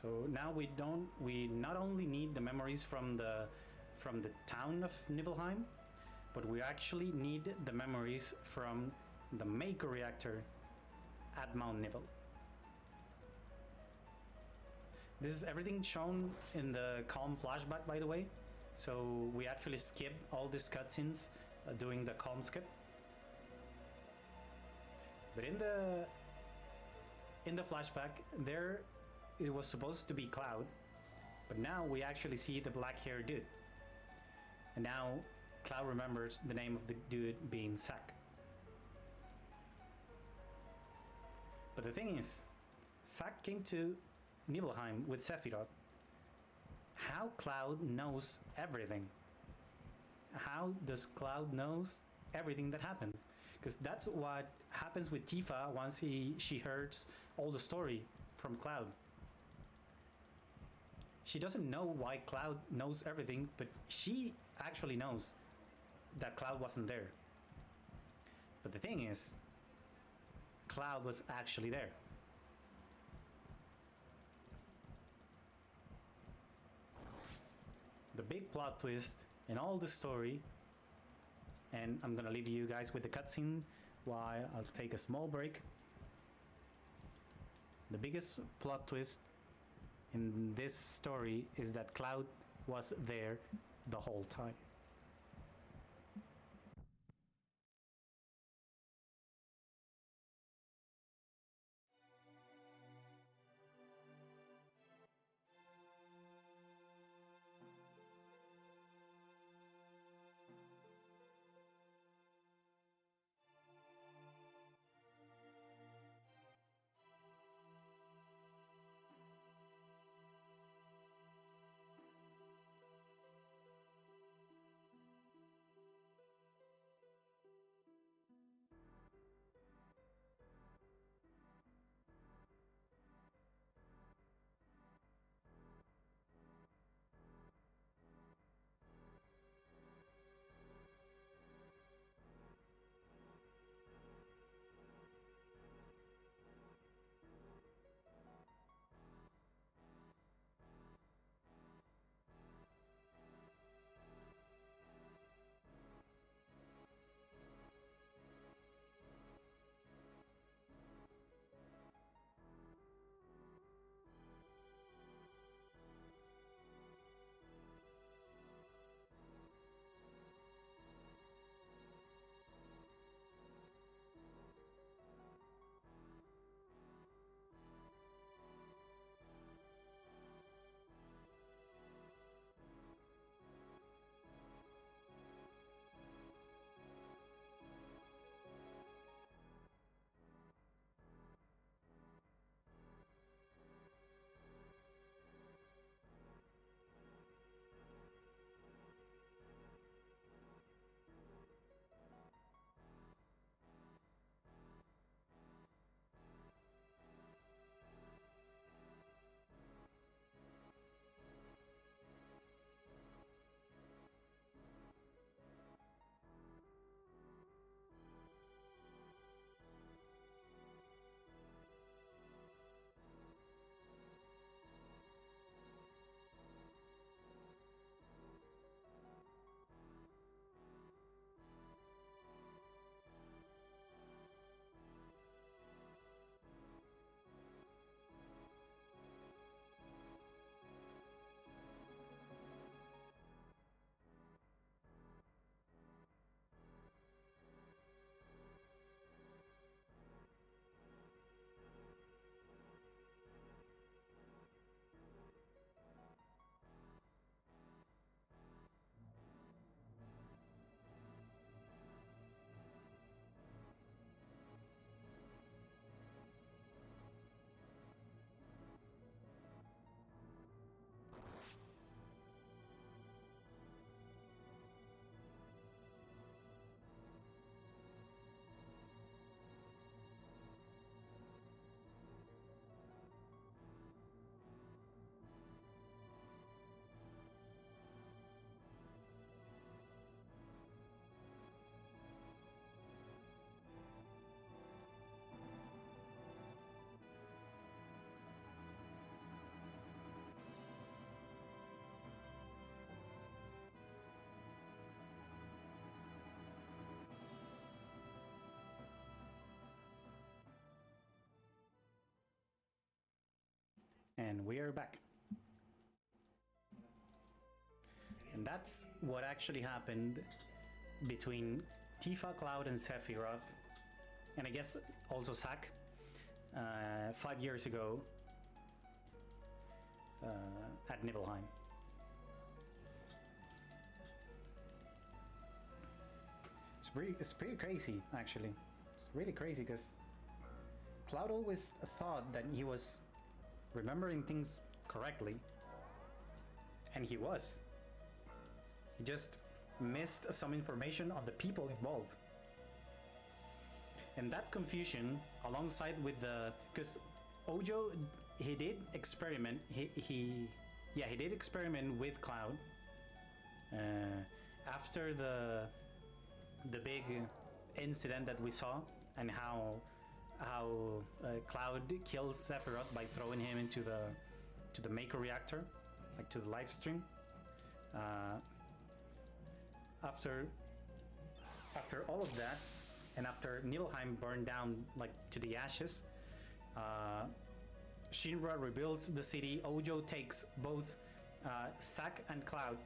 So now we not only need the memories from the town of Nibelheim, but we actually need the memories from the Mako reactor at Mount Nibel. This is everything shown in the calm flashback, by the way. So we actually skip all these cutscenes doing the calm skip. But in the flashback, there it was supposed to be Cloud, but now we actually see the black-haired dude. And now Cloud remembers the name of the dude being Zack. But the thing is, Zack came to Nibelheim with Sephiroth. How Cloud knows everything? How does Cloud knows everything that happened? Because that's what happens with Tifa once she hears all the story from Cloud. She doesn't know why Cloud knows everything, but she actually knows that Cloud wasn't there. But the thing is, Cloud was actually there. The big plot twist in all the story, and I'm gonna leave you guys with the cutscene while I'll take a small break. The biggest plot twist in this story is that Cloud was there the whole time. And we are back. And that's what actually happened between Tifa, Cloud, and Sephiroth, and I guess also Zack, 5 years ago at Nibelheim. It's pretty crazy, actually. It's really crazy because Cloud always thought that he was remembering things correctly, and he was. He just missed some information on the people involved. And that confusion, alongside with the, because Ojo, he did experiment. He did experiment with Cloud after the big incident that we saw, and how Cloud kills Sephiroth by throwing him into the Maker reactor, like to the live stream. After all of that, and after Nibelheim burned down like to the ashes, Shinra rebuilds the city. Ojo takes both Zack and Cloud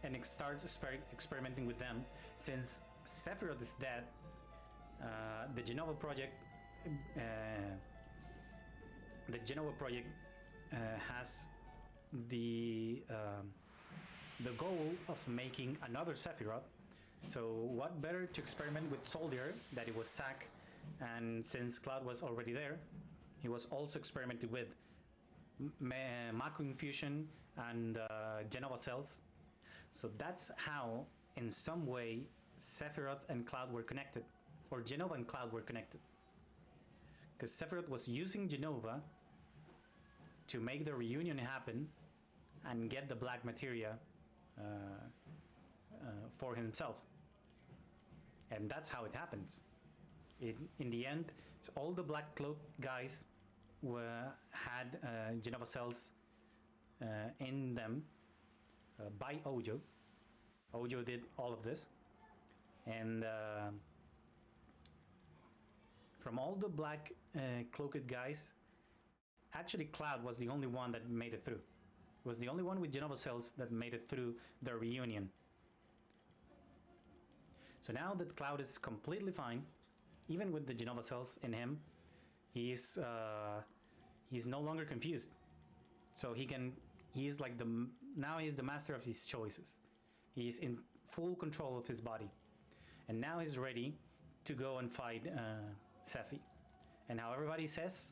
and starts experimenting with them. Since Sephiroth is dead, the Genova project has the goal of making another Sephiroth. So what better to experiment with Soldier, that it was Zack, and since Cloud was already there, he was also experimented with Mako Infusion and Genova cells. So that's how, in some way, Sephiroth and Cloud were connected, or Genova and Cloud were connected. Because Sephiroth was using Genova to make the reunion happen and get the black materia for himself. And that's how it happens. In the end, so all the Black Cloak guys had Genova cells in them by Ojo. Ojo did all of this. And from all the Black Cloaked guys, actually Cloud was the only one that made it through. Was the only one with Genova cells that made it through the reunion. So now that Cloud is completely fine, even with the Genova cells in him, he's no longer confused. So he's like now he's the master of his choices. He's in full control of his body, and now he's ready to go and fight Sephi. And how everybody says,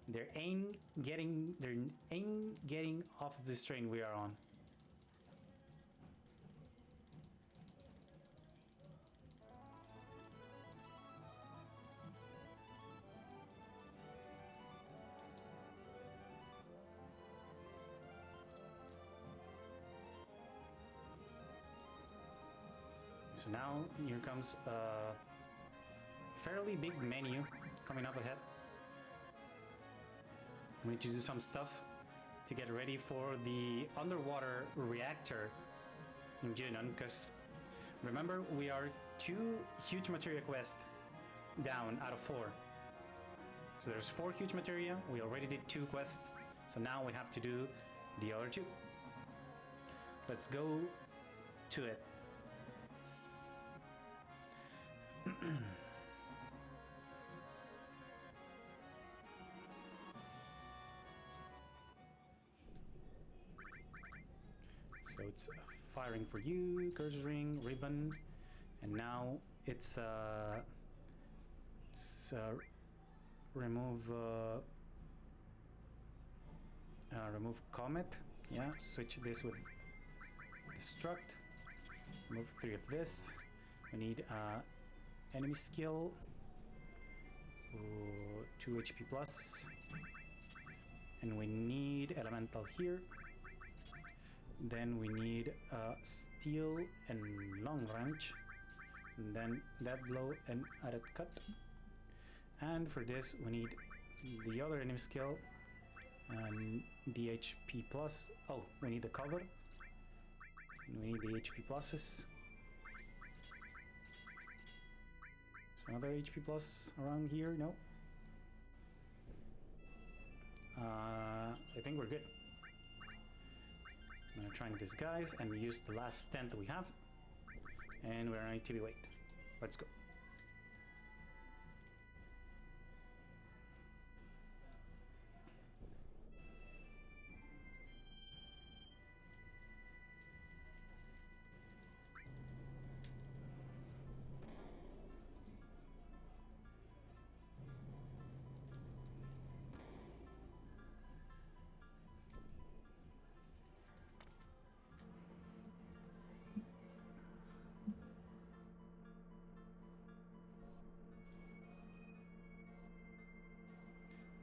they ain't getting off of this train we are on. So now here comes a fairly big menu coming up ahead. We need to do some stuff to get ready for the underwater reactor in Junon, because remember, we are 2 huge materia quests down out of 4. So there's 4 huge materia, we already did 2 quests, so now we have to do the other 2. Let's go to it. So it's firing for you, curse ring, ribbon, and now it's remove remove comet. Yeah, switch this with destruct. Remove 3 of this. We need enemy skill, 2 HP plus, and we need elemental here. Then we need steel and long range, and then dead blow and added cut. And for this we need the other enemy skill and the HP plus. Oh, we need the cover, and we need the HP pluses. Is another HP plus around here? No. I think we're good. I'm gonna try and disguise and use the last tent that we have. And we're on ATV weight. Let's go.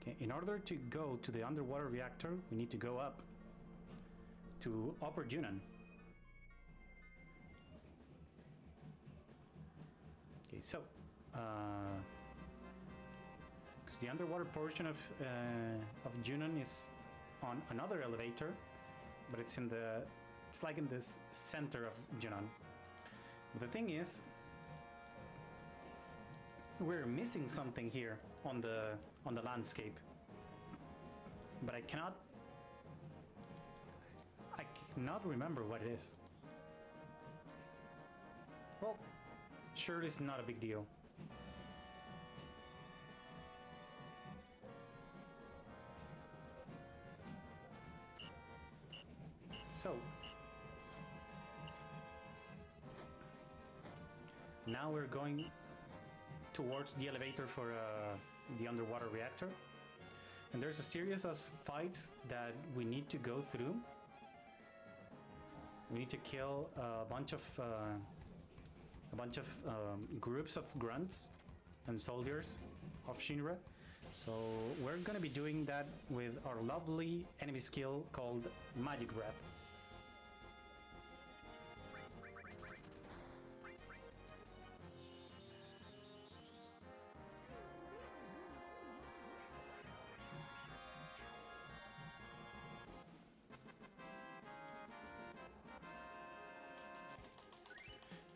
Okay, in order to go to the underwater reactor, we need to go up to Upper Junon. Okay, so because the underwater portion of Junon is on another elevator, but it's like in this center of Junon. But the thing is, we're missing something here on the landscape, but I cannot remember what it is. Well, sure, it's not a big deal. So now we're going towards the elevator for the underwater reactor, and there's a series of fights that we need to go through. We need to kill a bunch of groups of grunts and soldiers of Shinra. So we're gonna be doing that with our lovely enemy skill called Magic Breath.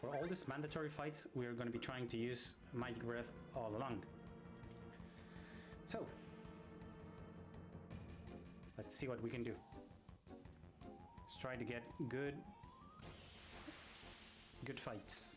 For all these mandatory fights, we are going to be trying to use Magic Breath all along. So, let's see what we can do. Let's try to get good fights.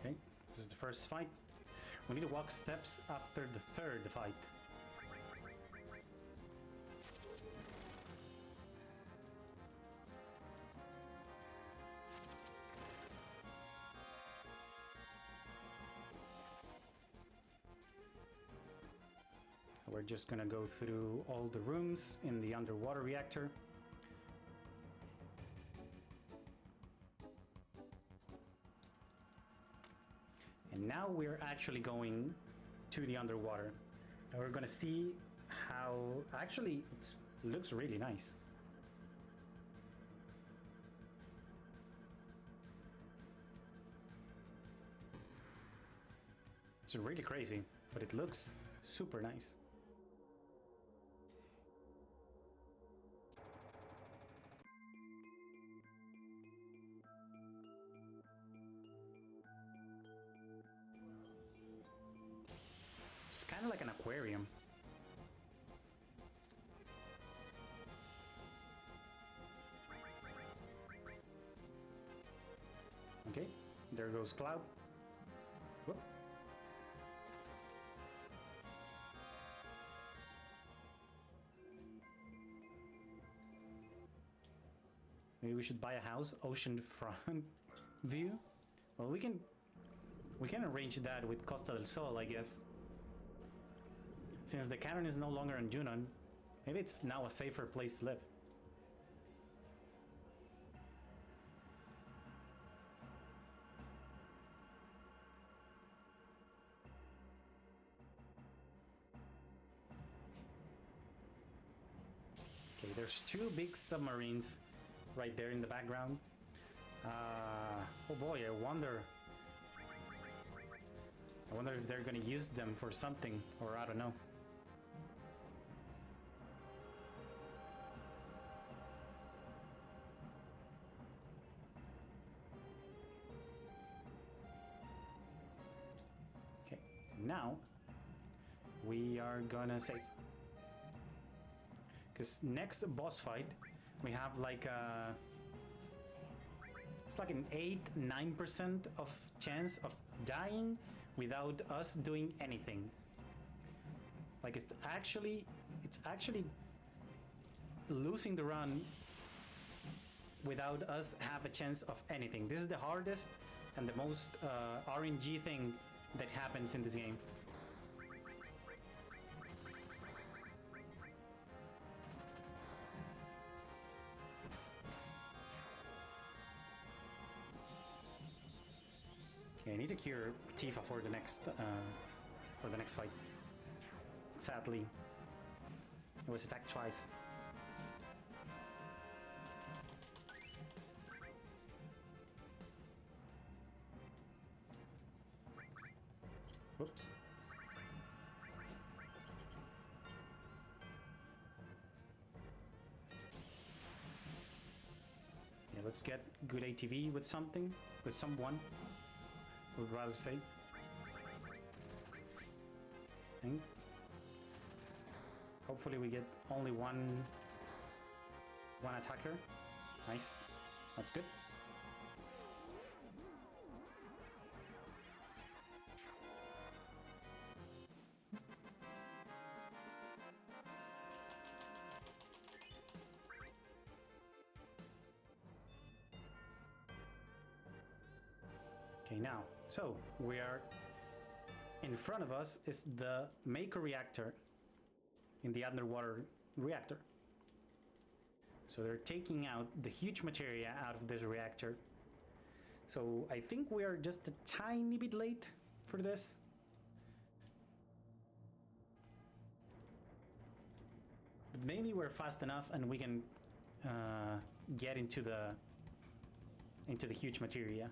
Okay, this is the first fight. We need to walk steps after the third fight. We're just gonna go through all the rooms in the underwater reactor. And now we're actually going to the underwater. And we're gonna see how actually it looks really nice. It's really crazy, but it looks super nice. It's kind of like an aquarium. Okay, there goes Cloud. Whoop. Maybe we should buy a house, ocean front view. Well, we can arrange that with Costa del Sol, I guess. Since the cannon is no longer in Junon, maybe it's now a safer place to live. there's two big submarines right there in the background. Oh boy, I wonder if they're gonna use them for something, or I don't know. Okay, now we are gonna save. Because next boss fight, we have like a... It's like an 8-9% of chance of dying without us doing anything. Like it's actually losing the run without us have a chance of anything. This is the hardest and the most RNG thing that happens in this game. Okay, I need to cure Tifa for the next fight. Sadly, it was attacked twice. Whoops. Yeah, let's get good ATV with something, with someone. Would rather say. And hopefully we get only one attacker. Nice. That's good. Okay, now, so we are in front of us is the Mako reactor in the underwater reactor. So they're taking out the huge materia out of this reactor. So I think we are just a tiny bit late for this. But maybe we're fast enough and we can get into the huge materia.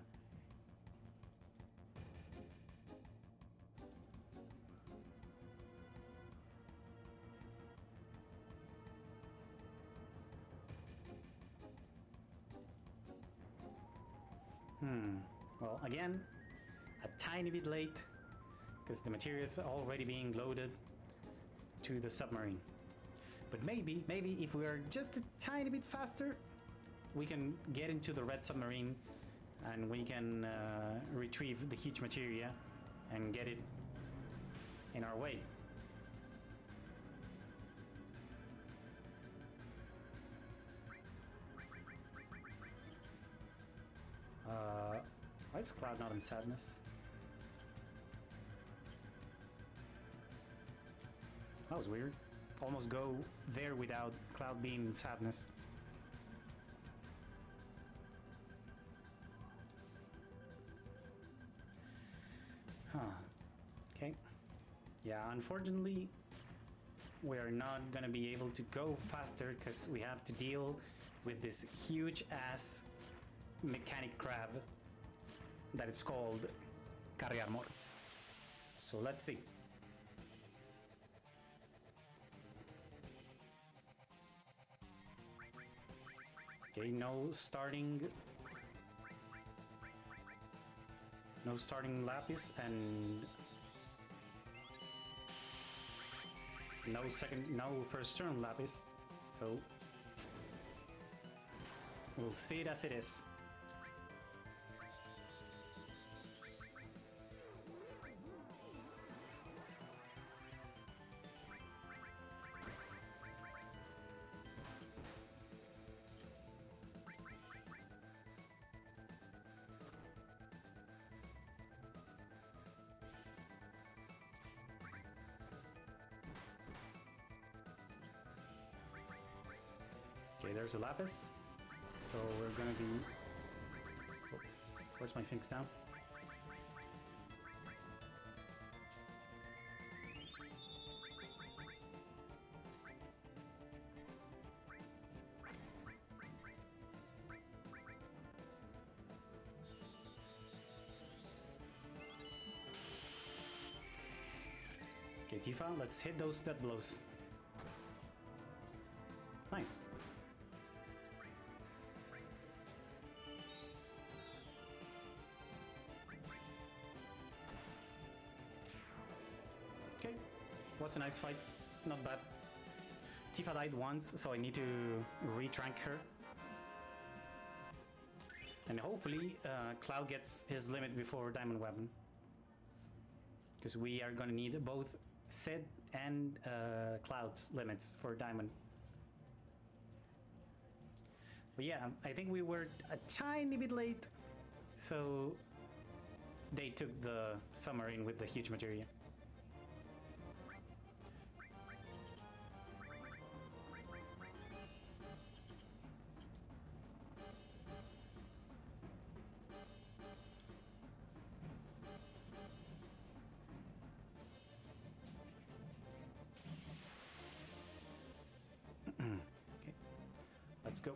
Well, again, a tiny bit late because the material is already being loaded to the submarine. But maybe if we are just a tiny bit faster, we can get into the red submarine and we can retrieve the huge materia and get it in our way. Why is Cloud not in sadness? That was weird. Almost go there without Cloud being in sadness. Huh. Okay. Yeah, unfortunately, we are not gonna be able to go faster because we have to deal with this huge ass mechanic crab that it's called Carry Armor. So let's see. Okay, no starting lapis and no first turn lapis. So we'll see it as it is. Okay, there's a lapis. So we're gonna be... Oh, where's my things down? Okay, Tifa, let's hit those death blows. Nice. Okay, was a nice fight, not bad. Tifa died once, so I need to retrank her. And hopefully Cloud gets his limit before Diamond Weapon. Because we are gonna need both Sid and Cloud's limits for Diamond. But yeah, I think we were a tiny bit late. So they took the submarine with the huge materia. Okay, let's go.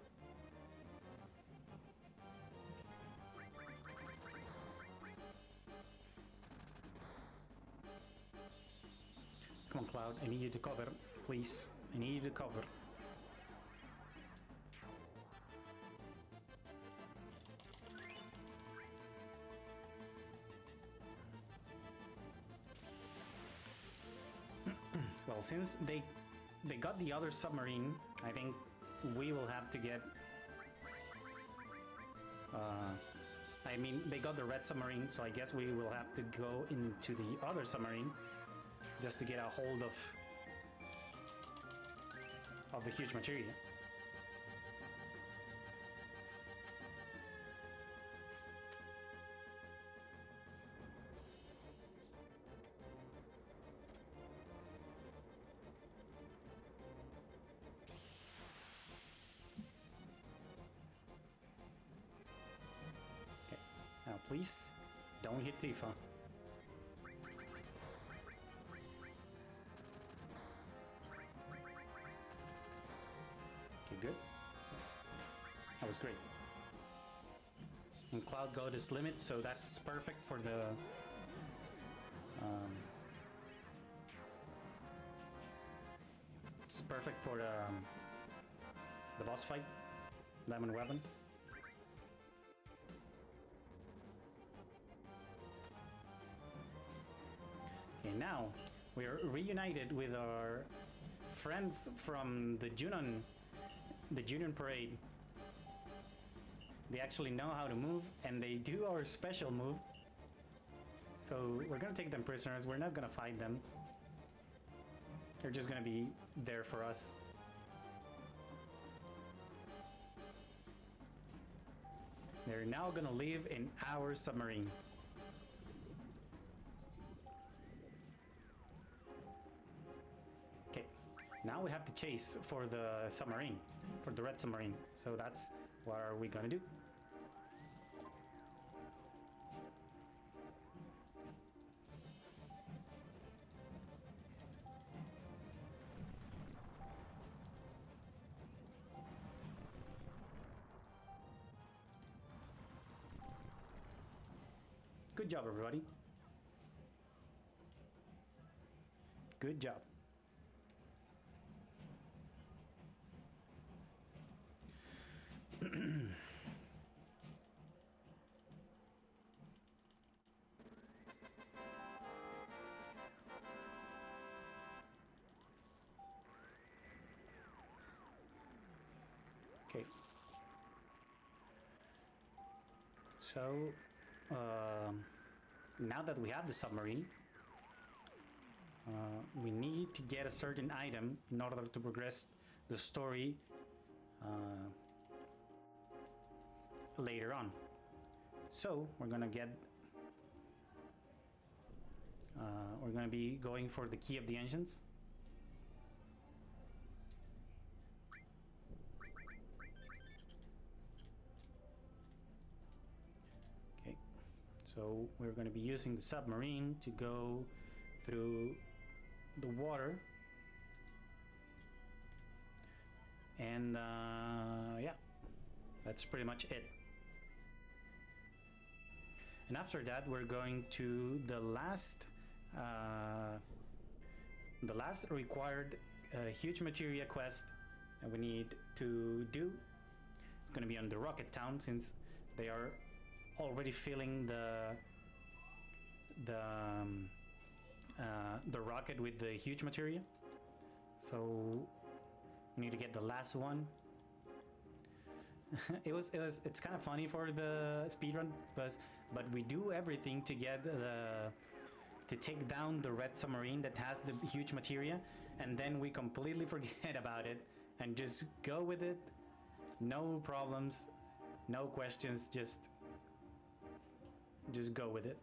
Come on, Cloud, I need you to cover, please. I need you to cover. Well, since they got the other submarine, I think we will have to get... I mean, they got the red submarine, so I guess we will have to go into the other submarine just to get a hold of the huge materia. Okay, now please don't hit Tifa. Good. That was great. And Cloud got his limit, so that's perfect for the it's perfect for the boss fight, Diamond Weapon. Okay, now we are reunited with our friends from the Junon parade. They actually know how to move, and they do our special move. So we're gonna take them prisoners. We're not gonna fight them. They're just gonna be there for us. They're now gonna live in our submarine. Okay, now we have to chase for the submarine. For the red submarine. So that's what are we gonna do? Good job, everybody. Good job. Okay. So, now that we have the submarine, we need to get a certain item in order to progress the story later on. So we're gonna be going for the key of the ancients. Okay, so we're gonna be using the submarine to go through the water, and yeah, that's pretty much it. And after that, we're going to the last the last required huge materia quest that we need to do is going to be on the Rocket Town, since they are already filling the rocket with the huge materia. So we need to get the last one. It's kind of funny for the speedrun, but we do everything to get to take down the red submarine that has the huge materia, and then we completely forget about it and just go with it. No problems, no questions, just go with it.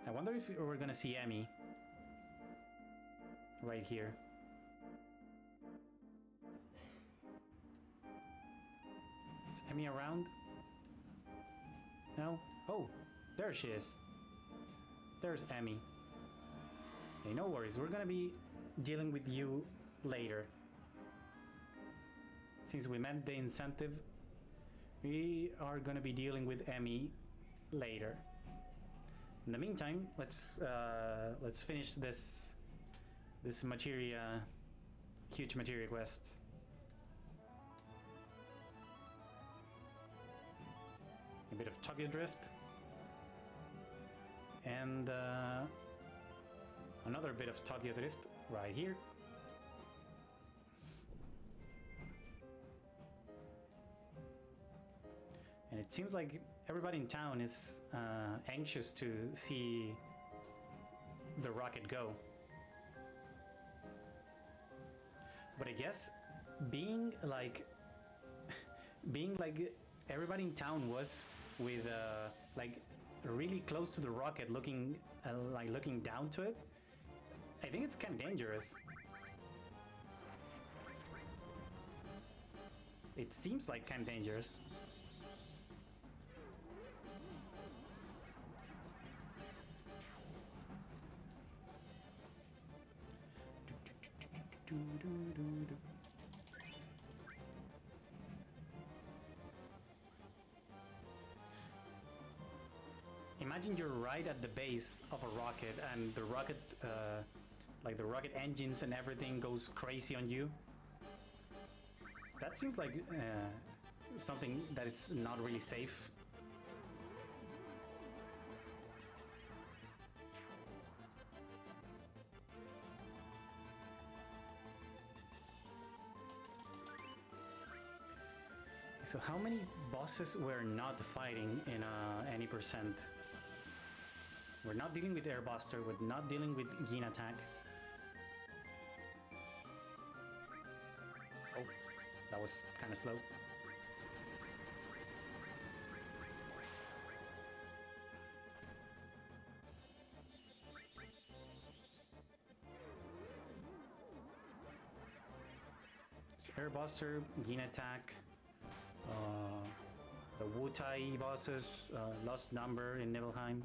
I wonder if we're gonna see Emmy right here. Is Emmy around? No? Oh, there she is. There's Emmy. Hey, no worries, we're gonna be dealing with you later. Since we met the incentive, we are gonna be dealing with Emmy later. In the meantime, let's finish this materia, huge materia quest. A bit of Tokyo Drift, and another bit of Tokyo Drift right here. And it seems like everybody in town is anxious to see the rocket go. But I guess being like everybody in town was with like really close to the rocket, looking down to it, I think it's kind of dangerous. It seems like kind of dangerous. Imagine you're right at the base of a rocket, and the rocket, like the rocket engines and everything goes crazy on you. That seems like something that it's not really safe. So how many bosses we're not fighting in any percent? We're not dealing with Airbuster, we're not dealing with Gin Attack. Oh, that was kind of slow. It's Airbuster, Gin Attack, the Wutai bosses, Lost Number in Nibelheim.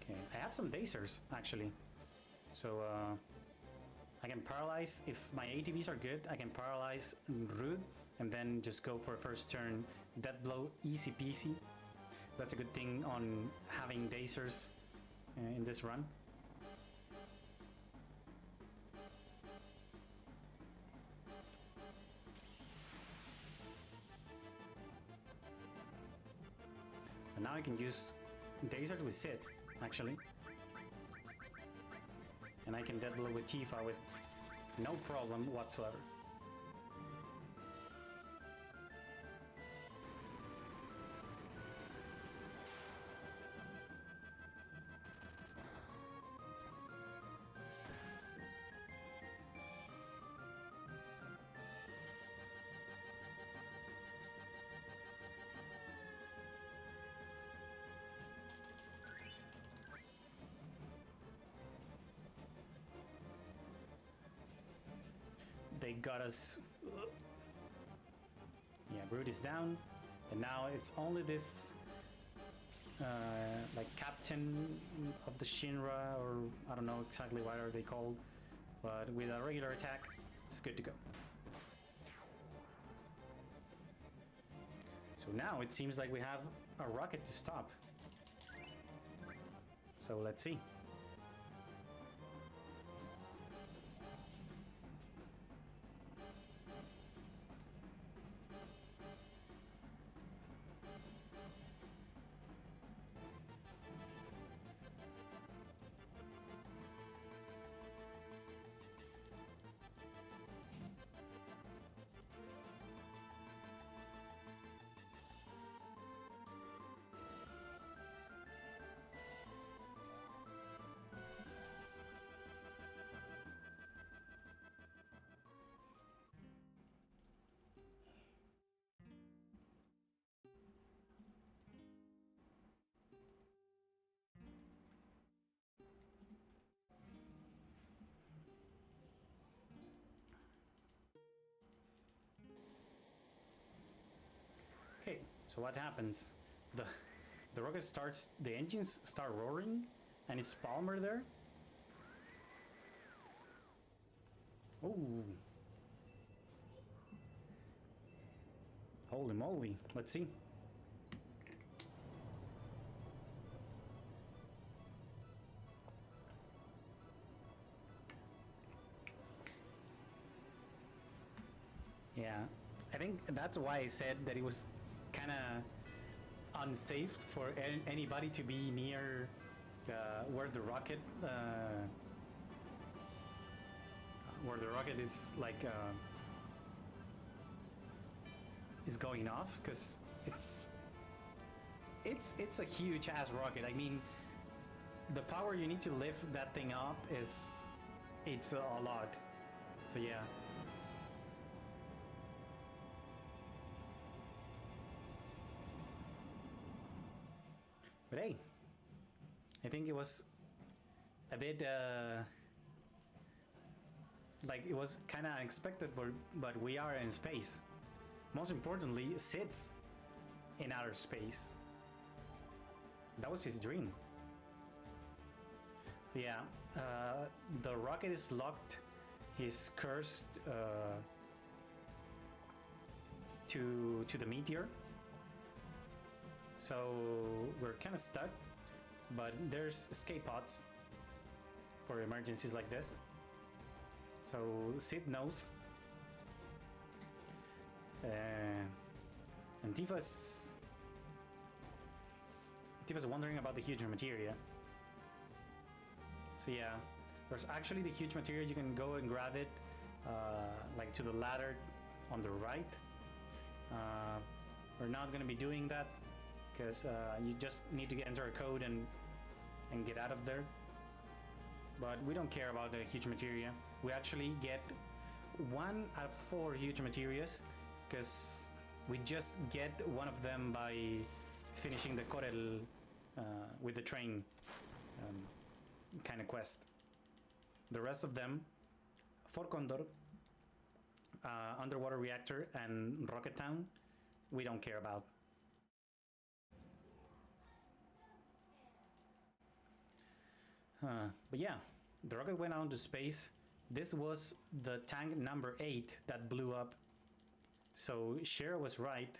Okay, I have some dazers actually, so I can paralyze. If my ATVs are good, I can paralyze Rude and then just go for a first turn death blow, easy peasy. That's a good thing on having dazers in this run. So now I can use Dazer with Sid, actually. And I can death blow with Tifa with no problem whatsoever. They got us. Yeah, Brood is down, and now it's only this like captain of the Shinra, or I don't know exactly what are they called, but with a regular attack, it's good to go. So now it seems like we have a rocket to stop. So let's see. Okay, so what happens? The rocket starts, the engines start roaring, and it's Palmer there. Oh. Holy moly, let's see. Yeah, I think that's why I said that it was kind of unsafe for anybody to be near where the rocket is like is going off, because it's a huge ass rocket. I mean, the power you need to lift that thing up it's a lot. So yeah. But hey, I think it was a bit like it was kind of unexpected, but we are in space. Most importantly, Sid's in outer space. That was his dream. So yeah, the rocket is locked. He's cursed to the meteor. So we're kind of stuck, but there's escape pods for emergencies like this. So Sid knows. And Tifa's wondering about the huge materia. So yeah, there's actually the huge materia. You can go and grab it, like to the ladder on the right. We're not going to be doing that, because you just need to enter a code and get out of there. But we don't care about the huge materia. We actually get 1 out of 4 huge materias, because we just get one of them by finishing the Corel with the train kind of quest. The rest of them, Fort Condor, Underwater Reactor, and Rocket Town, we don't care about. But yeah, the rocket went out into space. This was the tank number 8 that blew up. So Shara was right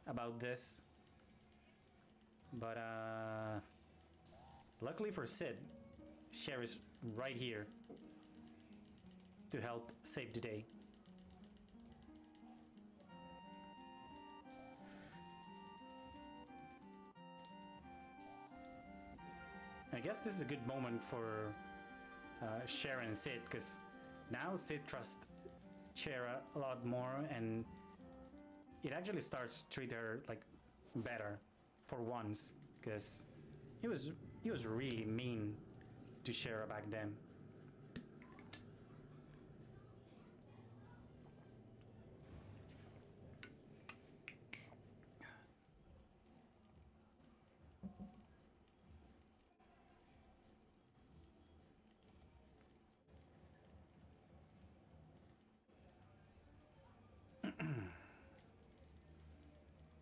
about this. But luckily for Sid, Shara is right here to help save the day. I guess this is a good moment for Shara and Sid, because now Sid trusts Shara a lot more, and it actually starts to treat her like better for once, because he was really mean to Shara back then.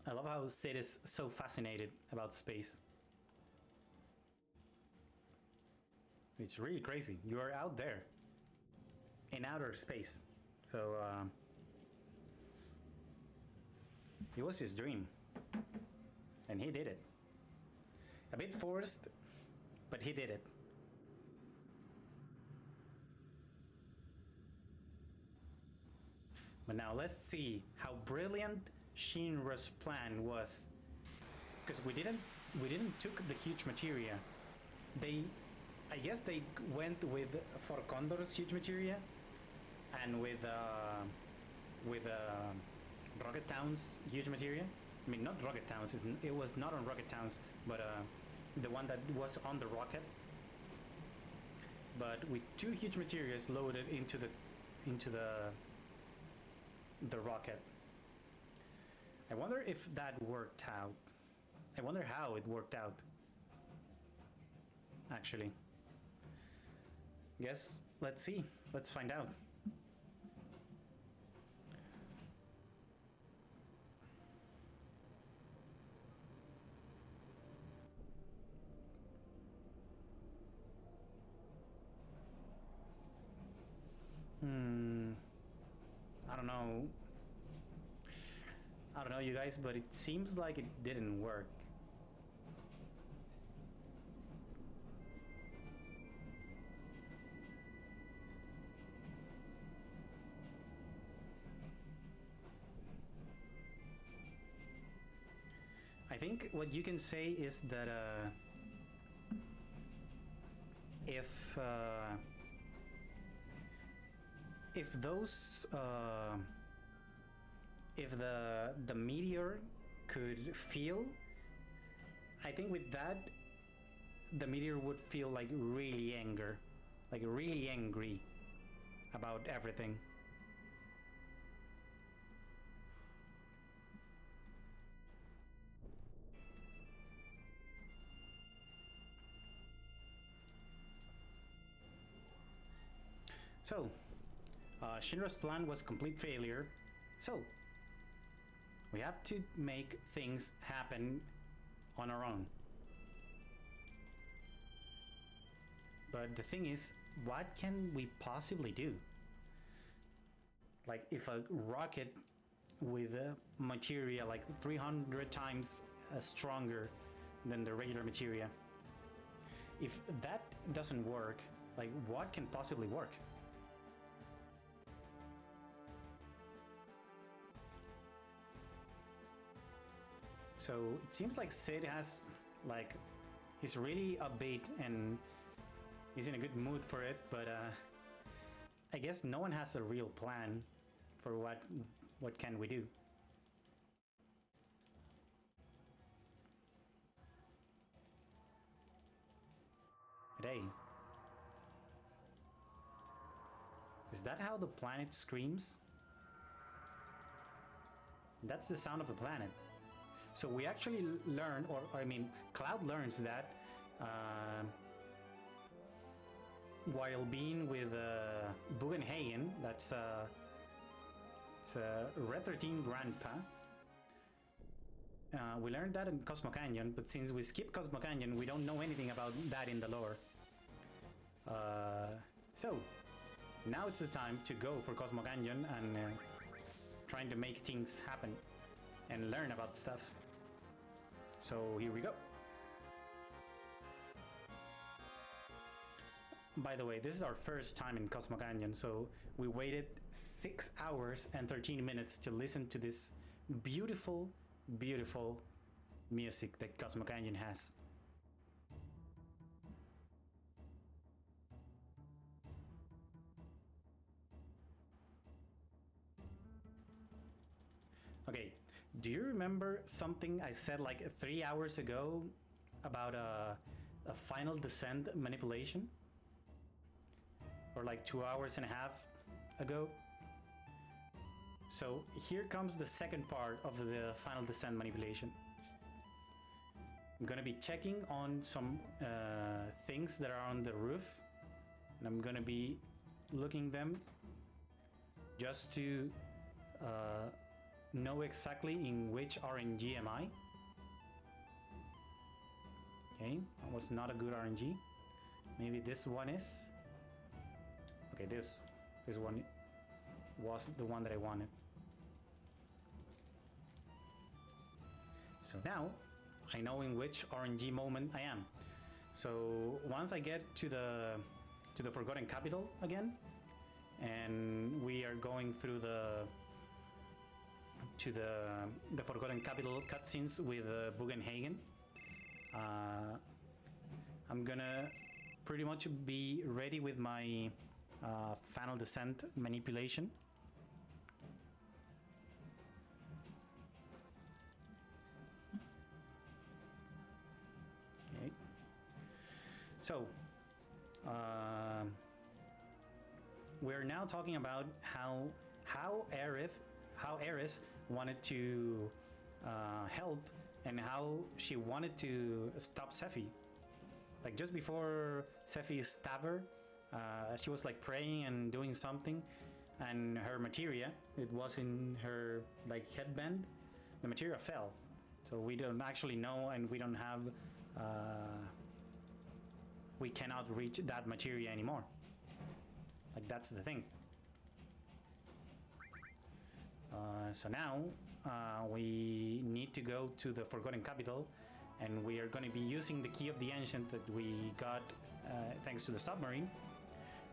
I love how Sid is so fascinated about space. It's really crazy. You are out there in outer space. So It was his dream. And he did it. A bit forced, but he did it. But now let's see how brilliant Shinra's plan was. Because we didn't took the huge materia. I guess they went with For Condor's huge materia and with Rocket Town's huge materia. I mean, not Rocket Town's. It was not on Rocket Town's, but the one that was on the rocket. But with two huge materials loaded into the rocket. I wonder if that worked out. I wonder how it worked out. Actually. Guess let's see. Let's find out. I don't know you guys, but it seems like it didn't work. I think what you can say is that if the meteor could feel, I think with that the meteor would feel like really angry about everything. So, Shinra's plan was complete failure. So, we have to make things happen on our own. But the thing is, what can we possibly do? Like, if a rocket with a materia like 300 times stronger than the regular materia, if that doesn't work, like, what can possibly work? So it seems like Sid has, like, he's really upbeat and he's in a good mood for it, but I guess no one has a real plan for what can we do. Hey, is that how the planet screams? That's the sound of the planet. So we actually learn, or I mean, Cloud learns that while being with Bugenhagen, that's it's Red 13 Grandpa. We learned that in Cosmo Canyon, but since we skipped Cosmo Canyon, we don't know anything about that in the lore. So now it's the time to go for Cosmo Canyon and trying to make things happen and learn about stuff. So here we go. By the way, this is our first time in Cosmo Canyon, so we waited 6 hours and 13 minutes to listen to this beautiful, beautiful music that Cosmo Canyon has. Okay, do you remember something I said like 3 hours ago about a final descent manipulation? Or like 2 hours and a half ago? So here comes the second part of the final descent manipulation. I'm gonna be checking on some things that are on the roof, and I'm gonna be looking them just to know exactly in which RNG am I. Okay, that was not a good RNG. Maybe this one is. Okay, this one was the one that I wanted. So now I know in which RNG moment I am. So once I get to the Forgotten Capital again, and we are going through the Forgotten Capital cutscenes with Bugenhagen, I'm gonna pretty much be ready with my final descent manipulation. Okay. So we're now talking about how Aerith wanted to help, and how she wanted to stop Sephi. Like just before Sephi stabbed her, she was like praying and doing something, and her materia, it was in her like headband, the materia fell. So we don't actually know, and we don't have, we cannot reach that materia anymore. Like that's the thing. So now we need to go to the Forgotten Capital, and we are going to be using the Key of the Ancient that we got thanks to the submarine.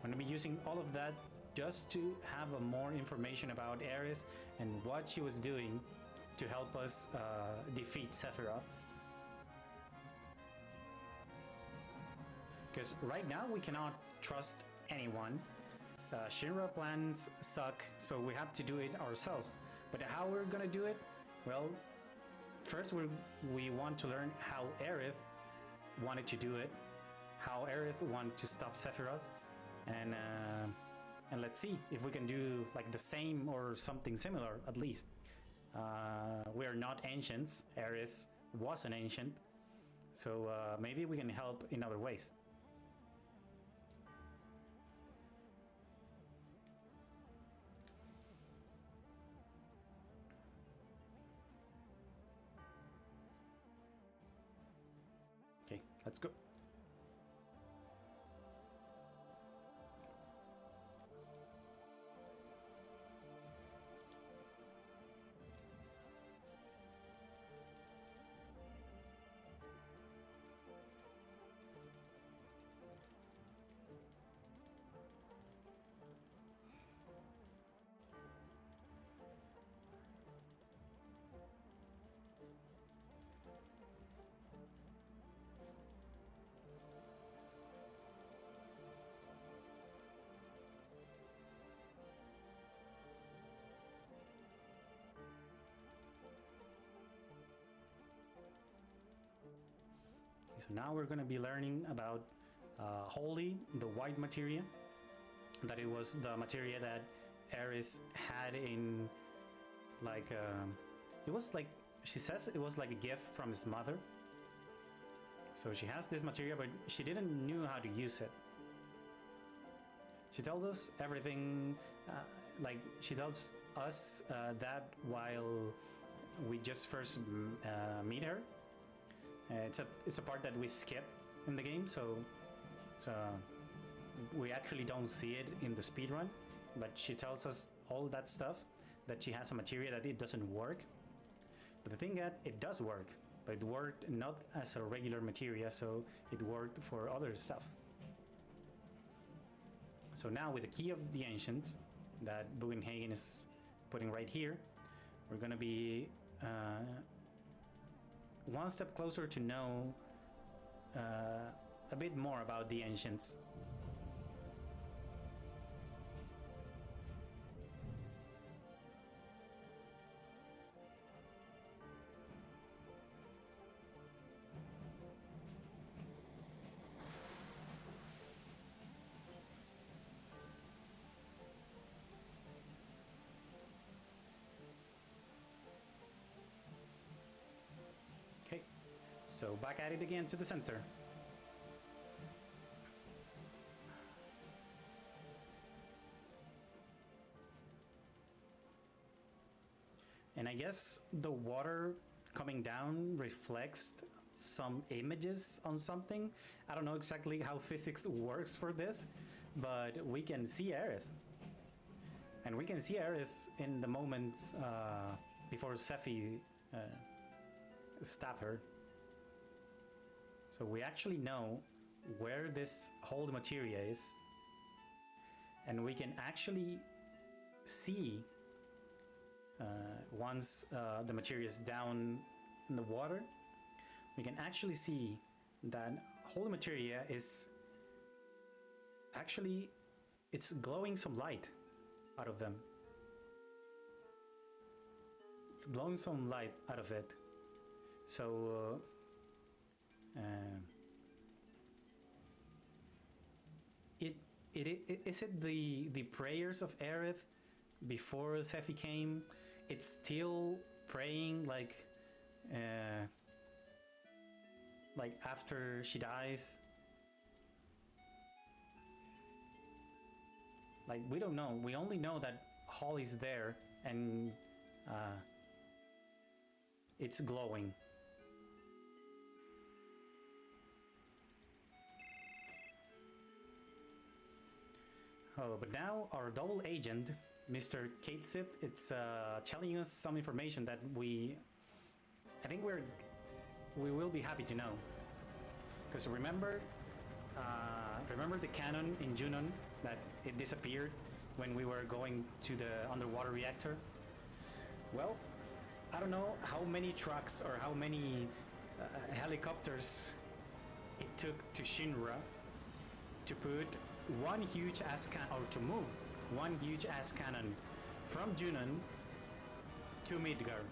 We're going to be using all of that just to have more information about Aerith and what she was doing to help us defeat Sephiroth. Because right now we cannot trust anyone. Shinra plans suck, so we have to do it ourselves. But how we're gonna do it? Well, first we want to learn how Aerith wanted to do it, how Aerith wanted to stop Sephiroth, and let's see if we can do like the same or something similar at least. We are not ancients. Aerith was an ancient, so maybe we can help in other ways. Okay, let's go. So now we're going to be learning about Holy, the white materia. That it was the materia that Aerith had in, like, it was like, she says it was like a gift from his mother. So she has this materia, but she didn't knew how to use it. She tells us everything, like she tells us that while we just first meet her. It's a part that we skip in the game, so we actually don't see it in the speedrun, but she tells us all that stuff, that she has a materia that it doesn't work. But the thing that it does work, but it worked not as a regular materia, so it worked for other stuff. So now with the Key of the Ancients that Bugenhagen is putting right here, we're gonna be one step closer to know a bit more about the Ancients. Okay, so back at it again to the center. And I guess the water coming down reflects some images on something. I don't know exactly how physics works for this, but we can see Aerith. And we can see Aerith in the moments before Sephi stab her. So we actually know where this holy materia is, and we can actually see once the materia is down in the water, we can actually see that holy materia is actually, it's glowing some light out of them. It's glowing some light out of it. So is it the prayers of Aerith before Sephi came? It's still praying like after she dies. Like, we don't know. We only know that Holly's there and it's glowing. Oh, but now our double agent, Mr. Katesip, it's telling us some information that I think we will be happy to know. Because remember the cannon in Junon that it disappeared when we were going to the underwater reactor? Well, I don't know how many trucks or how many helicopters it took to Shinra to put one huge ass cannon, or to move one huge ass cannon from Junon to Midgard,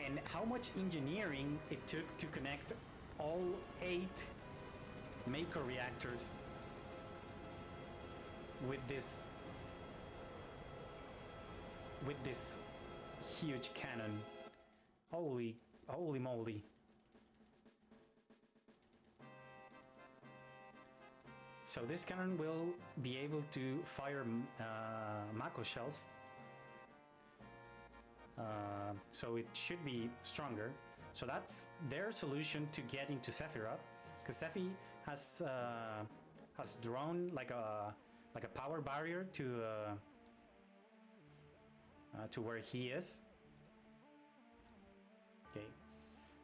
and how much engineering it took to connect all 8 Maker reactors with this huge cannon. Holy moly. So this cannon will be able to fire Mako shells. So it should be stronger. So that's their solution to getting to Sephiroth, because Sephi has drawn like a power barrier to where he is. Okay,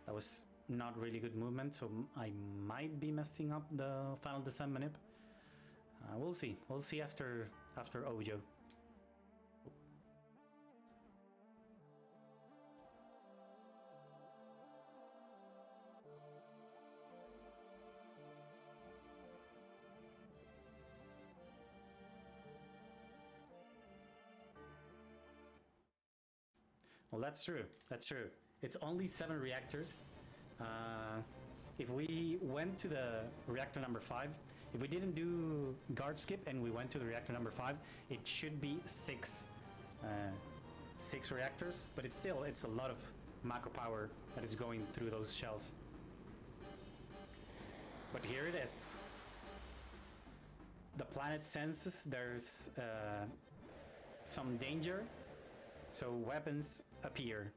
that was not really good movement, so I might be messing up the final descent manip. We'll see. We'll see after Ojo. Well, that's true. That's true. It's only 7 reactors. If we went to the reactor number 5, if we didn't do guard skip and we went to the reactor number 5, it should be 6 reactors. But it's a lot of Mako power that is going through those shells. But here it is. The planet senses there's some danger, so weapons appear.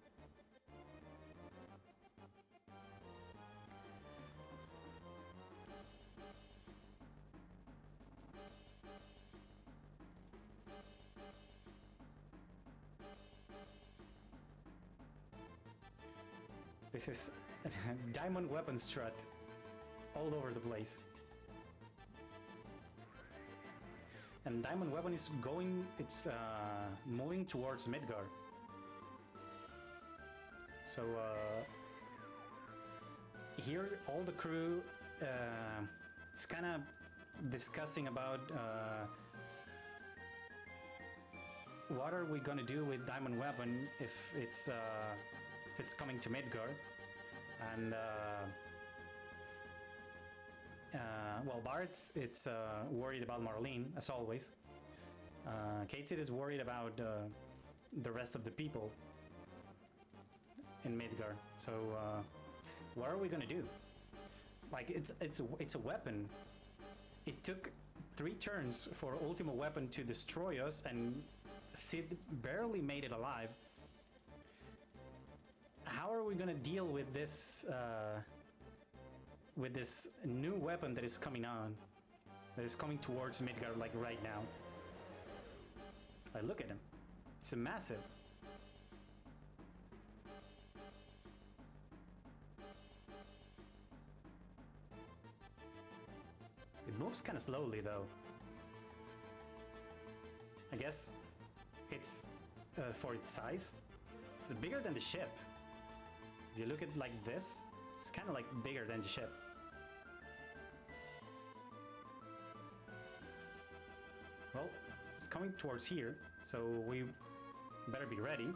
This is diamond weapon strut all over the place. And diamond weapon is going, it's moving towards Midgard. So here all the crew is kind of discussing about what are we gonna do with diamond weapon if it's coming to Midgard. And well, Bart's worried about Marlene, as always. Katesip is worried about the rest of the people in Midgard. So what are we gonna do? Like, it's a weapon. It took 3 turns for Ultima Weapon to destroy us, and Sid barely made it alive. How are we gonna deal with this new weapon that is coming on, that is coming towards Midgard, like right now? Like, look at him. It's massive. moves kind of slowly though. I guess it's for its size. It's bigger than the ship. If you look at it like this, it's kind of like bigger than the ship. Well, it's coming towards here, so we better be ready.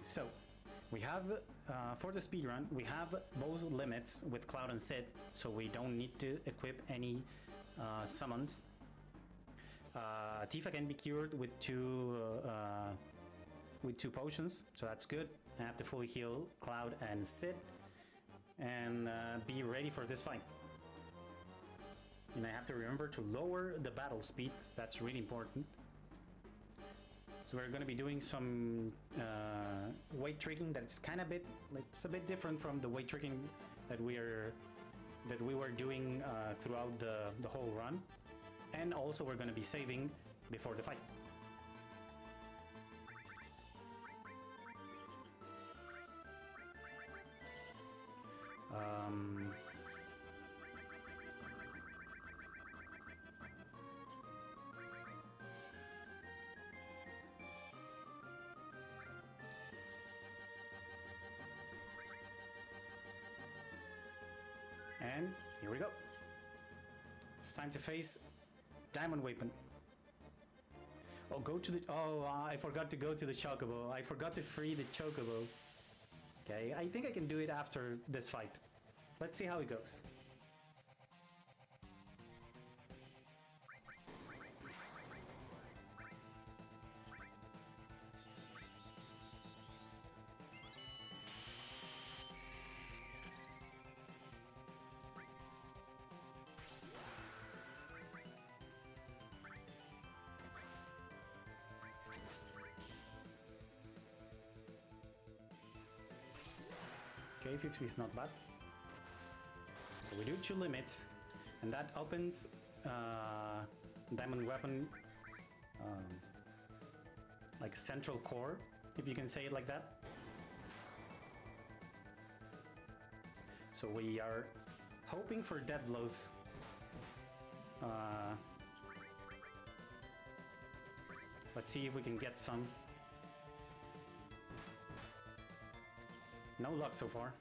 So, we have, for the speedrun, we have both limits with Cloud and Sid, so we don't need to equip any summons. Tifa can be cured with two potions, so that's good. I have to fully heal Cloud and Sid, and be ready for this fight. And I have to remember to lower the battle speed, that's really important. So we're going to be doing some weight tricking that's kind of it's a bit different from the weight tricking that we were doing throughout the whole run, and also we're going to be saving before the fight. And here we go. It's time to face Diamond Weapon. Oh, I forgot to go to the Chocobo. I forgot to free the Chocobo. Okay, I think I can do it after this fight. Let's see how it goes. Okay, 50 is not bad. So we do 2 limits, and that opens Diamond Weapon like central core, if you can say it like that. So we are hoping for death blows. Let's see if we can get some. No luck so far.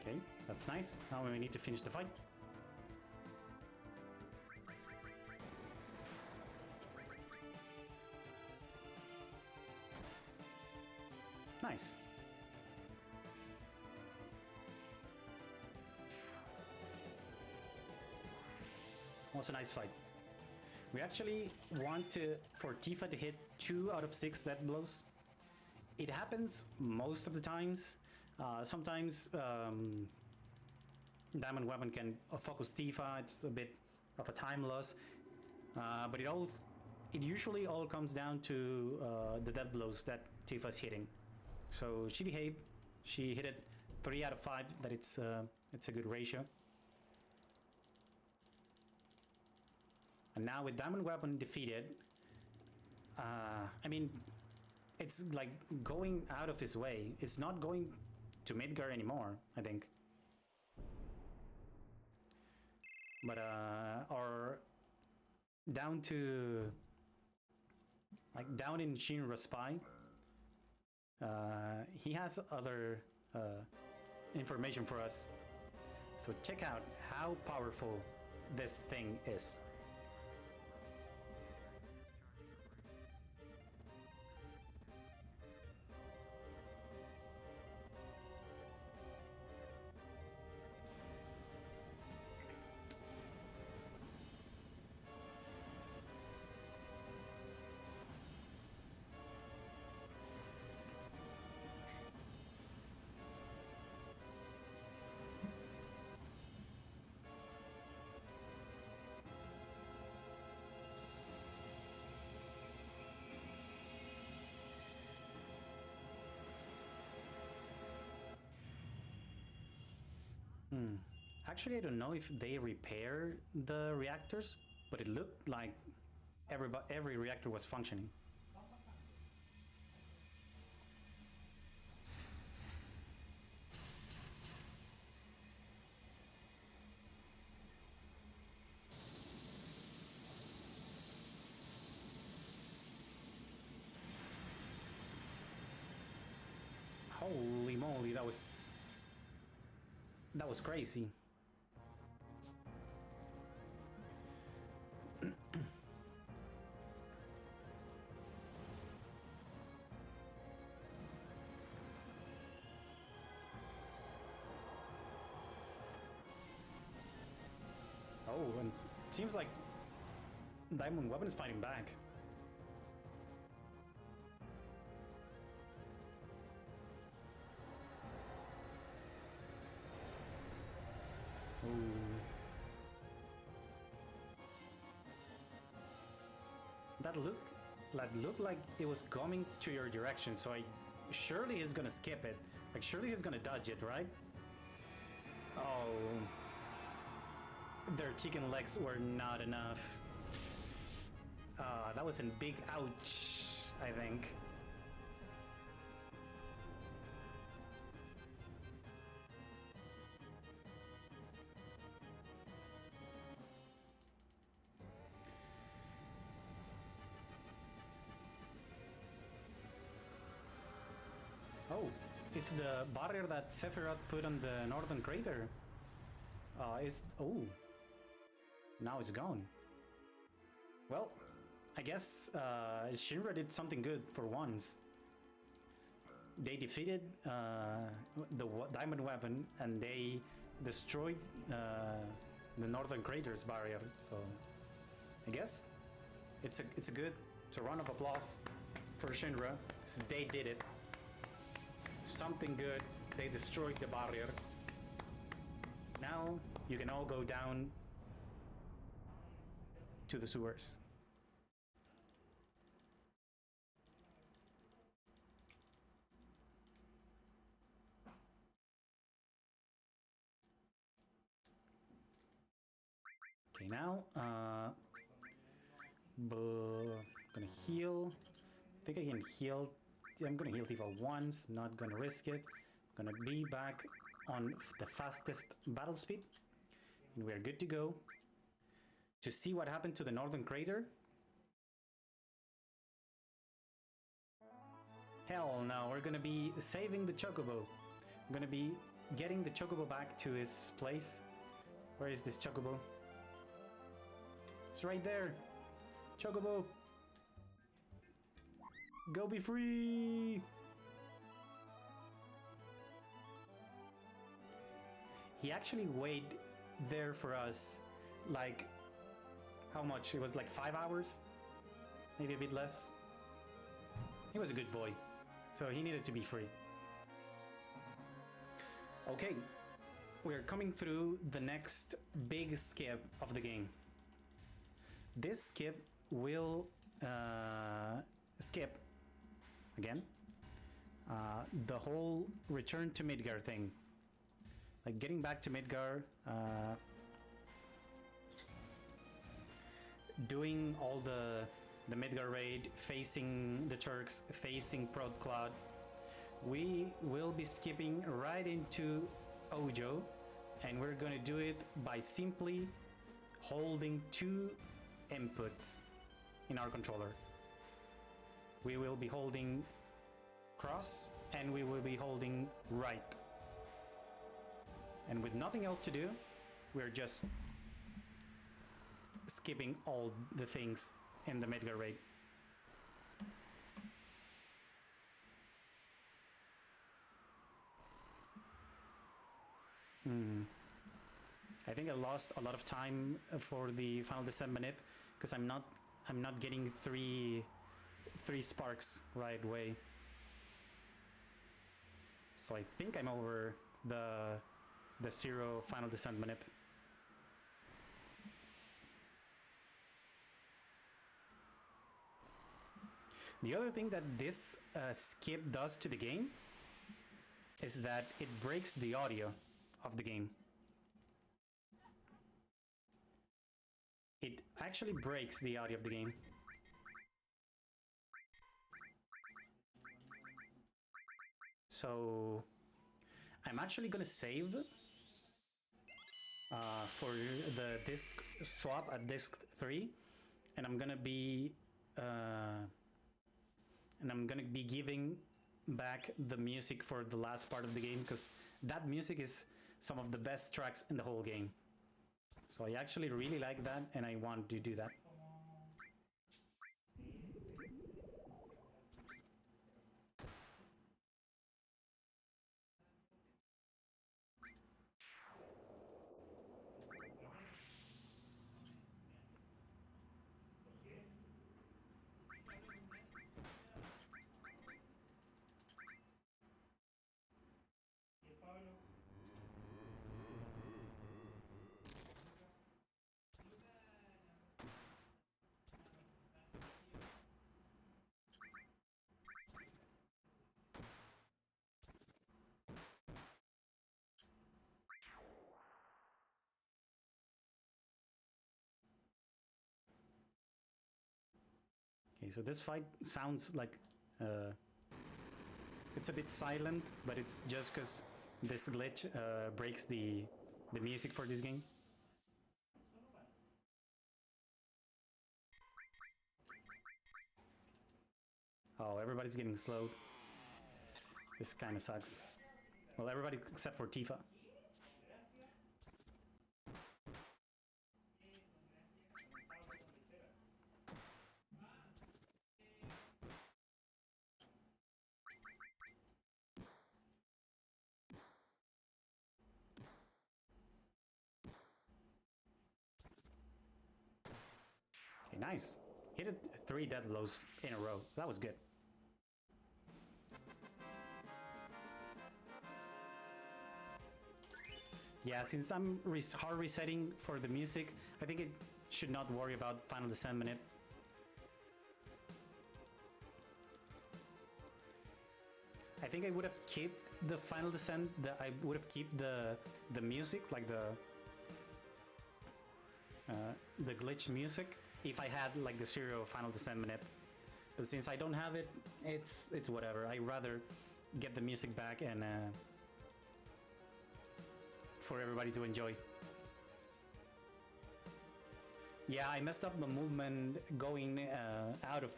Okay, that's nice. Now we need to finish the fight. Nice. Was a nice fight. We actually want for Tifa to hit 2 out of 6 death blows. It happens most of the times. Sometimes Diamond Weapon can focus Tifa. It's a bit of a time loss, but it usually all comes down to the death blows that Tifa's hitting. So she behaved. She hit it 3 out of 5. That it's a good ratio. And now with Diamond Weapon defeated, I mean, it's like going out of his way. It's not going to Midgar anymore, I think. But or down to down in Shinra Spy, he has other information for us. So check out how powerful this thing is. Actually, I don't know if they repair the reactors, but it looked like every reactor was functioning. Holy moly, that was crazy. Oh, and it seems like Diamond Weapon is fighting back. Ooh. That looked like it was coming to your direction, so surely he's gonna skip it. Like surely he's gonna dodge it, right? Oh, their chicken legs were not enough. That was a big ouch, I think. Oh, it's the barrier that Sephiroth put on the northern crater. Oh, now it's gone. Well, I guess Shinra did something good for once. They defeated the Diamond Weapon and they destroyed the northern crater's barrier. So I guess it's a round of applause for Shinra. They did it. Something good. They destroyed the barrier. Now you can all go down to the sewers. Okay, now gonna heal. I think I can heal. I'm gonna heal Tifa once. I'm not gonna risk it. I'm gonna be back on the fastest battle speed, and we're good to go to see what happened to the northern crater. Hell no, we're gonna be saving the Chocobo. I'm gonna be getting the Chocobo back to his place. Where is this Chocobo? It's right there. Chocobo! Go be free! He actually waited there for us, like, how much? It was like 5 hours? Maybe a bit less. He was a good boy, so he needed to be free. Okay, we're coming through the next big skip of the game. This skip will skip again the whole return to Midgar thing, like getting back to Midgar, doing all the Midgar raid, facing the Turks, facing Proud Cloud. We will be skipping right into Ojo, and we're gonna do it by simply holding 2 inputs in our controller. We will be holding cross and we will be holding right. And with nothing else to do, we're just skipping all the things in the Midgar raid. I think I lost a lot of time for the Final Descent manip because I'm not getting three sparks right away. So I think I'm over the 0 Final Descent manip. The other thing that this skip does to the game is that it breaks the audio of the game. it actually breaks the audio of the game. So I'm actually gonna save for the disc swap at disc 3, and I'm gonna be giving back the music for the last part of the game, because that music is some of the best tracks in the whole game. So I actually really like that, and I want to do that. Okay, so this fight sounds like it's a bit silent, but it's just because this glitch breaks the music for this game. Oh, everybody's getting slowed. This kind of sucks. Well, everybody except for Tifa. Okay, nice. Hit it 3 death blows in a row. That was good. Yeah, since I'm hard resetting for the music, I think it should not worry about Final Descent minute. I think I would have kept the Final Descent. I would have kept the music, like the glitch music, if I had like the serial Final Descent minute. But since I don't have it, it's whatever. I rather get the music back and for everybody to enjoy. Yeah, I messed up the movement going out of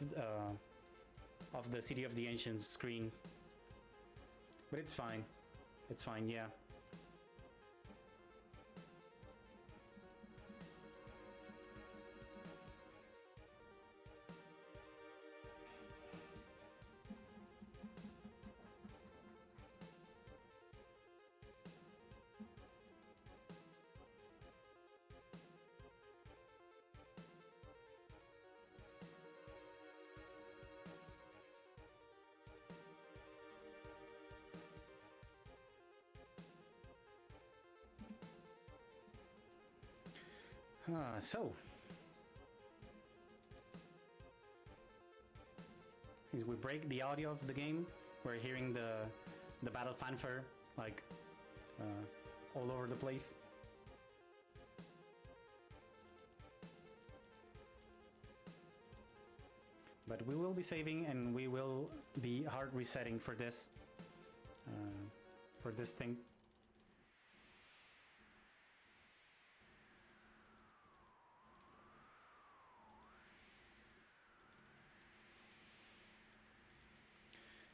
the City of the Ancients screen, but it's fine. It's fine. Yeah. So, since we break the audio of the game, we're hearing the battle fanfare like all over the place. But we will be saving, and we will be hard resetting for this thing.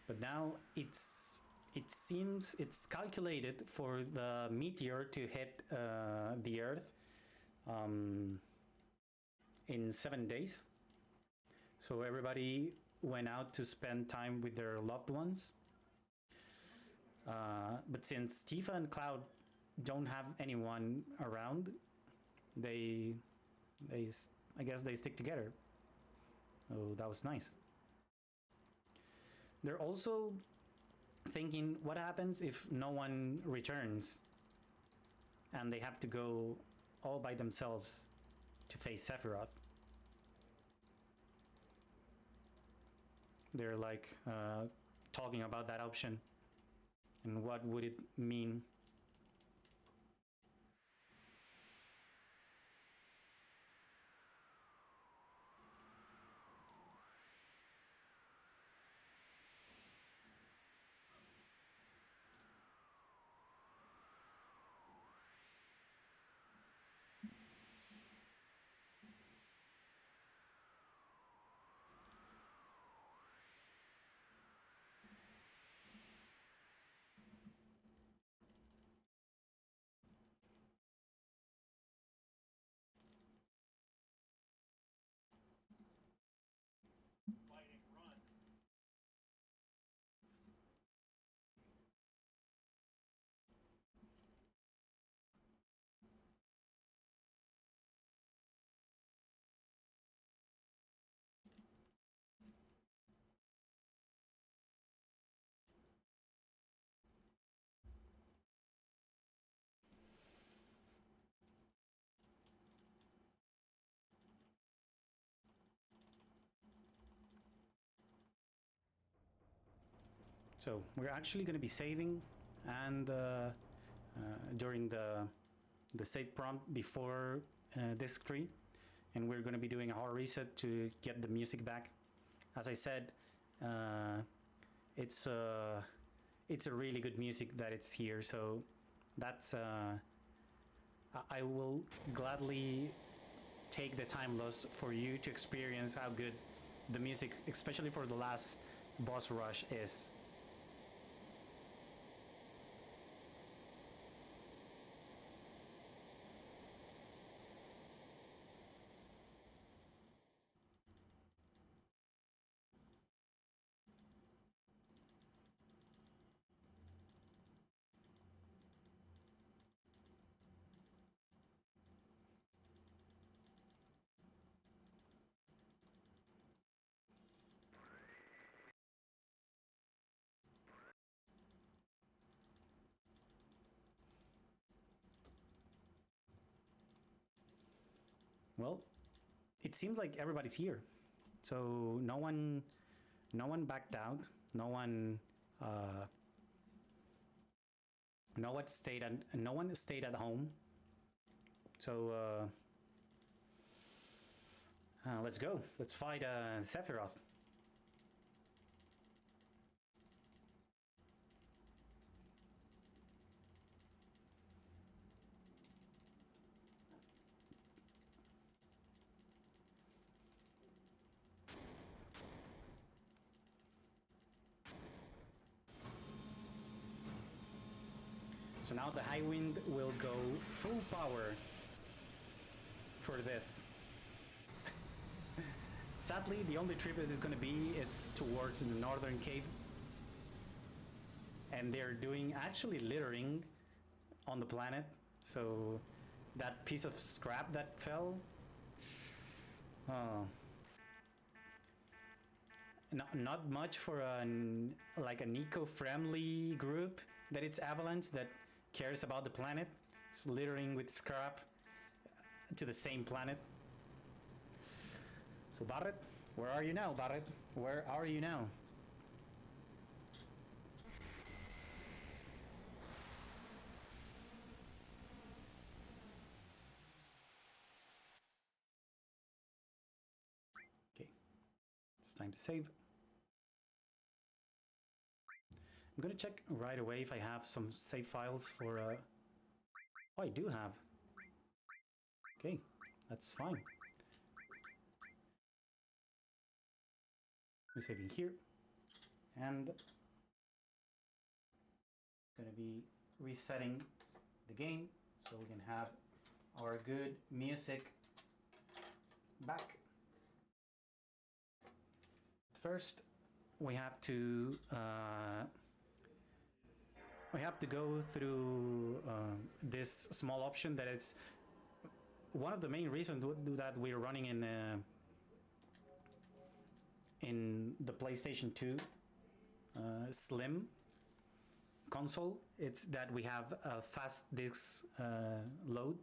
But now it seems it's calculated for the meteor to hit the Earth in 7 days. So everybody went out to spend time with their loved ones. But since Tifa and Cloud don't have anyone around, I guess they stick together. Oh, that was nice. They're also thinking, what happens if no one returns and they have to go all by themselves to face Sephiroth? They're like talking about that option and what would it mean. So we're actually going to be saving, and during the save prompt before disc 3, and we're going to be doing a hard reset to get the music back. As I said, it's a really good music that it's here, so that's I will gladly take the time loss for you to experience how good the music, especially for the last boss rush, is. Well, it seems like everybody's here, so no one backed out. No one stayed at home. So let's go. Let's fight Sephiroth. So now the high wind will go full power for this. Sadly, the only trip that is going to be, it's towards the northern cave. And they're doing actually littering on the planet. So that piece of scrap that fell, oh, not much for like an eco-friendly group that it's Avalanche that cares about the planet. It's littering with scrap to the same planet. So Barret, where are you now, Barret? Where are you now? Okay, it's time to save. I'm gonna check right away if I have some save files for oh, I do have. Okay, that's fine. We're saving here, and gonna be resetting the game so we can have our good music back. First, we have to go through this small option that it's one of the main reasons that we're running in the PlayStation 2 Slim console. It's that we have a fast disk load,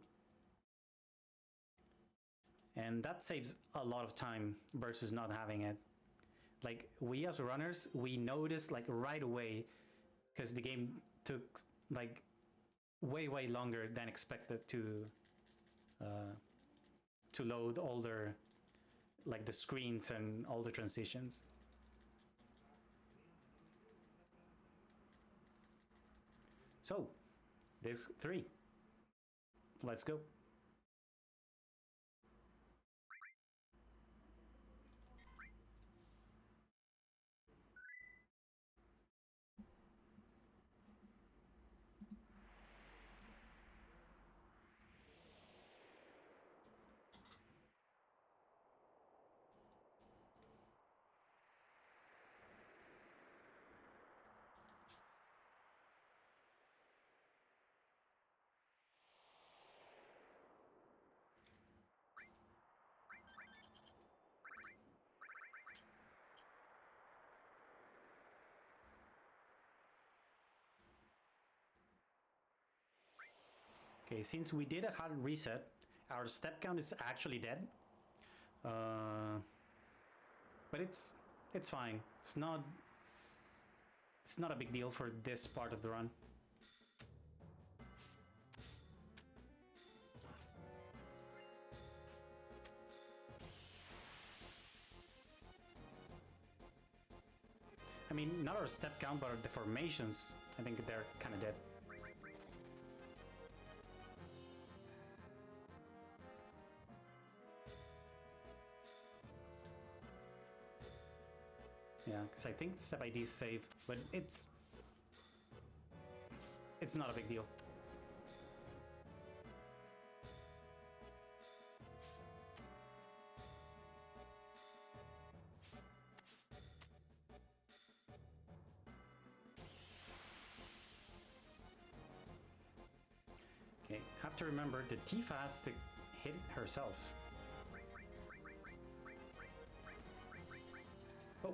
and that saves a lot of time versus not having it. Like, we as runners, we noticed like right away, because the game took like way longer than expected to load all the like the screens and all the transitions. So, disc 3. Let's go. Okay, since we did a hard reset, our step count is actually dead. But it's fine. It's it's not a big deal for this part of the run. I mean, not our step count, but our deformations, I think they're kind of dead. Yeah, because I think step ID is safe, but it's not a big deal. Okay, have to remember that Tifa has to hit herself. Oh.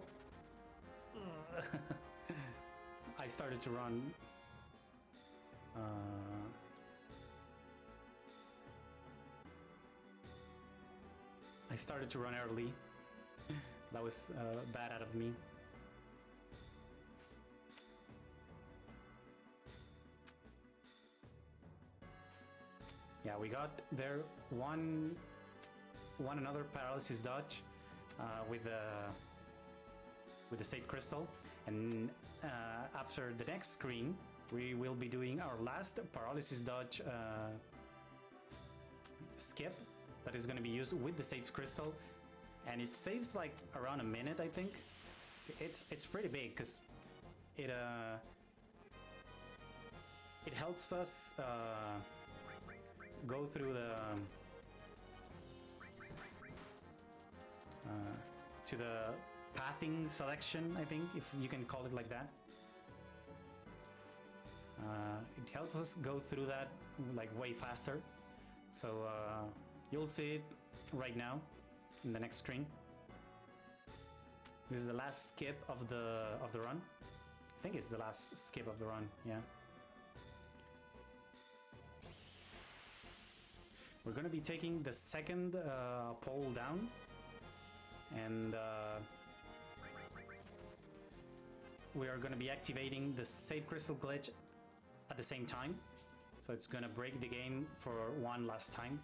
I started to run. I started to run early. That was bad out of me. Yeah, we got there one another paralysis dodge with the save crystal, and after the next screen we will be doing our last paralysis dodge skip that is going to be used with the save crystal, and it saves like around a minute. I think it's pretty big because it helps us go through the to the pathing selection, I think, if you can call it like that. It helps us go through that like way faster. So you'll see it right now in the next screen. This is the last skip of the run. I think it's the last skip of the run, yeah. We're gonna be taking the second pole down, and we are gonna be activating the save crystal glitch at the same time. So it's gonna break the game for one last time.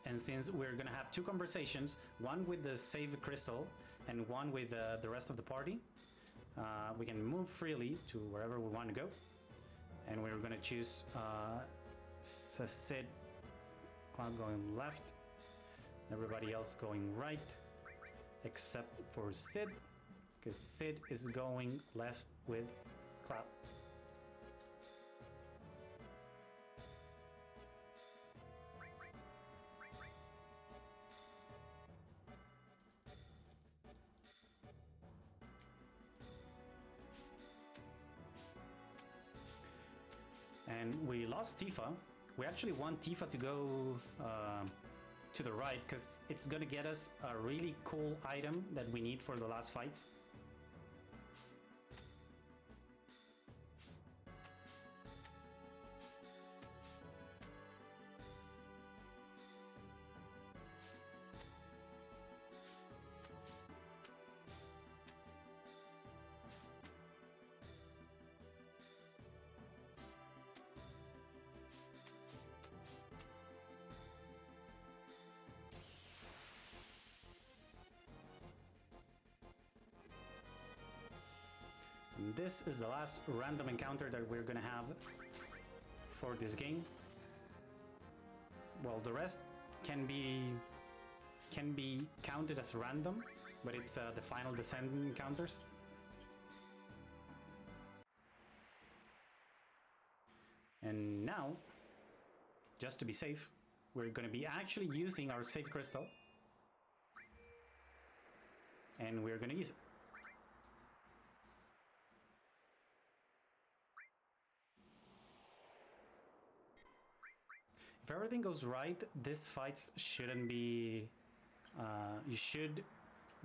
And since we're gonna have two conversations, one with the save crystal and one with the rest of the party, we can move freely to wherever we want to go, and we're gonna choose Sid, Cloud going left, everybody else going right, except for Sid, because Sid is going left with Cloud. And we lost Tifa. We actually want Tifa to go to the right because it's gonna get us a really cool item that we need for the last fights. And this is the last random encounter that we're gonna have for this game. Well, the rest can be counted as random, but it's the final descent encounters. And now, just to be safe, we're gonna be actually using our save crystal, and we're gonna use it. If everything goes right, these fights shouldn't be... you should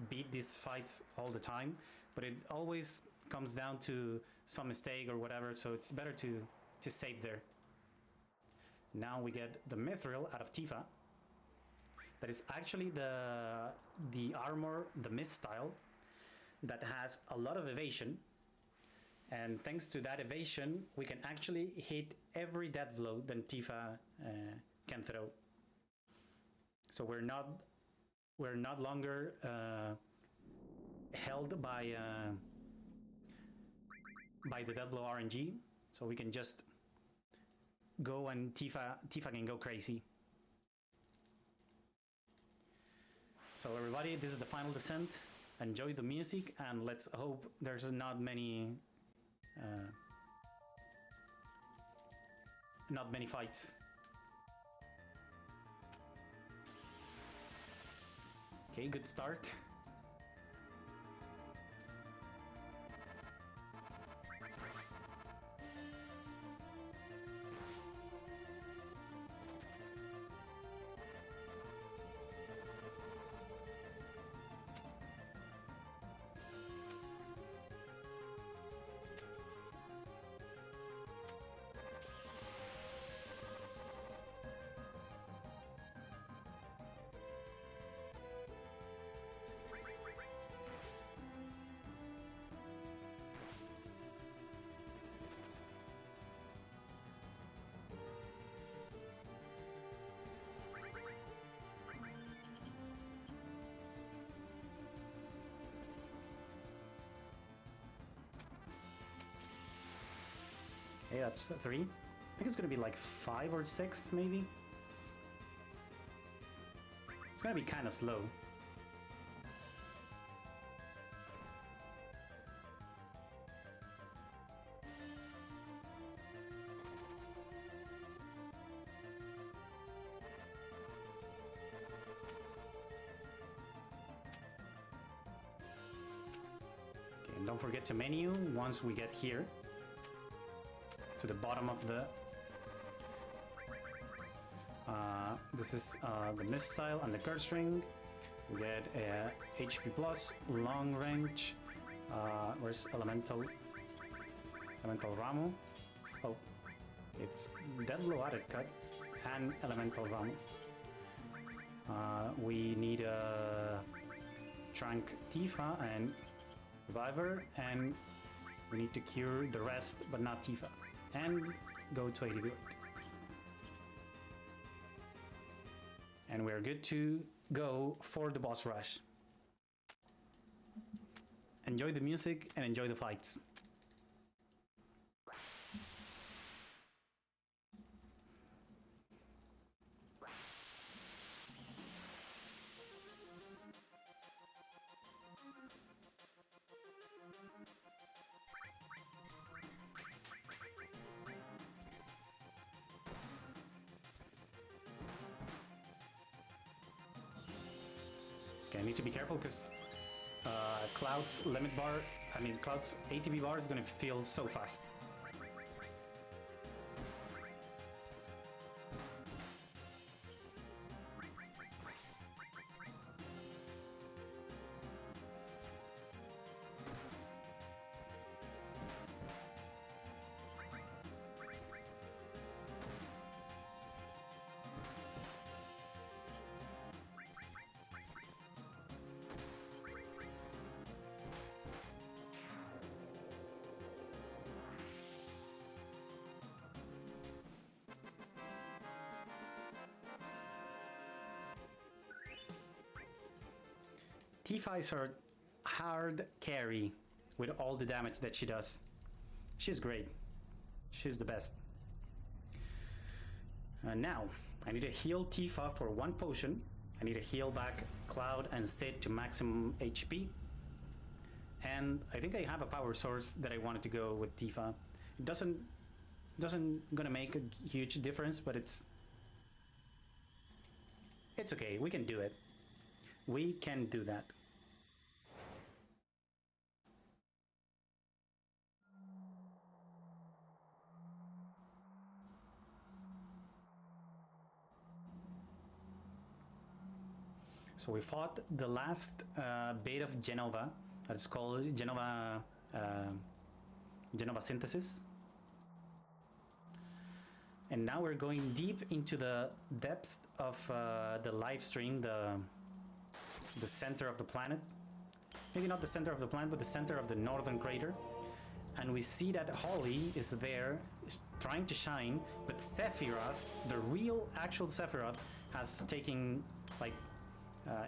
beat these fights all the time, but it always comes down to some mistake or whatever, so it's better to save there. Now we get the Mithril out of Tifa, that is actually the armor, the mist style, that has a lot of evasion. And thanks to that evasion, we can actually hit every death blow that Tifa can throw. So we're not longer held by the death blow RNG. So we can just go and Tifa can go crazy. So everybody, this is the final descent. Enjoy the music, and let's hope there's not many fights. Okay, good start. Okay, that's 3. I think it's gonna be like 5 or 6, maybe. It's gonna be kind of slow. Okay, and don't forget to menu once we get here. To the bottom of the this is the mist style and the curse ring. We get HP plus, long range. Where's elemental Ramo? Oh, it's dead blow added cut and elemental Ramo. We need a Trank Tifa and Reviver, and we need to cure the rest, but not Tifa. And go to 80 build. And we're good to go for the boss rush. Enjoy the music and enjoy the fights. Okay, I need to be careful because Cloud's limit bar, Cloud's ATB bar is gonna feel so fast. Tifa is her hard carry with all the damage that she does. She's great. She's the best. Now, I need to heal Tifa for 1 potion. I need to heal back Cloud and Sid to maximum HP. And I think I have a power source that I wanted to go with Tifa. It doesn't gonna make a huge difference, but it's okay. We can do it. We can do that. So we fought the last bit of Genova. It's called Genova Synthesis. And now we're going deep into the depths of the live stream, the center of the planet. Maybe not the center of the planet, but the center of the northern crater. And we see that Holly is there trying to shine, but Sephiroth, the real actual Sephiroth, has taken, like,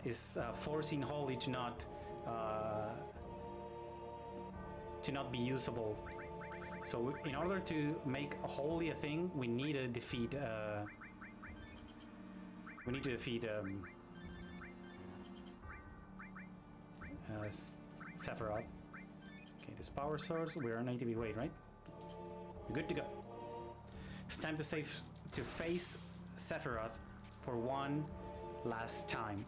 is forcing Holly to not be usable. So in order to make Holy a thing, we need to defeat Sephiroth. Okay, this power source, we're on 80 weight, right? We're good to go. It's time to face Sephiroth for one last time.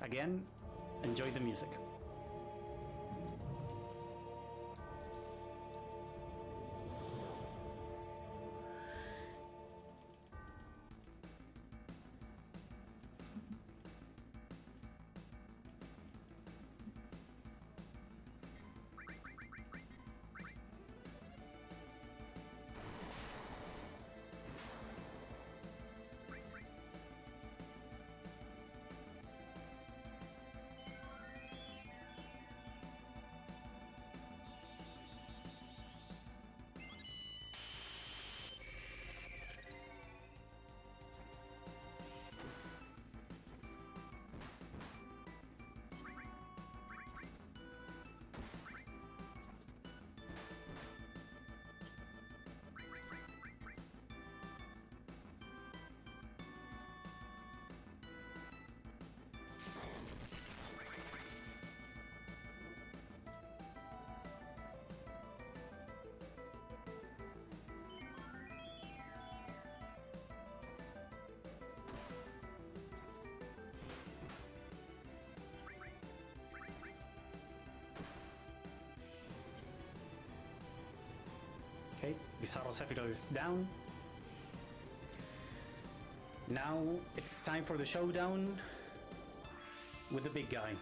Again, enjoy the music. Okay, Bizarro Sephiroth is down. Now it's time for the showdown with the big guy.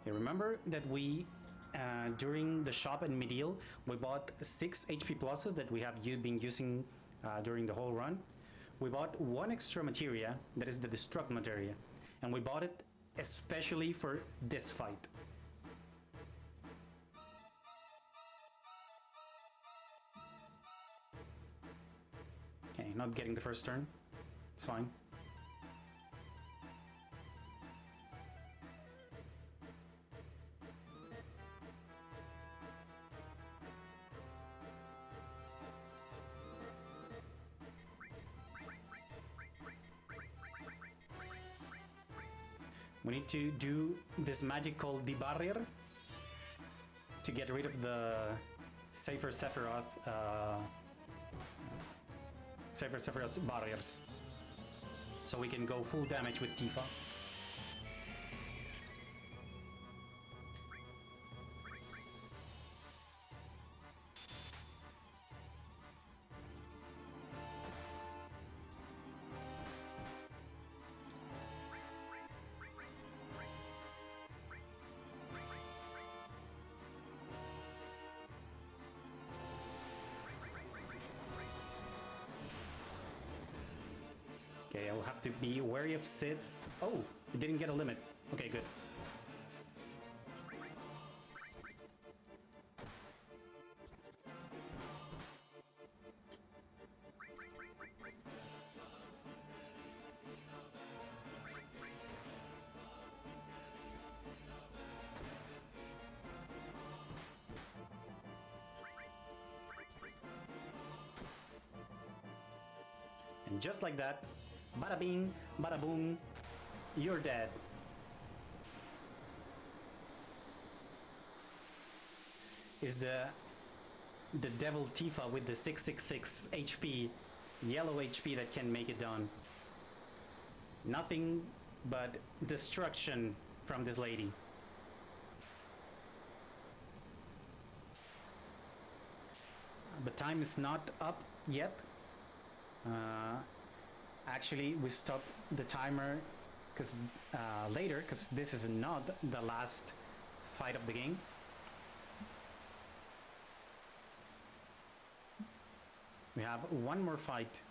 Okay, remember that we during the shop in Medial, we bought 6 HP pluses that we have been using during the whole run. We bought 1 extra materia, that is the destruct materia, and we bought it especially for this fight. Okay, not getting the first turn, it's fine. We need to do this magic called the barrier to get rid of the safer Sephiroth's barriers, so we can go full damage with Tifa. Okay, I'll have to be wary of Sid's. Oh, it didn't get a limit. Okay, good. And just like that, bada bing, bada boom, you're dead. Is the devil Tifa with the 666 HP, yellow HP that can make it done. Nothing but destruction from this lady. But time is not up yet. Actually, we stop the timer because later, because this is not the last fight of the game. We have one more fight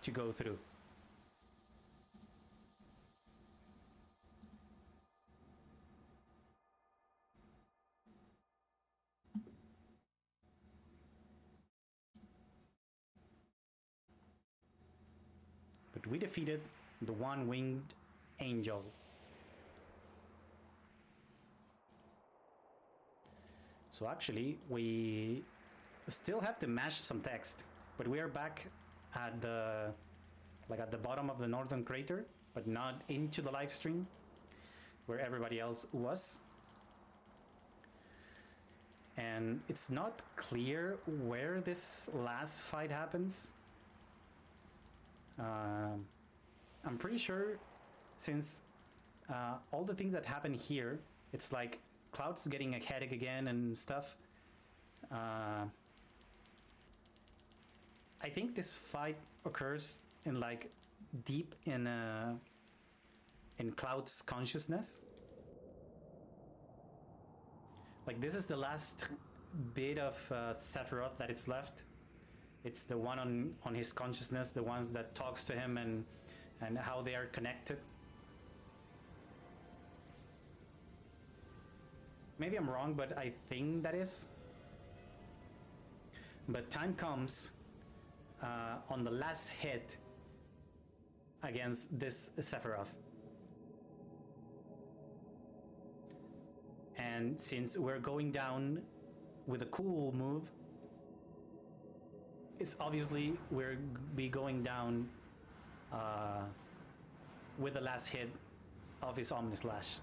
to go through. But we defeated the one-winged angel. So actually, we still have to mash some text, but we are back at the at the bottom of the northern crater, but not into the live stream where everybody else was. And it's not clear where this last fight happens. I'm pretty sure, since all the things that happen here, it's like Cloud's getting a headache again and stuff. I think this fight occurs in like deep in Cloud's consciousness. Like this is the last bit of Sephiroth that it's left. It's the one on his consciousness, the ones that talks to him and how they are connected. Maybe I'm wrong, but I think that is. But time comes on the last hit against this Sephiroth. And since we're going down with a cool move, it's obviously we're be going down with the last hit of his Omni Slash.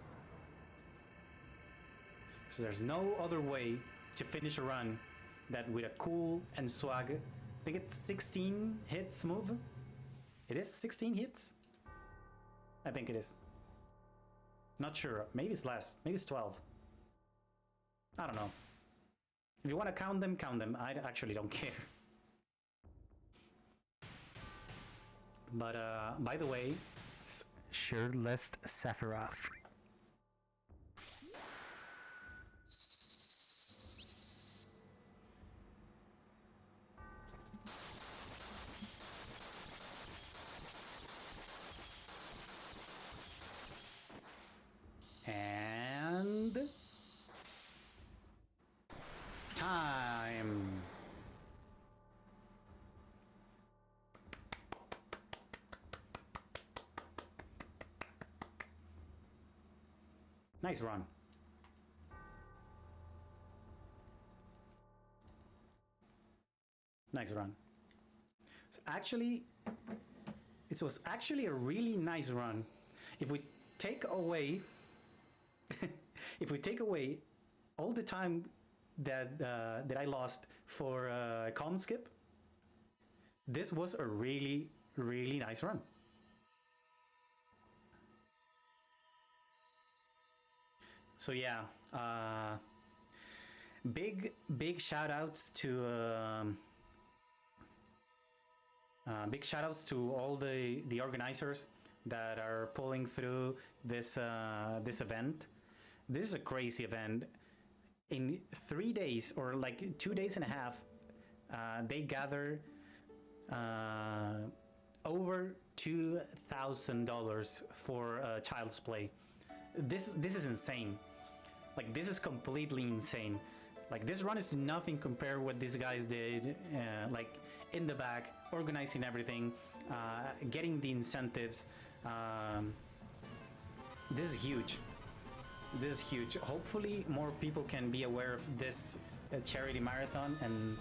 So there's no other way to finish a run that with a cool and swag. I think it's 16 hits move. It is 16 hits? I think it is. Not sure. Maybe it's less. Maybe it's 12. I don't know. If you want to count them, count them. I actually don't care. But by the way, shirtless Sephiroth. And time. Nice run. Nice run. So actually, it was actually a really nice run. If we take away, if we take away all the time that that I lost for comm skip, this was a really, really nice run. So yeah, big shout outs to big shout outs to all the organizers that are pulling through this this event. This is a crazy event. In 3 days or like 2 days and a half, they gather over $2,000 for Child's Play. This is insane. Like this is completely insane. Like this run is nothing compared what these guys did. Like in the back, organizing everything, getting the incentives. This is huge. This is huge. Hopefully, more people can be aware of this charity marathon, and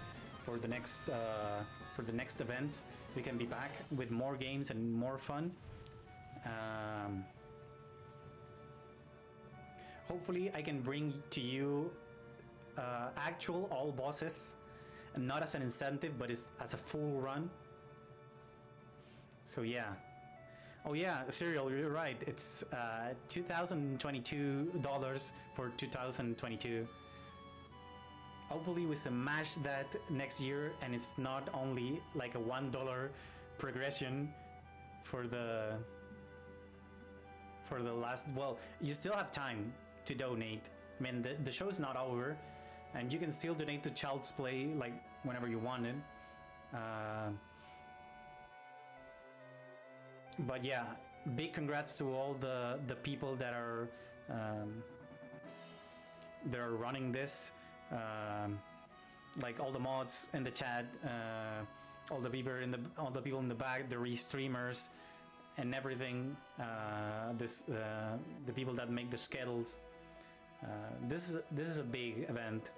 for the next events, we can be back with more games and more fun. Hopefully I can bring to you actual all bosses, and not as an incentive, but as a full run. So yeah. Oh yeah, Serial, you're right. It's $2,022 for 2022. Hopefully we smash that next year, and it's not only like a $1 progression, for the last. Well, you still have time to donate. I mean, the show's not over, and you can still donate to Child's Play like whenever you want it. But yeah, big congrats to all the people that are running this, like all the mods in the chat, all the people in the back, the restreamers, and everything. The people that make the schedules. This is a big event.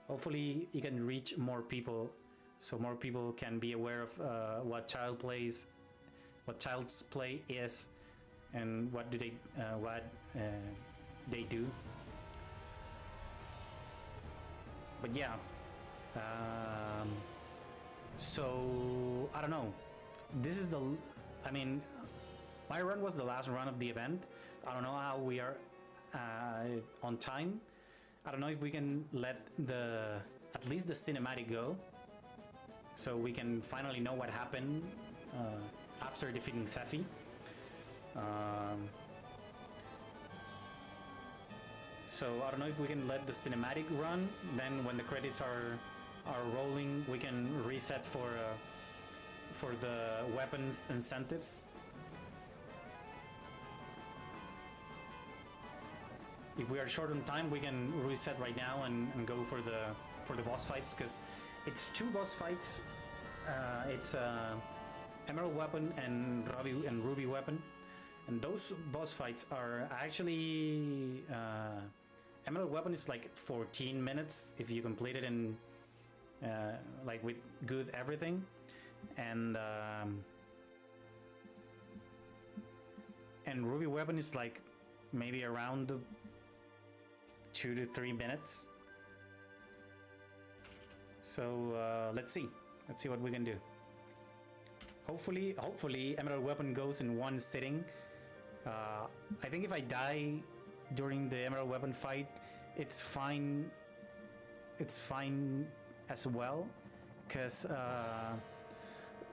Hopefully, you can reach more people, so more people can be aware of what Child's Play is, and what they do. But yeah, so I don't know. This is I mean, my run was the last run of the event. I don't know how we are on time. I don't know if we can let at least the cinematic go, so we can finally know what happened after defeating Sephi. So I don't know if we can let the cinematic run. Then when the credits are rolling, we can reset for the weapons incentives. If we are short on time, we can reset right now and go for the boss fights, because it's 2 boss fights. It's Emerald Weapon and Ruby Weapon, and those boss fights are actually Emerald Weapon is like 14 minutes if you complete it in like with good everything, and Ruby Weapon is like maybe around the 2 to 3 minutes. So let's see what we can do. Hopefully Emerald Weapon goes in one sitting. I think if I die during the Emerald Weapon fight, it's fine as well, because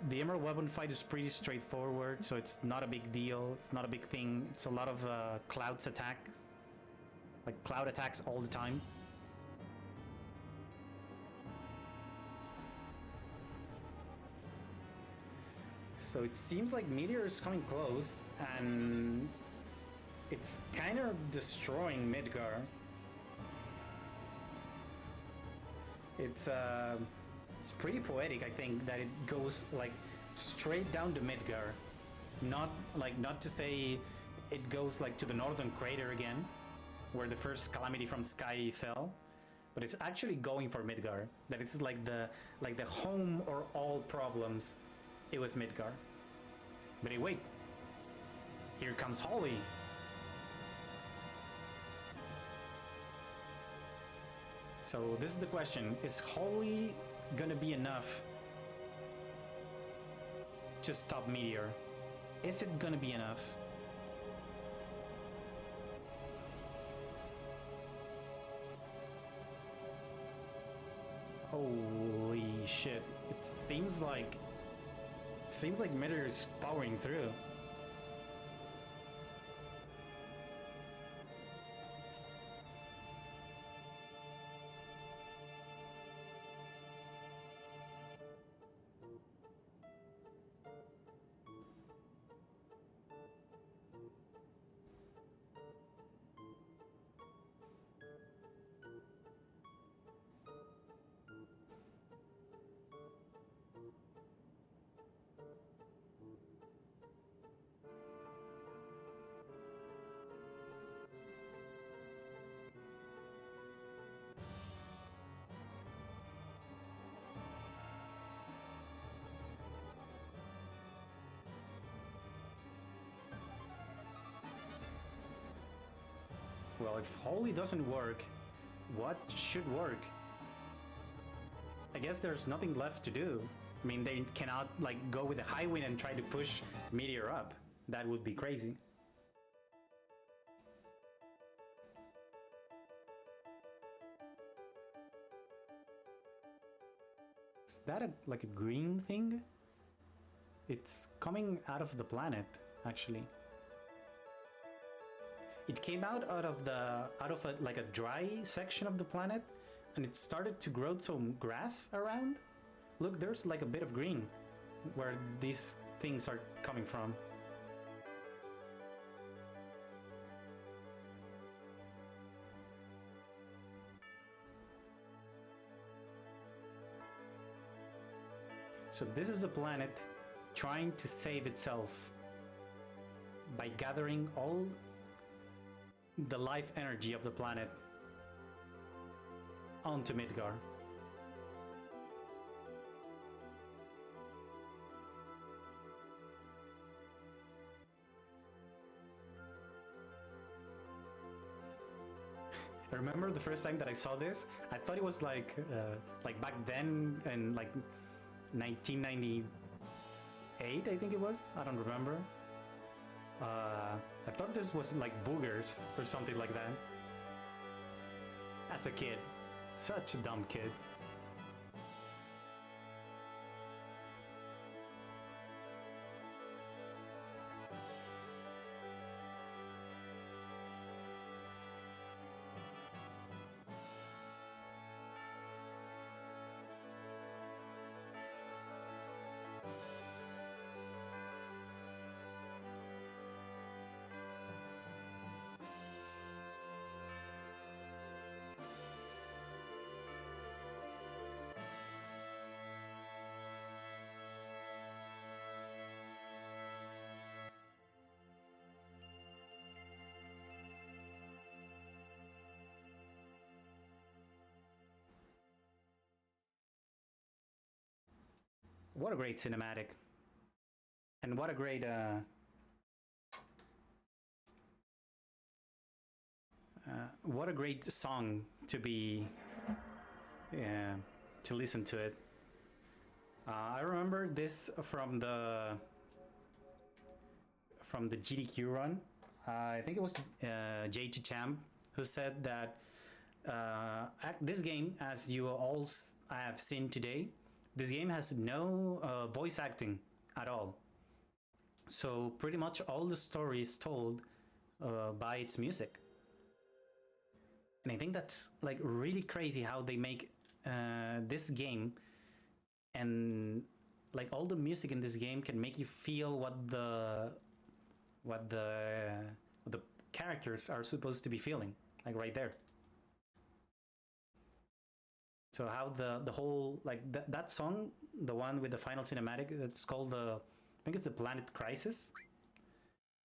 the Emerald Weapon fight is pretty straightforward, so it's not a big deal. It's not a big thing. It's a lot of cloud attacks all the time. So it seems like Meteor is coming close, and it's kind of destroying Midgar. It's pretty poetic, I think, that it goes like straight down to Midgar. Not to say it goes like to the northern crater again, where the first calamity from the sky fell, but it's actually going for Midgar. That it's like the home or all problems. It was Midgar. But hey, wait. Here comes Holly. So this is the question. Is Holly gonna be enough to stop Meteor? Is it gonna be enough? Holy shit. It seems like Meteor is powering through. Well, if Holy doesn't work, what should work? I guess there's nothing left to do. I mean, they cannot like go with a high wind and try to push Meteor up. That would be crazy. Is that like a green thing? It's coming out of the planet, actually. It came out of like a dry section of the planet, and it started to grow some grass around. Look, there's like a bit of green where these things are coming from. So this is a planet trying to save itself by gathering all the life energy of the planet onto Midgar. I remember the first time that I saw this, I thought it was like back then in like 1998, I think it was. I don't remember. I thought this was like boogers or something like that. As a kid. Such a dumb kid. What a great cinematic. And what a great song to be to listen to it. I remember this from the GDQ run. I think it was JT Champ who said that this game, as you all have seen today, this game has no voice acting at all. So pretty much all the story is told by its music. And I think that's like really crazy how they make this game, and like all the music in this game can make you feel what the characters are supposed to be feeling, like right there. So how the whole like that song, the one with the final cinematic, it's called I think it's the Planet Crisis.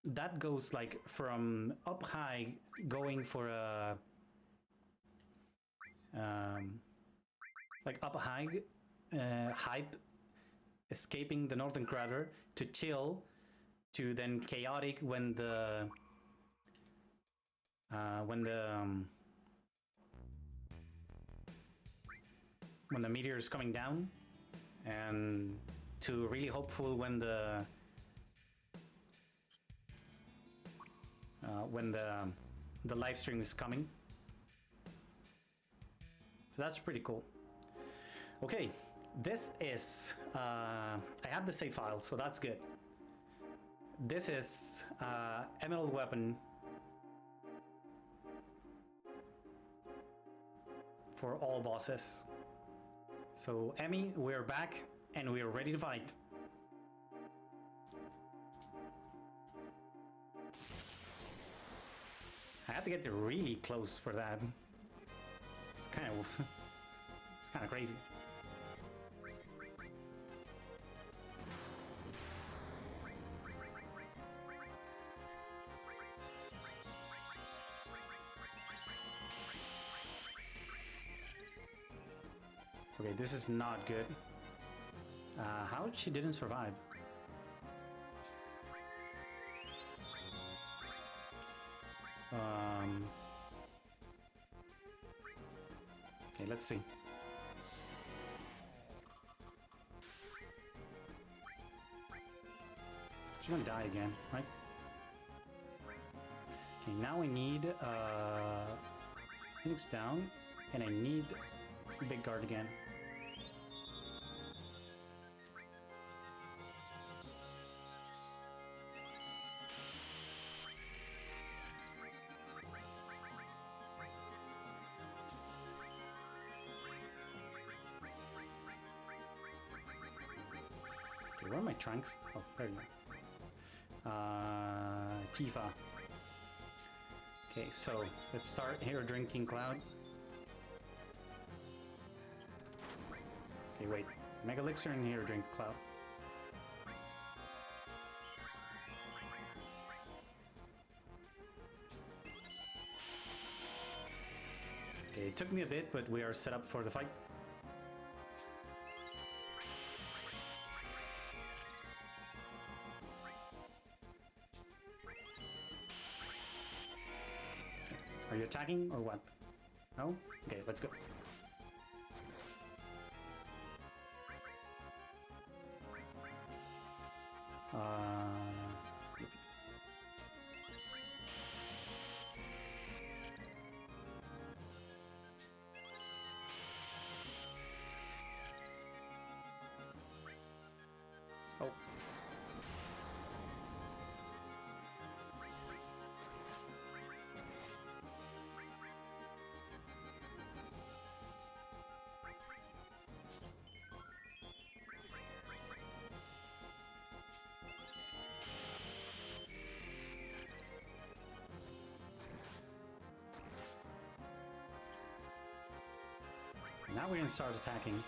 That goes like from up high, going for a like up high hype, escaping the northern crater, to chill, to then chaotic when the meteor is coming down, and to really hopeful when the live stream is coming. So that's pretty cool. Okay, this is I have the save file, so that's good. This is Emerald Weapon for all bosses. So Emmy, we're back and we're ready to fight. I had to get really close for that. It's kind of crazy. Okay, this is not good. How she didn't survive? Okay, let's see. She's gonna die again, right? Okay, now we need Phoenix down, and I need Big Guard again. where are my trunks? Oh, there you go. Tifa. Okay, so let's start here drinking Cloud. Okay, wait. Mega Elixir and here drink Cloud. Okay, it took me a bit, but we are set up for the fight. Are you attacking or what? No? Okay, let's go. Oh. Now we're gonna start attacking.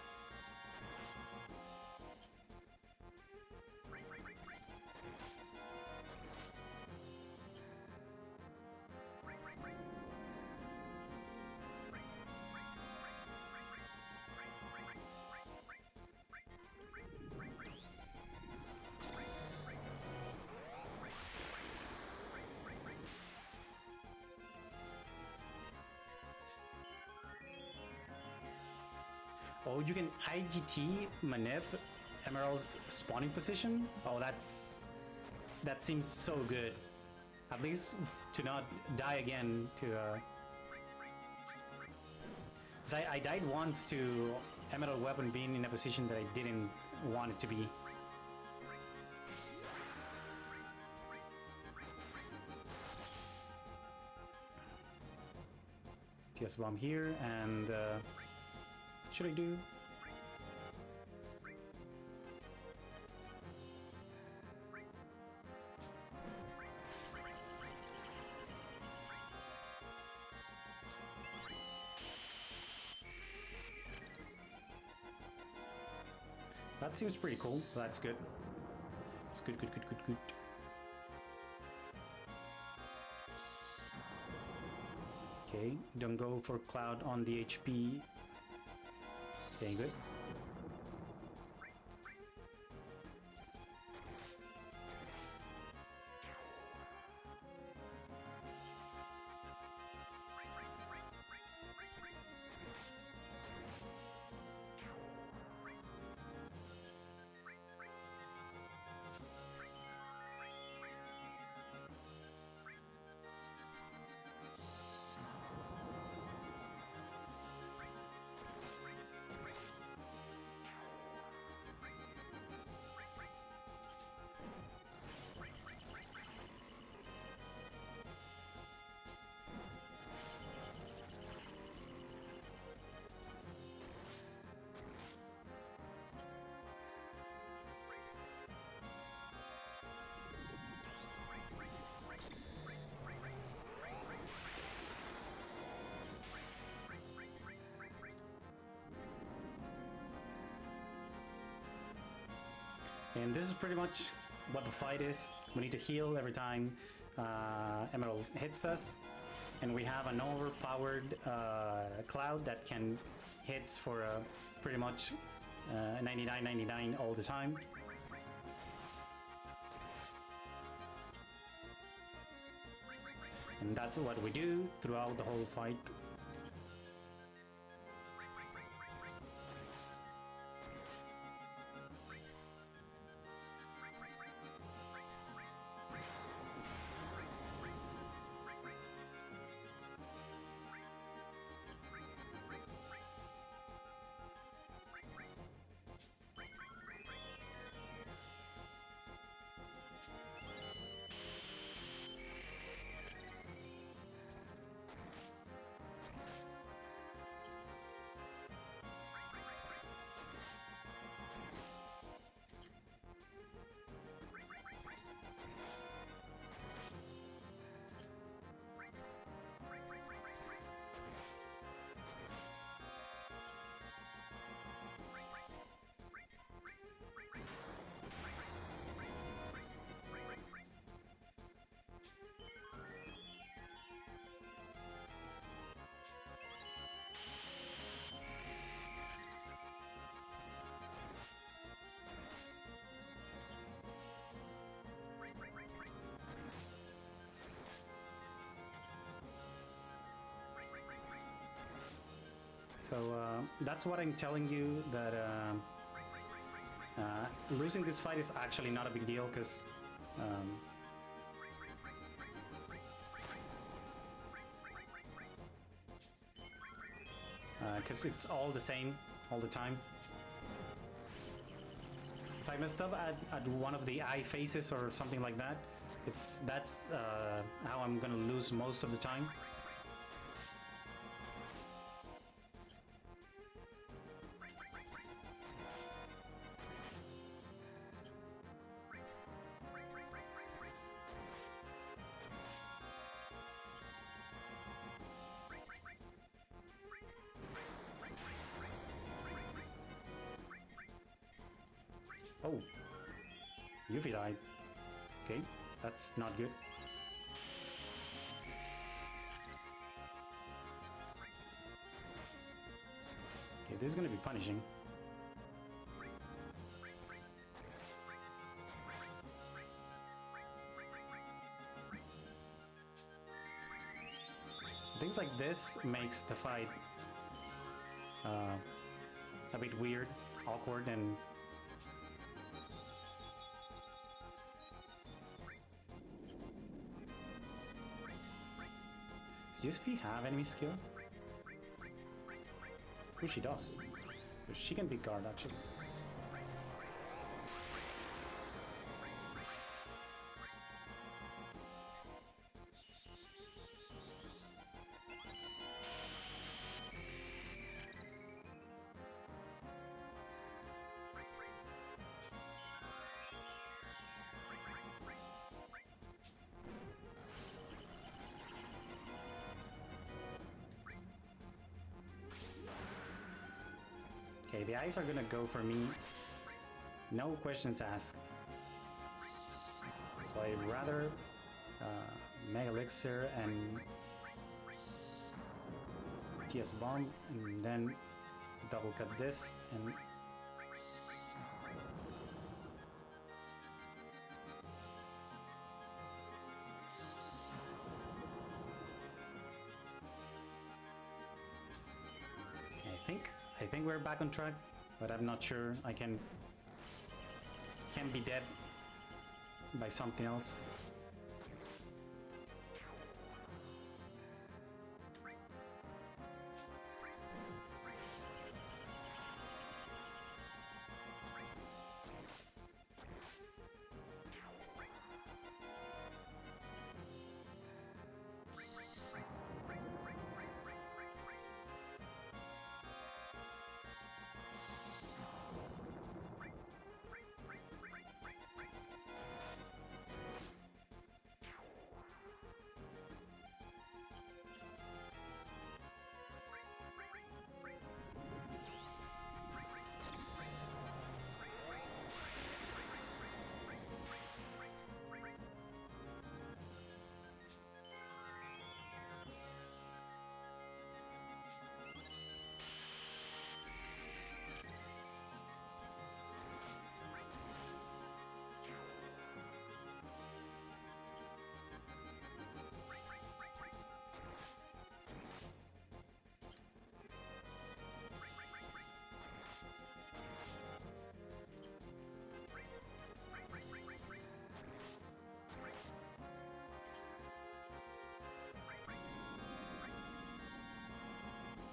Oh, you can IGT manip Emerald's spawning position? Oh, that seems so good. At least to not die again to 'cause I died once to Emerald weapon being in a position that I didn't want it to be. TS bomb here and what should I do? That seems pretty cool. That's good. It's good, good, good, good, good. Okay, don't go for Cloud on the HP. Okay, good. And this is pretty much what the fight is. We need to heal every time Emerald hits us. And we have an overpowered Cloud that can hits for pretty much 99-99 all the time. And that's what we do throughout the whole fight. So that's what I'm telling you, that losing this fight is actually not a big deal, because it's all the same all the time. If I messed up at one of the eye faces or something like that, that's how I'm gonna lose most of the time. Oh, Yuffie died. Okay, that's not good. Okay, this is gonna be punishing. Things like this makes the fight a bit weird, awkward, and does Yuffie have enemy skill? Oh, she does. She can beat guard, actually. Okay, the eyes are gonna go for me. No questions asked. So I'd rather Mega Elixir and TS Bomb, and then double cut this and I think we're back on track, but I'm not sure. I can be dead by something else.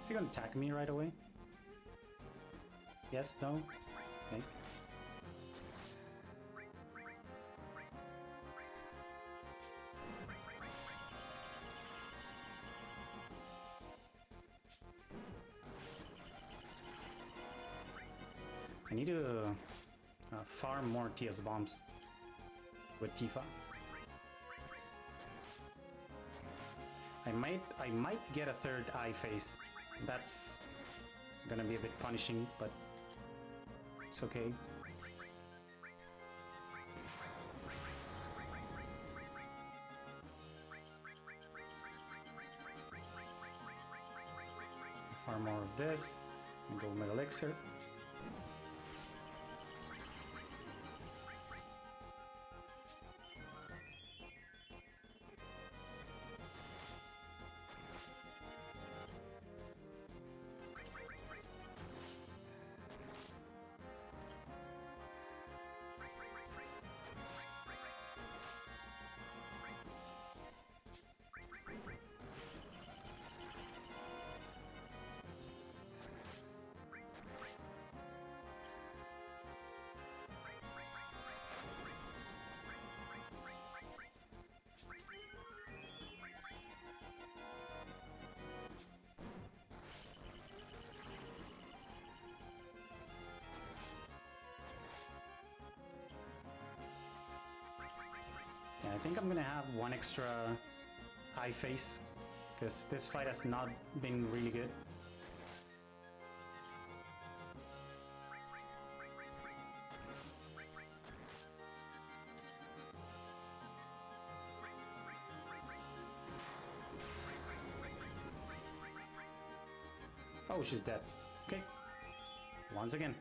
Is he gonna attack me right away? Yes, no? Okay. I need to farm more TS bombs with Tifa. I might get a third eye face. That's gonna be a bit punishing, but it's okay. Farm more of this and go Mega Elixir. think I'm gonna have one extra eye face, because this fight has not been really good. Oh, she's dead. Okay. Once again.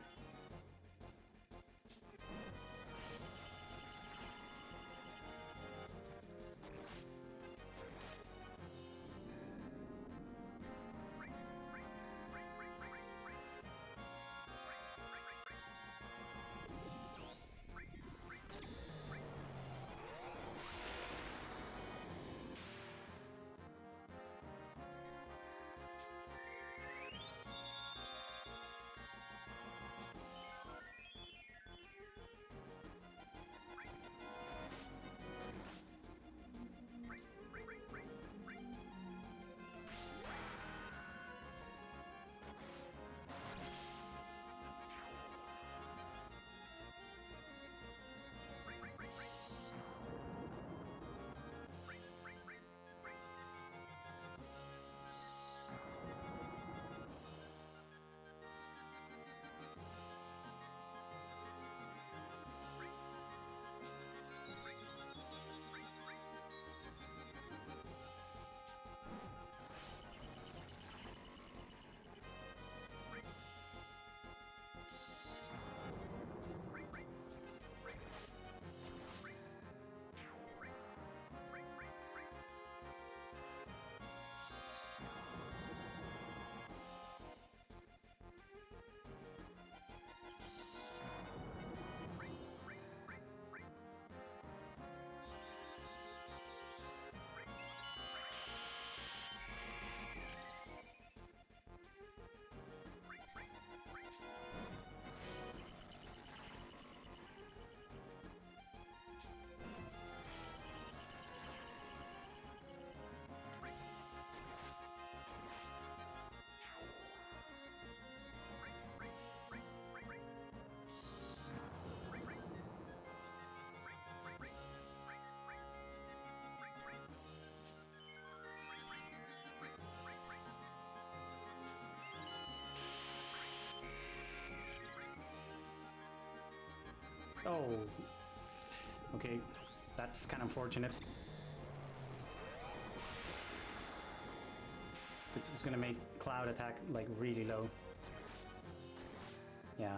Oh, okay, that's kind of unfortunate. It's gonna make Cloud attack like really low. Yeah,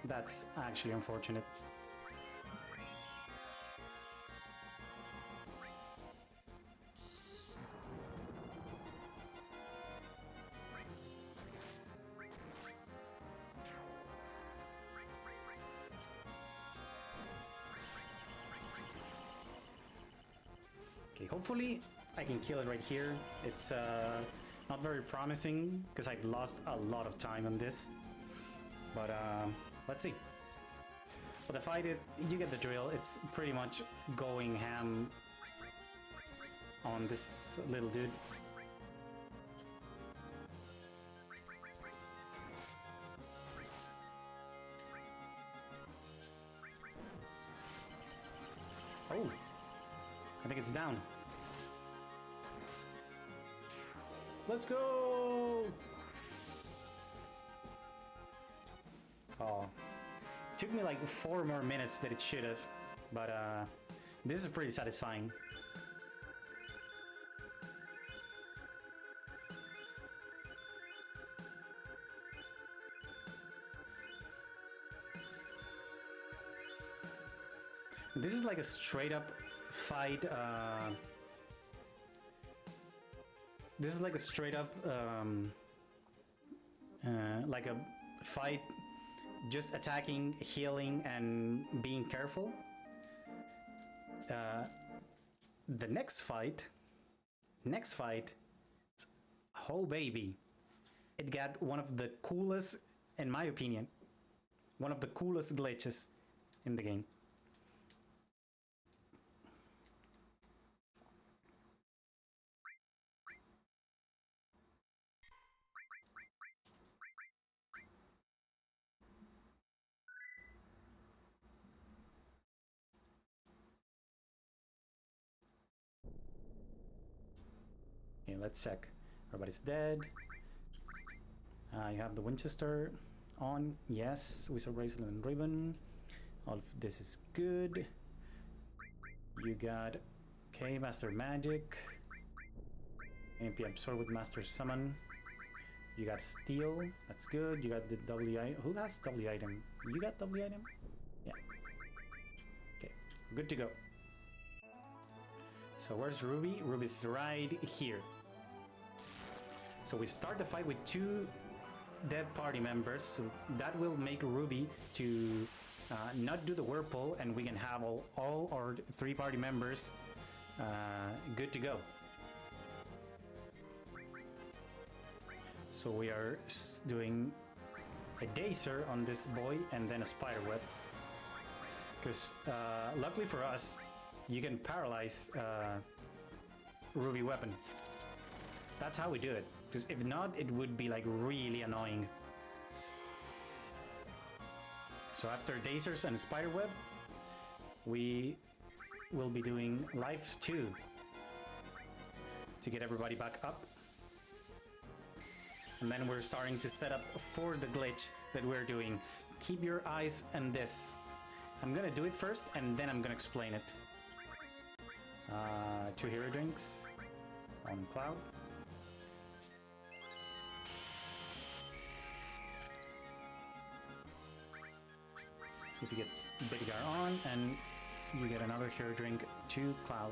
that's actually unfortunate. Okay, hopefully I can kill it right here. It's not very promising because I lost a lot of time on this. But let's see. For the fight, you get the drill. It's pretty much going ham on this little dude. Oh, I think it's down. Let's go! Oh, took me like 4 more minutes than it should have, but this is pretty satisfying. This is like a straight up fight. This is like a straight up like a fight, just attacking, healing, and being careful. The next fight, oh baby, it got one of the coolest, in my opinion, one of the coolest glitches in the game. let's check. Everybody's dead. You have the Winchester on. Yes, Wizard Bracelet and Ribbon. All of this is good. You got Master Magic. MP Absorb with Master Summon. You got Steel. That's good. You got the W item. Who has W item? You got W item? Yeah. Okay, good to go. So where's Ruby? Ruby's right here. So we start the fight with 2 dead party members. So that will make Ruby to not do the Whirlpool, and we can have all our 3 party members good to go. So we are doing a Dazer on this boy and then a Spiderweb. Because luckily for us, you can paralyze Ruby weapon. That's how we do it. Because if not, it would be like really annoying. So after Dazers and Spiderweb, we will be doing Life 2 to get everybody back up. And then we're starting to set up for the glitch that we're doing. Keep your eyes on this. I'm gonna do it first and then I'm gonna explain it. 2 hero drinks on Cloud. If you get Bidgar on, and you get another hero drink to Cloud.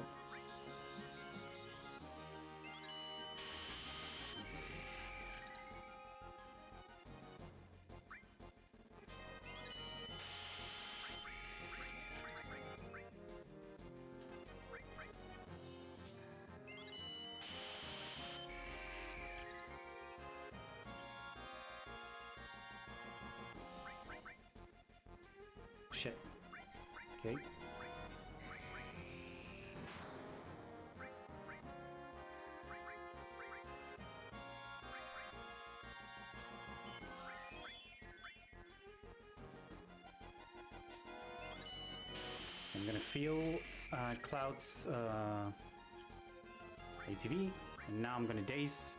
Shit. Okay. I'm gonna feel Cloud's ATV, and now I'm gonna daze.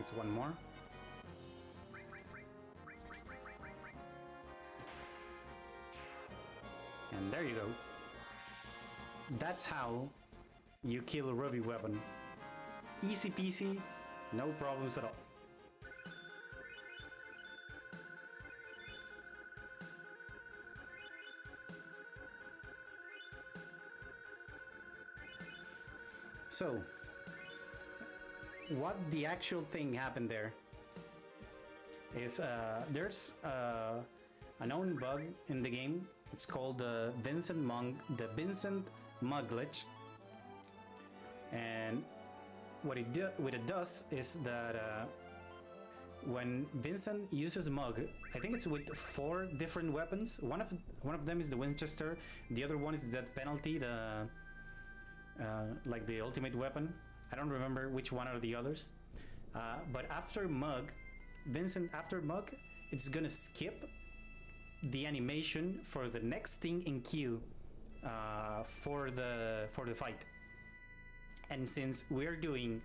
It's one more. And there you go. That's how you kill a Ruby weapon. Easy peasy, no problems at all. So, what the actual thing happened there is there's a known bug in the game. It's called the Vincent Mug glitch, and what it does is that when Vincent uses Mug, I think it's with 4 different weapons. One of them is the Winchester. The other one is the death penalty, the like the ultimate weapon. I don't remember which one are the others. But after Mug, after Mug, it's gonna skip the animation for the next thing in queue for the fight. And since we're doing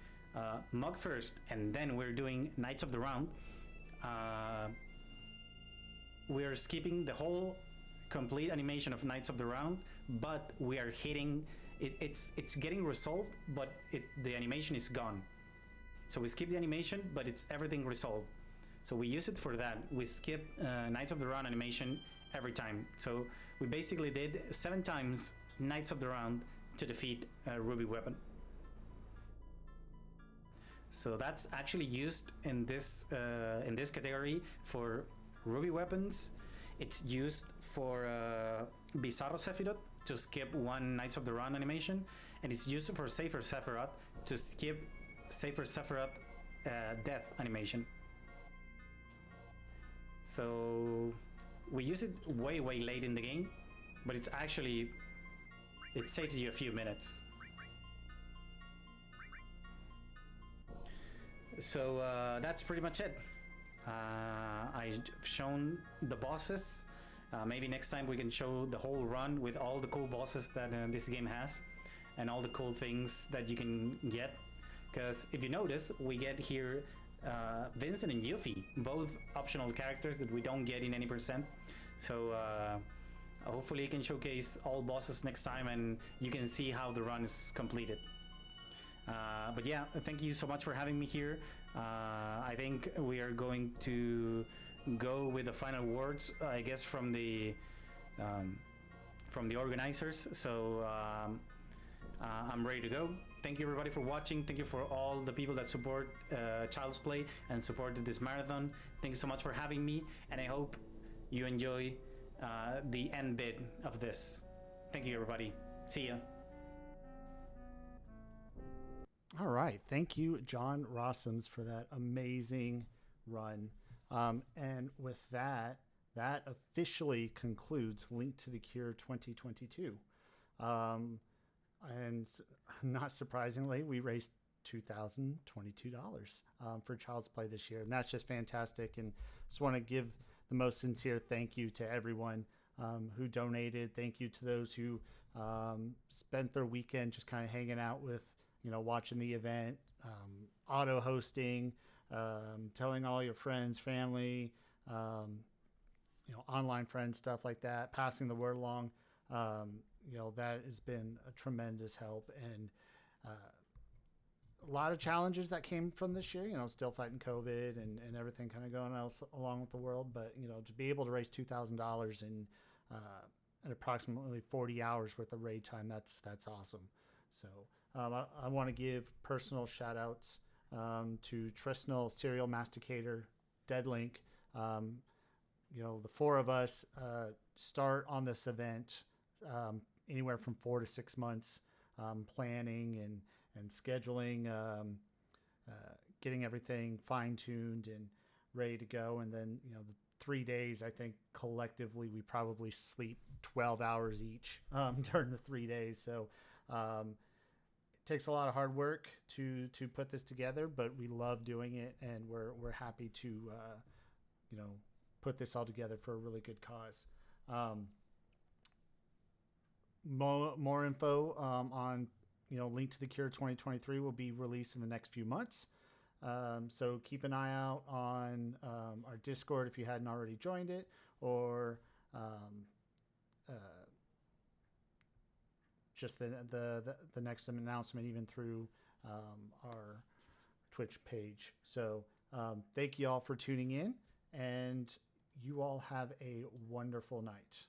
Mug first and then we're doing Knights of the Round, we're skipping the whole complete animation of Knights of the Round, but we are hitting it's getting resolved, but the animation is gone. So we skip the animation, but it's everything resolved. So we use it for that. We skip Knights of the Round animation every time. So we basically did 7 times Knights of the Round to defeat a ruby weapon. So that's actually used in this category for ruby weapons. It's used for Bizarro Sephiroth to skip one Knights of the Run animation, and it's used for Safer Sephiroth to skip Safer Sephiroth death animation. So we use it way late in the game, but it saves you a few minutes. So that's pretty much it. I've shown the bosses. Maybe next time we can show the whole run with all the cool bosses that this game has and all the cool things that you can get. Because if you notice, we get here Vincent and Yuffie, both optional characters that we don't get in any percent. So hopefully you can showcase all bosses next time and you can see how the run is completed. But yeah, thank you so much for having me here. I think we are going to go with the final words, I guess, from the organizers. So I'm ready to go. Thank you everybody for watching. Thank you for all the people that support Child's Play and supported this marathon. Thank you so much for having me, and I hope you enjoy the end bit of this. Thank you everybody. See ya. All right. Thank you, JohnRossums, for that amazing run. And with that officially concludes Link to the Cure 2022. And not surprisingly, we raised $2,022 for Child's Play this year. And that's just fantastic. And just want to give the most sincere thank you to everyone who donated. Thank you to those who spent their weekend just kind of hanging out with, watching the event, auto hosting, telling all your friends, family, online friends, stuff like that, passing the word along. That has been a tremendous help, and a lot of challenges that came from this year, still fighting COVID and everything kind of going else along with the world. But, to be able to raise $2,000 in approximately 40 hours worth of raid time, that's awesome. So I want to give personal shout outs to Trisnell, Serial Masticator, Deadlink. The four of us start on this event anywhere from 4 to 6 months, planning and scheduling, getting everything fine-tuned and ready to go. And then, the 3 days, I think collectively we probably sleep 12 hours each during the 3 days. So it takes a lot of hard work to put this together, but we love doing it, and we're happy to put this all together for a really good cause. More info on Link to the Cure 2023 will be released in the next few months. So keep an eye out on our Discord if you hadn't already joined it, or just the next announcement, even through our Twitch page. So thank you all for tuning in, and you all have a wonderful night.